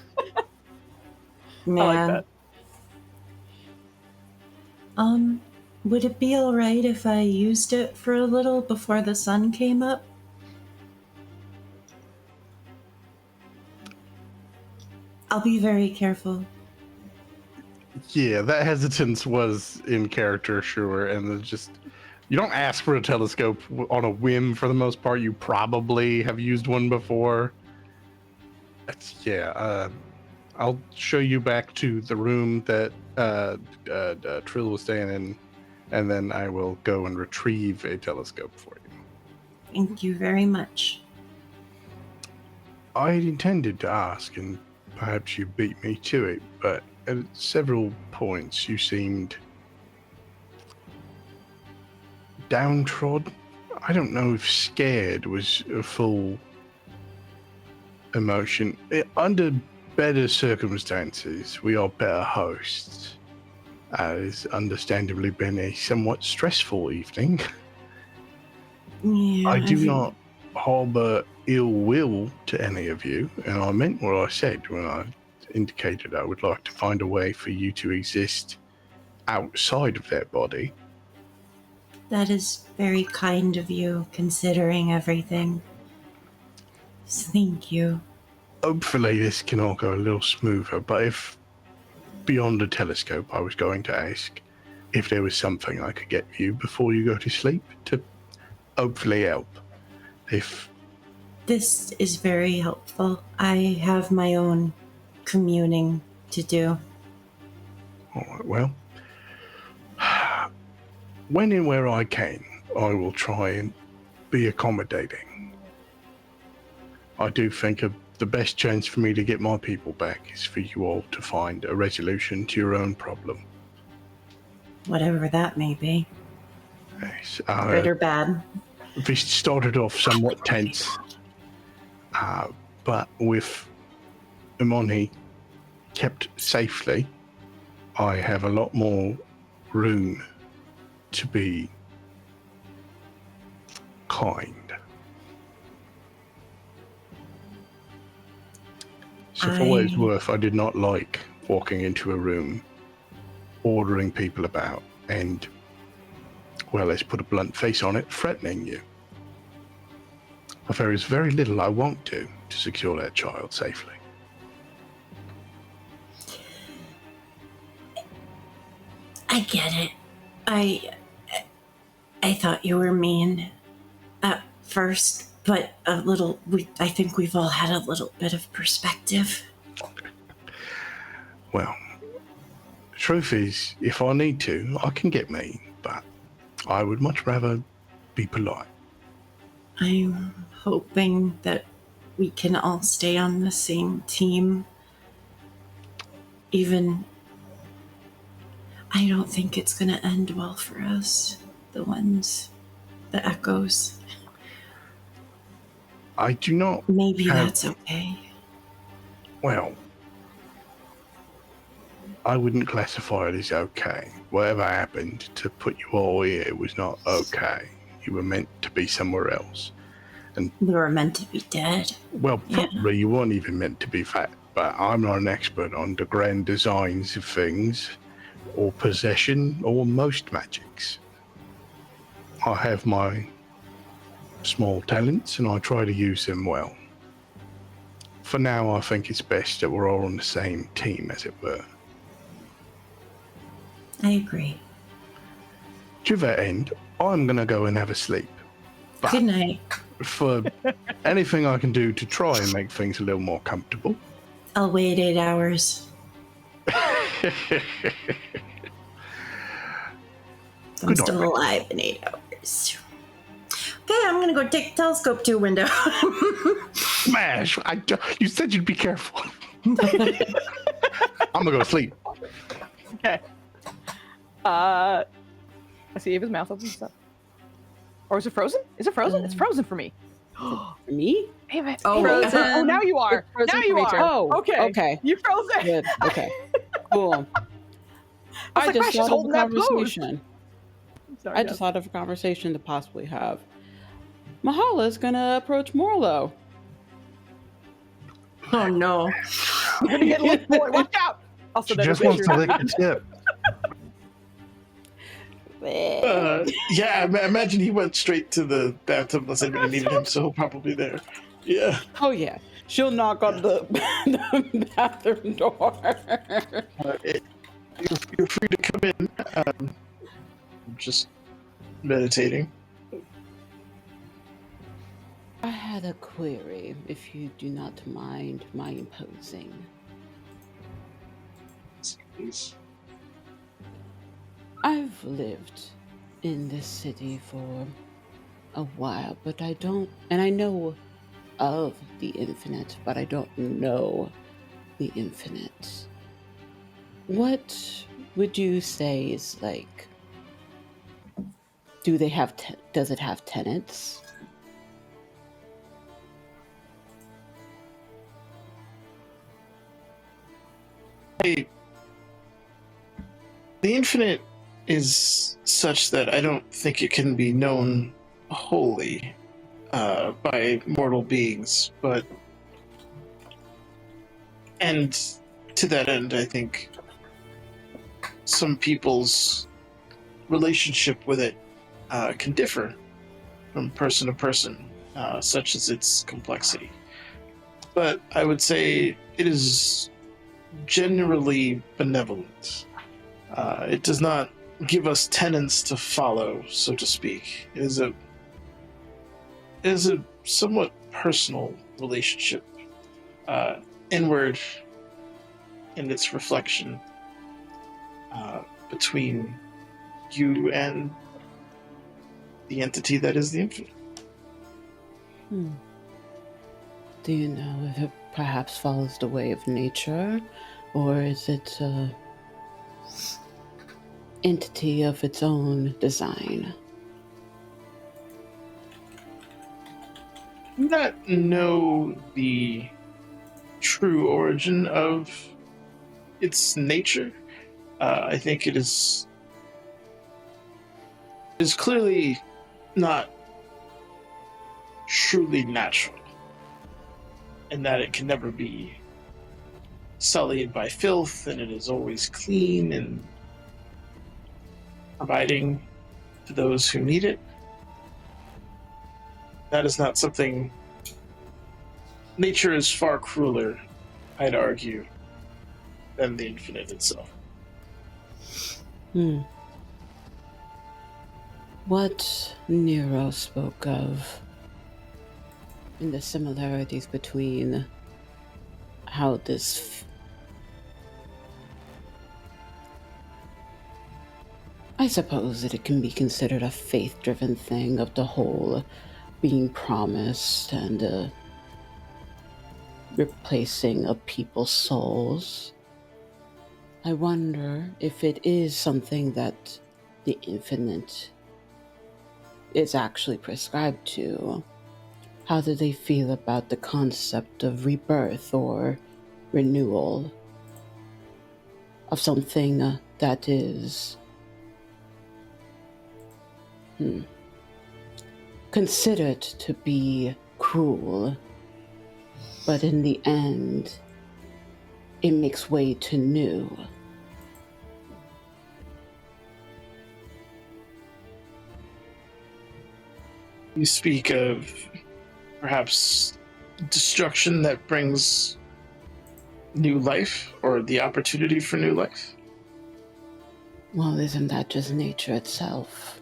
Man. I like that. Would it be alright if I used it for a little before the sun came up? I'll be very careful. Yeah, that hesitance was in character, sure, and it's just you don't ask for a telescope on a whim for the most part. You probably have used one before. I'll show you back to the room that Trill was staying in, and then I will go and retrieve a telescope for you. Thank you very much. I had intended to ask, and perhaps you beat me to it, but at several points you seemed downtrodden. I don't know if scared was a full emotion. Under better circumstances, we are better hosts. It's understandably been a somewhat stressful evening. Yeah, I do not harbor ill will to any of you, and I meant what I said when I indicated I would like to find a way for you to exist outside of that body. That is very kind of you, considering everything. So thank you. Hopefully this can all go a little smoother, but if beyond the telescope, I was going to ask if there was something I could get you before you go to sleep to hopefully help. If This is very helpful. I have my own communing to do. all right, well, when and where I can, I will try and be accommodating. I do think the best chance for me to get my people back is for you all to find a resolution to your own problem. Whatever that may be. Yes, Good or bad. this started off somewhat tense, but with Imani kept safely, I have a lot more room to be kind. So for what it's worth, I did not like walking into a room, ordering people about, and, well, let's put a blunt face on it, threatening you. But there is very little I won't do to secure that child safely. I get it. I thought you were mean at first, but I think we've all had a little bit of perspective. Well, the truth is, if I need to, I can get mean, but I would much rather be polite. I'm hoping that we can all stay on the same team. Even, I don't think it's going to end well for us, the echoes. I do not. Maybe that's okay. Well, I wouldn't classify it as okay. Whatever happened to put you all here was not okay. You were meant to be somewhere else. And we were meant to be dead. Well, probably you weren't even meant to be fat, but I'm not an expert on the grand designs of things, or possession, or most magics. I have my small talents, and I try to use them well. For now, I think it's best that we're all on the same team, as it were. I agree. To that end, I'm going to go and have a sleep. But Good night. for anything I can do to try and make things a little more comfortable. I'll wait 8 hours. I'm Good still night. alive in 8 hours. Okay, I'm gonna go take the telescope to a window. Smash! You said you'd be careful. I'm gonna go to sleep. Okay. I see Ava's mouth open and stuff. Or is it frozen? Is it frozen? It's frozen for me. For me? Ava, Oh, Ava. frozen. Oh, now you are. It's frozen Now you creature. are. Oh, Okay. okay. You frozen. Good. Okay. Cool. I was like, wow, just she's thought of a holding that pose. conversation. Sorry, I Jeff. just thought of a conversation to possibly have. Mahala's gonna approach Morlo. Oh no. You're gonna get lit, boy. Watch out. Also, She there's just a wants picture. to lick the tip. Yeah, imagine he went straight to the bathtub unless anybody needed him, so he'll probably there. Yeah. Oh yeah, she'll knock on the, the bathroom door. You're free to come in. I'm just meditating. I had a query, if you do not mind my imposing. Please. I've lived in this city for a while, but I don't, and I know of the infinite, but I don't know the infinite. What would you say is like, do they have, does it have tenants? The infinite is such that I don't think it can be known wholly by mortal beings, and to that end, I think some people's relationship with it can differ from person to person, such as its complexity. But I would say it is generally benevolent. It does not give us tenets to follow, so to speak. It is a somewhat personal relationship, inward in its reflection between you and the entity that is the infinite. Do you know if it perhaps follows the way of nature, or is it an entity of its own design? Do not know the true origin of its nature. I think it is clearly not truly natural, in that it can never be sullied by filth, and it is always clean and providing to those who need it. That is not something. Nature is far crueler, I'd argue, than the infinite itself. What Nero spoke of in the similarities between how this I suppose that it can be considered a faith-driven thing of the whole being promised and replacing of people's souls. I wonder if it is something that the infinite is actually prescribed to. How do they feel about the concept of rebirth or renewal of something that is considered to be cruel, but in the end, it makes way to new? You speak of perhaps destruction that brings new life, or the opportunity for new life? Well, isn't that just nature itself?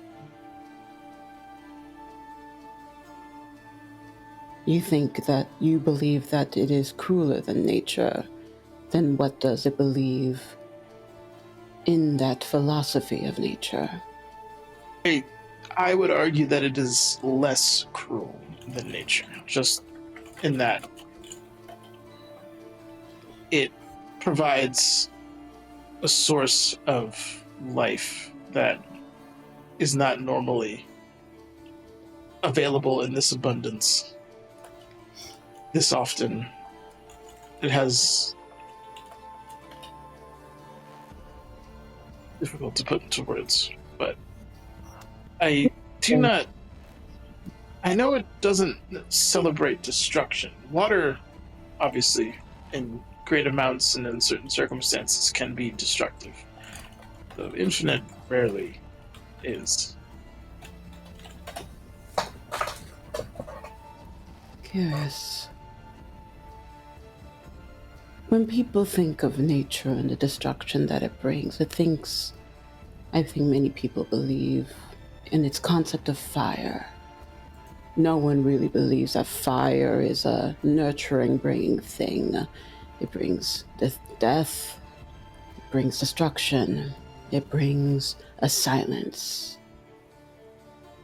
You believe that it is crueler than nature, then what does it believe in that philosophy of nature? I would argue that it is less cruel than nature, just in that it provides a source of life that is not normally available in this abundance this often. It has difficult to put into words, but I know it doesn't celebrate destruction. Water, obviously, in great amounts and in certain circumstances, can be destructive. The infinite rarely is. Curious. When people think of nature and the destruction that it brings, I think many people believe in its concept of fire. No one really believes that fire is a nurturing, bringing thing. It brings death, it brings destruction, it brings a silence.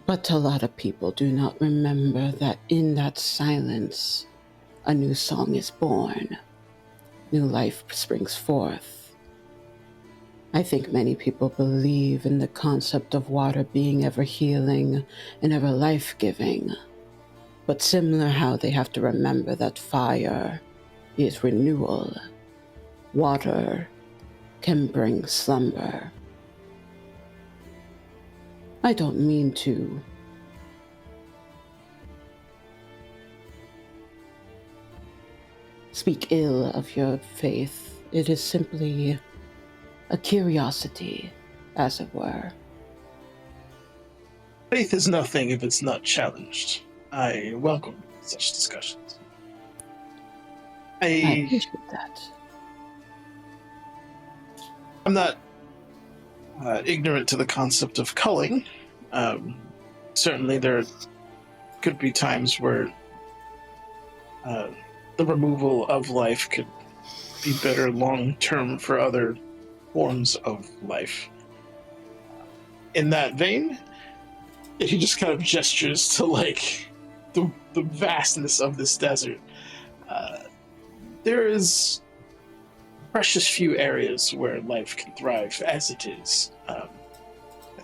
But a lot of people do not remember that in that silence, a new song is born. New life springs forth. I think many people believe in the concept of water being ever healing and ever life-giving. But similar how they have to remember that fire is renewal. Water can bring slumber. I don't mean to speak ill of your faith. It is simply a curiosity, as it were. Faith is nothing if it's not challenged. I welcome such discussions. I appreciate that. I'm not ignorant to the concept of culling. Certainly there could be times where the removal of life could be better long-term for other forms of life. In that vein, he just kind of gestures to like the vastness of this desert. There is precious few areas where life can thrive as it is. I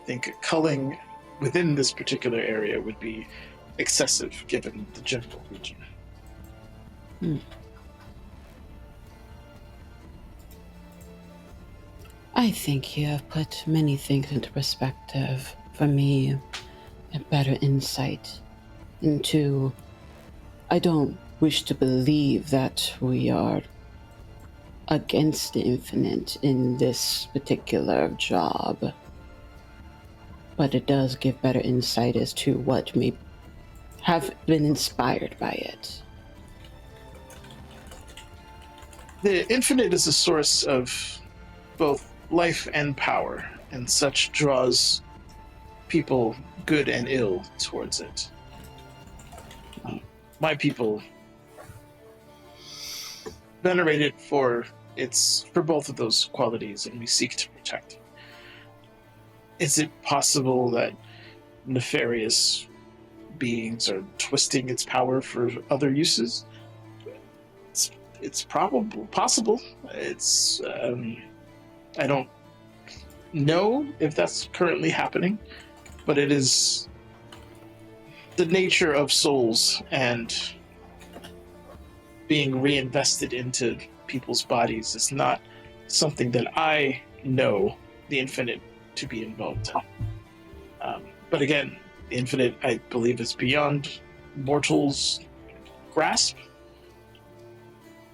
think culling within this particular area would be excessive given the general region. I think you have put many things into perspective. For me, a better insight into... I don't wish to believe that we are against the infinite in this particular job, but it does give better insight as to what may have been inspired by it. The infinite is a source of both life and power, and such draws people good and ill towards it. My people venerate it for both of those qualities, and we seek to protect it. Is it possible that nefarious beings are twisting its power for other uses? It's probably possible. I don't know if that's currently happening, but it is the nature of souls and being reinvested into people's bodies is not something that I know the infinite to be involved in. But again, the infinite, I believe, is beyond mortals' grasp.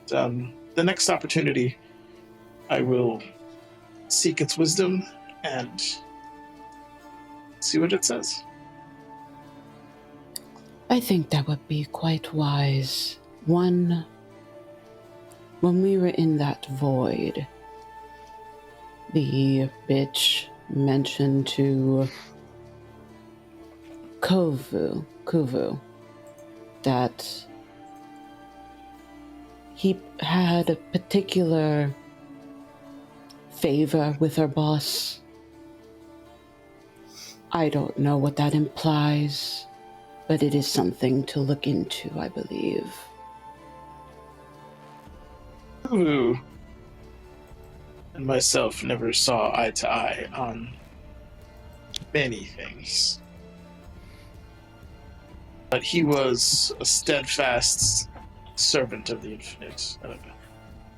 The next opportunity, I will seek its wisdom and see what it says. I think that would be quite wise. When we were in that void, the bitch mentioned to Kuvu, that he had a particular favor with her boss. I don't know what that implies, but it is something to look into, I believe. Ooh. And myself never saw eye to eye on many things. But he was a steadfast servant of the Infinite,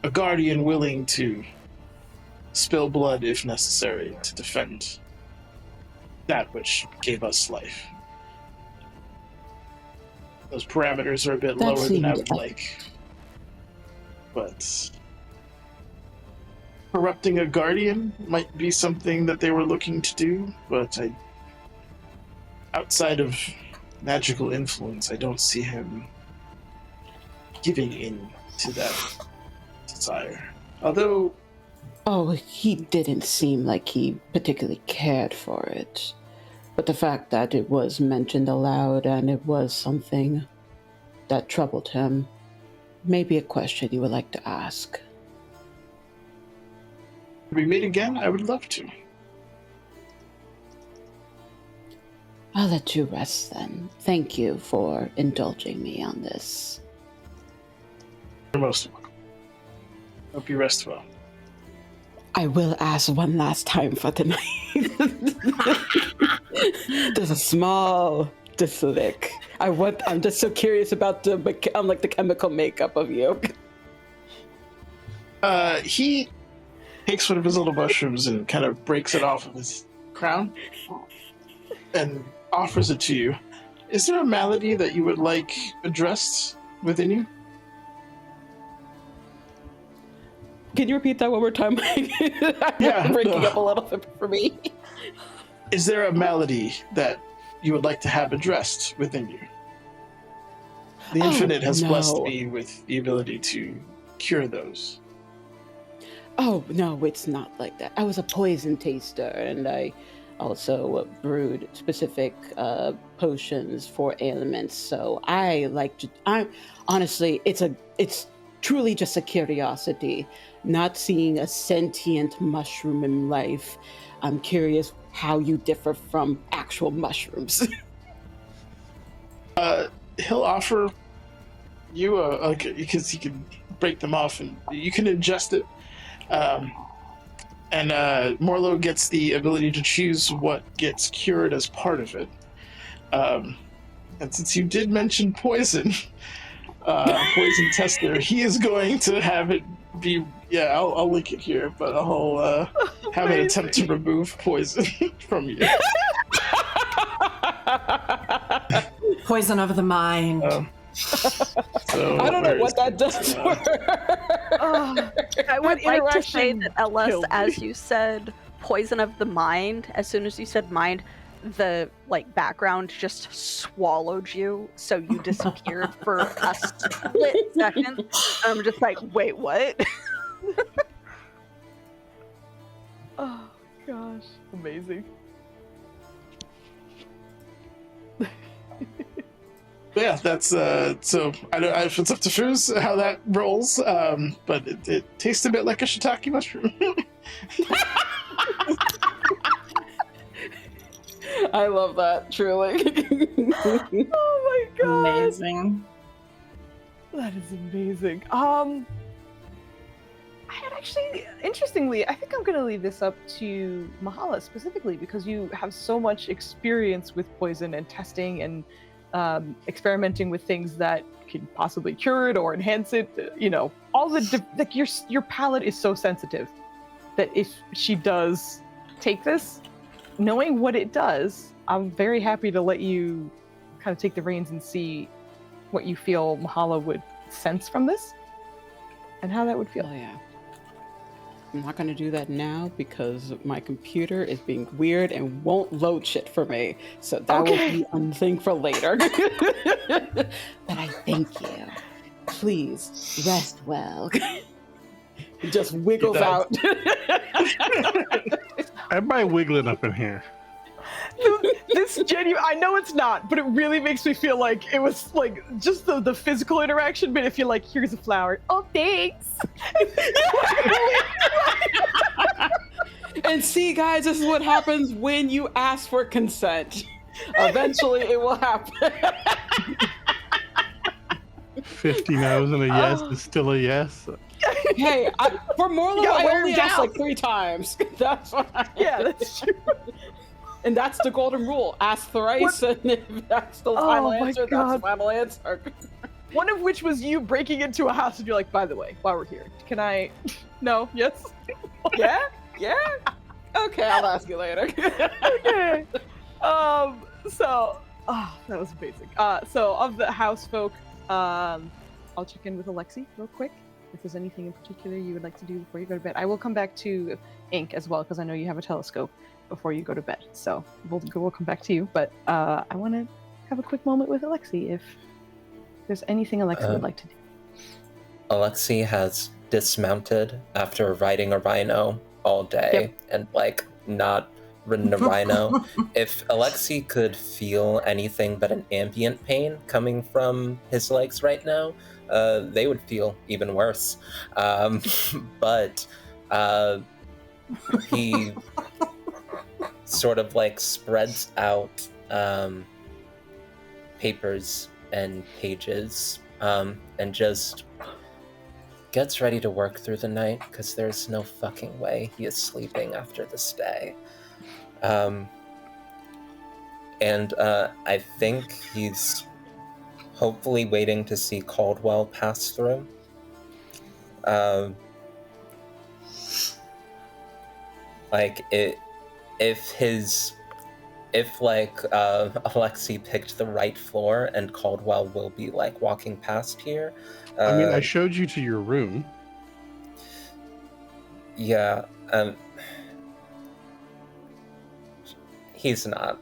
a guardian willing to spill blood if necessary to defend that which gave us life. Those parameters are a bit lower than I would like. But corrupting a guardian might be something that they were looking to do, but outside of magical influence, I don't see him giving in to that desire. Although... Oh, he didn't seem like he particularly cared for it. But the fact that it was mentioned aloud and it was something that troubled him may be a question you would like to ask. If we meet again, I would love to. I'll let you rest then. Thank you for indulging me on this. You're most welcome. Hope you rest well. I will ask one last time for tonight. There's a small dislick. I'm just so curious about the chemical makeup of you. He takes one of his little mushrooms and kind of breaks it off of his crown and offers it to you. Is there a malady that you would like addressed within you? Can you repeat that one more time? Yeah, breaking up a little bit for me. Is there a malady that you would like to have addressed within you? The Infinite has blessed me with the ability to cure those. Oh, no, it's not like that. I was a poison taster, and I also brewed specific potions for ailments. So honestly, it's truly just a curiosity. Not seeing a sentient mushroom in life, I'm curious how you differ from actual mushrooms. He'll offer you because he can break them off and you can ingest it. And Morlo gets the ability to choose what gets cured as part of it. And since you did mention poison tester, he is going to have it be, I'll link it here, but I'll have an attempt to remove poison from you. Poison of the mind. So I don't know what that does for I would like to say interaction that LS, killed me. as you said, poison of the mind, as soon as you said mind, the background just swallowed you, so you disappeared for a split second. I'm just like, wait, what? Oh gosh, amazing. Yeah, that's so I don't know if it's up to Foos how that rolls, but it tastes a bit like a shiitake mushroom. I love that, truly. Oh my god, Amazing. that is amazing. I had actually, interestingly, I think I'm gonna leave this up to Mahala specifically because you have so much experience with poison and testing and experimenting with things that can possibly cure it or enhance it. You know, all the your palate is so sensitive that if she does take this, knowing what it does, I'm very happy to let you kind of take the reins and see what you feel Mahala would sense from this and how that would feel. Oh, yeah. I'm not going to do that now because my computer is being weird and won't load shit for me. So that will be a thing for later. But I thank you. Please rest well. It just wiggles out. Everybody wiggling up in here. This genuine, I know it's not, but it really makes me feel like it was like just the physical interaction made it feel like, here's a flower. Oh, thanks. And see, guys, this is what happens when you ask for consent. Eventually, it will happen. 50 no's and a yes is still a yes. Hey, for Morlo, Yeah, I wear only him asked down. like 3 times. That's what Yeah, that's true. And that's the golden rule. Ask thrice, and if that's the final answer, that's the final answer. One of which was you breaking into a house and you're like, by the way, while we're here, can I... No? Yes? Yeah? Yeah? Okay, I'll ask you later. Okay. So... Oh, that was amazing. So, of the house folk, I'll check in with Alexi real quick. If there's anything in particular you would like to do before you go to bed. I will come back to Ink as well, because I know you have a telescope before you go to bed. So we'll come back to you. But I want to have a quick moment with Alexi if there's anything Alexi would like to do. Alexi has dismounted after riding a rhino all day and like not ridden a rhino. If Alexi could feel anything but an ambient pain coming from his legs right now, they would feel even worse. But he sort of like spreads out papers and pages and just gets ready to work through the night because there's no fucking way he is sleeping after this day. And I think he's hopefully waiting to see Caldwell pass through. If Alexi picked the right floor and Caldwell will be like walking past here. I mean, I showed you to your room. Yeah, he's not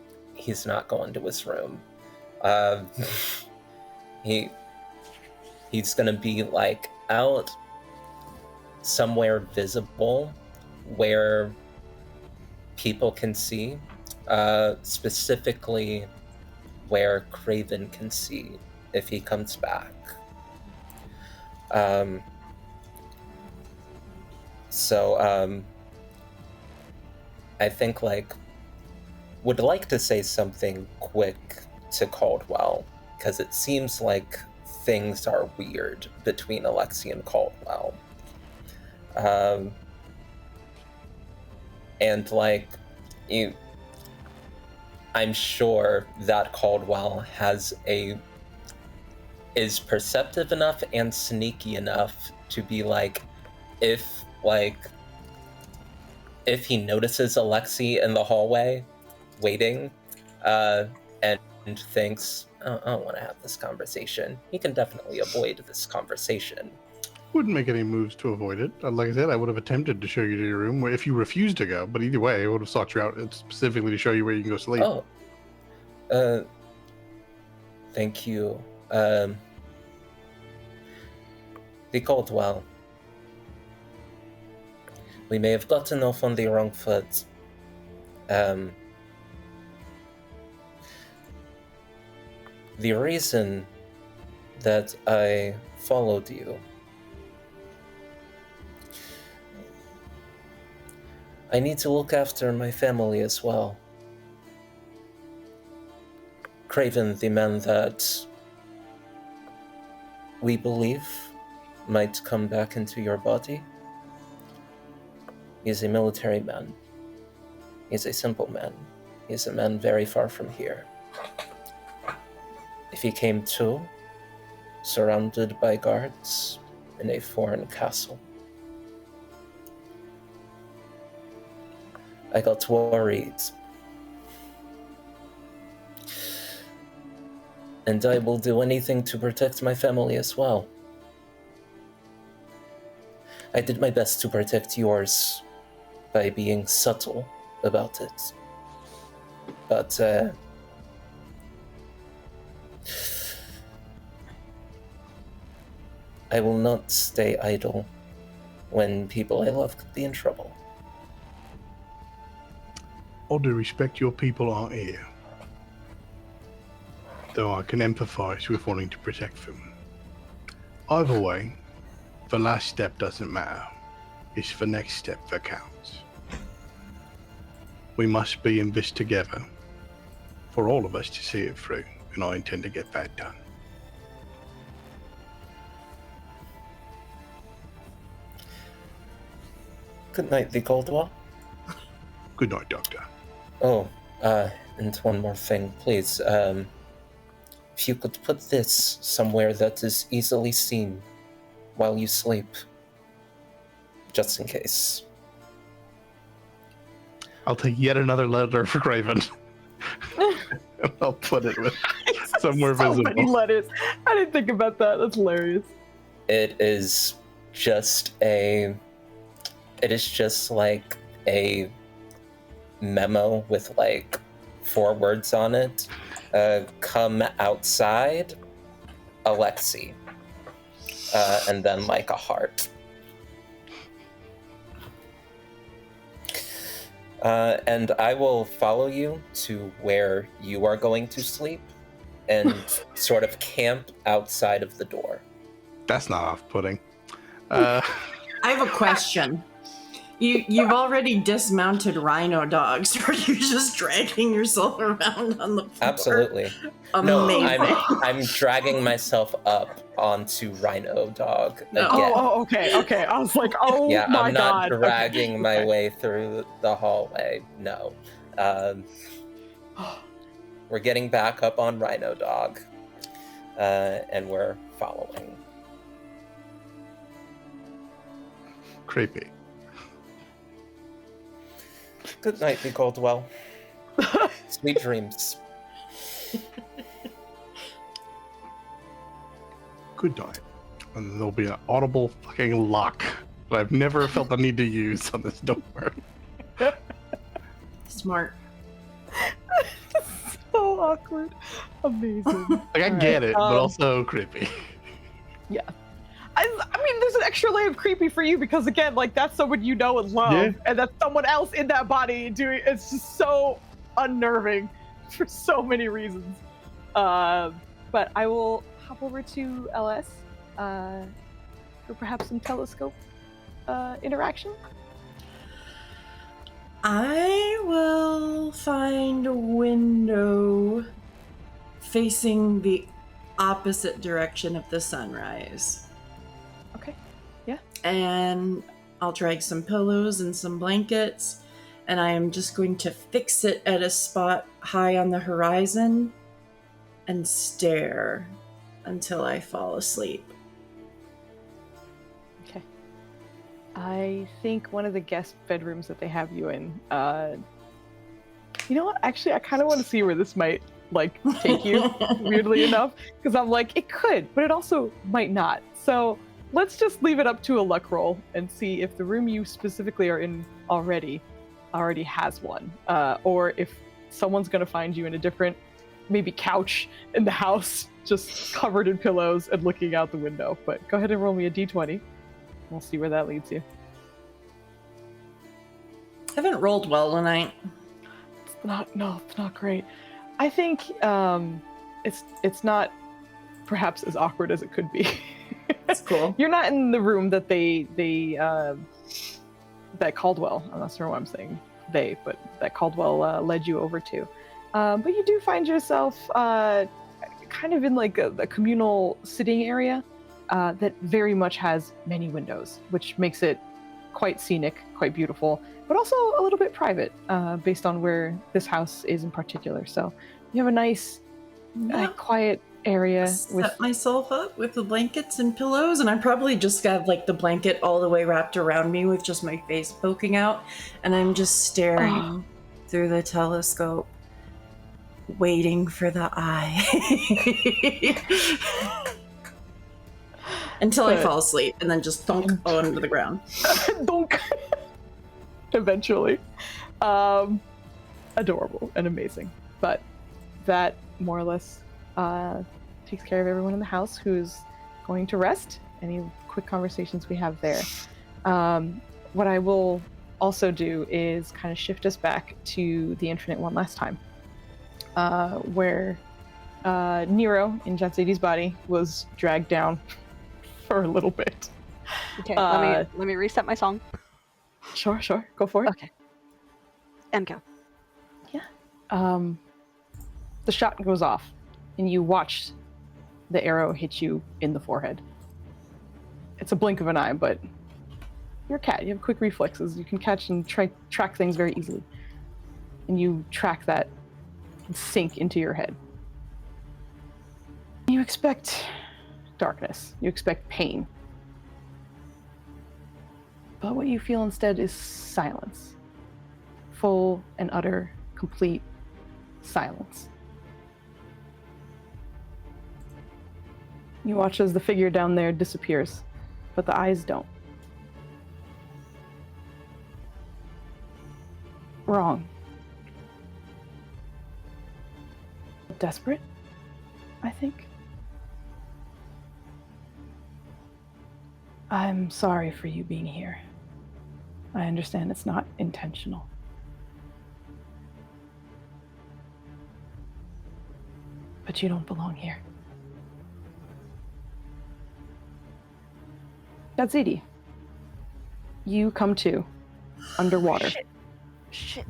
going to his room. He's gonna be like out somewhere visible where people can see, specifically where Craven can see if he comes back. I think would like to say something quick to Caldwell, because it seems like things are weird between Alexi and Caldwell. I'm sure that Caldwell is perceptive enough and sneaky enough to be like, if he notices Alexi in the hallway waiting, and thinks, I don't want to have this conversation, he can definitely avoid this conversation. Wouldn't make any moves to avoid it. Like I said, I would have attempted to show you to your room if you refused to go, but either way, I would have sought you out specifically to show you where you can go sleep. Oh. Thank you. The Caldwell. We may have gotten off on the wrong foot. The reason that I followed you, I need to look after my family as well. Craven, the man that we believe might come back into your body, he's a military man. He's a simple man. He's a man very far from here. If he came to, surrounded by guards in a foreign castle, I got worried. And I will do anything to protect my family as well. I did my best to protect yours by being subtle about it. But, I will not stay idle when people I love could be in trouble. All due respect, your people aren't here. Though I can empathize with wanting to protect them. Either way, the last step doesn't matter. It's the next step that counts. We must be in this together for all of us to see it through, and I intend to get that done. Good night, the Goldwell. Good night, Doctor. Oh, and one more thing, please. If you could put this somewhere that is easily seen while you sleep, just in case. I'll take yet another letter for Craven. And I'll put it with somewhere So visible. many letters. I didn't think about that. That's hilarious. It is just like a memo with like 4 words on it. Come outside, Alexi. And then like a heart. And I will follow you to where you are going to sleep and sort of camp outside of the door. That's not off-putting. I have a question. You've already dismounted rhino dogs. Are you just dragging yourself around on the floor? Absolutely. Amazing. No, I'm dragging myself up onto Rhino Dog again. Oh, okay. I was like, oh Yeah, my I'm not god. dragging my Okay. way through the hallway. No. We're getting back up on Rhino Dog, and we're following. Creepy. Good night, Lee Coldwell. Sweet dreams. Good night. And there'll be an audible fucking lock that I've never felt the need to use on this door. Smart. So awkward. Amazing. Like, I get it, but also creepy. I mean, there's an extra layer of creepy for you because, again, like, that's someone you know and love, Yeah. and that's someone else in that body doing. It's just so unnerving for so many reasons. But I will hop over to LS for perhaps some telescope interaction. I will find a window facing the opposite direction of the sunrise. Okay. Yeah. And I'll drag some pillows and some blankets, and I am just going to fix it at a spot high on the horizon and stare until I fall asleep. Okay. I think one of the guest bedrooms that they have you in, you know what? Actually, I kind of want to see where this might, like, take you, weirdly enough, because I'm like, it could, but it also might not. So let's just leave it up to a luck roll and see if the room you specifically are in already has one, or if someone's going to find you in a different, maybe couch in the house, just covered in pillows and looking out the window. But go ahead and roll me a d20. We'll see where that leads you. I haven't rolled well tonight. It's not great. I think it's not perhaps as awkward as it could be. That's cool. You're not in the room that that Caldwell, I'm not sure what I'm saying but that Caldwell led you over to. But you do find yourself kind of in like a communal sitting area that very much has many windows, which makes it quite scenic, quite beautiful, but also a little bit private based on where this house is in particular. So you have a nice, quiet area. Set myself up with the blankets and pillows, and I probably just have like the blanket all the way wrapped around me with just my face poking out, and I'm just staring through the telescope, waiting for the eye. until I fall asleep, and then just thunk onto the ground. Donk. Eventually. Adorable and amazing. But that more or less takes care of everyone in the house who's going to rest. Any quick conversations we have there. What I will also do is kind of shift us back to the Infinite one last time, where Nero in Jatsidi's body was dragged down for a little bit. Okay, let me reset my song. Sure, go for it. Okay. And go. The shot goes off, and you watch the arrow hit you in the forehead. It's a blink of an eye, but you're a cat. You have quick reflexes. You can catch and track things very easily. And you track that sink into your head. You expect darkness. You expect pain. But what you feel instead is silence. Full and utter, complete silence. You watch as the figure down there disappears, but the eyes don't. Wrong. Desperate, I think. I'm sorry for you being here. I understand it's not intentional. But you don't belong here. Jatsidi, you come to underwater. Shit.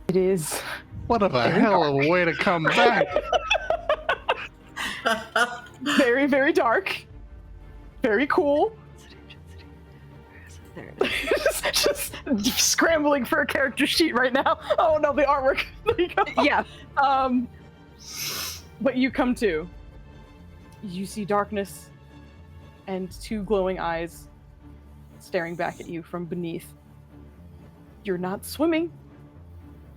It is What a hell of a way to come back. very, very dark. Very cool. There it is. just scrambling for a character sheet right now. Oh no, the artwork. There you go. Yeah. But you come to. You see darkness and two glowing eyes staring back at you from beneath. You're not swimming,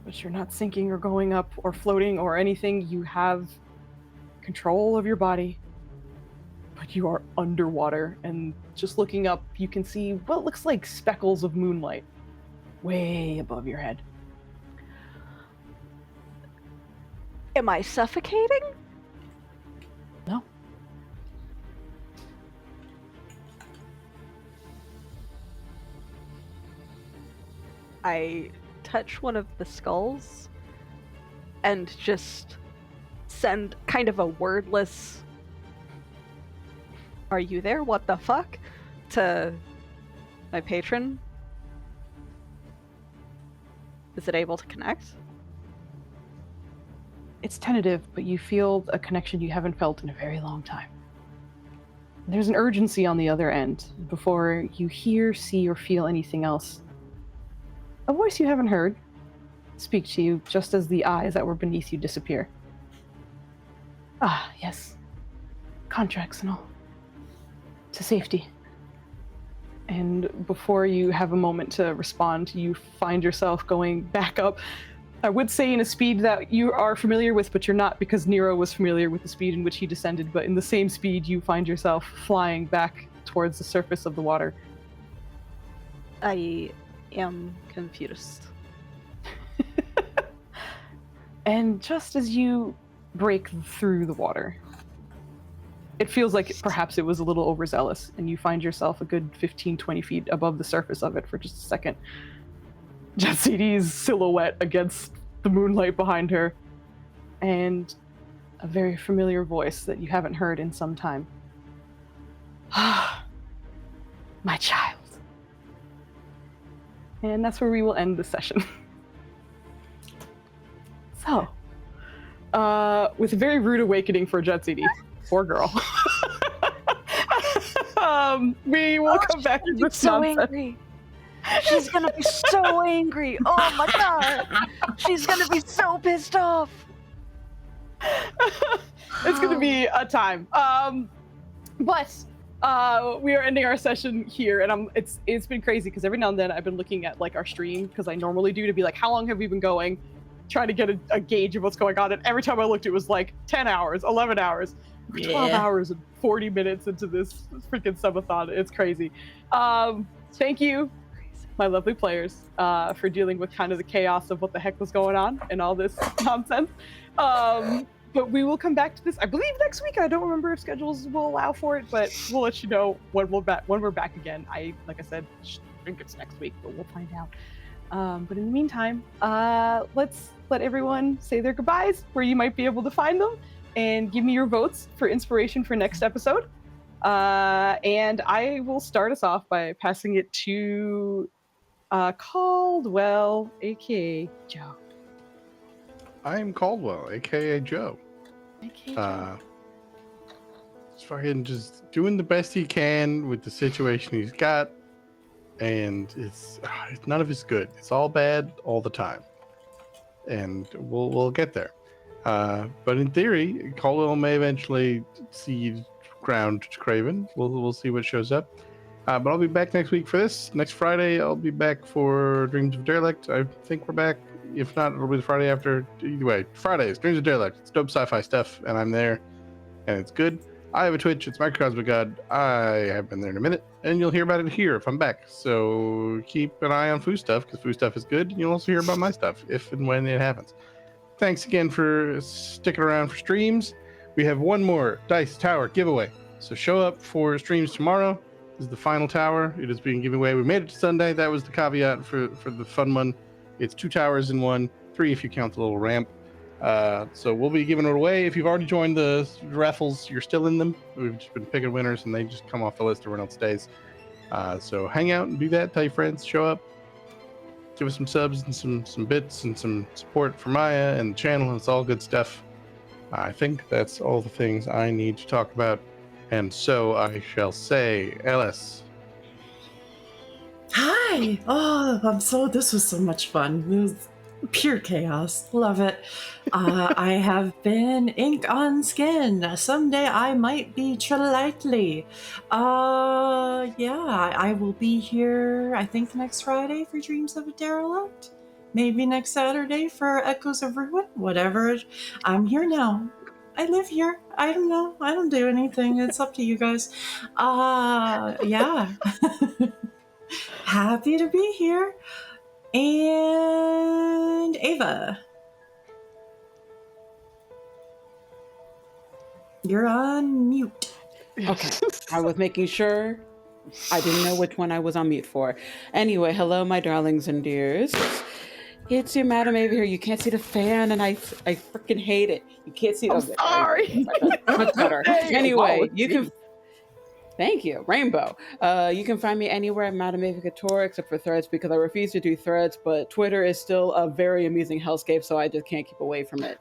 but you're not sinking or going up or floating or anything. You have control of your body, but you are underwater, and just looking up, you can see what looks like speckles of moonlight way above your head. Am I suffocating? No. I touch one of the skulls and just send kind of a wordless "Are you there? What the fuck?" to my patron. Is it able to connect? It's tentative, but you feel a connection you haven't felt in a very long time. There's an urgency on the other end before you hear, see, or feel anything else. A voice you haven't heard speak to you just as the eyes that were beneath you disappear. Ah, yes. Contracts and all. To safety. And before you have a moment to respond, you find yourself going back up. I would say in a speed that you are familiar with, but you're not, because Nero was familiar with the speed in which he descended, but in the same speed you find yourself flying back towards the surface of the water. I am confused. And just as you break through the water, it feels like perhaps it was a little overzealous, and you find yourself a good 15-20 feet above the surface of it for just a second. Jatsidi's silhouette against the moonlight behind her, and a very familiar voice that you haven't heard in some time. Ah, my child. And that's where we will end the session. So, with a very rude awakening for Jatsidi, poor girl. We will come back to this so nonsense. angry. She's gonna be so angry. Oh my god. She's gonna be so pissed off. It's gonna be a time. But we are ending our session here, and it's been crazy because every now and then I've been looking at like our stream, because I normally do, to be like, how long have we been going, trying to get a gauge of what's going on, and every time I looked it was like 10 hours, 11 hours. We're 12 hours and 40 minutes into this freaking subathon. It's crazy. Thank you, my lovely players, for dealing with kind of the chaos of what the heck was going on and all this nonsense. But we will come back to this, I believe, next week. I don't remember if schedules will allow for it, but we'll let you know when we're back again. Like I said, I think it's next week, but we'll find out. But in the meantime, let's let everyone say their goodbyes, where you might be able to find them, and give me your votes for inspiration for next episode. And I will start us off by passing it to Caldwell, aka Joe. I am Caldwell, aka Joe. AKA Joe. He's fucking just doing the best he can with the situation he's got, and it's none of it's good. It's all bad all the time, and we'll get there. But in theory, Caldwell may eventually cede ground to Craven. We'll see what shows up. But I'll be back next week for this. Next Friday, I'll be back for Dreams of Derelict. I think we're back. If not, it'll be the Friday after. Either way, Fridays, Dreams of Derelict. It's dope sci-fi stuff, and I'm there, and it's good. I have a Twitch. It's Microcosmic God. I haven't been there in a minute, and you'll hear about it here if I'm back. So keep an eye on Foo stuff, because Foo stuff is good, and you'll also hear about my stuff if and when it happens. Thanks again for sticking around for streams. We have one more Dice Tower giveaway, so show up for streams tomorrow. This is the final tower. It is being given away. We made it to Sunday. That was the caveat for the fun one. It's 2 towers in one, 3 if you count the little ramp. So we'll be giving it away. If you've already joined the raffles, you're still in them. We've just been picking winners, and they just come off the list. Everyone else stays. So hang out and do that. Tell your friends. Show up. Give us some subs and some bits and some support for Maya and the channel. It's all good stuff. I think that's all the things I need to talk about. And so I shall say, LS. Hi! Oh, this was so much fun. It was pure chaos. Love it. I have been Ink on Skin. Someday I might be Trilitely. Yeah, I will be here, I think, next Friday for Dreams of a Derelict. Maybe next Saturday for Echoes of Ruin. Whatever. I'm here now. I live here. I don't know. I don't do anything. It's up to you guys. Yeah. Happy to be here. And Ava, you're on mute. Okay, I was making sure. I didn't know which one I was on mute for. Anyway, hello, my darlings and dears. It's your Madam Ava here. You can't see the fan, and I freaking hate it. You can't see. I'm sorry. Much better. Hey, Anyway, you can. Thank you, Rainbow. You can find me anywhere at Madam Ava Couture except for Threads, because I refuse to do Threads, but Twitter is still a very amusing hellscape, so I just can't keep away from it.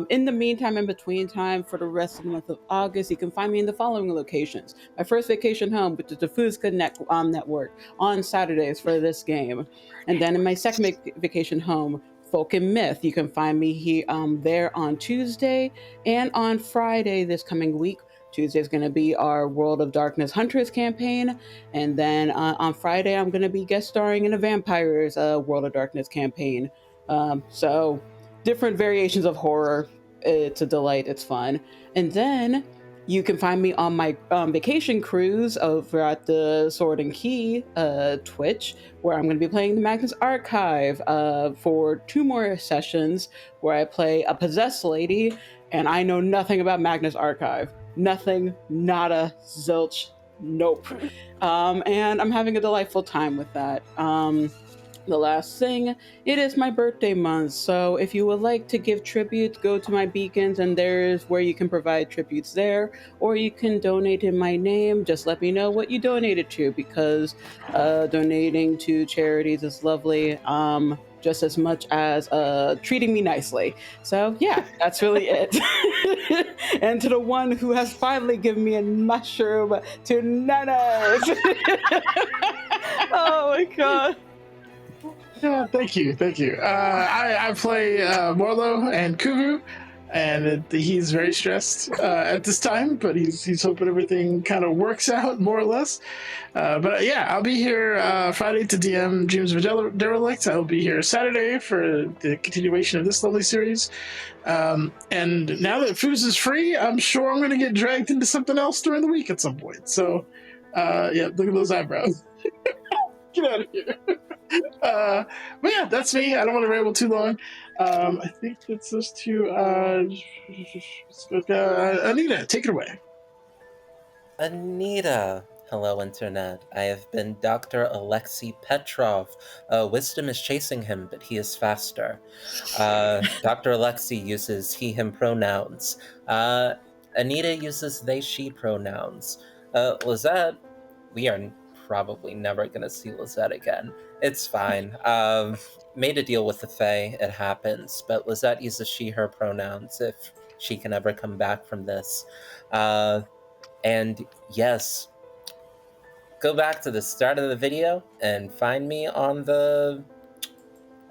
In the meantime, in between time, for the rest of the month of August, you can find me in the following locations. My first vacation home, which is the Foozca network, on Saturdays for this game. And then in my second vacation home, Folk and Myth, you can find me here, there on Tuesday and on Friday this coming week. Tuesday is going to be our World of Darkness Huntress campaign, and then on Friday I'm going to be guest starring in a Vampires World of Darkness campaign. So different variations of horror. It's a delight. It's fun. And then you can find me on my vacation cruise over at the Sword and Key Twitch, where I'm going to be playing the Magnus Archive for 2 more sessions, where I play a possessed lady, and I know nothing about Magnus Archive. Nothing, nada, zilch, nope. And I'm having a delightful time with that. The last thing, it is my birthday month, so if you would like to give tribute, go to my beacons, and there's where you can provide tributes there, or you can donate in my name. Just let me know what you donated to, because donating to charities is lovely. Just as much as treating me nicely. So yeah, that's really it. And to the one who has finally given me a mushroom, to Nanas. Oh my god. Yeah, thank you. I play Morlo and Kuvu. and he's very stressed at this time, but he's hoping everything kind of works out more or less. But yeah, I'll be here Friday to DM Dreams of a Derelict. I'll be here Saturday for the continuation of this lovely series. And now that Foos is free, I'm sure I'm going to get dragged into something else during the week at some point. So yeah, look at those eyebrows. Get out of here. But yeah, that's me. I don't want to ramble too long. I think it's us to Anita, take it away. Anita. Hello, Internet. I have been Dr. Alexei Petrov. Wisdom is chasing him, but he is faster. Dr. Alexei uses he, him pronouns. Anita uses they, she pronouns. Lizette, we are probably never going to see Lizette again. It's fine. Made a deal with the Fae. It happens. But Lizette uses she, her pronouns if she can ever come back from this. And yes, go back to the start of the video and find me on the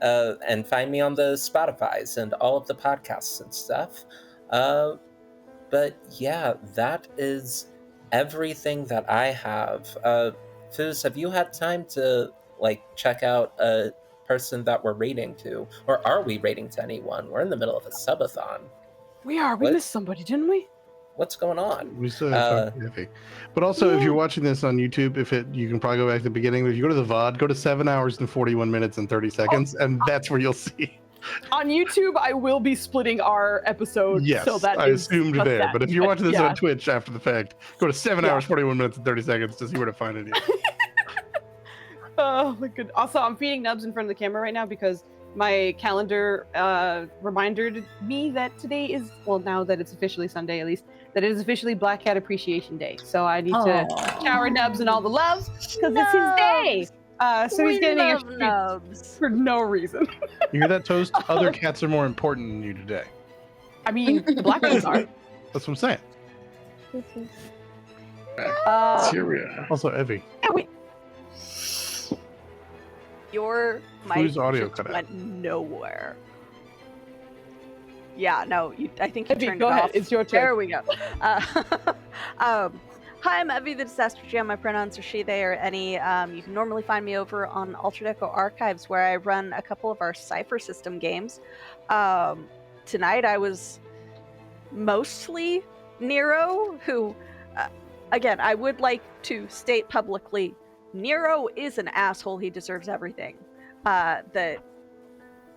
Spotify's and all of the podcasts and stuff. But yeah, that is everything that I have. Foos, have you had time to check out a person that we're rating to, or are we rating to anyone? We're in the middle of a subathon. We are. We missed somebody, didn't we? What's going on? We still have heavy. But also, if you're watching this on YouTube, you can probably go back to the beginning. If you go to the VOD, go to 7 hours and 41 minutes and 30 seconds, and that's where you'll see. On YouTube, I will be splitting our episode. Yes, so that I assumed there. that. But if you're watching this on Twitch after the fact, go to 7 hours, 41 minutes, and 30 seconds to see where to find it. Oh my goodness. Also, I'm feeding Nubs in front of the camera right now because my calendar reminded me that today is, well, now that it's officially Sunday at least, that it is officially Black Cat Appreciation Day. So I need to shower Nubs and all the love because it's his day. So he's getting extra Nubs for no reason. You hear that, Toast? Other cats are more important than you today. I mean, the black ones are. That's what I'm saying. Syria. Also, Evie. Your Whose mic audio just cut out? went nowhere. Yeah, no, I think you Evie, turned go it ahead. off. It's your turn. There we go. Hi, I'm Evie, the Disaster GM. My pronouns are she, they, or any. You can normally find me over on Alter Deco Archives, where I run a couple of our Cypher System games. Tonight I was mostly Nero, who, again, I would like to state publicly, Nero is an asshole. He deserves everything.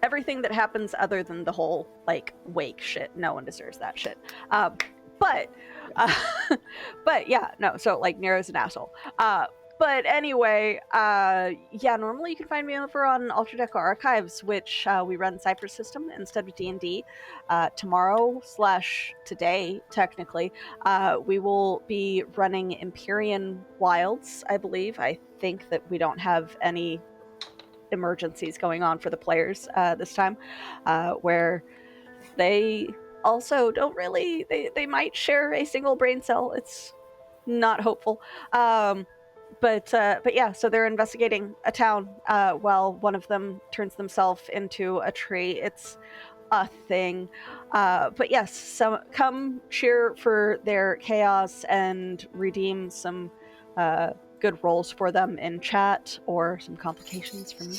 Everything that happens other than the whole, wake shit, no one deserves that shit. But yeah, no, so, Nero's an asshole. But anyway, yeah, normally you can find me over on Alter Deco Archives, which we run Cypher System instead of D&D. Tomorrow/today, technically, we will be running Empyrean Wilds, I believe. I think that we don't have any emergencies going on for the players this time, where they also don't really, they might share a single brain cell. It's not hopeful. But yeah, so they're investigating a town while one of them turns themselves into a tree. It's a thing. But yes, so come cheer for their chaos and redeem some good rolls for them in chat, or some complications for me.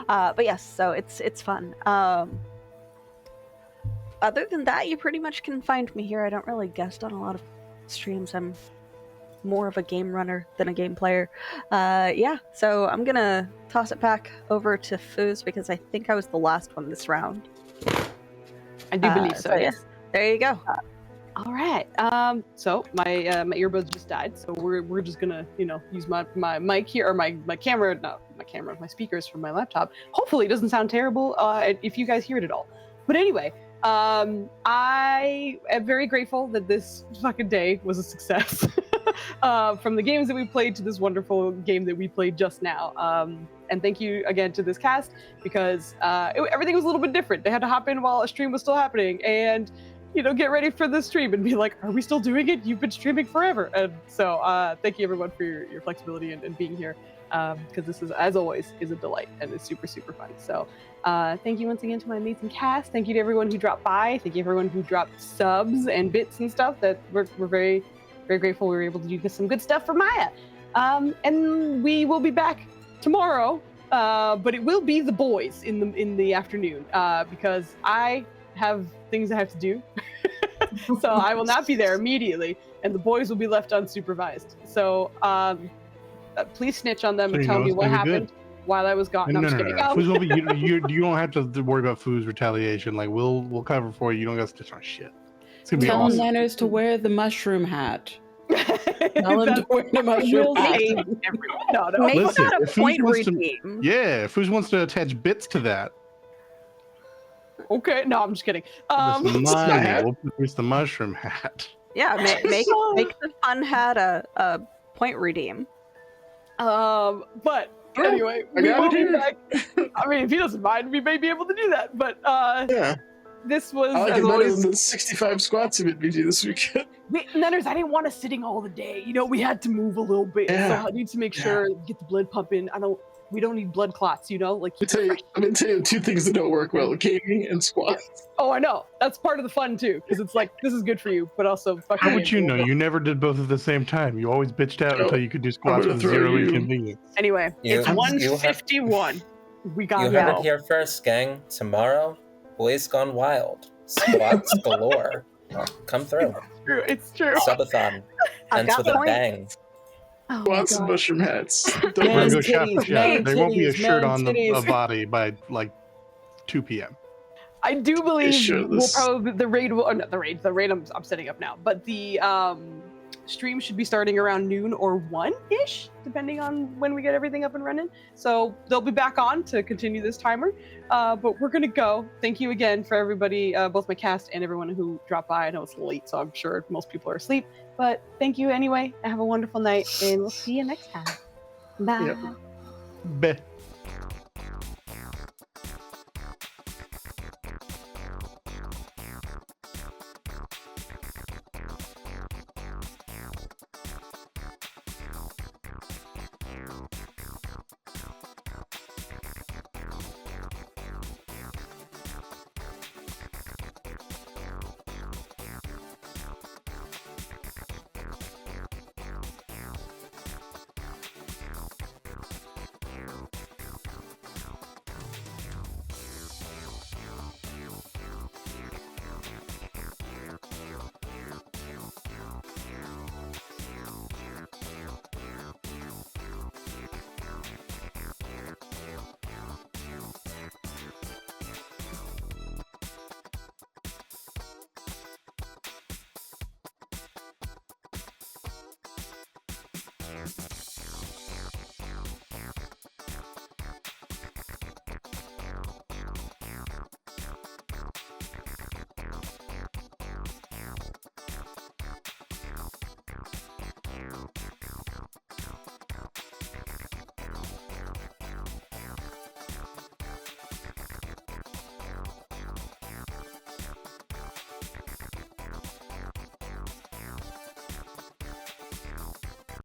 But yes, so it's fun. Other than that, you pretty much can find me here. I don't really guest on a lot of streams. I'm more of a game runner than a game player. Yeah, so I'm gonna toss it back over to Foos because I think I was the last one this round. I do believe so, yes. Yeah, there you go. All right. So my earbuds just died, so we're just gonna use my mic here, or my camera, not my camera, my speakers from my laptop. Hopefully it doesn't sound terrible if you guys hear it at all. But anyway, I am very grateful that this fucking day was a success. From the games that we played to this wonderful game that we played just now. And thank you again to this cast, because everything was a little bit different. They had to hop in while a stream was still happening and get ready for the stream and be like, are we still doing it? You've been streaming forever. And so thank you everyone for your flexibility and being here. because this is, as always, is a delight and is super, super fun. So thank you once again to my amazing cast. Thank you to everyone who dropped by. Thank you to everyone who dropped subs and bits and stuff. That we're very, very grateful we were able to do some good stuff for Maya. And we will be back tomorrow, but it will be the boys in the afternoon because I have things I have to do. So I will not be there immediately, and the boys will be left unsupervised. So please snitch on them and tell me what happened while I was gone. No, I'm just kidding. Foos will be, you don't have to worry about Foos retaliation. Like we'll cover for you. You don't got to stitch on shit. It's gonna be Tell awesome. Lanners to wear the mushroom hat. Tell him to wear the mushroom hat. No. Make Listen, that a if Foos point wants to- redeem. Yeah, if Foos wants to attach bits to that, Okay, no, I'm just kidding. this mine will produce the mushroom hat. Yeah, make the fun hat a point redeem. But anyway, I we got will it be here. back. I mean, if he doesn't mind, we may be able to do that. But Yeah, this was I like as it better always. than the 65 squats you made me do this weekend. Nanners, I didn't want us sitting all the day. You know, we had to move a little bit, Yeah. so I need to make sure get the blood pumping. We don't need blood clots, you know. Like, I'm gonna tell you two things that don't work well: gaming and squats. oh, I know. That's part of the fun too, because it's like this is good for you, but also fucking. How would you know? You never did both at the same time. You always bitched out No, until you could do squats gonna with throw zero you. inconvenience. Anyway, You- it's you have- 1:51. We got You to heard go. it here first, gang. Tomorrow, boys gone wild. Squats galore. Come through. It's true. Subathon I've ends got with a points. bang. Oh my Squats and God. mushroom hats. We're Don't gonna Man's go shot for titties, shot. man's There won't be a titties, shirt man's on a titties. body by like 2 p.m. I do believe sure we'll this- probably the raid will not the raid I'm setting up now, but the stream should be starting around noon or 1-ish, depending on when we get everything up and running. So they'll be back on to continue this timer. But we're gonna go. Thank you again for everybody, both my cast and everyone who dropped by. I know it's late, so I'm sure most people are asleep. But thank you anyway, and have a wonderful night, and we'll see you next time. Bye. Yep. Beh.